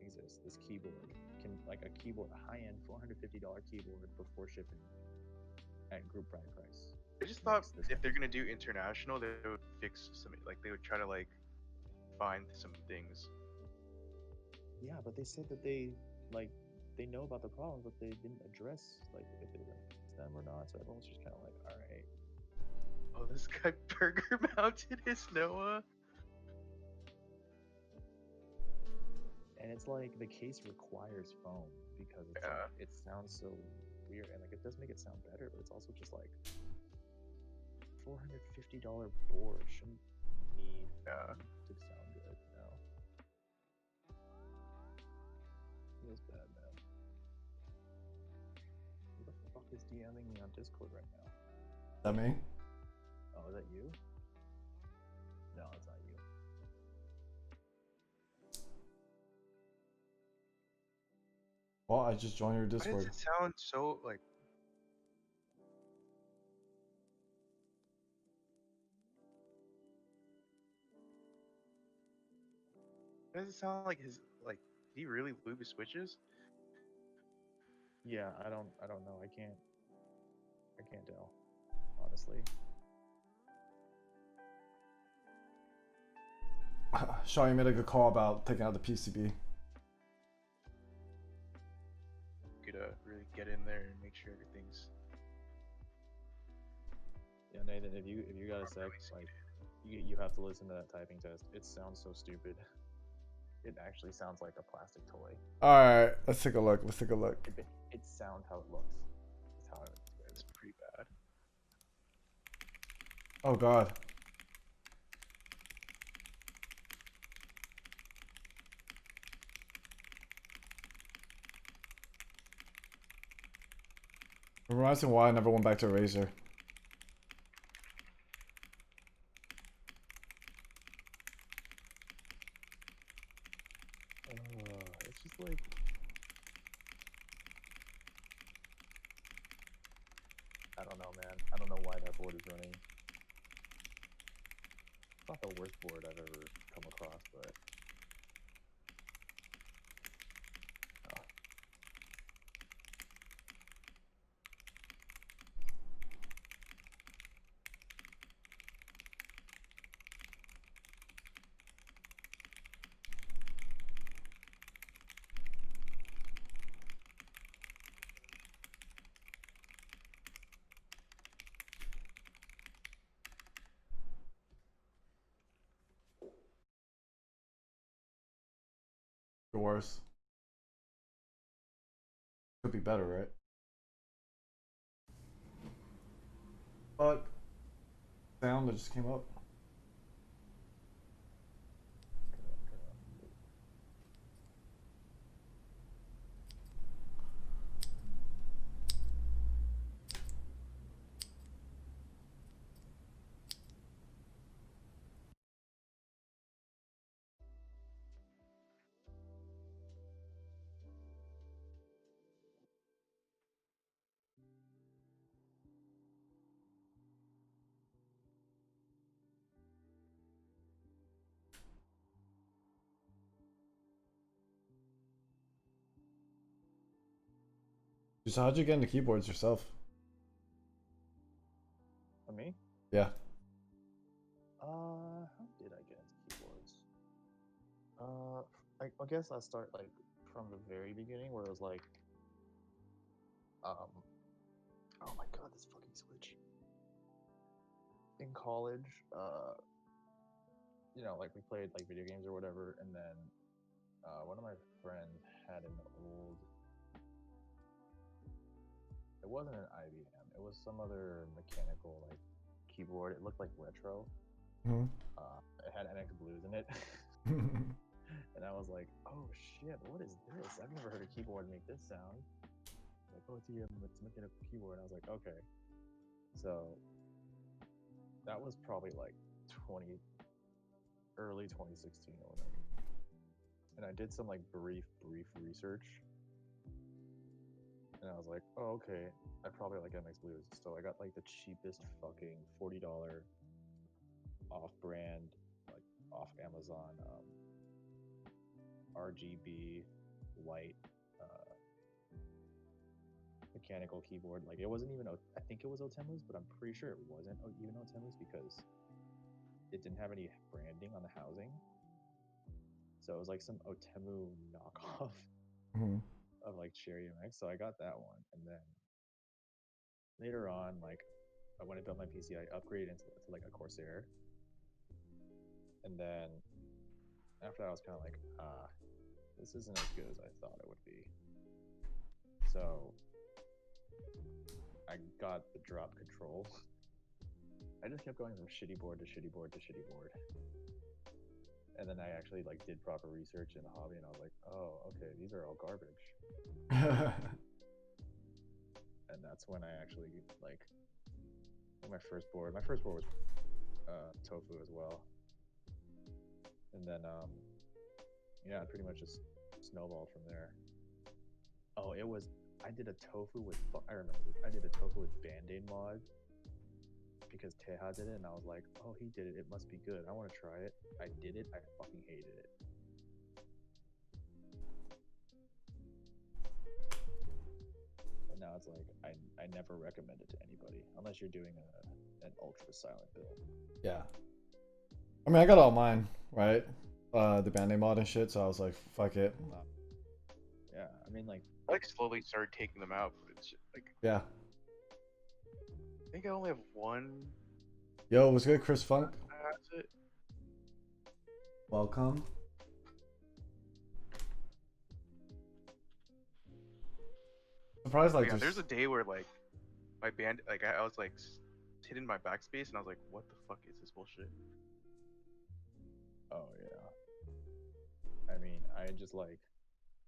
exists. This keyboard can like a keyboard, a high-end $450 keyboard before shipping at group buy price. I just thought makes this if they're happen. gonna do international, they would fix some like they would try to like find some things. Yeah, but they said that they know about the problems, but they didn't address like if it was them or not. So everyone's just kind of like, all right. Oh, this guy burger mounted his Noah. And it's like the case requires foam because it's Yeah. like, it sounds so weird, and like it does make it sound better, but it's also just like $450 board shouldn't need Yeah. to sound good, you know? Feels bad, man. Who the fuck is DMing me on Discord right now? Is that me? Oh, is that you? No, it's not you. Well, I just joined your Why does Discord. it sound so like? Why does it sound like his like? Did he really lube his switches? Yeah, I don't know. I can't tell, honestly. Shaw, you made a good call about taking out the PCB. Could really get in there and make sure everything's. Yeah, Nathan, if you got a sec, like you have to listen to that typing test. It sounds so stupid. It actually sounds like a plastic toy. All right, let's take a look. Let's take a look. It sounds how it looks. That's how I would describe It's it. pretty bad. Oh God. It reminds me why I never went back to Razer. It's just like I don't know, man. I don't know why that board is running. It's not the worst board I've ever come across, but Worse. Could be better, right? But sound that just came up. So how'd you get into keyboards yourself? for me, Yeah. how did I get into keyboards? I guess I start like from the very beginning, where it was like, oh my god, this fucking switch. In college, you know, like we played like video games or whatever, and then one of my friends had an old. It wasn't an IBM. It was some other mechanical like keyboard. It looked like retro. Mm-hmm. It had NX Blues in it. And I was like, oh shit, what is this? I've never heard a keyboard make this sound. Like, oh, it's a mechanical keyboard. And I was like, okay. So that was probably like early 2016 or whatever. And I did some like brief research. And I was like, oh, okay, I probably like MX Blues. So I got like the cheapest fucking $40 off-brand, like off Amazon, RGB white mechanical keyboard. Like it wasn't even, I think it was Otemu's, but I'm pretty sure it wasn't even Otemu's because it didn't have any branding on the housing. So it was like some Otemu knockoff. Mm-hmm. Of like Cherry MX, so I got that one, and then later on, like when I built my PC, I upgraded into like a Corsair, and then after that, I was kind of like, this isn't as good as I thought it would be. So I got the drop control, I just kept going from shitty board to shitty board to shitty board. And then I actually like did proper research in the hobby, and I was like, oh, okay, these are all garbage. And that's when I actually like my first board. My first board was tofu as well. And then yeah, pretty much just snowballed from there. Oh, I did a tofu with I remember this. I did a tofu with Band-Aid mod because Teja did it, and I was like, oh, he did it, it must be good. I want to try it. I did it, I fucking hated it. And now it's like I never recommend it to anybody unless you're doing an ultra silent build. Yeah. I mean, I got all mine, right? The Band-Aid mod and shit, so I was like, fuck it. Yeah, I mean, like, I like slowly started taking them out, but it's just, like, Yeah. I think I only have one. Yo, what's good, Chris Funk? That's it. Welcome. Surprised, like, Yeah, just... there's a day where like my band, like I was like hitting my backspace, and I was like, what the fuck is this bullshit? oh yeah. I mean, I just like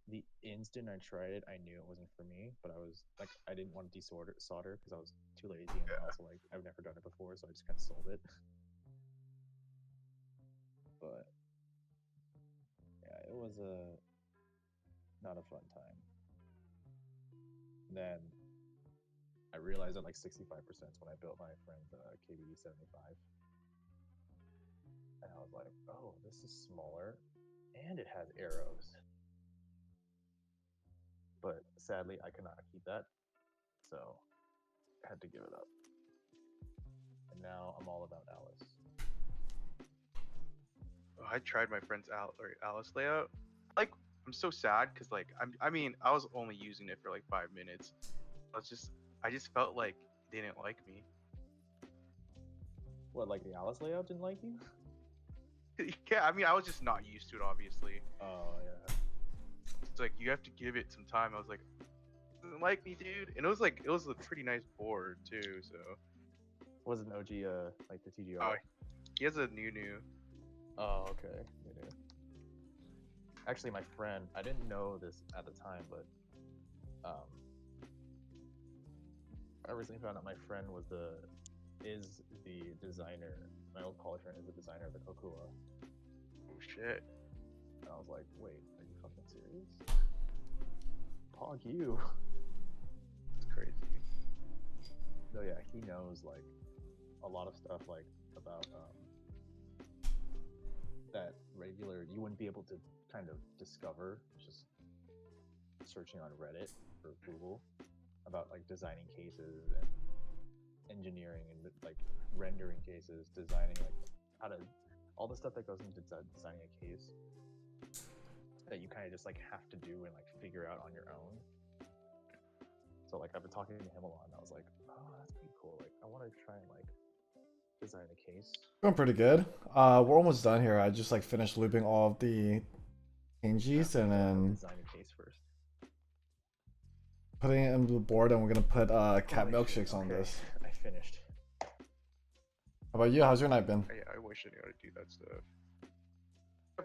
the instant I tried it, I knew it wasn't for me. But I was like, I didn't want to solder because I was too lazy, and also like I've never done it before, so I just kind of sold it. But yeah, it was not a fun time. Then I realized at like 65% when I built my friend's KBD 75, and I was like, oh, this is smaller, and it has arrows. But sadly, I could not keep that, so I had to give it up. And now I'm all about Alice. Oh, I tried my friend's Alice layout. Like, I'm so sad because like I mean I was only using it for like 5 minutes. I just felt like they didn't like me. What, like the Alice layout didn't like you? Yeah, I mean I was just not used to it, obviously. Oh yeah. It's like you have to give it some time. I was like, doesn't like me, dude. And it was a pretty nice board too. So Was it an OG like the TGR? oh, he has a new. Oh, okay. Actually, my friend, I didn't know this at the time, but I recently found out my friend is the designer. My old college friend is the designer of the Kokua. Oh shit. And I was like, wait, are you fucking serious? Pog you. It's crazy. So yeah, he knows like a lot of stuff like about that regular you wouldn't be able to kind of discover just searching on Reddit or Google about like designing cases and engineering and like rendering cases, designing like how to all the stuff that goes into designing a case that you kind of just like have to do and like figure out on your own. So like I've been talking to him a lot, and I was like, oh, that's pretty cool. Like I want to try and like design a case. Going pretty good. We're almost done here. I just like finished looping all of the Tangies and then design a case first. putting it into the board, and we're gonna put cat milkshakes on this. I finished. How about you? How's your night been? I wish I knew how to do that stuff.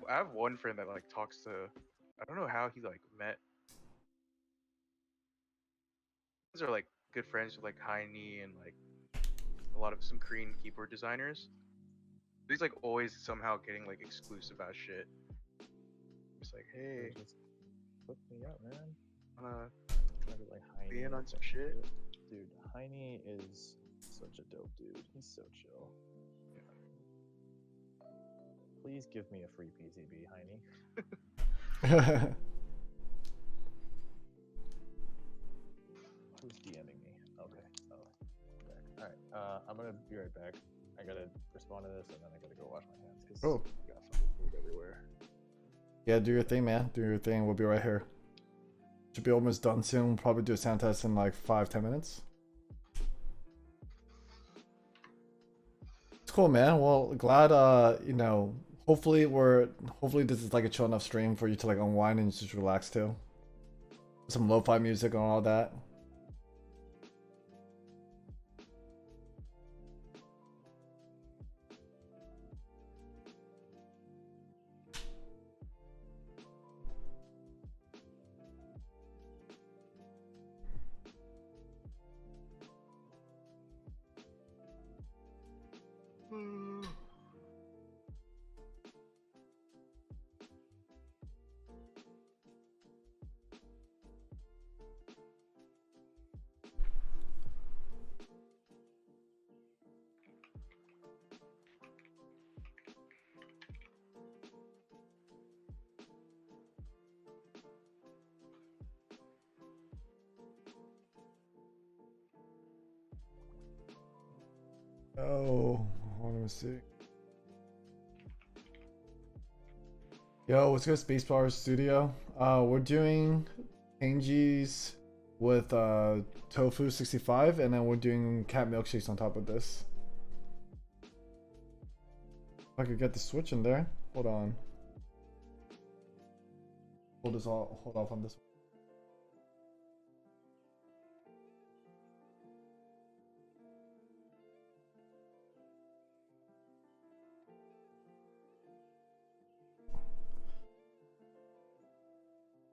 I have one friend that like talks to. I don't know how he like met. These are like good friends with like Heine and like a lot of some Korean keyboard designers. He's like always somehow getting like exclusive ass shit. It's like, hey, Just hook me up, man. wanna Like Heine be in on some and shit? Dude, Heine is such a dope dude. He's so chill. Please give me a free PCB, Heine. Who's DMing me? Okay. Oh. Okay. Alright. I'm gonna be right back. I gotta respond to this, and then I gotta go wash my hands because Cool. I got fucking food everywhere. Yeah, do your thing, man. Do your thing. We'll be right here. Should be almost done soon. We'll probably do a sound test in like 5-10 minutes. It's cool, man. Well, glad you know, hopefully this is like a chill enough stream for you to like unwind and just relax too. Some lo-fi music and all that. Oh, let me see. Yo, what's good, Space Power Studio? We're doing Tangies with tofu 65, and then we're doing cat milkshakes on top of this. If I could get the switch in there. Hold on. Hold off on this.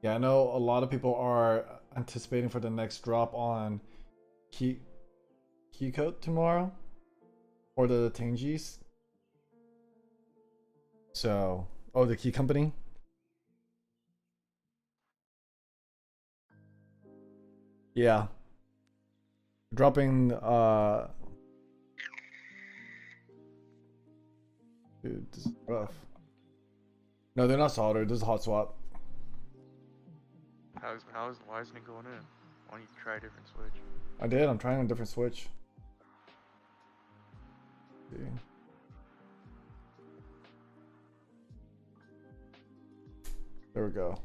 Yeah, I know a lot of people are anticipating for the next drop on Keycap tomorrow, or the Tangies. So, oh, the key company. Yeah, dropping. Dude, this is rough. No, they're not soldered. This is a hot swap. Why isn't it going in? Why don't you try a different switch? I did. I'm trying a different switch. See. There we go.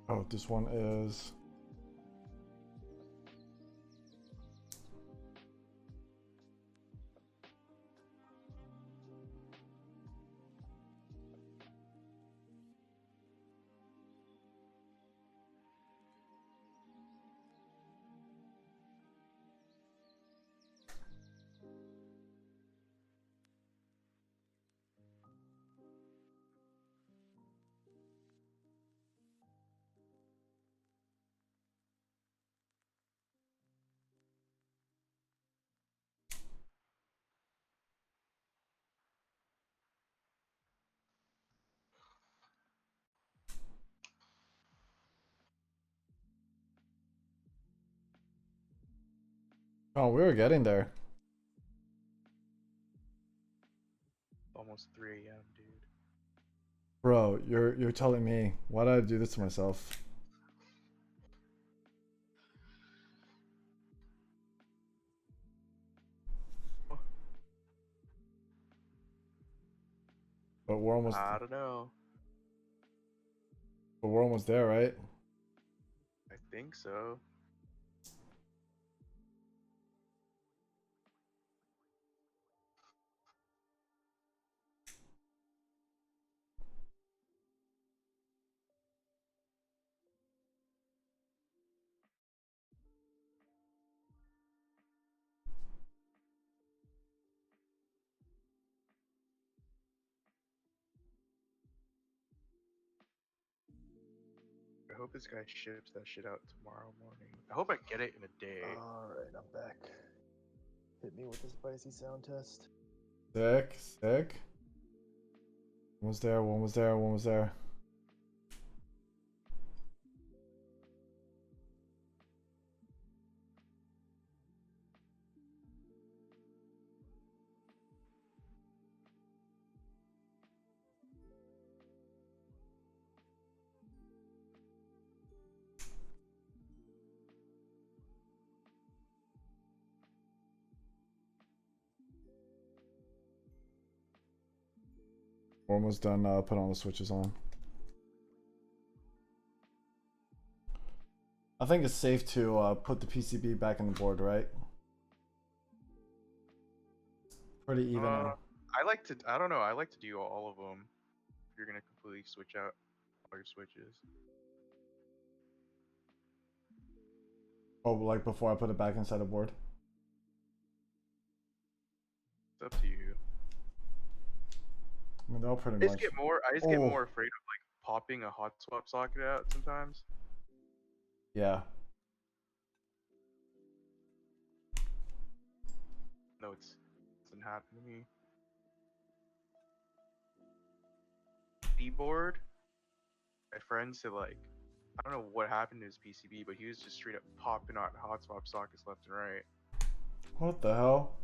Oh, this one is. Oh, we were getting there. Almost 3 a.m., dude. Bro, you're telling me why did I do this to myself? But we're almost I don't know. but we're almost there, right? I think so. I hope this guy ships that shit out tomorrow morning. I hope I get it in a day. Alright, I'm back. Hit me with the spicy sound test. Sick, sick. One was there, one was there, one was there. We're almost done putting all the switches on. I think it's safe to put the PCB back in the board, right? Pretty even. I don't know, I like to do all of them. If you're gonna completely switch out all your switches. Oh, like before I put it back inside the board? It's up to you. I mean, they're all pretty I much. just get more afraid of like popping a hot swap socket out sometimes. Yeah. No, it doesn't happen to me. Keyboard. My friend said like, I don't know what happened to his PCB, but he was just straight up popping out hot swap sockets left and right. What the hell?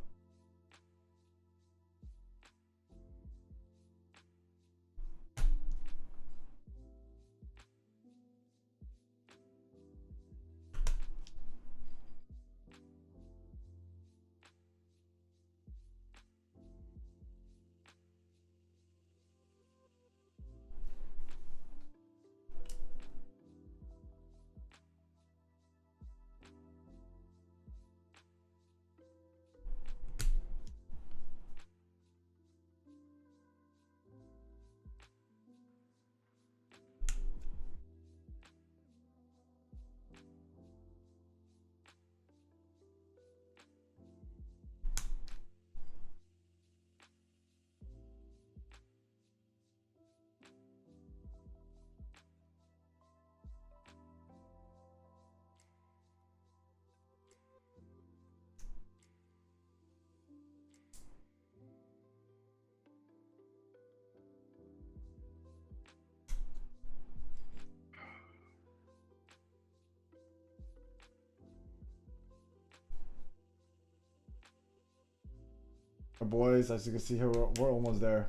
Boys, as you can see here, we're almost there.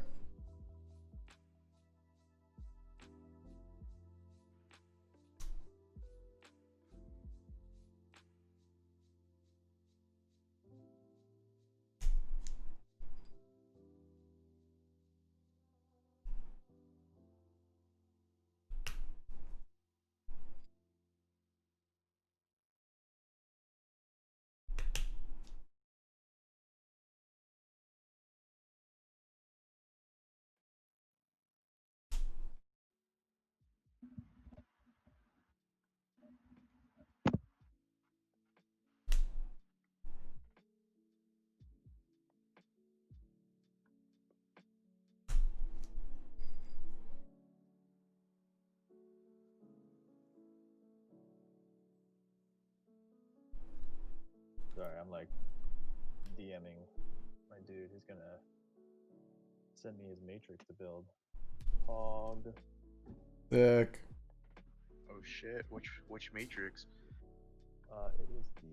Sorry, I'm like DMing my dude who's gonna send me his matrix to build. Hog. Sick. Oh shit! Which matrix? It is the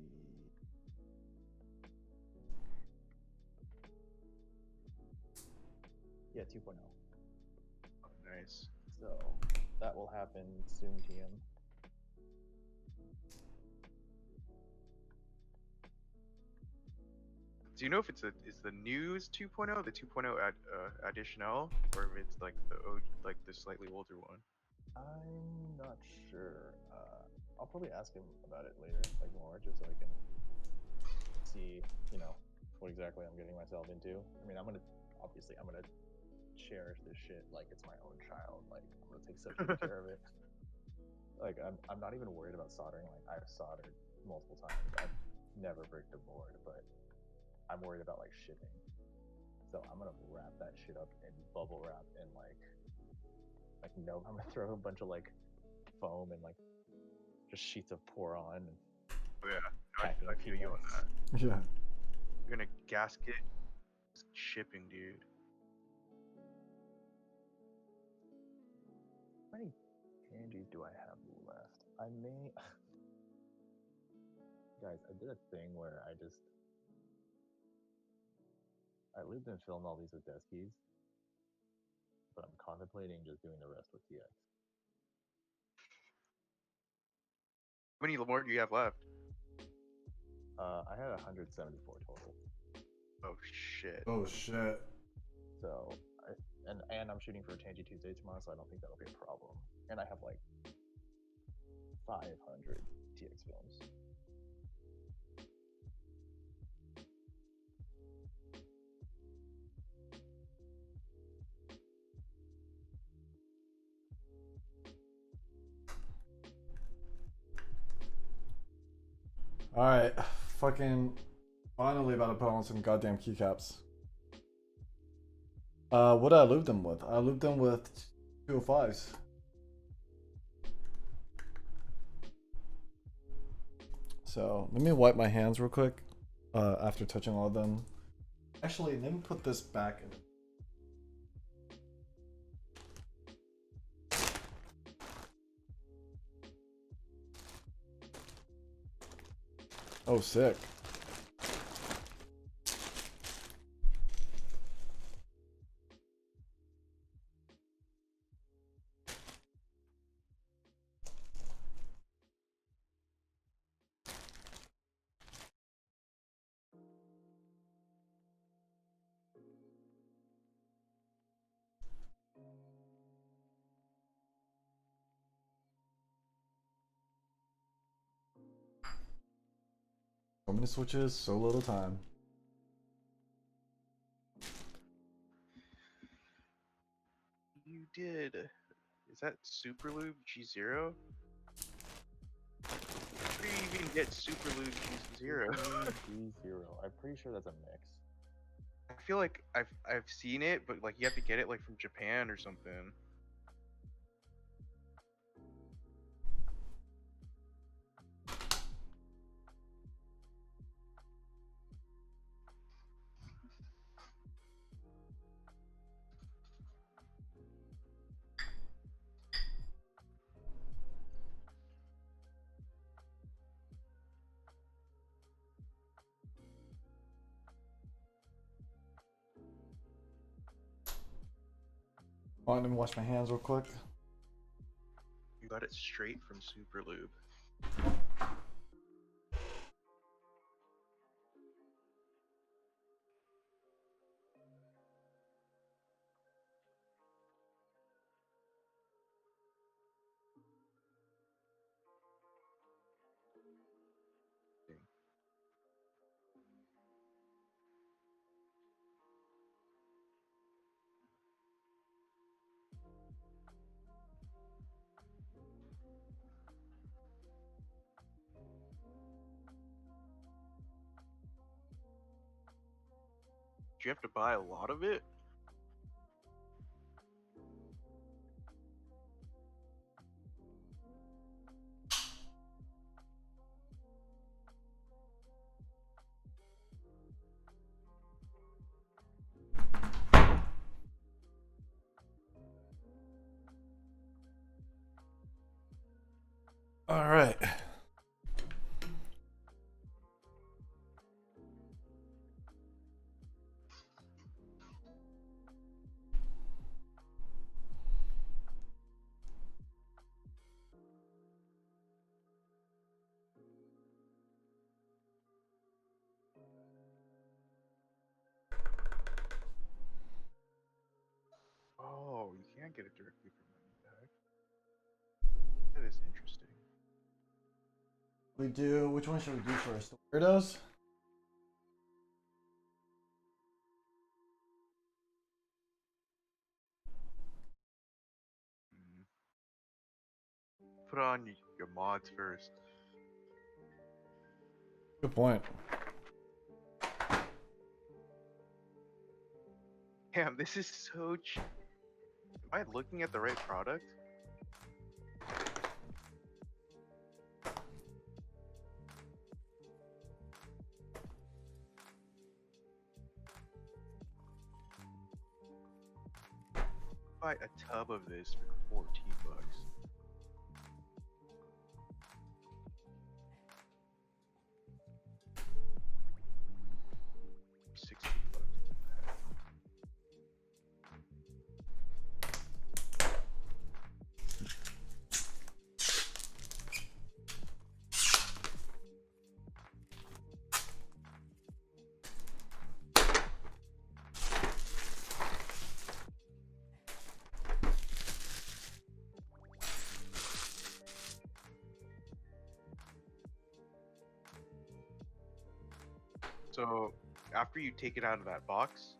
yeah 2.0. Oh, nice. So that will happen soon, TM. Do you know if it's the news 2.0, the 2.0 additional, or if it's like like the slightly older one? I'm not sure. I'll probably ask him about it later, like more, just so I can see, you know, what exactly I'm getting myself into. I mean, I'm gonna cherish this shit like it's my own child. Like I'm gonna take such good care of it. Like I'm not even worried about soldering. Like I've soldered multiple times. I've never bricked a board, but I'm worried about like shipping. So I'm gonna wrap that shit up in bubble wrap and no, I'm gonna throw a bunch of like foam and like just sheets of pour on and Oh yeah, packing I feel you on that. Yeah. You're gonna gasket shipping, dude. How many Tangies do I have left? I may. Guys, I did a thing where I lived and filmed all these with desk keys, but I'm contemplating just doing the rest with TX. How many more do you have left? I had 174 total. Oh shit. Oh shit. So, and I'm shooting for a Tangy Tuesday tomorrow, so I don't think that'll be a problem. And I have like 500 TX films. Alright. Fucking finally about to put on some goddamn keycaps. What did I lube them with? I lubed them with 205s. So let me wipe my hands real quick after touching all of them. Actually, let me put this back in. Oh, sick. So many switches, so little time. You did. Is that Super Lube G0? How do you even get Super Lube G0? G0. I'm pretty sure that's a mix. I feel like I've seen it, but like you have to get it like from Japan or something. Let me wash my hands real quick. You got it straight from Super Lube. Do you have to buy a lot of it? All right. Oh, you can't get it directly from the bag. That is interesting. We do. Which one should we do first? The weirdos? Put on your mods first. Good point. Damn, this is so cheap. Am I looking at the right product? Buy a tub of this for 14 bucks. $60. So after you take it out of that box,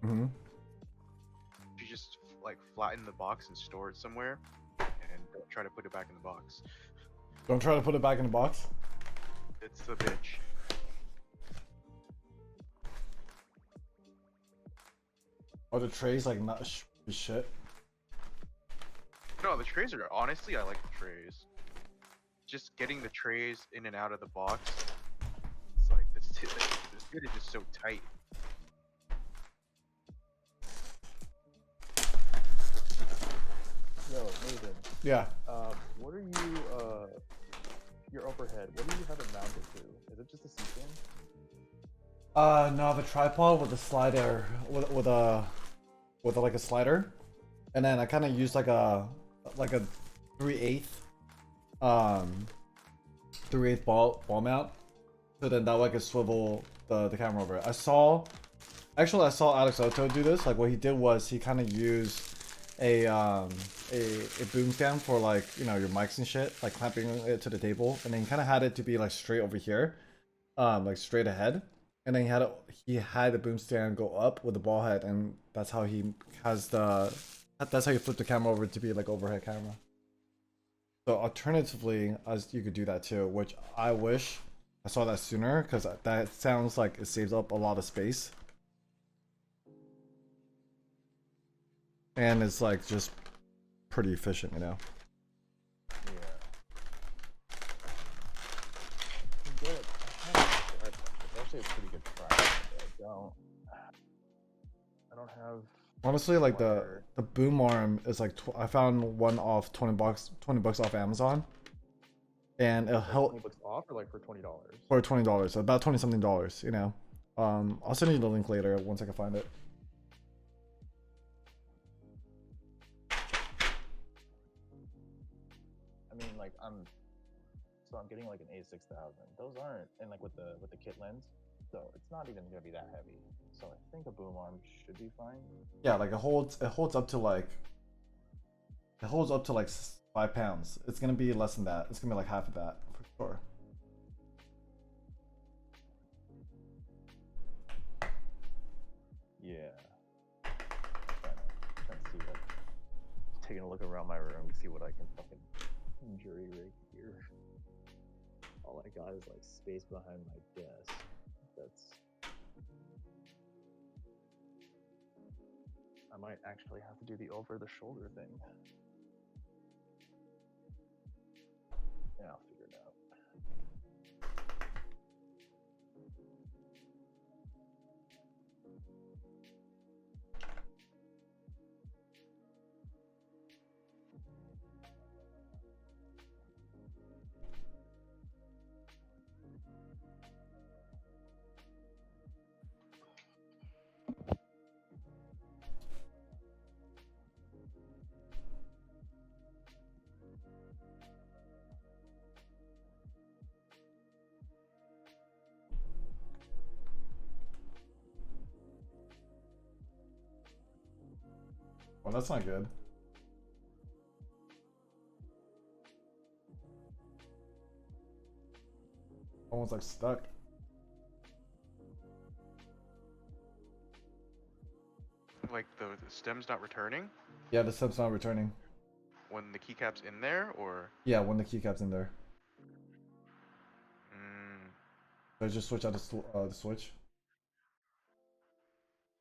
Mm-hmm. you just like flatten the box and store it somewhere, and don't try to put it back in the box. Don't try to put it back in the box. It's the bitch. Are the trays like not shit? No, the trays are honestly, I like the trays. Just getting the trays in and out of the box. It's like this lid is just so tight. Yeah. What are you your overhead? What do you have it mounted to? Is it just a C-stand? No, I have a tripod with a slider, with like a slider, and then I kind of use like a 3/8 um 3/8 ball mount, so then that way I can swivel the camera over it. I saw Alex Oto do this. Like what he did was he kind of used a boom stand for like, you know, your mics and shit, like clamping it to the table, and then he kind of had it to be like straight over here, like straight ahead, and then he had the boom stand go up with the ball head, and that's how he flip the camera over to be like overhead camera. So alternatively, as you could do that too, which I wish I saw that sooner, because that sounds like it saves up a lot of space. And it's like just pretty efficient, you know. Yeah. Good. It's actually a pretty good price. I don't have. Honestly, like the boom arm is like I found one off $20 off Amazon, and it'll help. $20 off or like for $20? For $20, so about 20 something dollars, you know. I'll send you the link later once I can find it. I mean, like I'm getting like an A6000. Those aren't, and like with the kit lens, so it's not even gonna be that heavy. So I think a boom arm should be fine. Yeah, like it holds up to like 5 pounds. It's gonna be less than that. It's gonna be like half of that for sure. Yeah. Trying to see what. Taking a look around my room to see what I can fucking jury rig here. All I got is like space behind my desk. I might actually have to do the over the shoulder thing. Yeah, I'll figure it out. Well, that's not good. Almost like stuck. Like the stem's not returning Yeah, the sub's not returning. when the keycap's in there, or Yeah, when the keycap's in there. mm, So I just switch out the switch.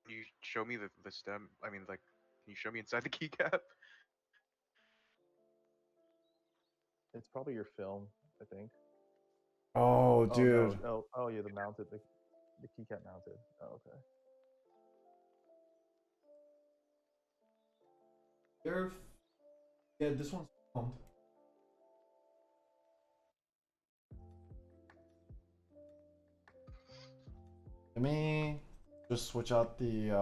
you show me the stem. I mean, like, can you show me inside the keycap? It's probably your film, I think. Oh, dude. Oh, yeah, the keycap mounted. Oh, okay. Yeah, this one's filmed. Let me just switch out the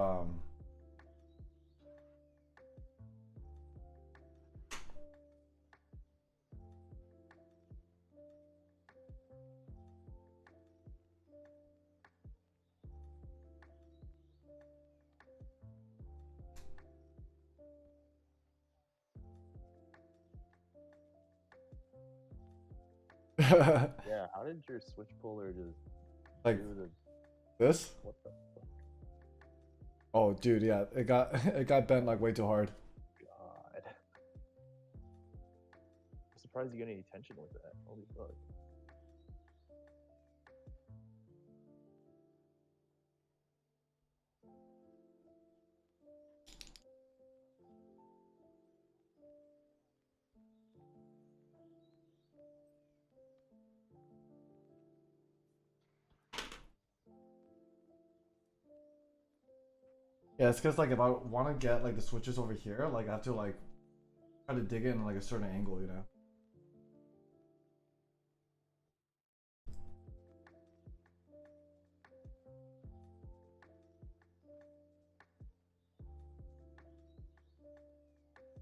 Yeah, how did your switch puller just like do the this? what the fuck? Oh, dude, yeah, it got bent like way too hard. God. I'm surprised you got any tension with that. Holy fuck. Yeah, it's because like if I want to get like the switches over here, like I have to like try to dig in like a certain angle, you know.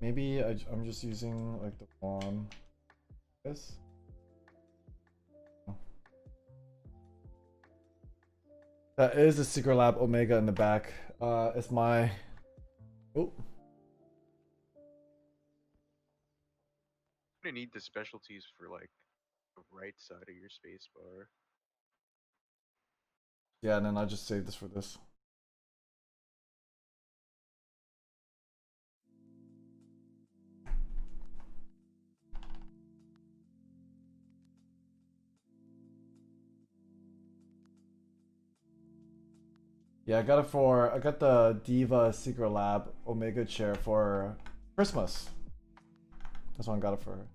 Maybe I'm just using like the wrong this. That is a Secret Lab Omega in the back. It's my. Oh. You're gonna need the specialties for like the right side of your space bar. Yeah, and then I just save this for this. Yeah, I got the Diva Secret Lab Omega chair for Christmas. That's what I got it for her.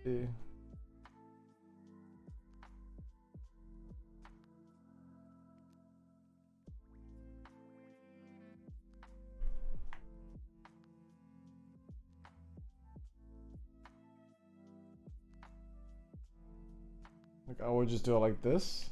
See. Like I would just do it like this.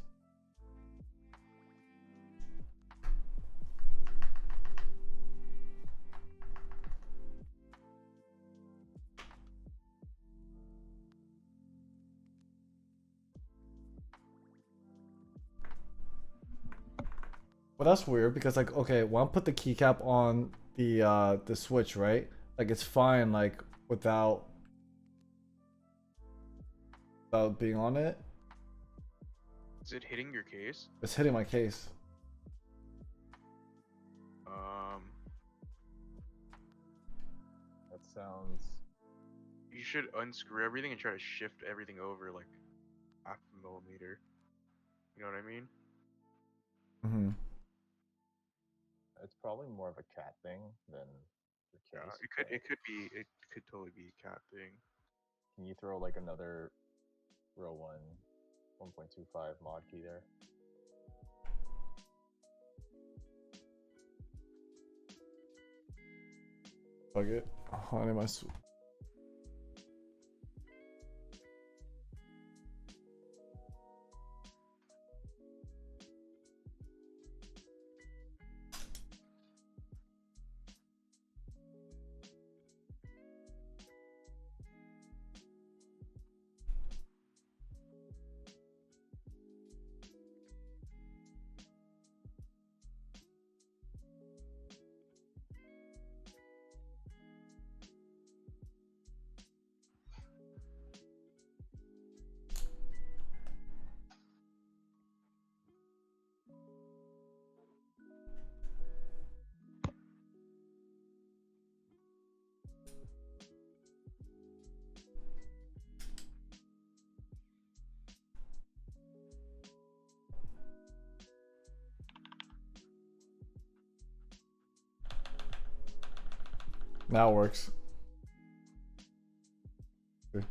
Well, that's weird because like okay, when I put the keycap on the switch, right? Like it's fine like without being on it. Is it hitting your case? It's hitting my case. That sounds. You should unscrew everything and try to shift everything over like half a millimeter. You know what I mean? Mm-hmm. It's probably more of a cat thing than the case. Yeah, it could totally be a cat thing. Can you throw like another row 1.25 mod key there? Fuck it. Oh, I need my Now it works. Okay.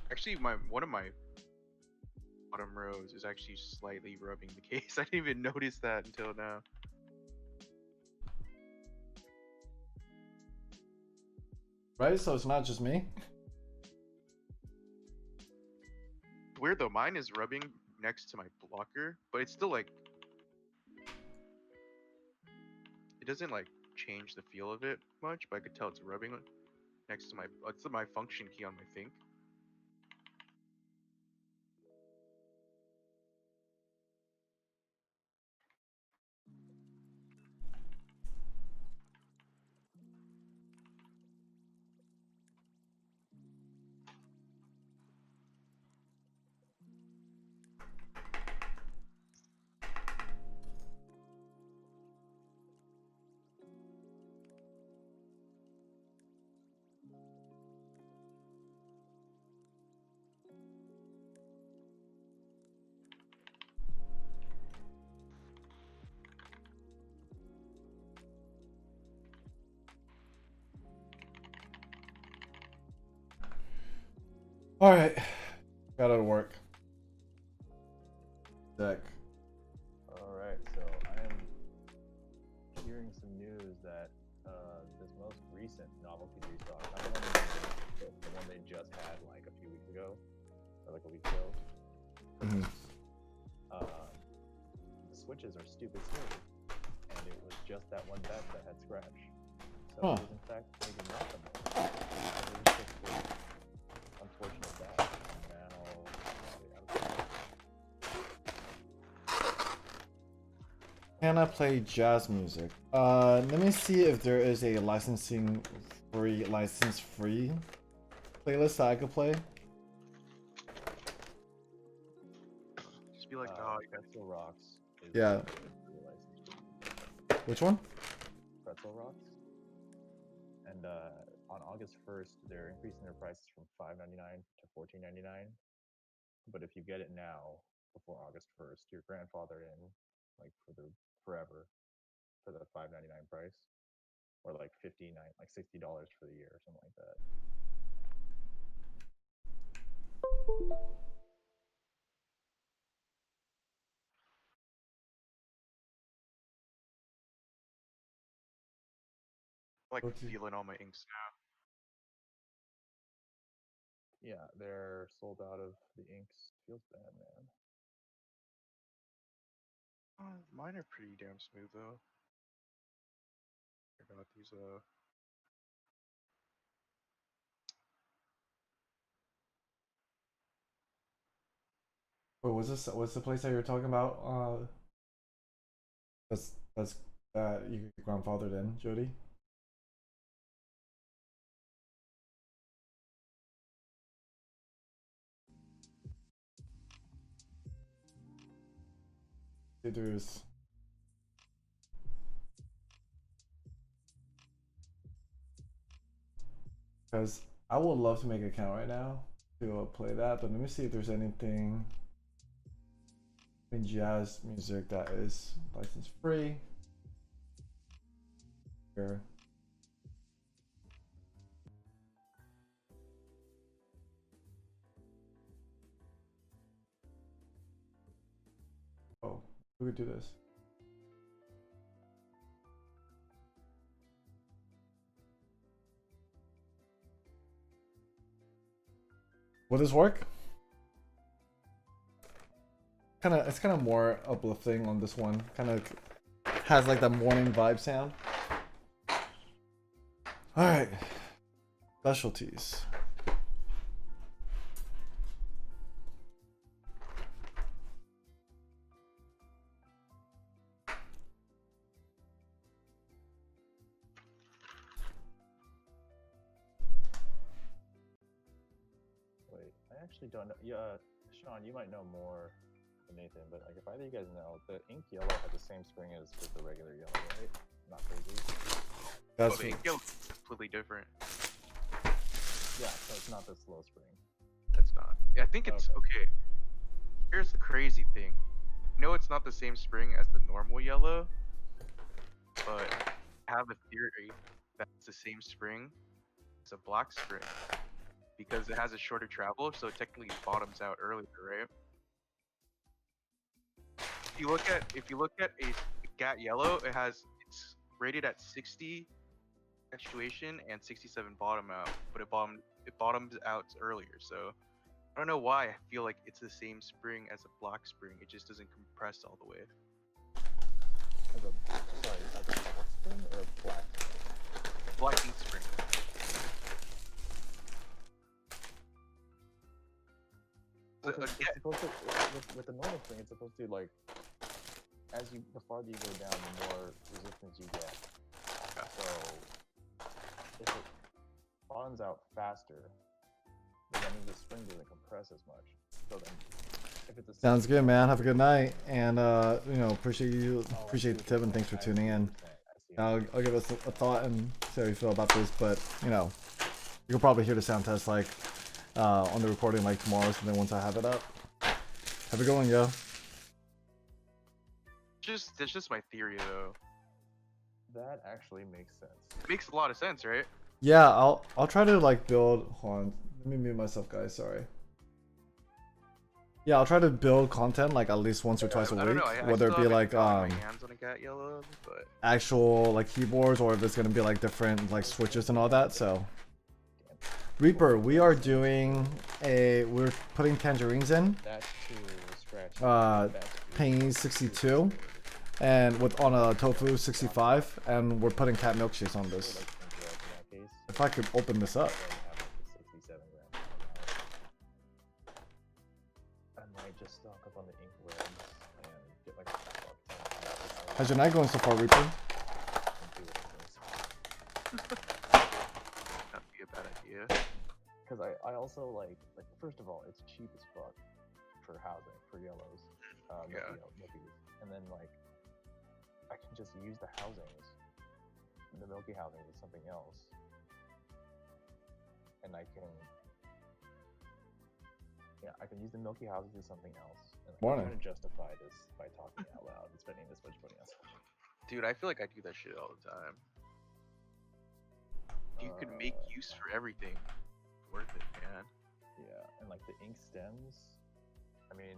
Actually, one of my bottom rows is actually slightly rubbing the case. I didn't even notice that until now. Right? So it's not just me? Weird though, mine is rubbing next to my blocker, but it's still like it doesn't like change the feel of it much, but I could tell it's rubbing next to my function key on my Think. All right, got out of work. Deck. All right, so I am hearing some news that this most recent novelty restock, not the one they just had like a few weeks ago, or like a week ago. Mhm. The switches are stupid smooth, and it was just that one vest that had scratch. So Huh. it is in fact maybe not the most. It was just the unfortunate that now out of stock. Can I play jazz music? Let me see if there is a license free playlist that I could play. Just be like, oh, you got Pretzel Rocks. Is Yeah. the license. Which one? Pretzel Rocks. And on August 1st, they're increasing their prices from $5.99 to $14.99. But if you get it now, before August 1st, you're grandfathered in, like for the forever, for the $5.99 price, or like $60 for the year or something like that. like Okay. feeling all my inks now. Yeah, they're sold out of the inks. Feels bad, man. Mine are pretty damn smooth though. I got these Wait, what's the place that you're talking about? That's that you grandfathered in, Jody? There's because I would love to make an account right now to play that, but let me see if there's anything in jazz music that is license free. Here. Oh, we could do this. Will this work? It's kind of more uplifting on this one. Kind of has like the morning vibe sound. All right, specialties. Wait, I actually don't know. Yeah, Sean, you might know more than Nathan, but like if either of you guys know, the ink yellow has the same spring as with the regular yellow, right? Not crazy. That's the ink yellow is completely different. Yeah, so it's not the slow spring. That's not. Yeah, I think it's okay. Here's the crazy thing. I know it's not the same spring as the normal yellow, but I have a theory that it's the same spring as a black spring because it has a shorter travel, so it technically bottoms out earlier, right? If you look at a GAT yellow, it's rated at 60 actuation and 67 bottom out, but it bottoms out earlier. So I don't know why I feel like it's the same spring as a black spring. It just doesn't compress all the way. As a black spring or a black spring? Black ink spring. Well, it's supposed to, with the normal spring, it's supposed to like, the farther you go down, the more resistance you get. So if it bottoms out faster, then that means the spring doesn't compress as much. So then, if it's sounds good, man. Have a good night, and appreciate the tip, and thanks for tuning in. I'll give us a thought and see how you feel about this, but you'll probably hear the sound test like on the recording like tomorrow, so then once I have it up. Have a good one, yo. That's just my theory though. That actually makes sense. It makes a lot of sense, right? Yeah, I'll try to like build. Hold on, let Let me mute myself, guys. Sorry. Yeah, I'll try to build content like at least once or twice a I don't week, know. I whether it still be haven't like gotten my hands on a cat yellow, but actual like keyboards, or if it's gonna be like different like switches and all that. So Reaper, we are doing we're putting tangerines in That too was scratchy. Tangies 62 and with on a tofu 65, and we're putting cat milkshakes on this. If I could open this up. I might just stock up on the ink webs and get like a fuck ton. How's your night going so far, Reaper? that'd be a bad idea. Because I also like first of all, it's cheap as fuck for housing for yellows, Yeah. milkies, and then like I can just use the housings, the milky housings with something else, and I can use the milky houses with something else. And Morning. I'm trying to justify this by talking out loud and spending this much money on something. Dude, I feel like I do that shit all the time. You can make use for everything. Worth it, man. Yeah, and like the ink stems, I mean,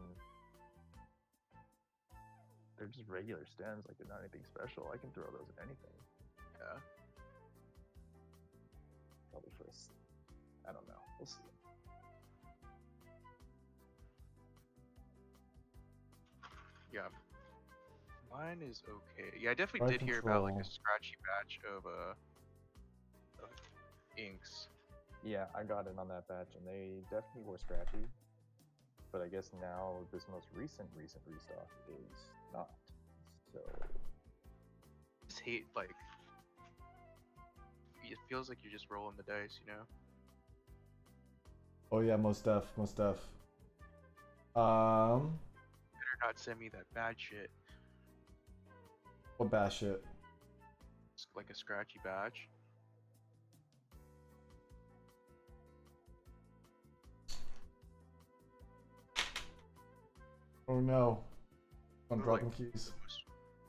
they're just regular stems, like they're not anything special. I can throw those at anything. Yeah. Probably first. I don't know. We'll see. Yeah. Mine is okay. Yeah, I definitely did hear about like a scratchy batch of inks. Yeah, I got in on that batch, and they definitely were scratchy. But I guess now this most recent restock is not. So I just hate like it feels like you're just rolling the dice, you know? Oh yeah, most def. Better not send me that bad shit. What bad shit? It's like a scratchy batch. Oh no. I'm Or, dropping like, keys.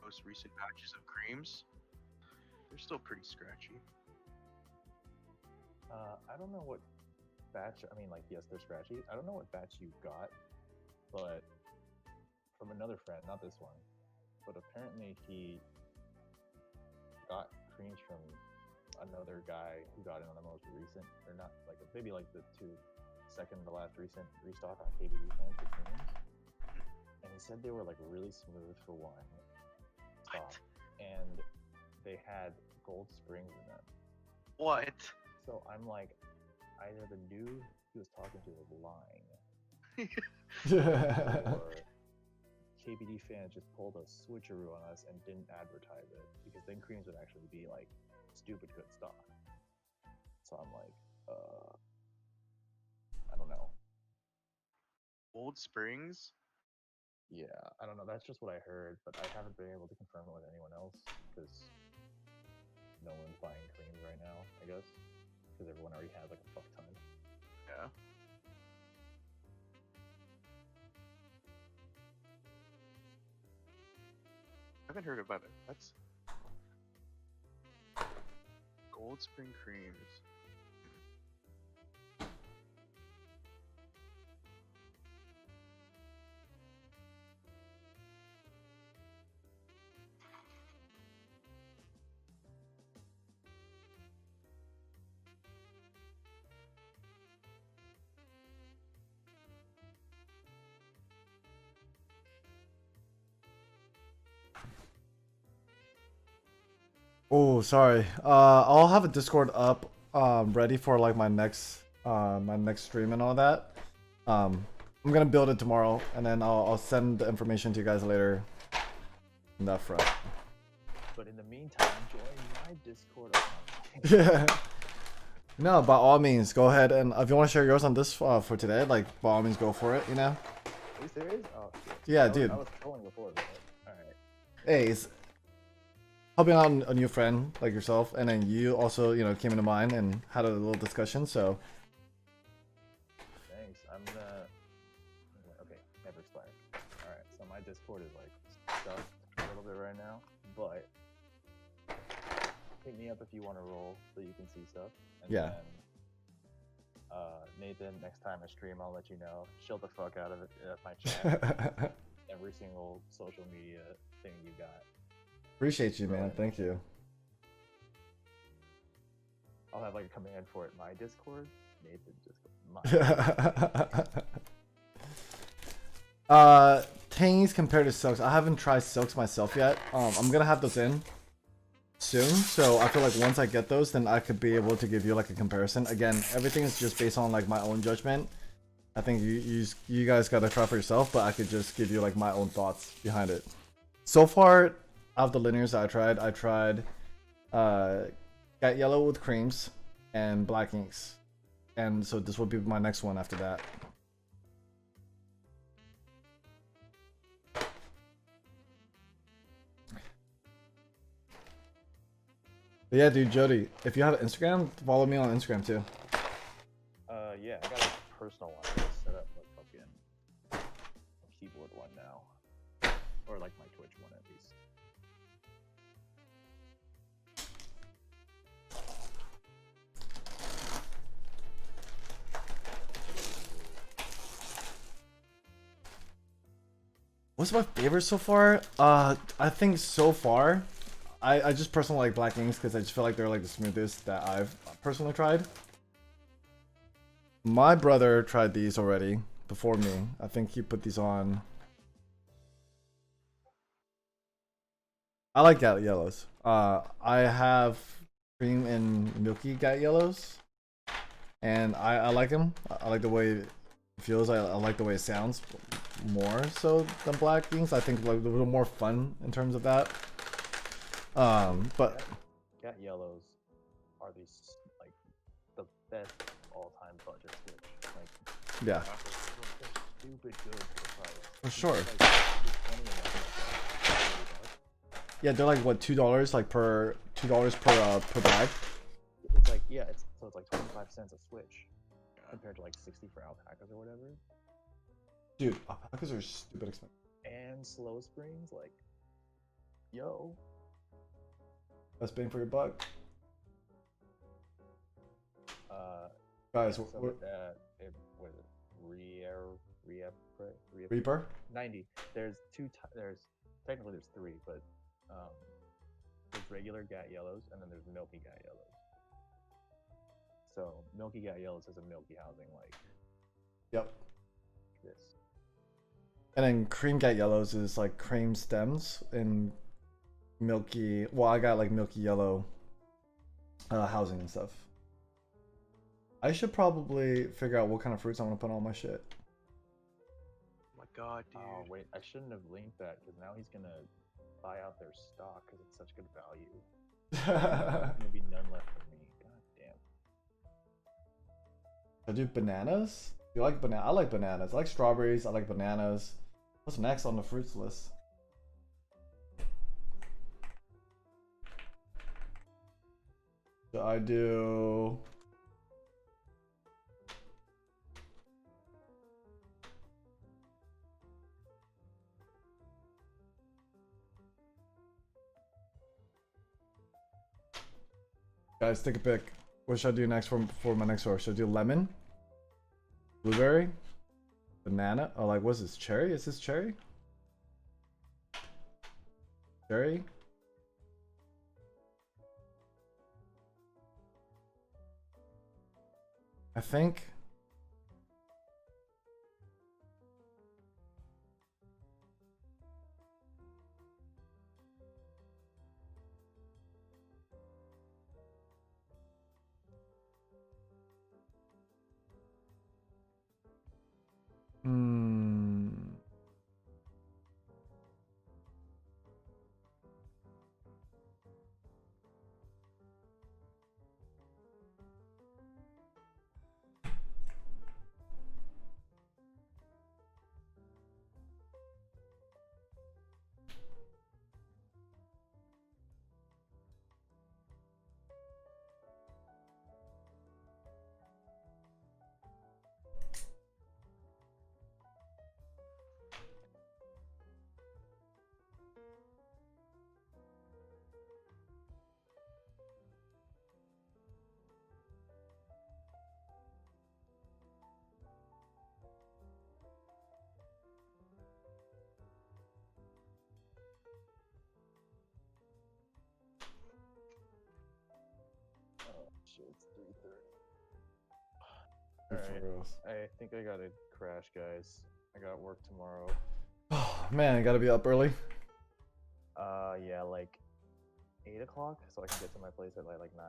Most recent batches of creams, they're still pretty scratchy. I don't know what batch. I mean, like, yes, they're scratchy. I don't know what batch you got, but from another friend, not this one, but apparently he got creams from another guy who got in on the most recent, or not, like maybe like the second to last recent restock on KBD cans for creams, and he said they were like really smooth for one stock, and they had gold springs in them. What? So I'm like, either the dude he was talking to was lying, or KBD fans just pulled a switcheroo on us and didn't advertise it, because then creams would actually be like stupid good stock. So I'm like, I don't know. Old Springs? Yeah, I don't know. That's just what I heard, but I haven't been able to confirm it with anyone else because no one's buying creams right now, I guess, because everyone already has like a fuck ton. Yeah. I haven't heard about it. That's Gold Spring creams. Oh, sorry. I'll have a Discord up, ready for like my next stream and all that. I'm gonna build it tomorrow, and then I'll send the information to you guys later. In that front. But in the meantime, join my Discord account. Yeah. No, by all means, go ahead, and if you want to share yours on this for today, like by all means, go for it. You know. Are you serious? Oh shit. Yeah, dude. I was trolling before, but alright. Hey, it's helping out a new friend like yourself, and then you also, you know, came into mine and had a little discussion. So. Thanks. I'm gonna. Okay, never expired. Alright, so my Discord is like stuck a little bit right now, but hit me up if you want to roll so you can see stuff. And Yeah. then Nathan, next time I stream, I'll let you know. Chill the fuck out of it, my chat. Every single social media thing you got. Appreciate you, man. Thank you. I'll have like a command for it. My Discord, Nathan Discord. My. Tangies compared to silks. I haven't tried silks myself yet. I'm gonna have those in soon, so I feel like once I get those, then I could be able to give you like a comparison. Again, everything is just based on like my own judgment. I think you guys gotta try for yourself, but I could just give you like my own thoughts behind it. So far, out of the linears that I tried got yellow with creams and black inks, and so this will be my next one after that. But yeah, dude, Jody, if you have an Instagram, follow me on Instagram too. Yeah, I got a personal one. I set up a fucking keyboard one now, or like my Twitch one at least. What's my favorite so far? I think so far, I just personally like black inks because I just feel like they're like the smoothest that I've personally tried. My brother tried these already before me. I think he put these on. I like gat yellows. I have cream and milky gat yellows, and I like them. I like the way it feels. I like the way it sounds more so than black inks. I think like a little more fun in terms of that. But Gat yellows are these like the best all-time budget switch. Like, yeah, stupid good for the price. for sure. Like, $20 Yeah, they're like what, $2 like per per bag. It's like it's like 25 cents a switch compared to like 60 for alpacas or whatever. Dude, alpacas are stupid expensive. And slow springs, like, yo. Best bang for your buck. Guys, So with that, what is it? Reaper? 90. There's technically there's three, but there's regular gat yellows and then there's milky gat yellows. So milky gat yellows is a milky housing like Yep. this. And then cream gat yellows is like cream stems and milky. Well, I got like milky yellow housing and stuff. I should probably figure out what kind of fruits I want to put on my shit. Oh my god, dude. Oh wait, I shouldn't have linked that because now he's gonna buy out their stock because it's such good value. There's gonna be none left for me. God damn. I do bananas. Do you like banana? I like bananas. I like strawberries. I like bananas. What's next on the fruits list? So I do. Guys, take a pick. What should I do next for my next order? Should I do lemon? Blueberry? Banana? Oh, like, what's this? Cherry? Is this cherry? Cherry? I think. shit, it's 3:30. For Alright, reals. I think I gotta crash, guys. I got work tomorrow. Oh man, I gotta be up early. Yeah, like 8 o'clock, so I can get to my place at like 9.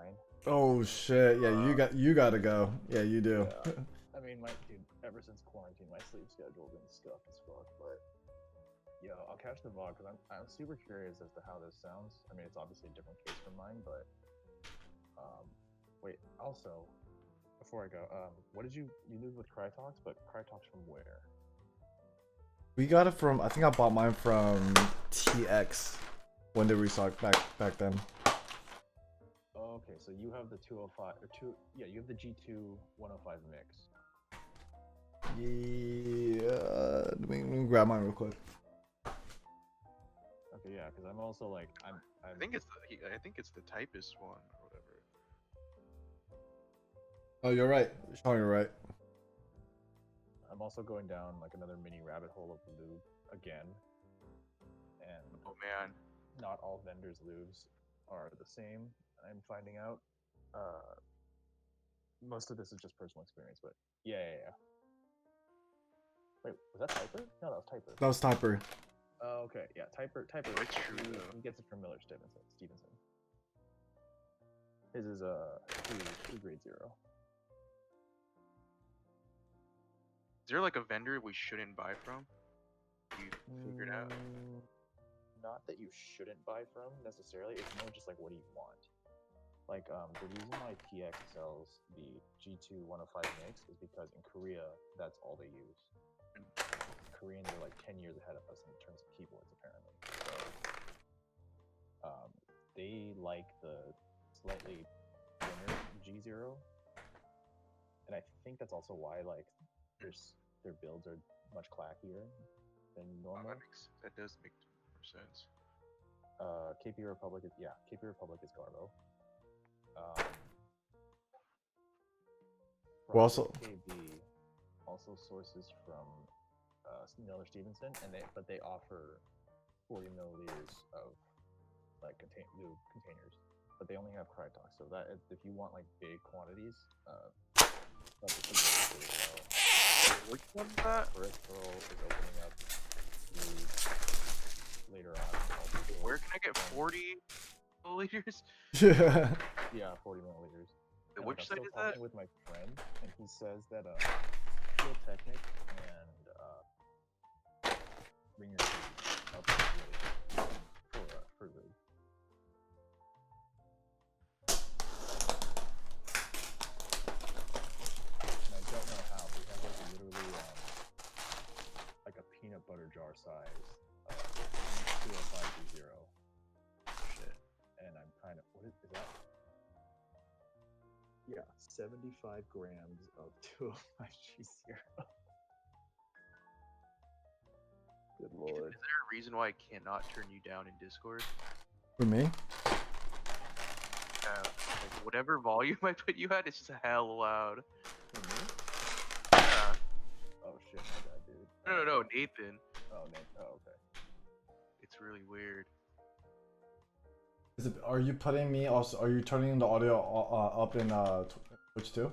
Oh shit, yeah, you gotta go. Yeah, you do. Yeah. I mean, dude, ever since quarantine, my sleep schedule been scuffed as fuck. But yo, I'll catch the VOD because I'm super curious as to how this sounds. I mean, it's obviously a different case from mine, but wait. Also, before I go, what did you lose with Crytox? But Crytox from where? We got it from, I think I bought mine from TX when they restocked back then. Okay, so you have the 205 or two. Yeah, you have the G2 105 mix. Yeah, let me grab mine real quick. Okay, yeah, because I'm also like I think it's the typist one or whatever. Oh, you're right. Sean, you're right. I'm also going down like another mini rabbit hole of lube again, and Oh man, not all vendors' lubes are the same. I'm finding out. Most of this is just personal experience, but yeah. Wait, was that Typer? No, that was Typer. That was Typer. Oh, okay, yeah, Typer. It's true, though. He gets it from Miller Stevenson. His is two grade 0. Is there like a vendor we shouldn't buy from? You figured out? Not that you shouldn't buy from necessarily. It's more just like, what do you want? Like, the reason why TX sells the G2 105 mix is because in Korea, that's all they use. Koreans are like 10 years ahead of us in terms of keyboards, apparently. So, they like the slightly thinner G0, and I think that's also why like their builds are much clackier than normal. That does make more sense. KP Republic is Garbo. We're also KB also sources from Miller Stevenson, but they offer 40 milliliters of like lube containers, but they only have Crytox. So that if you want like big quantities, that's a good way as well. Which one's that? Peripheral is opening up later on. Where can I get 40 milliliters? Yeah, 40 milliliters. And, Which I'm site still is that? talking with my friend, and he says that Steel Technic and Ringer help really for lube. And I don't know how. We have like literally like a peanut butter jar size 205 G0. Shit. And I'm kind of what is that? Yeah, 75 grams of 205 G0. Good lord. Is there a reason why I cannot turn you down in Discord? For me? Like whatever volume I put you at, it's just hell loud. Oh shit, my bad, dude. No, Nathan. Oh, Nathan. Oh, okay. It's really weird. Are you putting me also? Are you turning the audio up in Twitch too?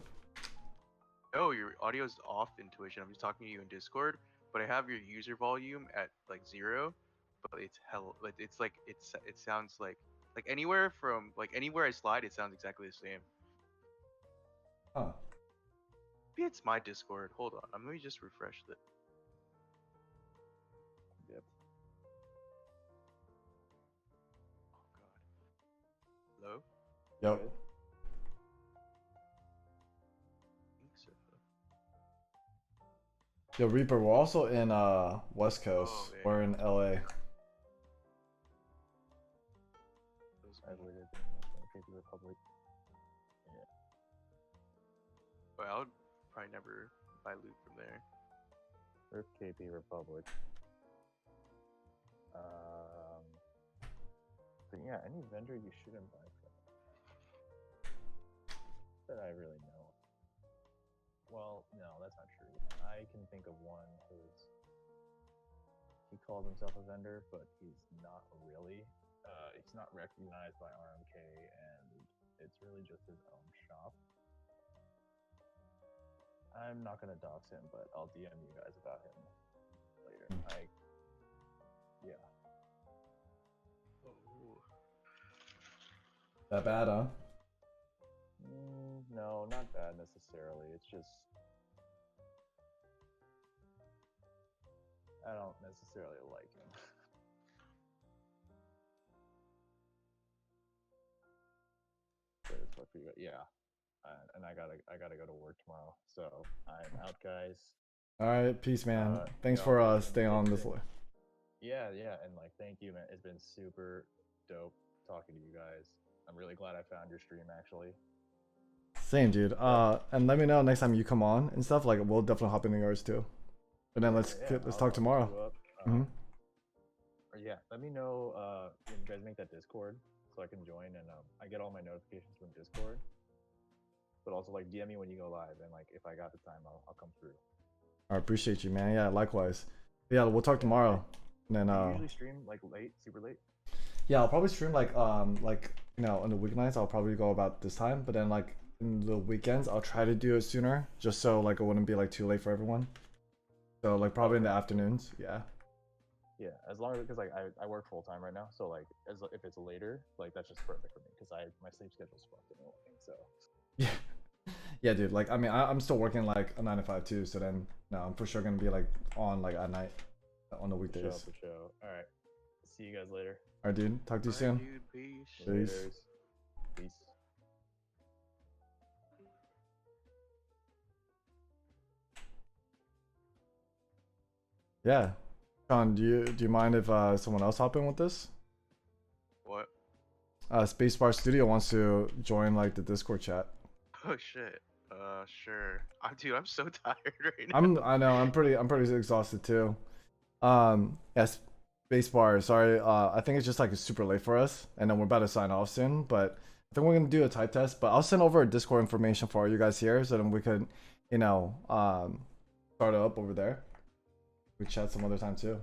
No, your audio is off in Twitch, and I'm just talking to you in Discord. But I have your user volume at like 0, but it's hell. Like it's like it sounds like anywhere I slide, it sounds exactly the same. Huh. Maybe it's my Discord. Hold on, let me just refresh this. Yep. Oh god. Hello? Yep. Good. I think so. Yo, Reaper, we're also in West Coast. Oh, yeah. We're in LA. I waited. KP Republic. Yeah. Well, I would probably never buy loot from there. Earth KP Republic. But yeah, any vendor you shouldn't buy from. That I really know. Well, no, that's not true. I can think of one he calls himself a vendor, but he's not really. He's not recognized by RMK, and it's really just his own shop. I'm not gonna dox him, but I'll DM you guys about him later. Yeah. Oh. That bad, huh? No, not bad necessarily. It's just I don't necessarily like him. Yeah, and I gotta go to work tomorrow, so I'm out, guys. All right, peace, man. Thanks yeah, for and staying on this. Yeah, and like thank you, man. It's been super dope talking to you guys. I'm really glad I found your stream actually. Same, dude. And let me know next time you come on and stuff. Like, we'll definitely hop into yours too. And then let's talk tomorrow. Or yeah, let me know when you guys make that Discord so I can join, and I get all my notifications from Discord. But also like DM me when you go live, and like if I got the time, I'll come through. I appreciate you, man. Yeah, likewise. Yeah, we'll talk tomorrow. And then Do you usually stream like late, super late? Yeah, I'll probably stream like on the weeknights I'll probably go about this time, but then like in the weekends I'll try to do it sooner, just so like it wouldn't be like too late for everyone. So like probably in the afternoons, yeah. Yeah, as long as because like I work full time right now, so like if it's later, like that's just perfect for me because my sleep schedule's fucked anyway. So Yeah, yeah, dude. Like I mean, I'm still working like a 9 to 5 too, so then no, I'm for sure gonna be like on like at night on the weekdays. For sure. All right, see you guys later. All right, dude. Talk to you soon. Dude, peace. Peace. Peace. Yeah, Sean, do you mind if someone else hop in with this? What? Spacebar Studio wants to join like the Discord chat. Oh shit. Sure. Dude, I'm so tired right now. I know, I'm pretty exhausted too. Yes, Spacebar. Sorry, I think it's just like super late for us, and then we're about to sign off soon. But I think we're gonna do a type test. But I'll send over a Discord information for all you guys here, so then we could, start it up over there. We chat some other time too.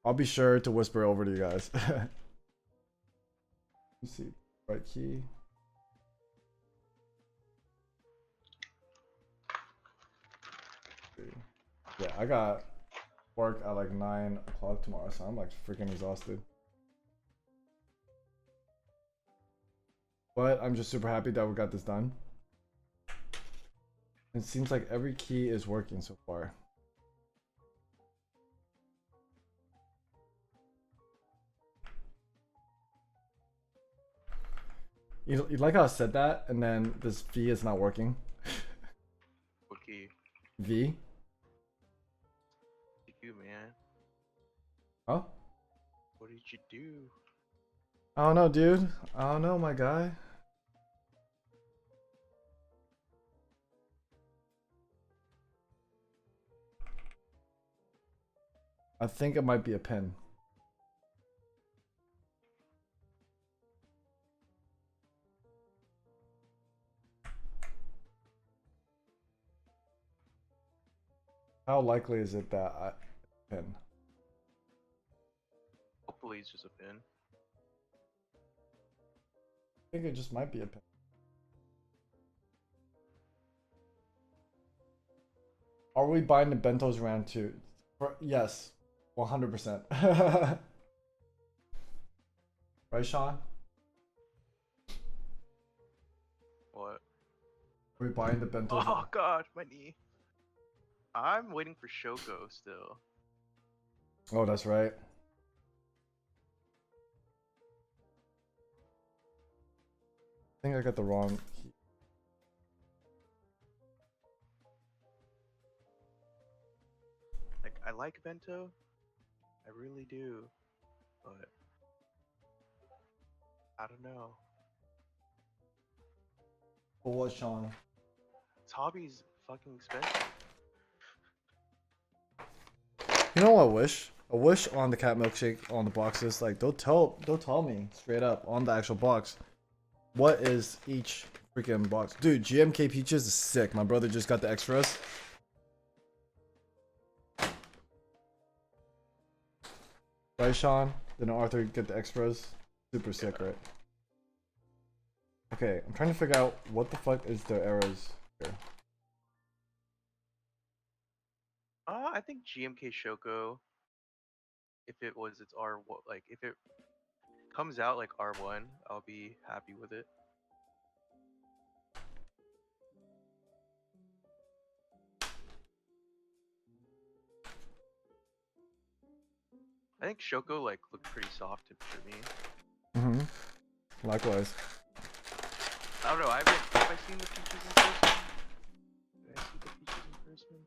I'll be sure to whisper over to you guys. Let me see. Right key. Yeah, I got work at like 9 o'clock tomorrow, so I'm like freaking exhausted. But I'm just super happy that we got this done. It seems like every key is working so far. You like how I said that, and then this V is not working? Okay. V? You, man. Huh? What did you do? I don't know, dude. I don't know, my guy. I think it might be a pin. How likely is it that I pin? Hopefully it's just a pin. I think it just might be a pin. Are we buying the bentos round 2? Yes, 100%. Right, Sean? What? Are we buying the bentos? Oh god, my knee. I'm waiting for Shoko still. Oh, that's right. I think I got the wrong key. Like, I like bento. I really do. But I don't know. For what, Sean? This hobby's fucking expensive. You know what I wish? I wish on the cat milkshake on the boxes, like they'll tell me straight up on the actual box what is each freaking box. Dude, GMK Peaches is sick. My brother just got the extras. Right, Sean? Didn't Arthur get the extras? Super sick, right? Okay, I'm trying to figure out what the fuck is the arrows here. I think GMK Shoko, if it was its R, like if it comes out like R1, I'll be happy with it. I think Shoko like looked pretty soft for me. Likewise. I don't know. Have I seen the features in person? Did I see the features in person?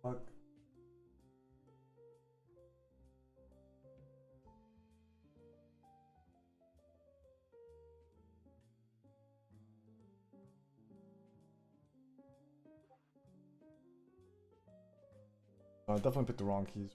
Fuck. I definitely picked the wrong keys.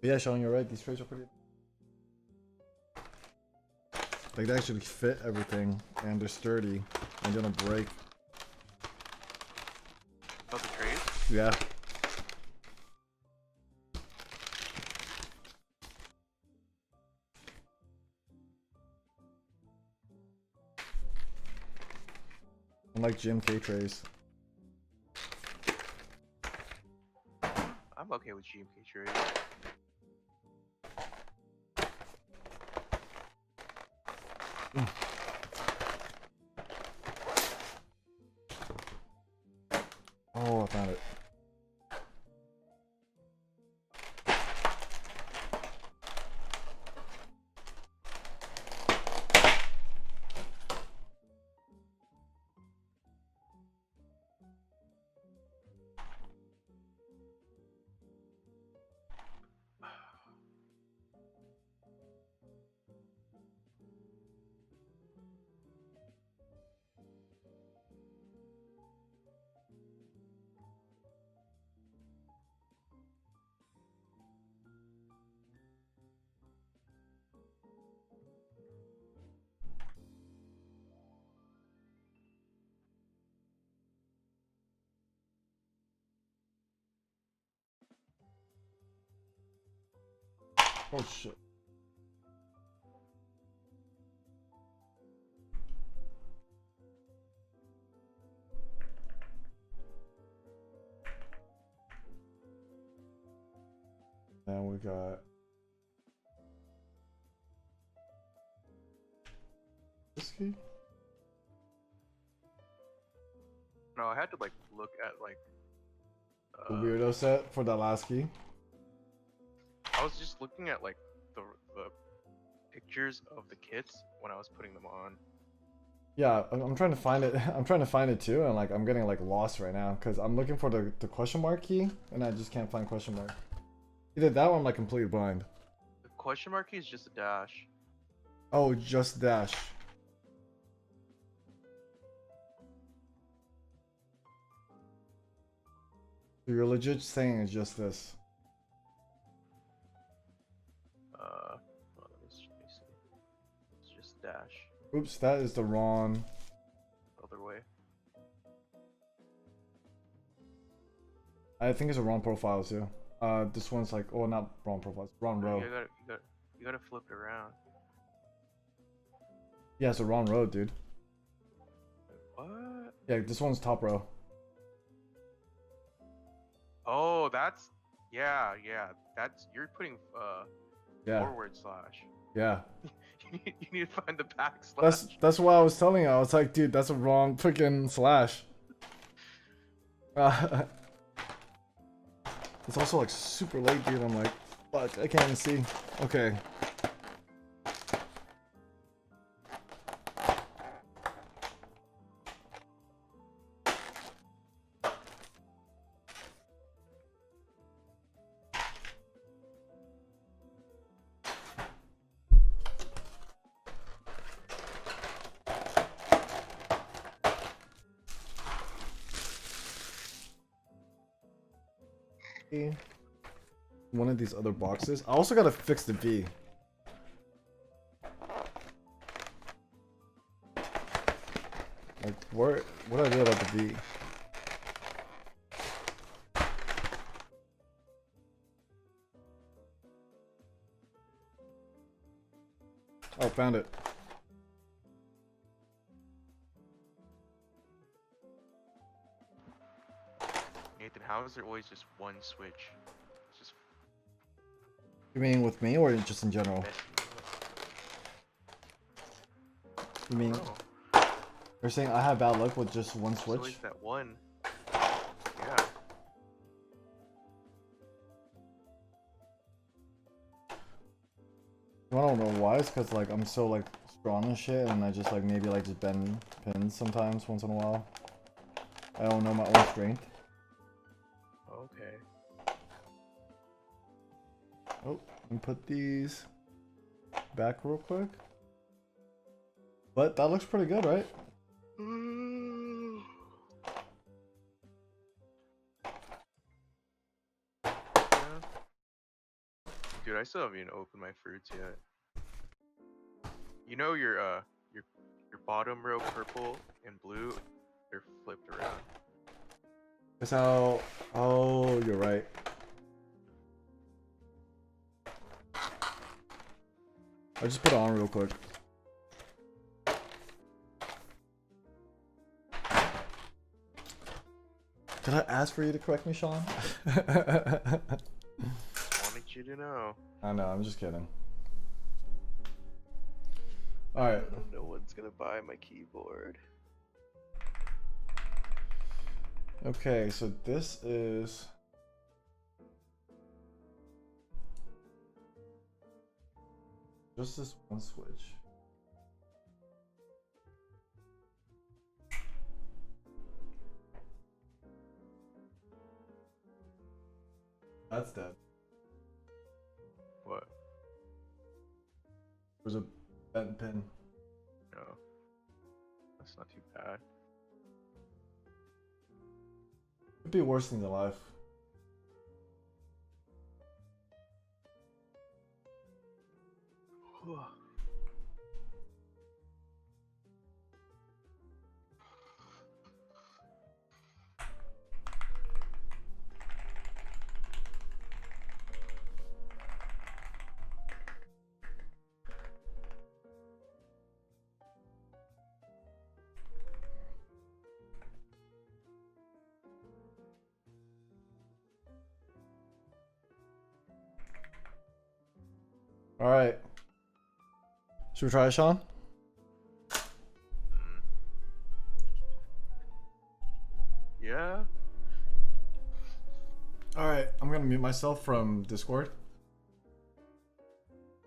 Yeah, Sean, you're right. These trays are pretty. Like they actually fit everything, and they're sturdy, and they don't break. Oh, the trays? Yeah. Unlike GMK trays. I'm okay with GMK trays. Oh, I found it. Oh shit. And we got this key. No, I had to like look at like. The weirdo set for that last key. I was just looking at like the pictures of the kits when I was putting them on. Yeah, I'm trying to find it. I'm trying to find it too, and like I'm getting like lost right now because I'm looking for the question mark key, and I just can't find question mark. Either that or I'm like completely blind. The question mark key is just a dash. Oh, just dash. So you're legit saying it's just this. Let me see. It's just dash. Oops, that is the wrong. Other way. I think it's a wrong profile too. This one's like, oh, not wrong profile, it's wrong Oh, row. you gotta flip it around. Yeah, it's the wrong row, dude. What? Yeah, this one's top row. Oh, that's yeah. That's you're putting Yeah, forward slash. yeah. You need to find the backslash. That's why I was telling you. I was like, dude, that's a wrong freaking slash. It's also like super late, dude. I'm like, fuck, I can't even see. Okay. One of these other boxes. I also gotta fix the V. Like, what do I do about the V? Oh, found it. Nathan, how is there always just one switch? It's just You mean with me or just in general? messing You mean me up. you're saying I have bad luck with just one It's switch? always that one. Yeah. I don't know why. It's because like I'm so like strong and shit, and I just like maybe like just bend pins sometimes once in a while. I don't know my own strength. Okay. Oh, let me put these back real quick. But that looks pretty good, right? Yeah. Dude, I still haven't even opened my fruits yet. You know your bottom row purple and blue, they're flipped around. That's how. Oh, you're right. I just put it on real quick. Did I ask for you to correct me, Sean? Wanted you to know. I know, I'm just kidding. Alright. No one's gonna buy my keyboard. Okay, so this is... just this one switch. That's dead. What? There's a bent pin. No. That's not too bad. Could be worse than your life. Alright. Should we try it, Sean? Yeah. Alright, I'm gonna mute myself from Discord.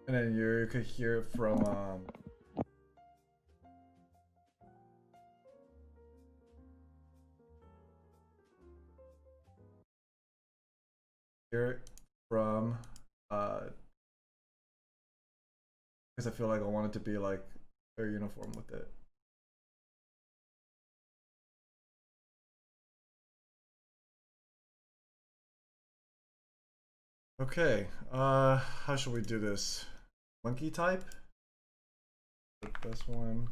And then you could hear it from hear it from because I feel like I want it to be like very uniform with it. Okay, how should we do this? Monkey type? The best one.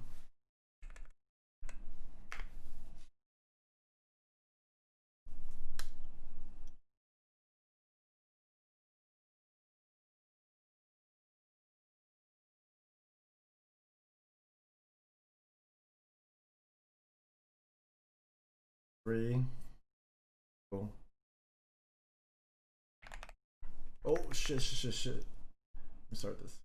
3. Cool. Oh shit. Let me start this.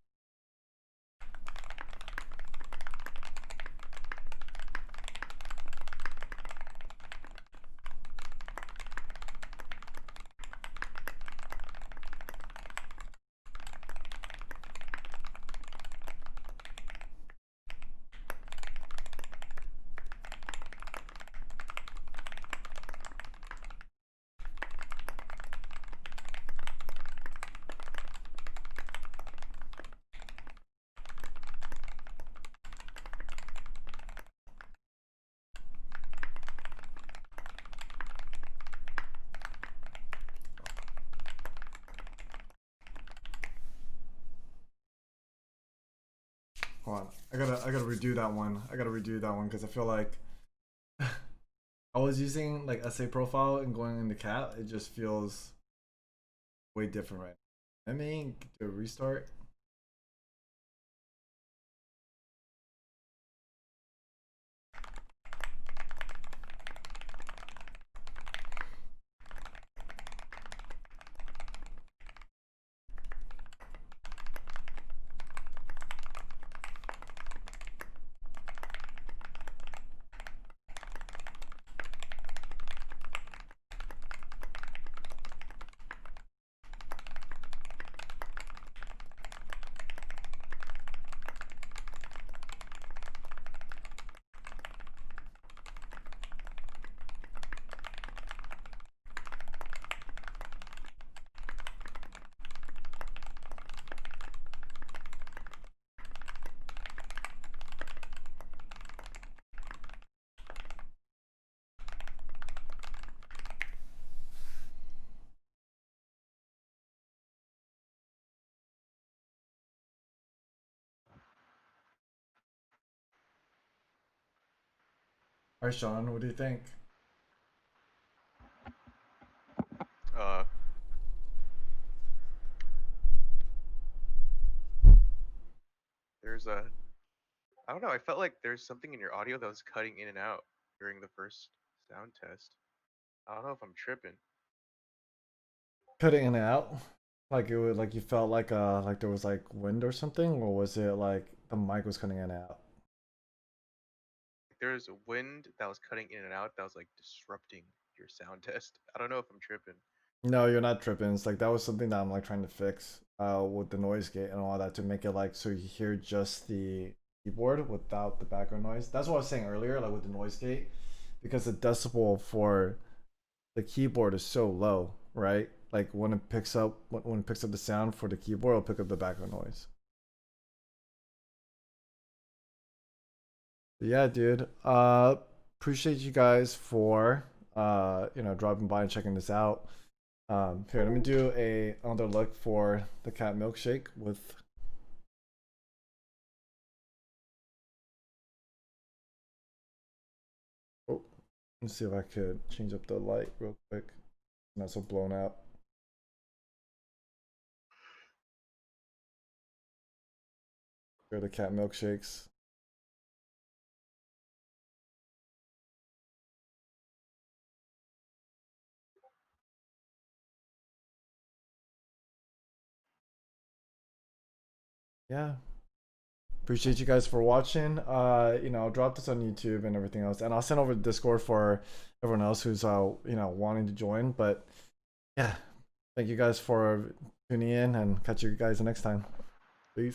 Hold on. I gotta redo that one. I gotta redo that one because I feel like I was using like SA profile and going into cat. It just feels way different right now. Let me do a restart. All right, Sean, what do you think? There's a, I don't know. I felt like there's something in your audio that was cutting in and out during the first sound test. I don't know if I'm tripping. Cutting in and out? Like it would, like you felt like there was like wind or something, or was it like the mic was cutting in and out? There was a wind that was cutting in and out that was like disrupting your sound test. I don't know if I'm tripping. No, you're not tripping. It's like that was something that I'm like trying to fix with the noise gate and all that to make it like so you hear just the keyboard without the background noise. That's what I was saying earlier, like with the noise gate, because the decibel for the keyboard is so low, right? Like when it picks up when it picks up the sound for the keyboard, it'll pick up the background noise. But yeah, dude. Appreciate you guys for dropping by and checking this out. Here, let me do another look for the cat milkshake with. Oh, let's see if I could change up the light real quick. Not so blown out. Here are the cat milkshakes. Yeah. Appreciate you guys for watching. I'll drop this on YouTube and everything else, and I'll send over Discord for everyone else who's wanting to join. But yeah, thank you guys for tuning in, and catch you guys next time.